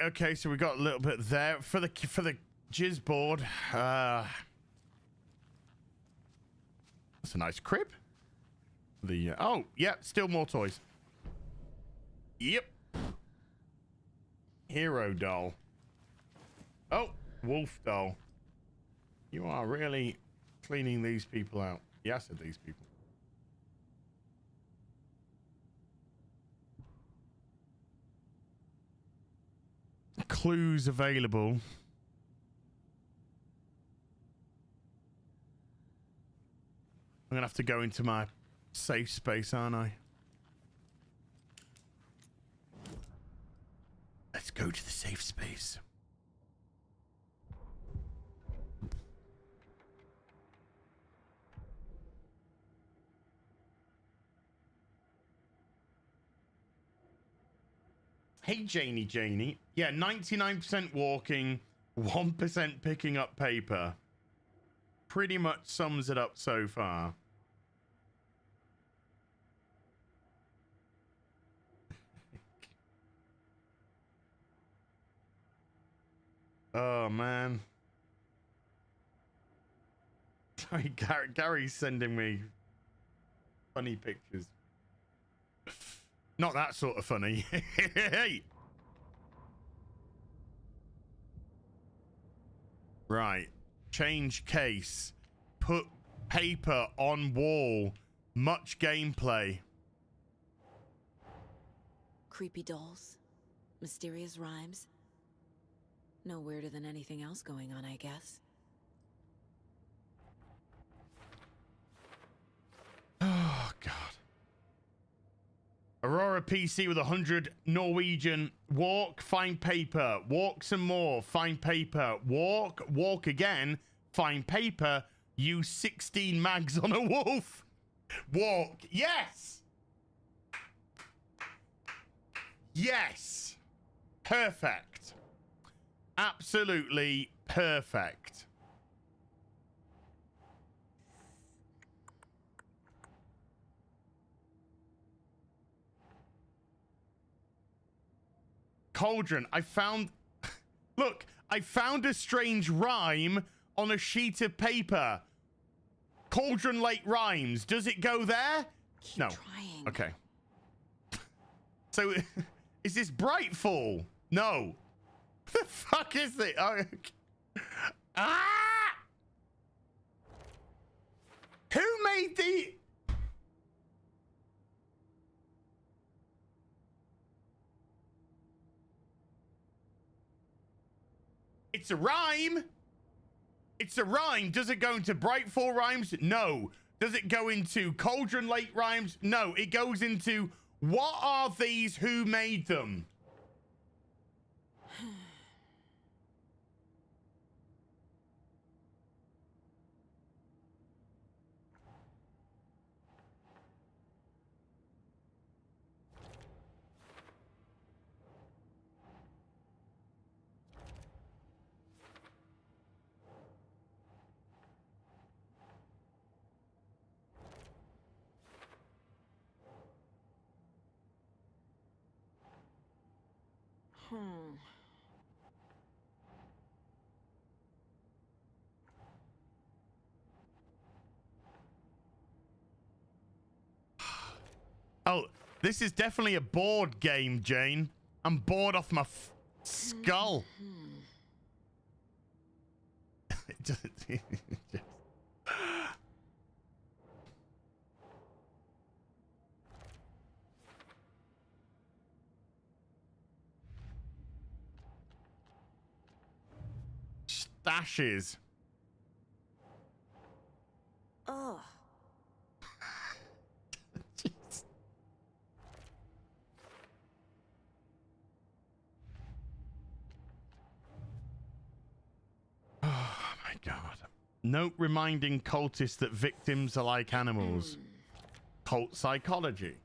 Okay, so we got a little bit there for the jizz board. That's a nice crib. Oh yeah, still more toys. Yep. Hero doll. Oh, wolf doll. You are really cleaning these people out. Yes, of these people. Clues available. I'm gonna have to go into my safe space, aren't I? Let's go to the safe space. Hey, Janie. Yeah, 99% walking, 1% picking up paper. Pretty much sums it up so far. Oh, man. Sorry, Gary's sending me funny pictures. Not that sort of funny. Hey! Right. Change case. Put paper on wall. Much gameplay. Creepy dolls. Mysterious rhymes. No weirder than anything else going on, I guess. Oh, God. Aurora PC with 100 Norwegian. Walk, find paper. Walk some more, find paper. Walk again, find paper. Use 16 mags on a wolf. Walk. Yes. Yes. Perfect. Absolutely perfect. Cauldron, I found... Look, I found a strange rhyme on a sheet of paper. Cauldron Lake rhymes. Does it go there? No. Trying. Okay. So, is this Brightfall? No. The fuck is it? Oh, okay. Ah! Who made the... It's a rhyme. It's a rhyme. Does it go into Brightfall rhymes? No. Does it go into Cauldron Lake rhymes? No. It goes into what are these? Who made them? Oh, this is definitely a board game, Jane. I'm bored off my skull. Stashes. Oh. Oh my God. Note reminding cultists that victims are like animals. Cult psychology.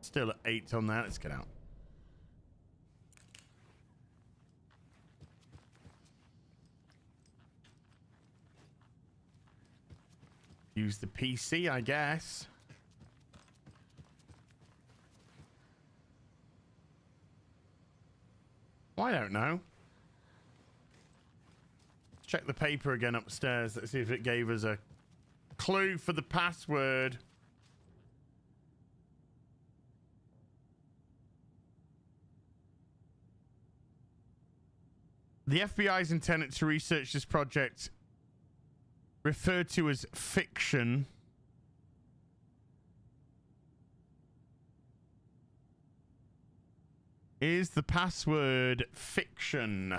Still at 8 on that. Let's get out. Use the PC, I guess. Well, I don't know. Check the paper again upstairs. Let's see if it gave us a clue for the password. The FBI's intended to research this project, referred to as fiction. Is the password fiction?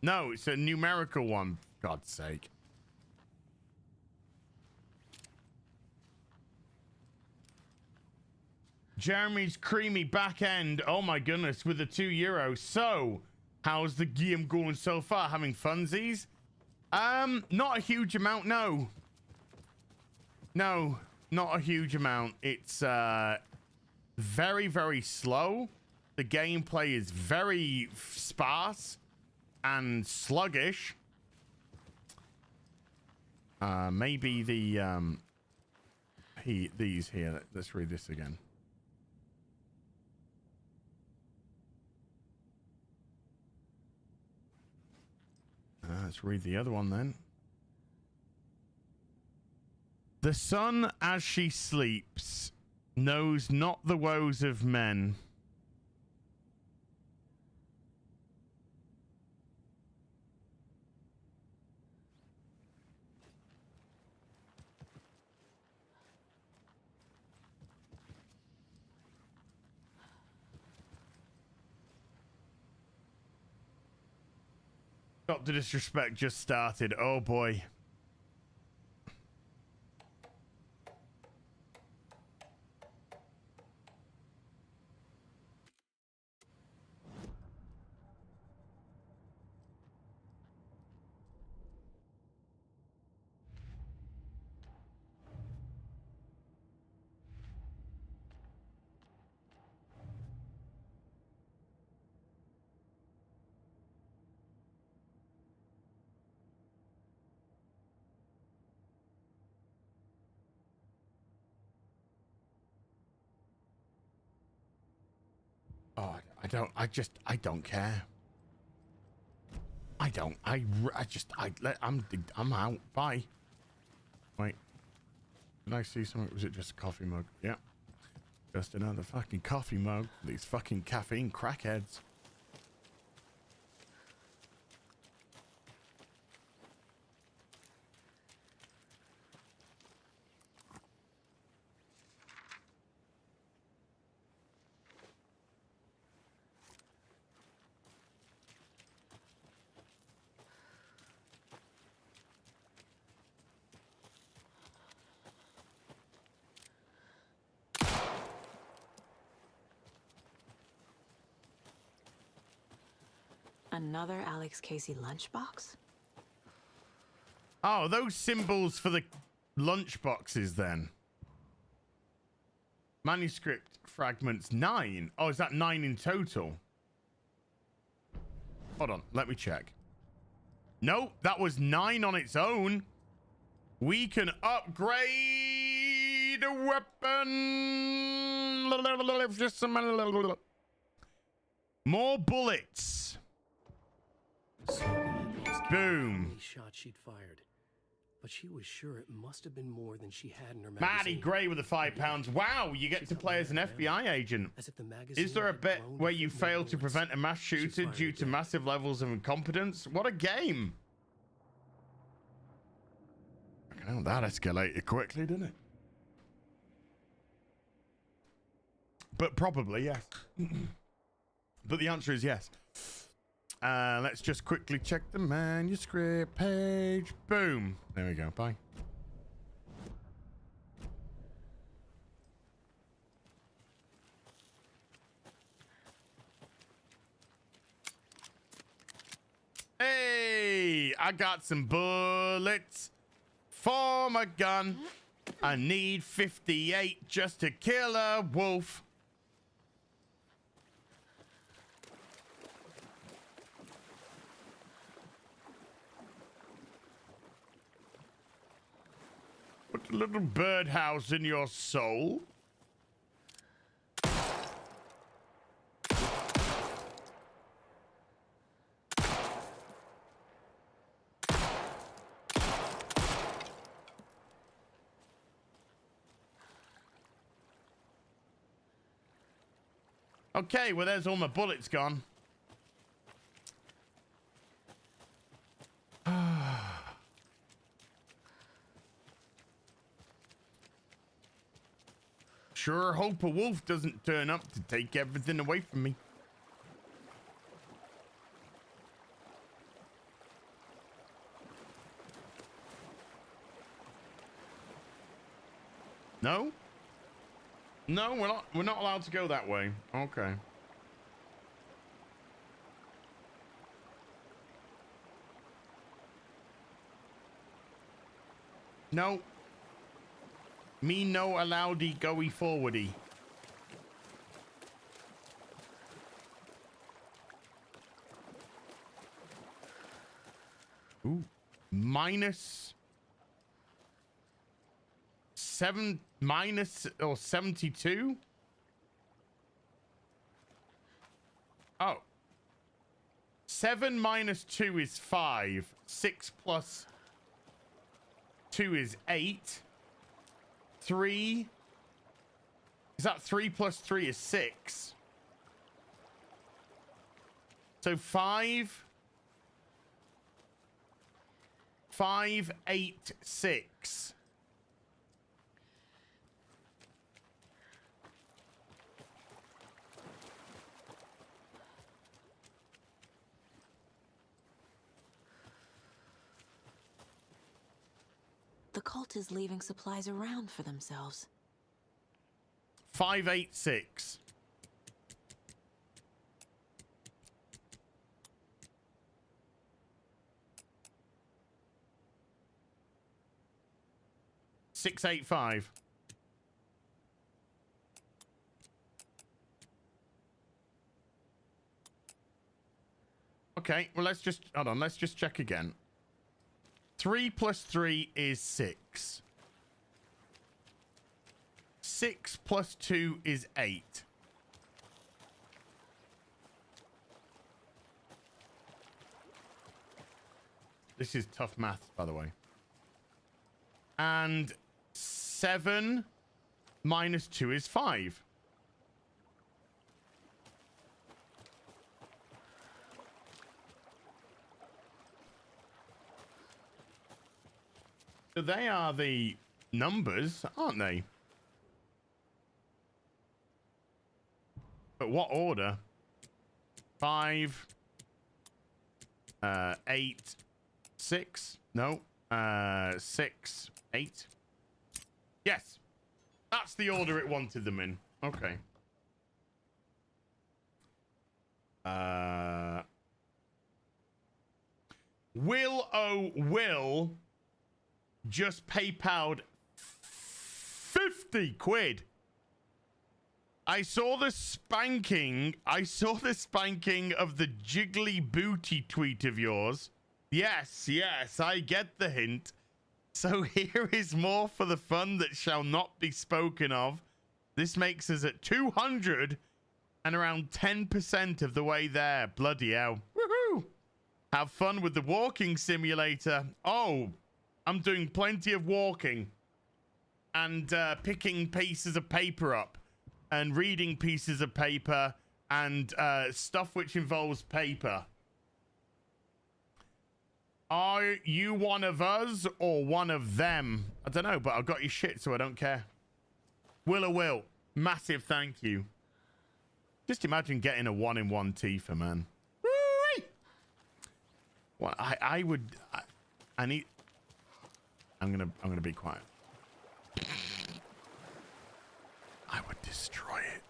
No, it's a numerical one. God's sake. Jeremy's creamy back end. Oh my goodness, with the €2. So, how's the game going so far? Having funsies? Not a huge amount, no. No, not a huge amount. It's very, very slow. The gameplay is very sparse and sluggish. Maybe the these here. Let's read this again. Let's read the other one then. The sun, as she sleeps, knows not the woes of men. Stop the disrespect just started. Oh boy. Oh, I don't care. I'm out. Bye. Wait. Did I see something? Was it just a coffee mug? Yeah. Just another fucking coffee mug. These fucking caffeine crackheads. Another Alex Casey lunchbox? Oh, those symbols for the lunchboxes then. Manuscript fragments 9. Oh, is that 9 in total? Hold on, let me check. Nope, that was 9 on its own. We can upgrade a weapon. Just a minute. More bullets. Boom. Any shot she'd fired, but she was sure it must have been more than she had in her Maddie magazine. Gray with the £5. Wow, you get to play as an FBI agent. As if the magazine Is there a had bit grown where to you fit more fail to bullets. prevent a mass shooter fired due to again. massive levels of incompetence? What a game. Fucking hell, that escalated quickly, didn't it? But probably, yes. But the answer is yes. Let's just quickly check the manuscript page. Boom. There we go. Bye. Hey, I got some bullets for my gun. I need 58 just to kill a wolf. Put a little birdhouse in your soul. Okay, well, there's all my bullets gone. Sure hope a wolf doesn't turn up to take everything away from me. No? No, we're not allowed to go that way. Okay. No. Me no allowedy goey forwardy. Ooh. Minus 72? Oh. 7 minus 2 is 5. 6 plus 2 is 8. 3. Is that 3 plus 3 is 6? So 5. 5, 8, 6. The cult is leaving supplies around for themselves. 5, 8, 6. Six, 8, 5. Okay, well, let's just hold on. Let's just check again. 3 plus 3 is 6. 6 plus 2 is 8. This is tough maths, by the way. And 7 minus 2 is 5. So they are the numbers, aren't they? But what order? 5, 8, 6. No. 6, 8. Yes. That's the order it wanted them in. Okay. Will just PayPal'd 50 quid. I saw the spanking of the jiggly booty tweet of yours. Yes, I get the hint. So here is more for the fun that shall not be spoken of. This makes us at 200 and around 10% of the way there. Bloody hell. Woohoo! Have fun with the walking simulator. Oh, I'm doing plenty of walking and picking pieces of paper up and reading pieces of paper and stuff which involves paper. Are you one of us or one of them? I don't know, but I've got your shit, so I don't care. Will, massive thank you. Just imagine getting a 1-in-1 Tifa, man. Woo-wee! Well, I need. I'm gonna be quiet. I would destroy it.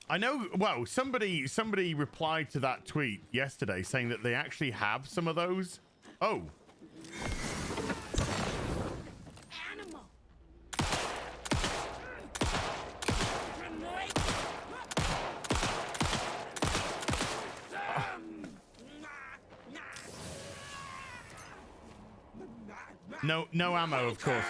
I know. Well, somebody replied to that tweet yesterday saying that they actually have some of those. Oh. Animal. No ammo, of course.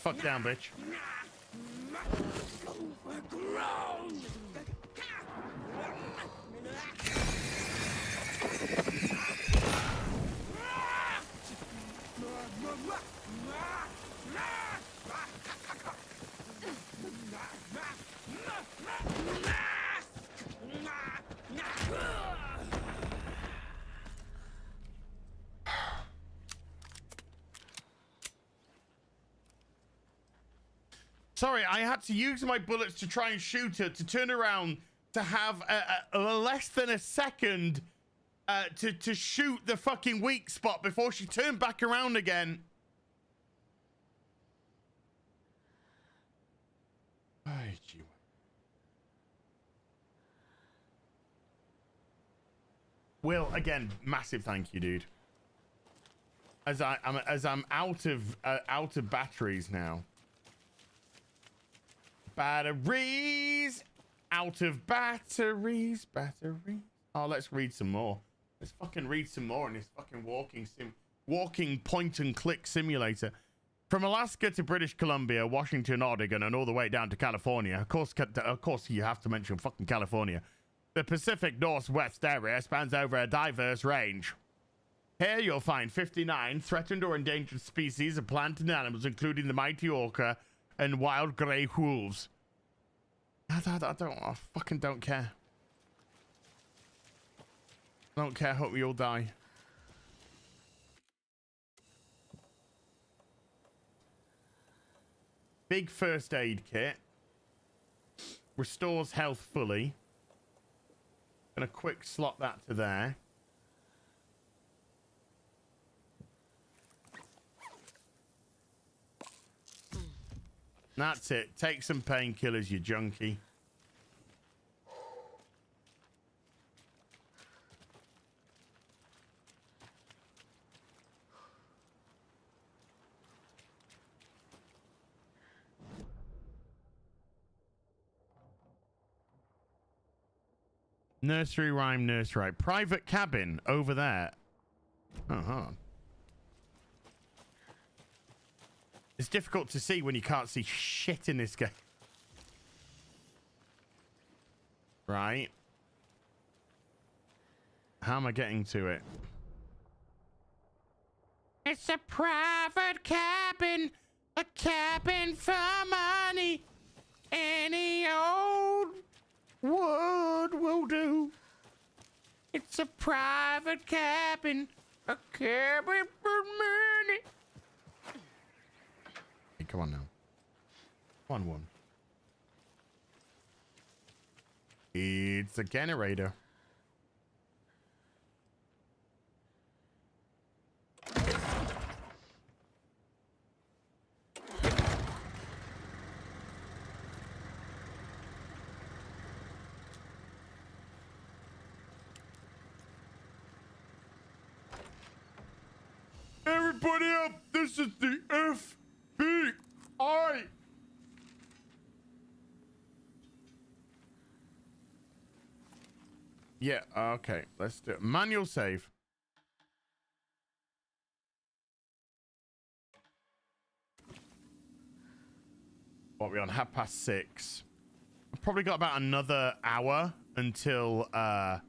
fuck down, bitch. Sorry, I had to use my bullets to try and shoot her, to turn around, to have a less than a second to shoot the fucking weak spot before she turned back around again. Ay, gee. Will, again, massive thank you, dude. As I'm out of batteries now. Batteries! Out of batteries. Oh, let's read some more. Let's fucking read some more in this fucking walking point and click simulator. From Alaska to British Columbia, Washington, Oregon, and all the way down to California. Of course, you have to mention fucking California. The Pacific Northwest area spans over a diverse range. Here you'll find 59 threatened or endangered species of plant and animals, including the mighty orca and wild grey wolves. I fucking don't care. I don't care. Hope we all die. Big first aid kit. Restores health fully. Gonna quick slot that to there. That's it. Take some painkillers, you junkie. Nursery rhyme, nursery rhyme. Private cabin over there. Uh-huh. It's difficult to see when you can't see shit in this game. Right. How am I getting to it? It's a private cabin. A cabin for money. Any old wood will do. It's a private cabin. A cabin for money. Hey, come on now. Come on, one. It's a generator. Everybody up! This is the FBI! Yeah, okay. Let's do it. Manual save. What are we on? 6:30. I've probably got about another hour until I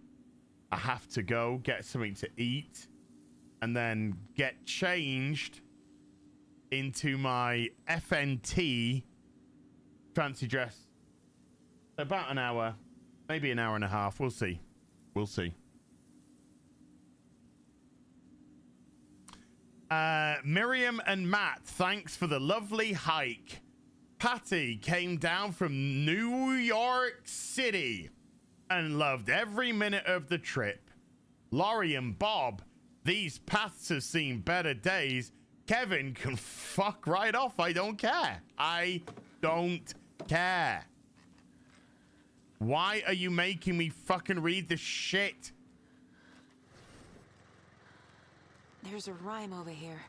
have to go get something to eat and then get changed into my FNT fancy dress. About an hour, maybe an hour and a half. We'll see. We'll see. Miriam and Matt, thanks for the lovely hike. Patty came down from New York City and loved every minute of the trip. Laurie and Bob, these paths have seen better days. Kevin can fuck right off. I don't care. I don't care. Why are you making me fucking read this shit? There's a rhyme over here.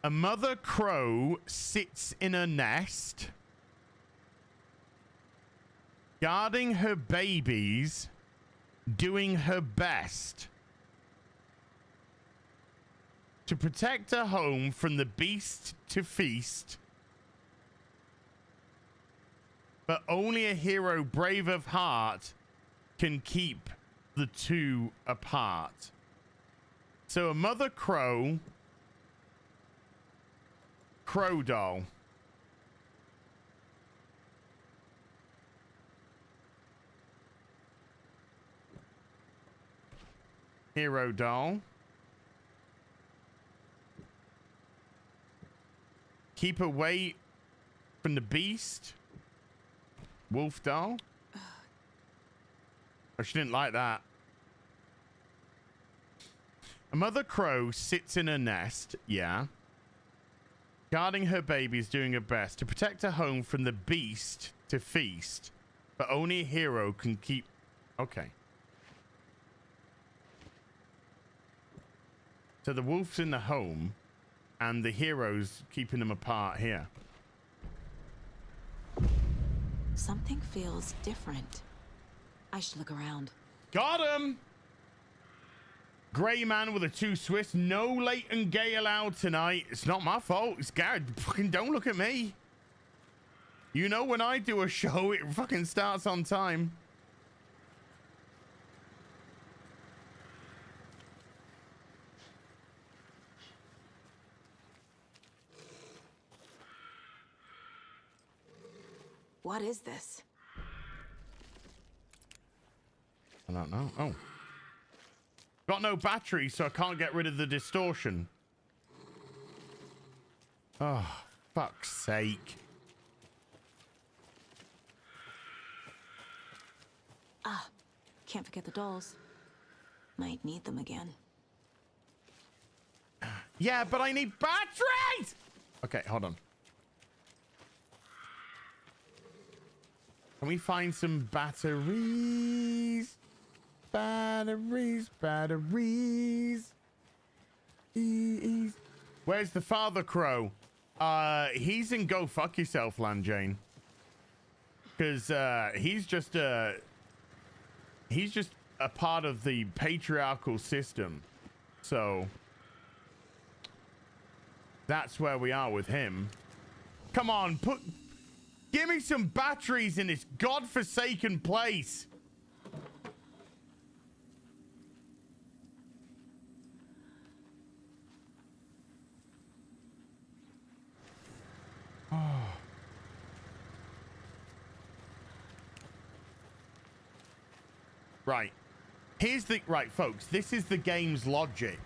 A mother crow sits in a nest, guarding her babies, doing her best. To protect a home from the beast to feast. But only a hero brave of heart can keep the two apart. So a mother crow doll. Hero doll. Keep away from the beast. Wolf doll. Oh, she didn't like that. A mother crow sits in her nest, yeah. Guarding her babies, doing her best to protect her home from the beast to feast. But only a hero can keep... Okay. So the wolf's in the home, and the hero's keeping them apart here. Something feels different. I should look around. Got him! Grey man with a 2 Swiss. No Leighton Gay allowed tonight. It's not my fault. It's Garrett. Fucking don't look at me. You know when I do a show, it fucking starts on time. What is this? I don't know. Oh. Got no battery, so I can't get rid of the distortion. Oh, fuck's sake. Ah, can't forget the dolls. Might need them again. Yeah, but I need batteries! Okay, hold on. Can we find some batteries? Batteries. Where's the father crow? He's in Go Fuck Yourself land, Jane. Because he's just a part of the patriarchal system. So that's where we are with him. Come on, give me some batteries in this godforsaken place. Oh. Right. Right, folks, this is the game's logic.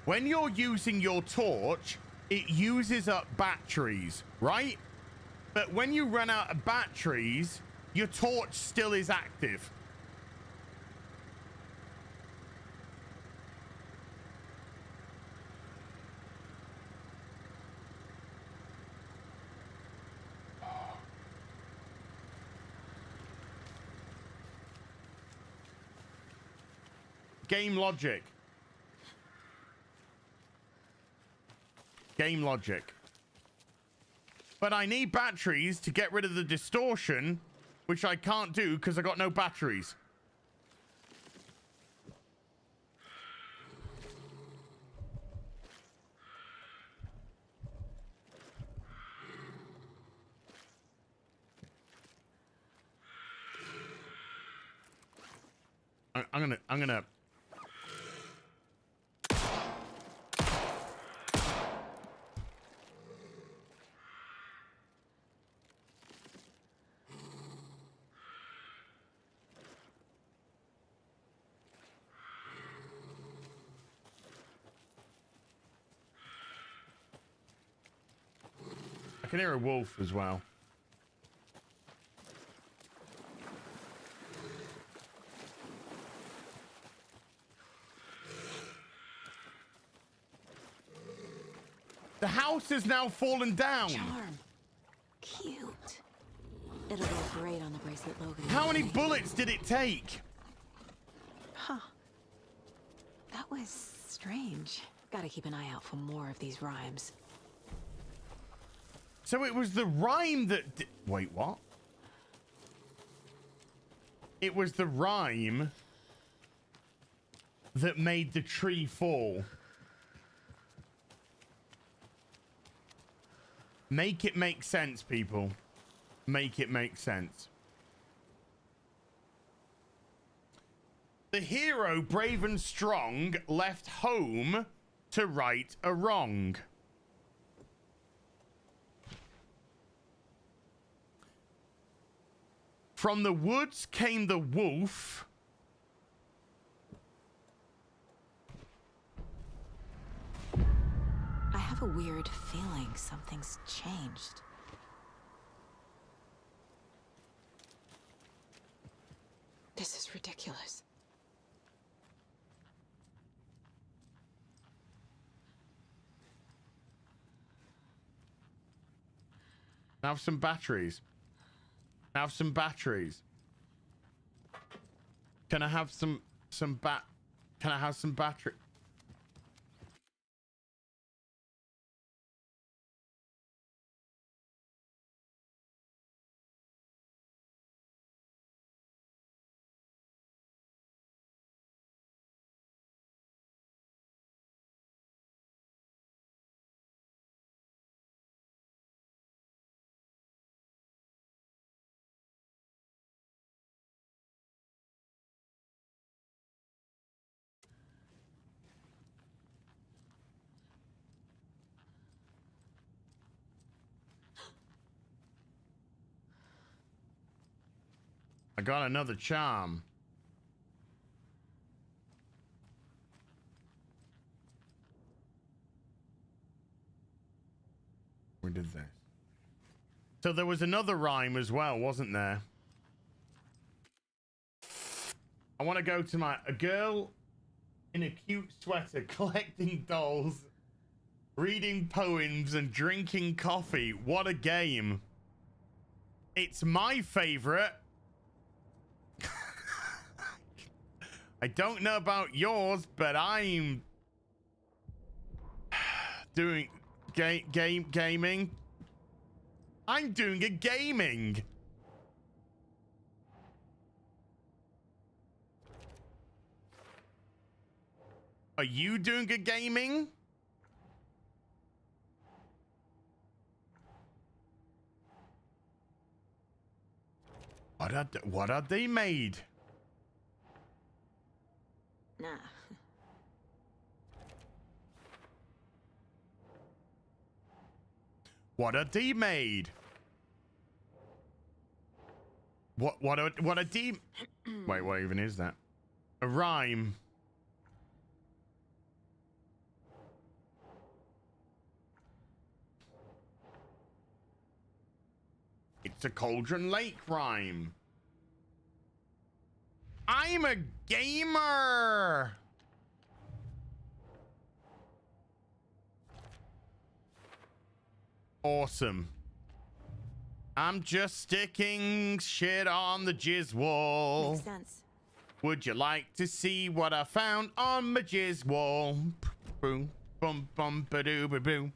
When you're using your torch, it uses up batteries, right? But when you run out of batteries, your torch still is active. Game logic. Game logic. But I need batteries to get rid of the distortion, which I can't do because I got no batteries. I'm gonna I can hear a wolf as well. The house has now fallen down. Charm. Cute. It'll go great on the bracelet logo. How many bullets did it take? Huh. That was strange. Gotta keep an eye out for more of these rhymes. So it was the rhyme that... Wait, what? It was the rhyme that made the tree fall. Make it make sense, people. Make it make sense. The hero, brave and strong, left home to right a wrong. From the woods came the wolf. I have a weird feeling something's changed. This is ridiculous. Have some batteries. Have some batteries. Can I have some Can I have some battery? I got another charm. We did this. So there was another rhyme as well, wasn't there? I want to go to a girl in a cute sweater collecting dolls, reading poems and drinking coffee. What a game. It's my favorite. I don't know about yours, but I'm doing gaming. I'm doing a gaming. Are you doing a gaming? What are they made? Nah. What are they made? What a D? Wait, what even is that? A rhyme. It's a Cauldron Lake rhyme. I'm a gamer. Awesome. I'm just sticking shit on the jizz wall. Makes sense. Would you like to see what I found on my jizz wall? Boom, bum, bum, ba-doo, ba-boom.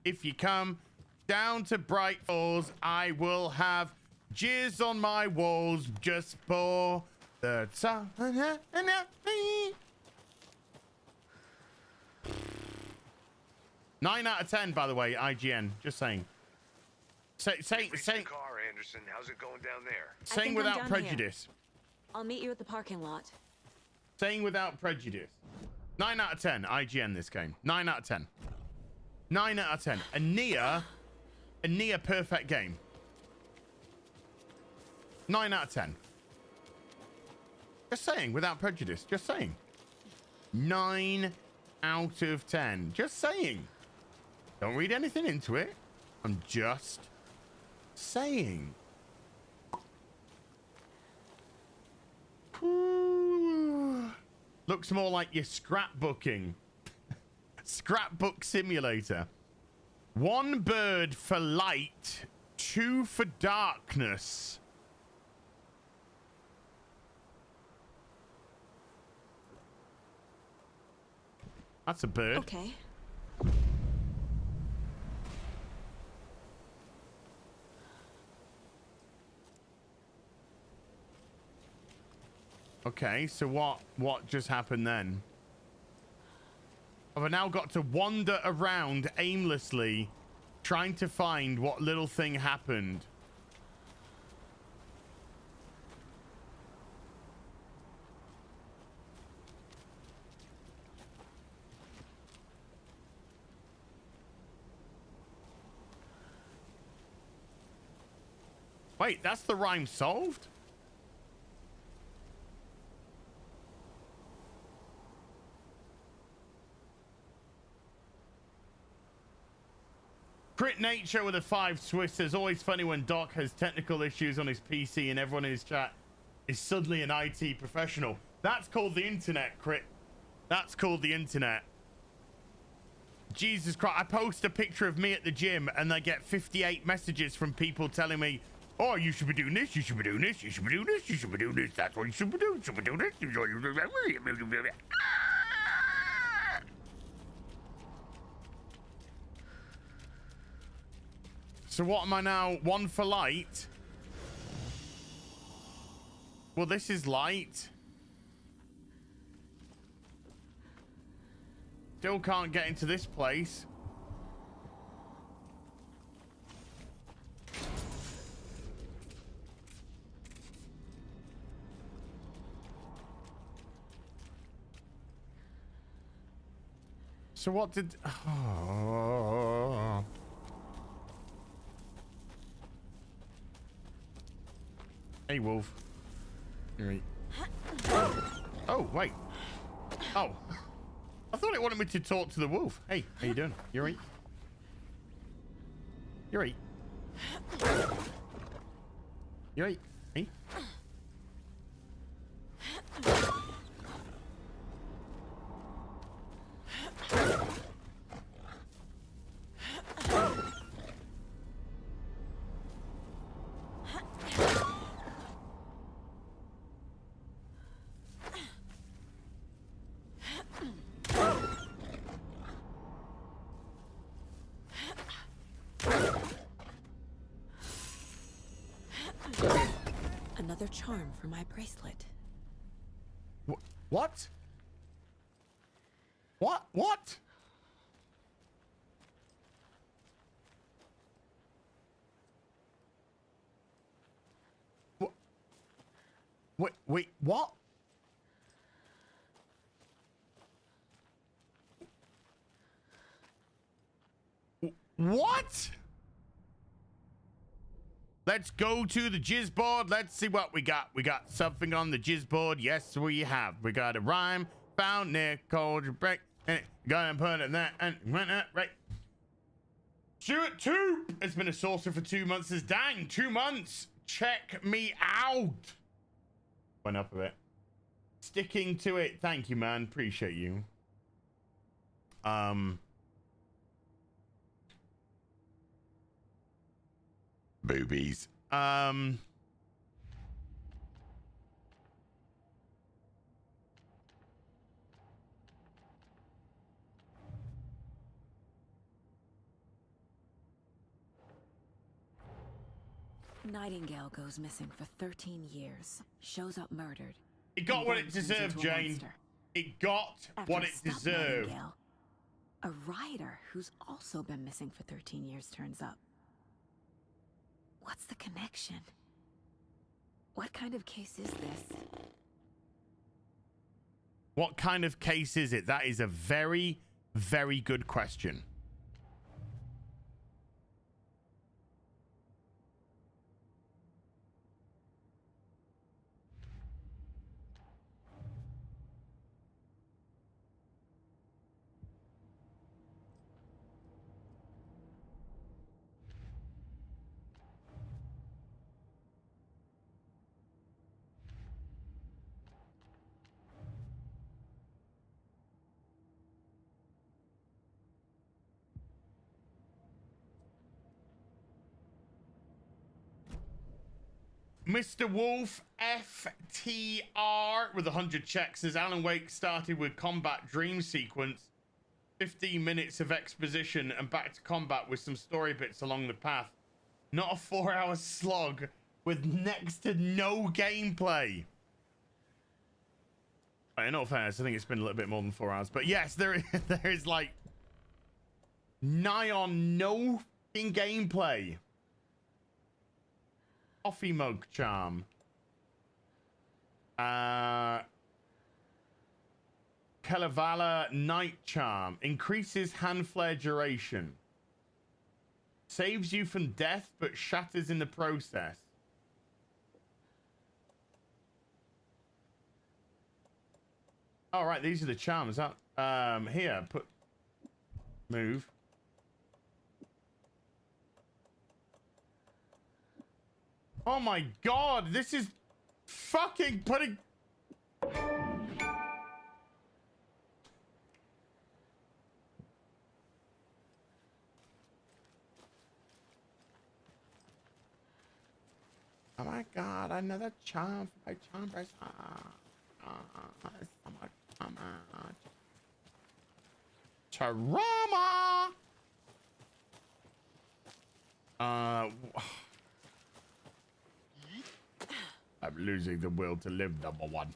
If you come down to Bright Falls, I will have jizz on my walls just for the time. 9 out of 10, by the way, IGN. Just saying. Saying car, Anderson. How's it going down there? Saying without prejudice. I'll meet you at the parking lot. Saying without prejudice. 9 out of 10, IGN this game. 9 out of 10. 9 out of 10. A near perfect game. 9 out of 10. Just saying, without prejudice. Just saying. 9 out of 10. Just saying. Don't read anything into it. I'm just saying. Ooh. Looks more like you're scrapbooking. Scrapbook simulator. 1 bird for light, 2 for darkness. That's a bird. Okay. Okay, so what just happened then? Have I now got to wander around aimlessly trying to find what little thing happened. Wait, that's the rhyme solved? Crit Nature with a 5 Swiss says, always funny when Doc has technical issues on his PC and everyone in his chat is suddenly an IT professional. That's called the internet, Crit. That's called the internet. Jesus Christ, I post a picture of me at the gym and I get 58 messages from people telling me, oh, you should be doing this, you should be doing this, you should be doing this, you should be doing this, that's what you should be doing, you should be doing this, you should be doing this. So what am I now? 1 for light? Well, this is light. Still can't get into this place. So what did... Oh. Hey, Wolf. Right. Oh, wait. Oh. I thought it wanted me to talk to the wolf. Hey, how you doing? You right? You right? You right? Hey? Another charm for my bracelet. What? What? What? Wait, what? What? Let's go to the jizz board. Let's see what we got. We got something on the jizz board. Yes, we have. We got a rhyme. Found near cold break. And gonna put it that and went that right. Stuart 2 has been a sorcerer for 2 months. Says, dang, 2 months. Check me out. Went up a bit. Sticking to it. Thank you, man. Appreciate you. Boobies. Nightingale goes missing for 13 years. Shows up murdered. It got what it deserved, Jane. It got what it deserved. A rider who's also been missing for 13 years turns up. What's the connection? What kind of case is this? What kind of case is it? That is a very, very good question. Mr. Wolf FTR with 100 checks says Alan Wake started with combat dream sequence, 15 minutes of exposition and back to combat with some story bits along the path. Not a 4-hour slog with next to no gameplay. In all fairness, I think it's been a little bit more than 4 hours, but yes, there is like nigh on no In gameplay. Coffee mug charm. Kalevala night charm. Increases hand flare duration. Saves you from death but shatters in the process. All right, these are the charms. Here, put move. Oh my god, this is fucking putting. Oh my god, another charm for my charm bracelet. So much, so much. Tarama! I'm losing the will to live, number one.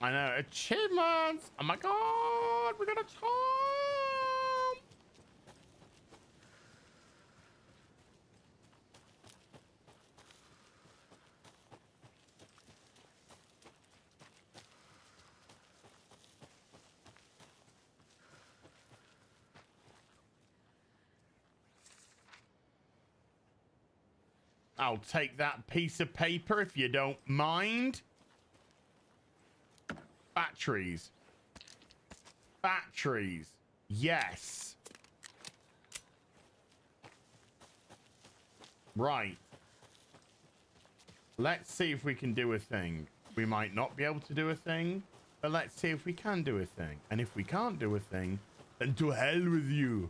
I know, achievements! Oh my god, we got a charm! I'll take that piece of paper if you don't mind. Batteries. Batteries. Yes. Right. Let's see if we can do a thing. We might not be able to do a thing, but let's see if we can do a thing. And if we can't do a thing, then to hell with you.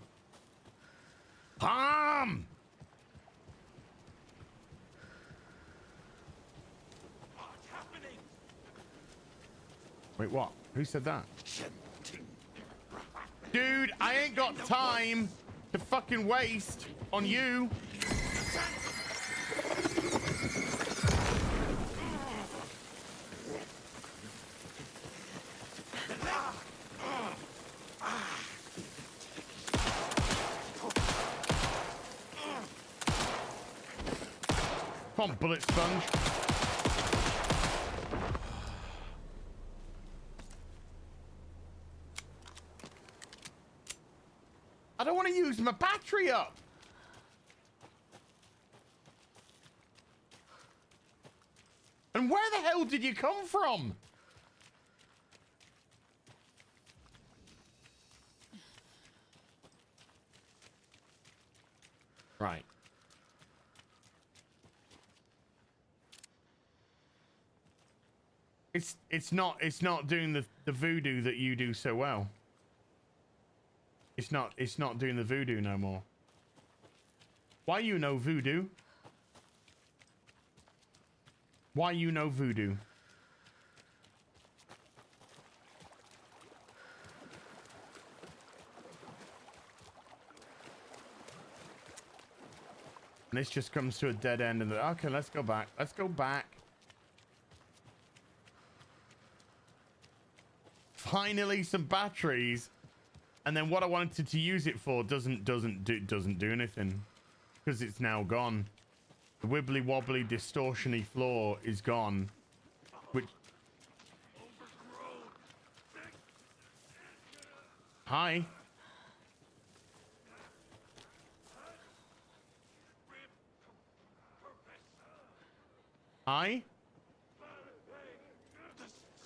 Palm! Wait, what? Who said that? Dude, I ain't got time to fucking waste on you. Come on, bullet sponge. I don't want to use my battery up. And where the hell did you come from? Right. It's not doing the voodoo that you do so well. It's not doing the voodoo no more. Why you know voodoo? Why you know voodoo? And this just comes to a dead end and okay, let's go back. Let's go back. Finally some batteries. And then what I wanted to use it for doesn't do anything because it's now gone. The wibbly wobbly distortiony floor is gone. Which hi. Hi.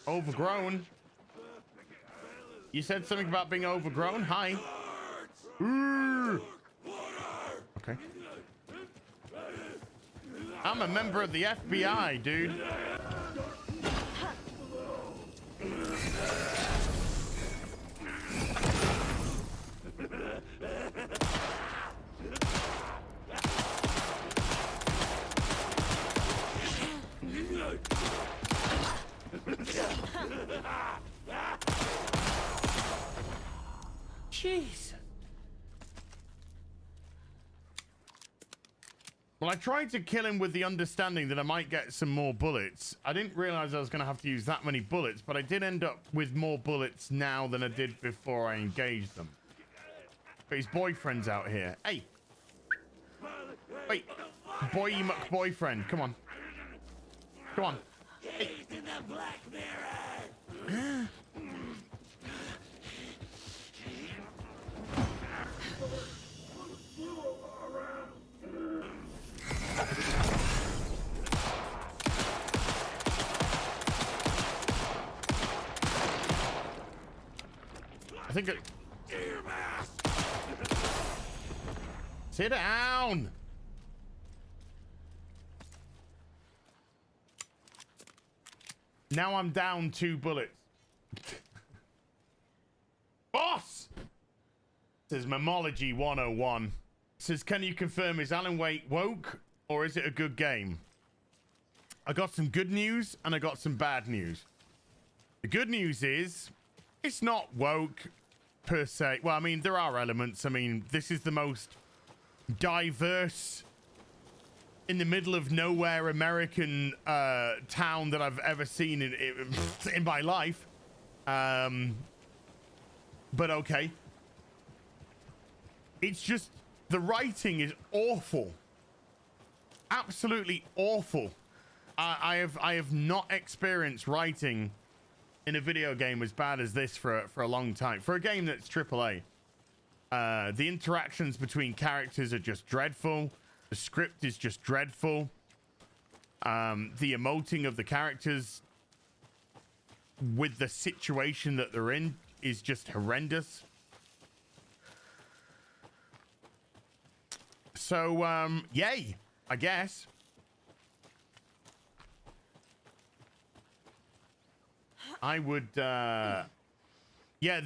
Overgrown. You said something about being overgrown? Hi. Okay. I'm a member of the FBI, dude. Jesus. Well, I tried to kill him with the understanding that I might get some more bullets. I didn't realize I was going to have to use that many bullets, but I did end up with more bullets now than I did before I engaged them. But his boyfriend's out here. Hey. Wait. Boy muck boyfriend. Come on. Come on. Hey. I think it... Sit down! Now I'm down 2 bullets. Boss! Says Memology 101. Says, can you confirm, is Alan Wake woke or is it a good game? I got some good news and I got some bad news. The good news is it's not woke per se. Well, I mean, there are elements. I mean, this is the most diverse in the middle of nowhere American town that I've ever seen in my life. But okay. It's just the writing is awful. Absolutely awful. I have not experienced writing in a video game as bad as this for a long time. For a game that's AAA. The interactions between characters are just dreadful. The script is just dreadful. The emoting of the characters with the situation that they're in is just horrendous. So, yay, I guess. I would, yeah,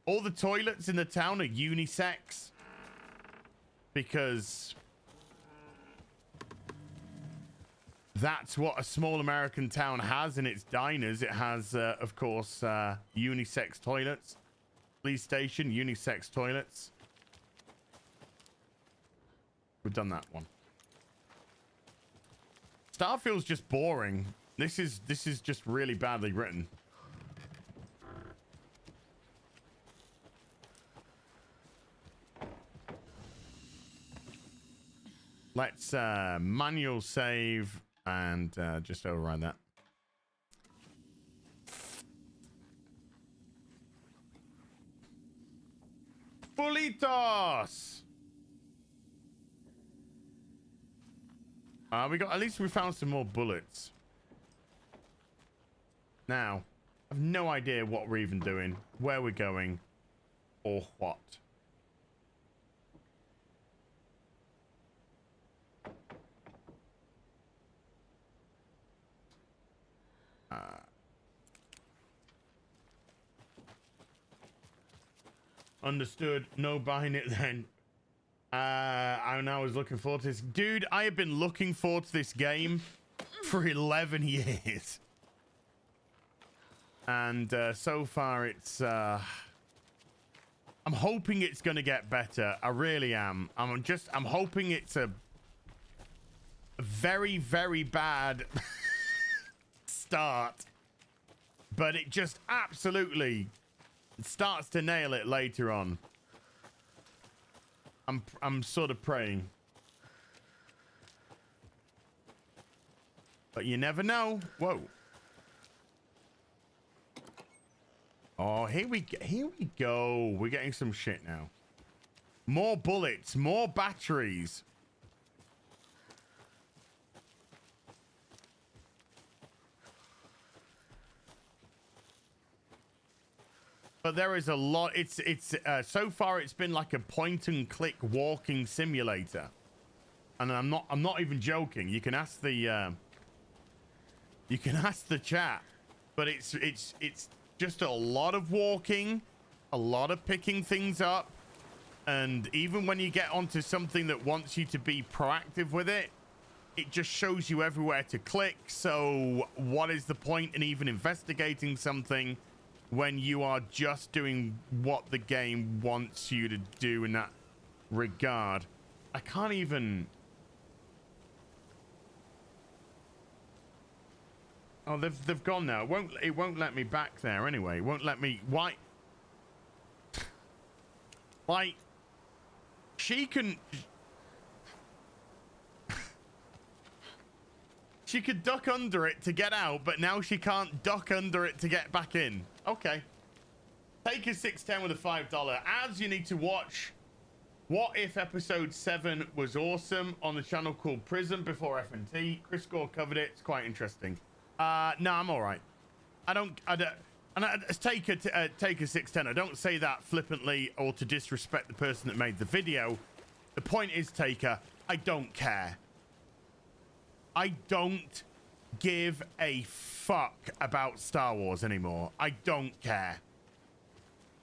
all the toilets in the town are unisex because that's what a small American town has in its diners. It has, of course, unisex toilets. Police station, unisex toilets. We've done that one. Starfield's just boring. This is just really badly written. Let's manual save and just override that. Bulitos! We got, at least we found some more bullets. Now, I have no idea what we're even doing, where we're going, or what. Understood. No buying it then. I now was looking forward to this. Dude, I have been looking forward to this game for 11 years. And so far it's... I'm hoping it's going to get better. I really am. I'm hoping it's a very, very bad start. But it just absolutely starts to nail it later on. I'm sort of praying. But you never know. Whoa. Oh, here we go. We're getting some shit now. More bullets, more batteries. But there is a lot. It's so far it's been like a point and click walking simulator, and I'm not even joking. You can ask the chat, but it's just a lot of walking, a lot of picking things up, and even when you get onto something that wants you to be proactive with it, it just shows you everywhere to click. So what is the point in even investigating something when you are just doing what the game wants you to do in that regard. I can't even... Oh, they've gone now. It won't let me back there anyway. It won't let me... Why? Like, she can... She could duck under it to get out, but now she can't duck under it to get back in. Okay. Take a 610 with a $5. As you need to watch What If Episode 7 was awesome on the channel called Prison before FNT. Chris Gore covered it. It's quite interesting. No, I'm all right. I don't and take a 610. I don't say that flippantly or to disrespect the person that made the video. The point is, Taker, I don't care. I don't give a fuck about Star Wars anymore. I don't care.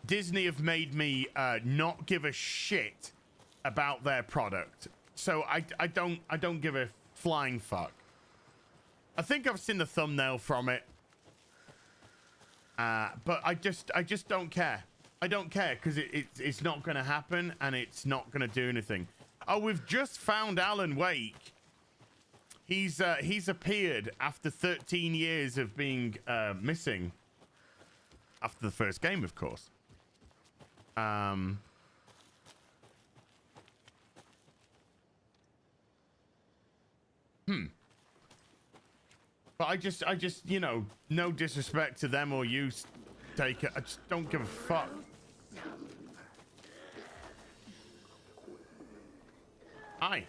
Disney have made me not give a shit about their product. So I don't give a flying fuck. I think I've seen the thumbnail from it. But I just don't care. I don't care because it's not going to happen and it's not going to do anything. Oh, we've just found Alan Wake. He's appeared after 13 years of being missing. After the first game, of course. But I just, you know, no disrespect to them or you, Taker. I just don't give a fuck. Hi.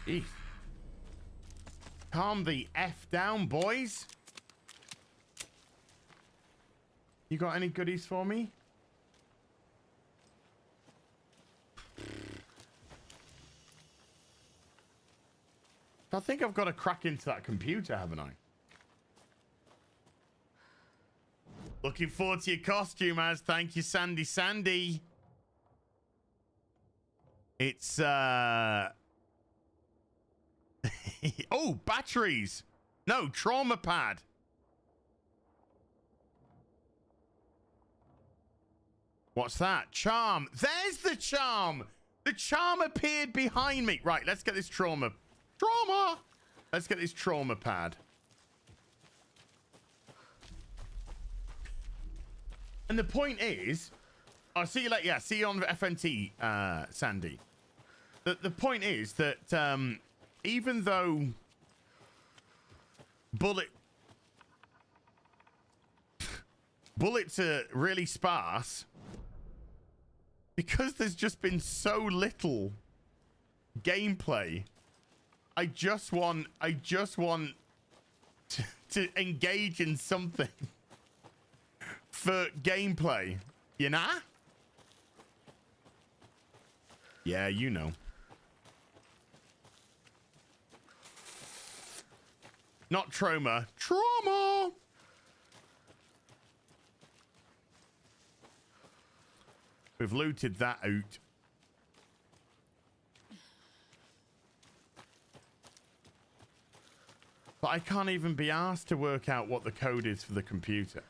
Eesh. Calm the F down, boys. You got any goodies for me? I think I've got to crack into that computer, haven't I? Looking forward to your costume, Az. Thank you, Sandy. It's, oh, batteries. No, trauma pad. What's that? Charm. There's the charm. The charm appeared behind me. Right, let's get this trauma. Let's get this trauma pad. And the point is, I'll see you later. Yeah, see you on FNT, Sandy. The point is that even though bullets are really sparse, because there's just been so little gameplay, I just want to engage in something for gameplay, you know? Yeah, you know. Not trauma. Trauma! We've looted that out. But I can't even be asked to work out what the code is for the computer.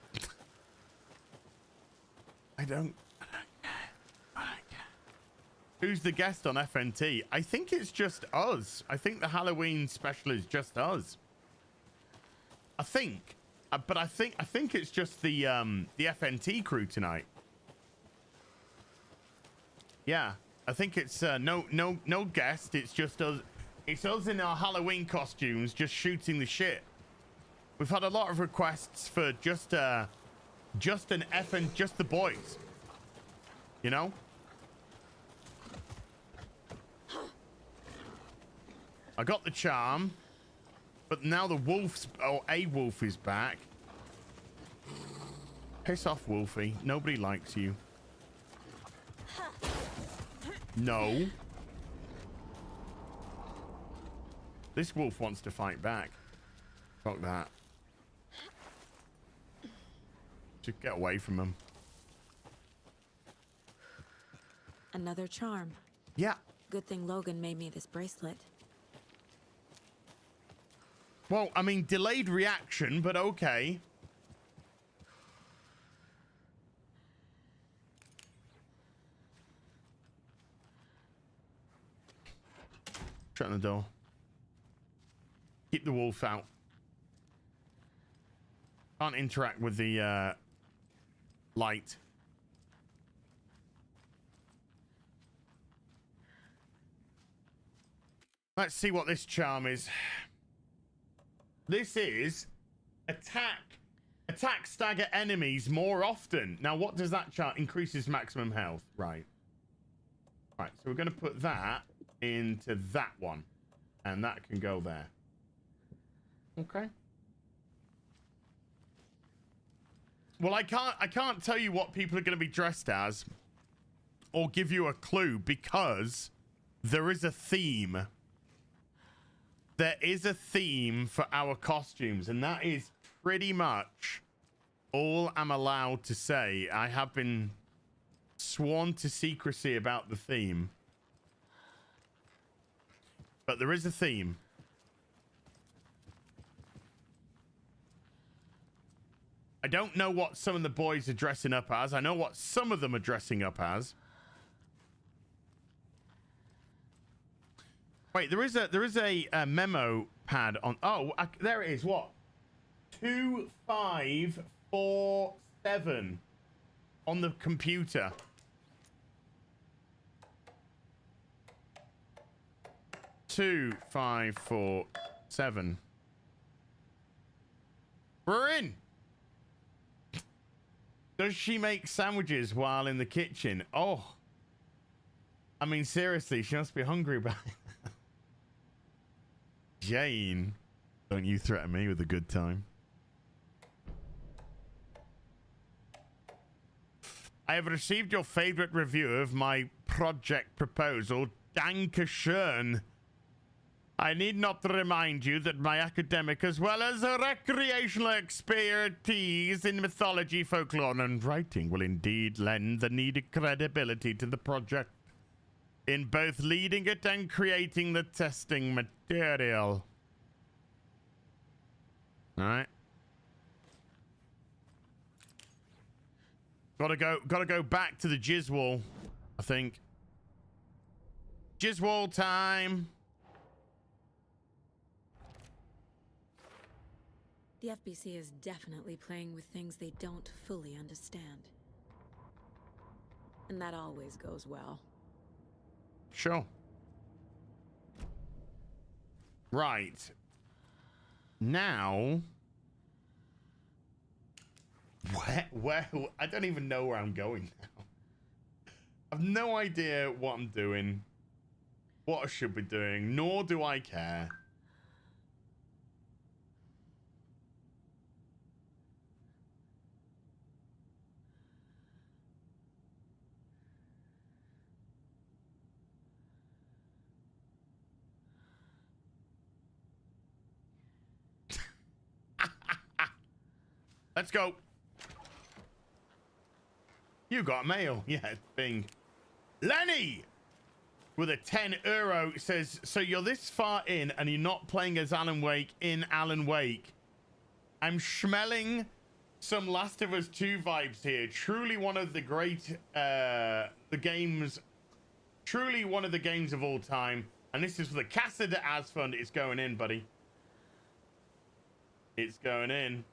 I don't care. Who's the guest on FNT? I think it's just us. I think the Halloween special is just us. I think. But I think it's just the FNT crew tonight. Yeah. I think it's no guest. It's just us. It's us in our Halloween costumes just shooting the shit. We've had a lot of requests for just the boys. You know? I got the charm, but now the wolf's a wolf is back. Piss off, Wolfie. Nobody likes you. No. This wolf wants to fight back. Fuck that. Just get away from him. Another charm. Yeah. Good thing Logan made me this bracelet. Well, I mean, delayed reaction, but okay. Shut the door. Keep the wolf out. Can't interact with the light. Let's see what this charm is. This is attack stagger enemies more often. Now, what does that charm? Increases maximum health. Right. Right, so we're going to put that into that one. And that can go there. Okay. Well, I can't tell you what people are going to be dressed as or give you a clue because there is a theme. There is a theme for our costumes, and that is pretty much all I'm allowed to say. I have been sworn to secrecy about the theme. But there is a theme. I don't know what some of the boys are dressing up as. I know what some of them are dressing up as. Wait, there is a memo pad on. Oh, there it is. What? 2547 on the computer. Two, 5, 4, 7. We're in. Does she make sandwiches while in the kitchen? Oh. I mean, seriously, she must be hungry by Jane. Don't you threaten me with a good time. I have received your favorite review of my project proposal. Dankeschön. I need not remind you that my academic as well as a recreational expertise in mythology, folklore, and writing will indeed lend the needed credibility to the project in both leading it and creating the testing material. All right. Gotta go back to the jizz wall, I think. Jizz wall time. The FBC is definitely playing with things they don't fully understand. And that always goes well. Sure. Right. Now... Where I don't even know where I'm going now. I've no idea what I'm doing. What I should be doing. Nor do I care. Let's go. You got mail. Yeah, Bing. Lenny! With a €10 says, so you're this far in and you're not playing as Alan Wake in Alan Wake. I'm schmelling some Last of Us 2 vibes here. Truly one of the great, truly one of the games of all time. And this is for the Casa de Az Fund. It's going in, buddy. It's going in.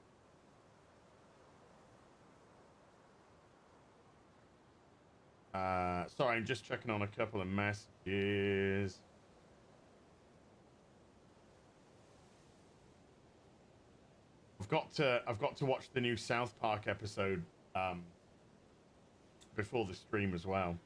Sorry, I'm just checking on a couple of messages. I've got to watch the new South Park episode before the stream as well.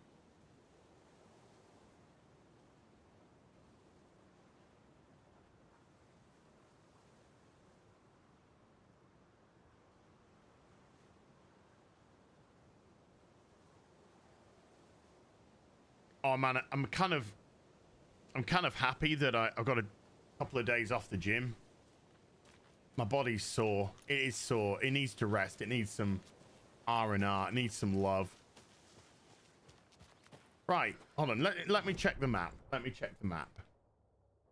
Oh man, I'm kind of happy that I've got a couple of days off the gym. My body's sore. It is sore. It needs to rest. It needs some R&R. It needs some love. Right, hold on. Let me check the map.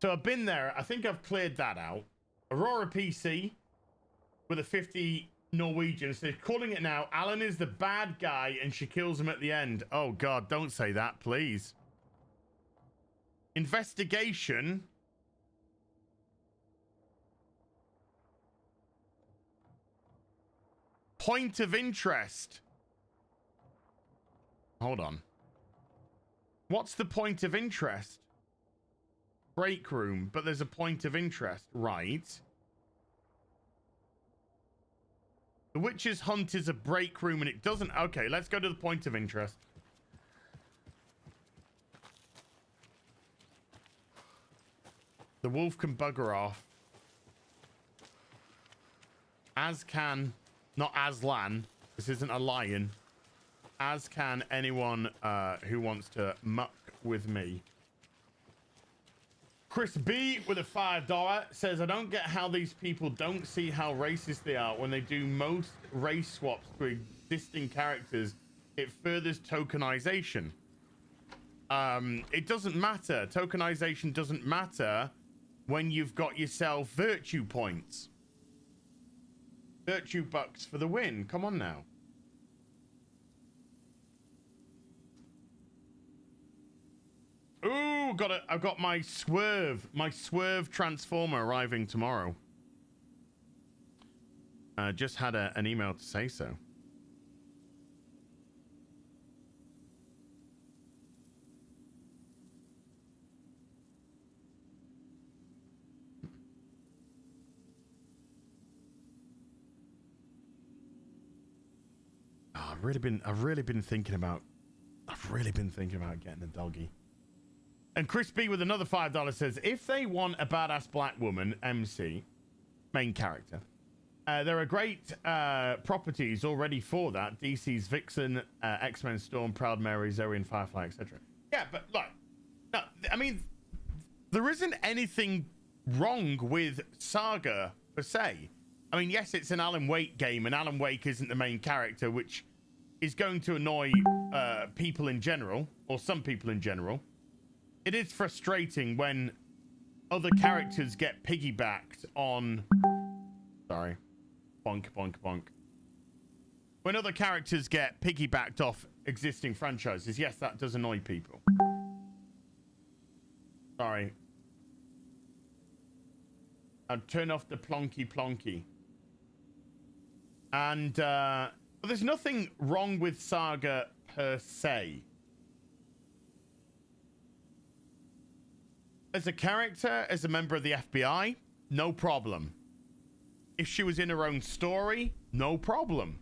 So I've been there. I think I've cleared that out. Aurora PC with a 50 Norwegian says, calling it now. Alan is the bad guy and she kills him at the end. Oh God, don't say that, please. Investigation. Point of interest. Hold on. What's the point of interest? Break room, but there's a point of interest, right? The witch's hunt is a break room and it doesn't... Okay, let's go to the point of interest. The wolf can bugger off. As can... Not Aslan. This isn't a lion. As can anyone who wants to muck with me. Chris B with a $5 says, I don't get how these people don't see how racist they are when they do most race swaps to existing characters. It furthers tokenization. It doesn't matter. Tokenization doesn't matter when you've got yourself virtue points. Virtue bucks for the win. Come on now. Ooh, I've got my swerve transformer arriving tomorrow. Just had an email to say so. Oh, I've really been thinking about getting a doggy. And Chris B with another $5 says, if they want a badass black woman, MC, main character, there are great properties already for that. DC's Vixen, X-Men Storm, Proud Mary, Zoe and Firefly, etc. Yeah, but look, no, I mean, there isn't anything wrong with Saga per se. I mean, yes, it's an Alan Wake game, and Alan Wake isn't the main character, which is going to annoy people in general, or some people in general. It is frustrating when other characters get piggybacked on... Sorry. Bonk, bonk, bonk. When other characters get piggybacked off existing franchises, yes, that does annoy people. Sorry. I'll turn off the plonky plonky. And there's nothing wrong with Saga per se. As a character, as a member of the FBI, no problem. If she was in her own story, no problem.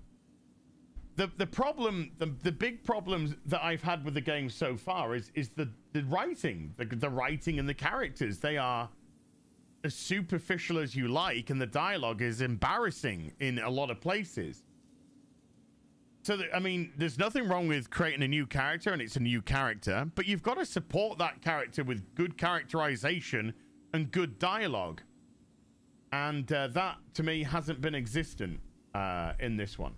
The problem, the big problems that I've had with the game so far is the writing. The writing and the characters. They are as superficial as you like, and the dialogue is embarrassing in a lot of places. So, I mean, there's nothing wrong with creating a new character, and it's a new character, but you've got to support that character with good characterization and good dialogue. And that, to me, hasn't been existent in this one.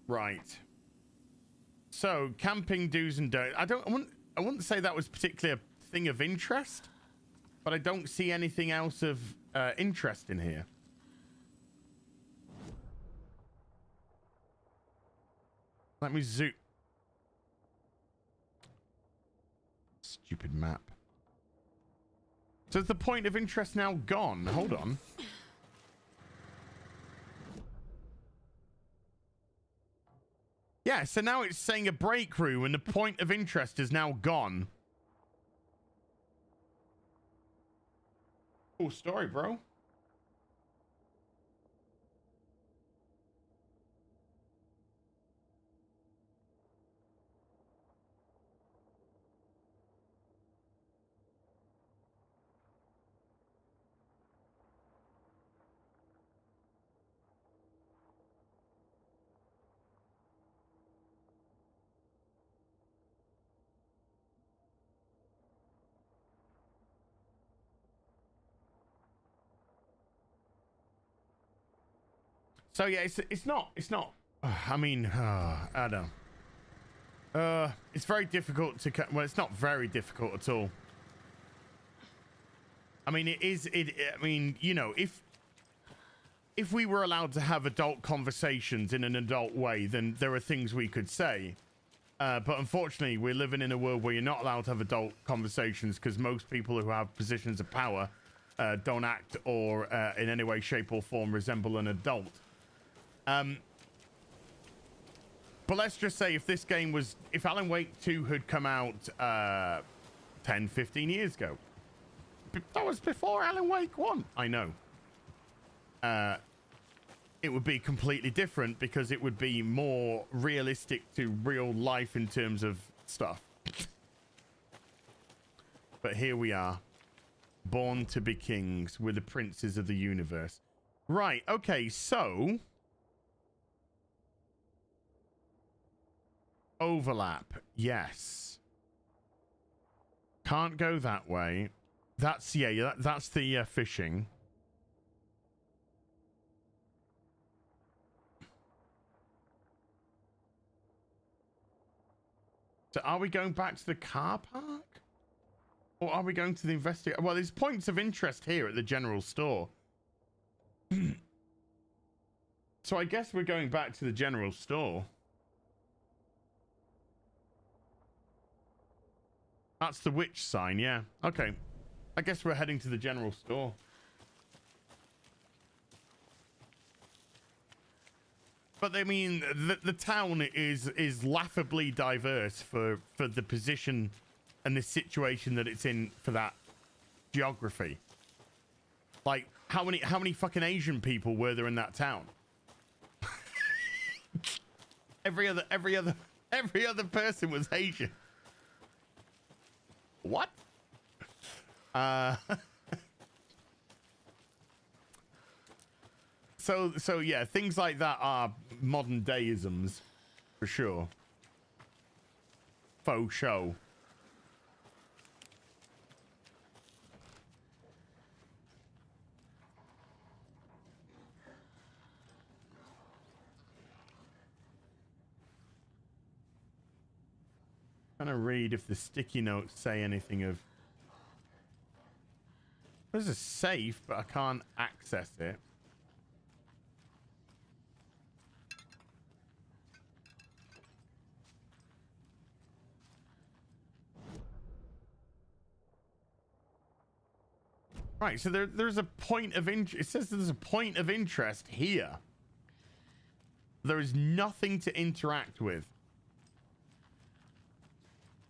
Right. So, camping do's and don'ts. I wouldn't say that was particularly a thing of interest. But I don't see anything else of interest in here. Let me zoom. Stupid map. So is the point of interest now gone? Hold on. Yeah, so now it's saying a break room and the point of interest is now gone. Cool story, bro. So yeah, it's not I mean, I don't know. It's very difficult to well, it's not very difficult at all. I mean, I mean, you know, if we were allowed to have adult conversations in an adult way, then there are things we could say. But unfortunately, we're living in a world where you're not allowed to have adult conversations because most people who have positions of power don't act or in any way, shape or form resemble an adult. But let's just say if this game was, if Alan Wake 2 had come out 10, 15 years ago, that was before Alan Wake 1. I know. It would be completely different because it would be more realistic to real life in terms of stuff. But here we are, born to be kings. We're the princes of the universe. Right, okay, so overlap, yes. Can't go that way. That's, yeah, that's the fishing. So are we going back to the car park? Or are we going to the investigate? Well, there's points of interest here at the general store. So I guess we're going back to the general store. That's the witch sign, yeah. Okay. I guess we're heading to the general store. But I mean, the town is laughably diverse for the position and the situation that it's in for that geography. Like, how many fucking Asian people were there in that town? every other person was Asian. What? So yeah, things like that are modern dayisms for sure. Faux show. Trying to read if the sticky notes say anything of. There's a safe, but I can't access it. Right, so there's a point of interest. It says there's a point of interest here. There is nothing to interact with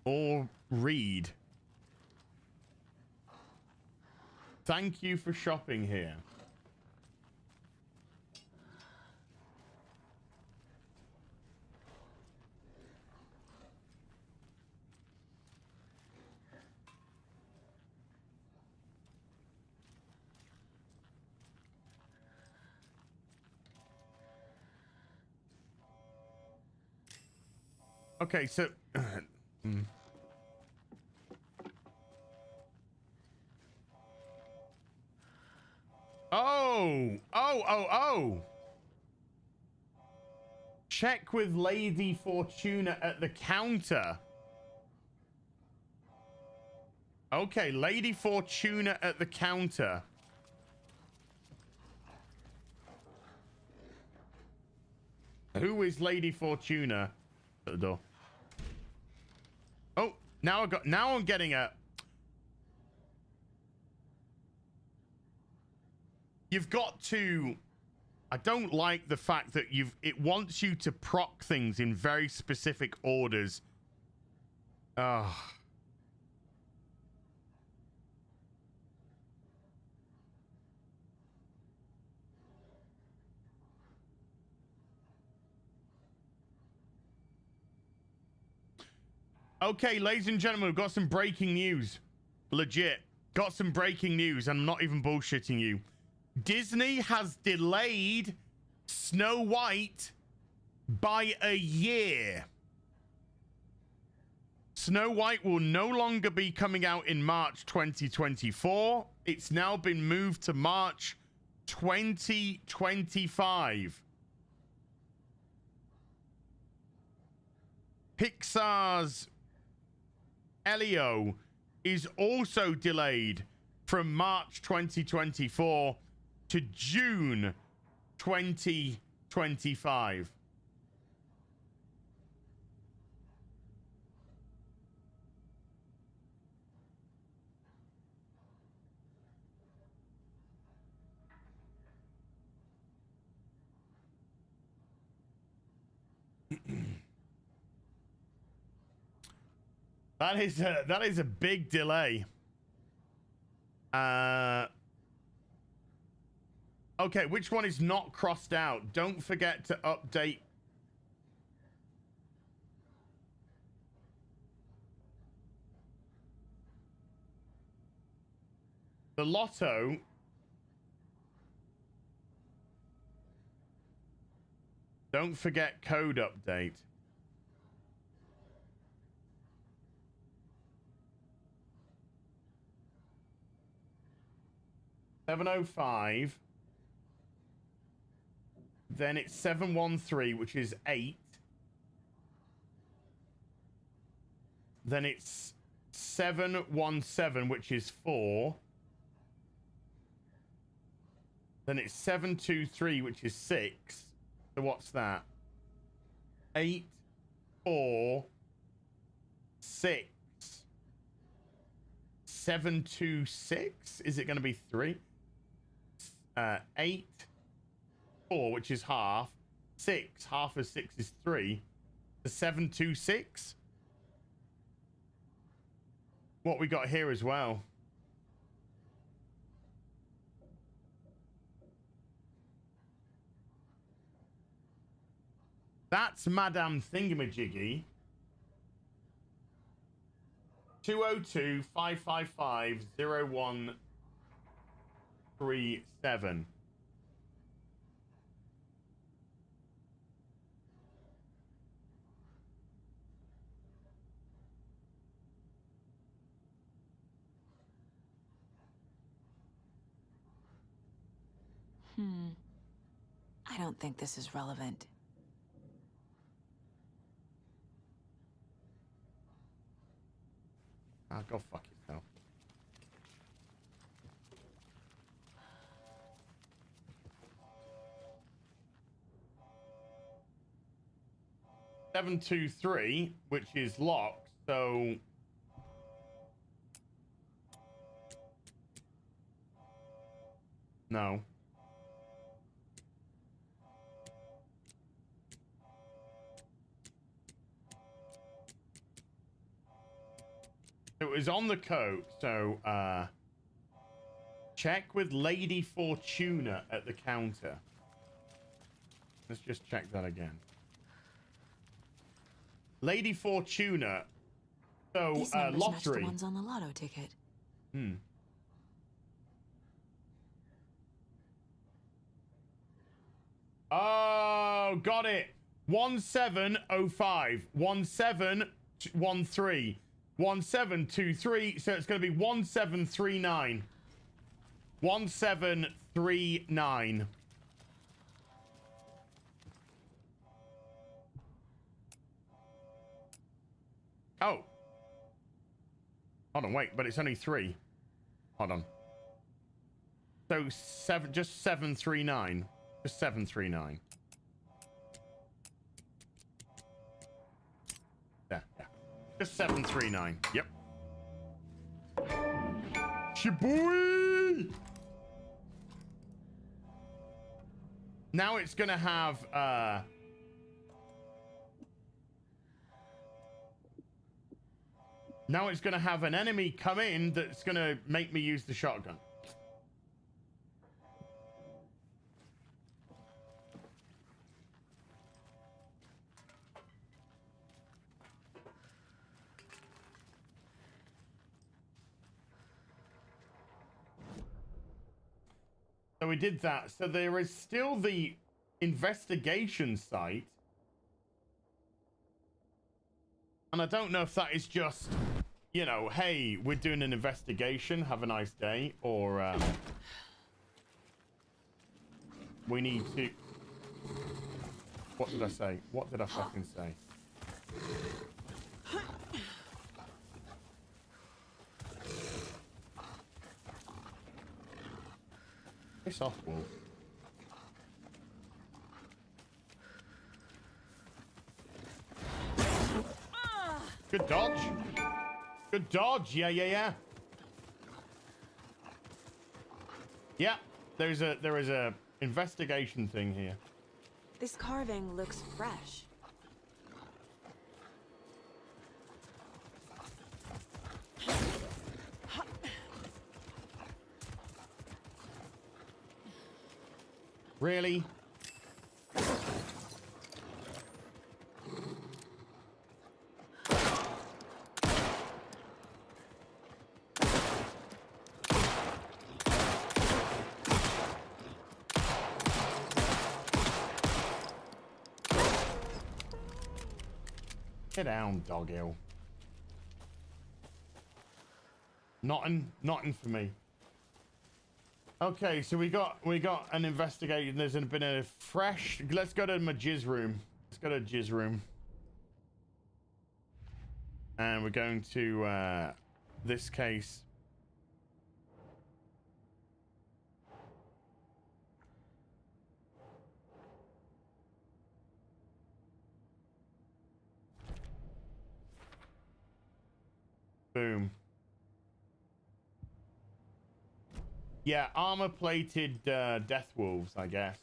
or read. Thank you for shopping here. Okay, so Oh. Check with Lady Fortuna at the counter. Okay, Lady Fortuna at the counter. Who is Lady Fortuna at the door? Oh, now I'm getting a. You've got to. I don't like the fact that it wants you to proc things in very specific orders. Ah. Okay, ladies and gentlemen, we've got some breaking news. Legit. Got some breaking news. I'm not even bullshitting you. Disney has delayed Snow White by a year. Snow White will no longer be coming out in March 2024. It's now been moved to March 2025. Pixar's Elio is also delayed from March 2024 to June 2025. That is a big delay. Okay, which one is not crossed out? Don't forget to update. The lotto. Don't forget code update. $705. Then it's 713, which is 8. Then it's 717, which is 4. Then it's 723, which is 6. So what's that? 8, 4, 6, 726. Is it going to be 3? 8, 4, which is half. 6, half of 6 is 3. The 726. What we got here as well. That's Madame Thingamajiggy. 202-555-0137. I don't think this is relevant. Ah, go fuck yourself. Seven, 2, 3, which is locked, so no. It was on the code, so check with Lady Fortuna at the counter. Let's just check that again. Lady Fortuna. So These numbers match the lottery. ones on the lotto ticket. Oh, got it. 1705. 1713. 1723. So it's going to be 1739. 1739. Oh. Hold on, wait, but it's only 3. Hold on. So 7, just 739. Just 739. Yeah. Just 739. Yep. Shiboy! Now it's gonna have now it's gonna have an enemy come in that's gonna make me use the shotgun. So we did that. So there is still the investigation site. And I don't know if that is just, you know, hey, we're doing an investigation, have a nice day, or we need to... What did I say? What did I fucking say? Piss off, wolf. Good dodge. Good dodge. Yeah. Yeah, there is a investigation thing here. This carving looks fresh. Really? Get down, doggo. Nothing for me. Okay, so we got an investigation. There's been a fresh. Let's go to my jizz room. Let's go to jizz room, and we're going to this case. Boom. Yeah, armor-plated death wolves, I guess.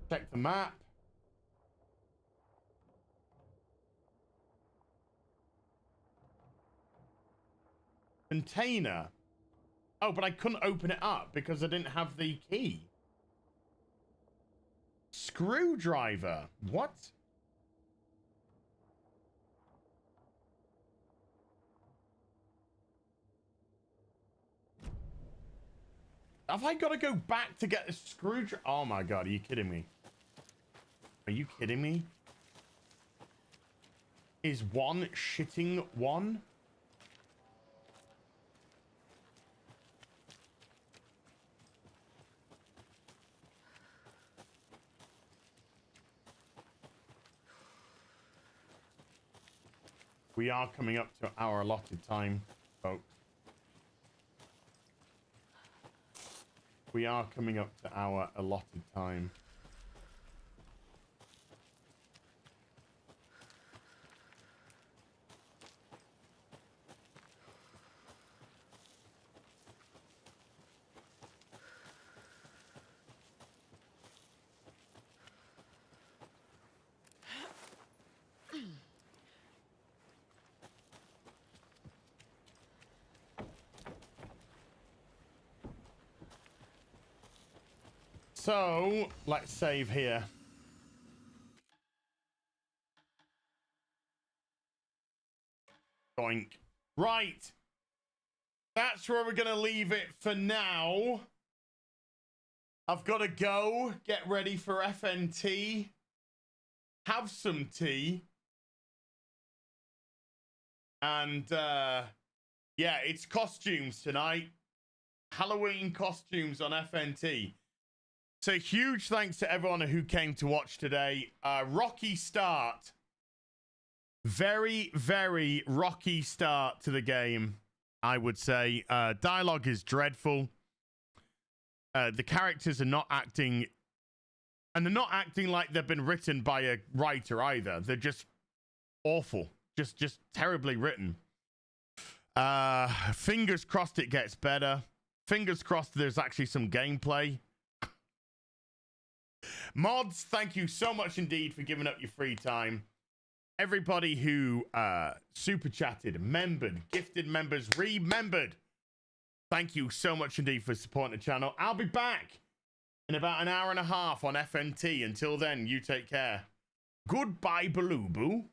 Check the map. Container. Oh, but I couldn't open it up because I didn't have the key. Screwdriver. What? Have I got to go back to get the screwdriver? Oh my god, are you kidding me? Are you kidding me? Is one shitting one? We are coming up to our allotted time, folks. We are coming up to our allotted time. So, let's save here. Boink. Right. That's where we're going to leave it for now. I've got to go. Get ready for FNT. Have some tea. And, yeah, it's costumes tonight. Halloween costumes on FNT. So huge thanks to everyone who came to watch today. Rocky start. Very, very rocky start to the game, I would say. Dialogue is dreadful. The characters are not acting, and they're not acting like they've been written by a writer either. They're just awful, just terribly written. Fingers crossed it gets better. Fingers crossed there's actually some gameplay. Mods, thank you so much indeed for giving up your free time. Everybody who super chatted, membered, gifted members, remembered. Thank you so much indeed for supporting the channel. I'll be back in about an hour and a half on FNT. Until then, you take care. Goodbye, Baloo Boo.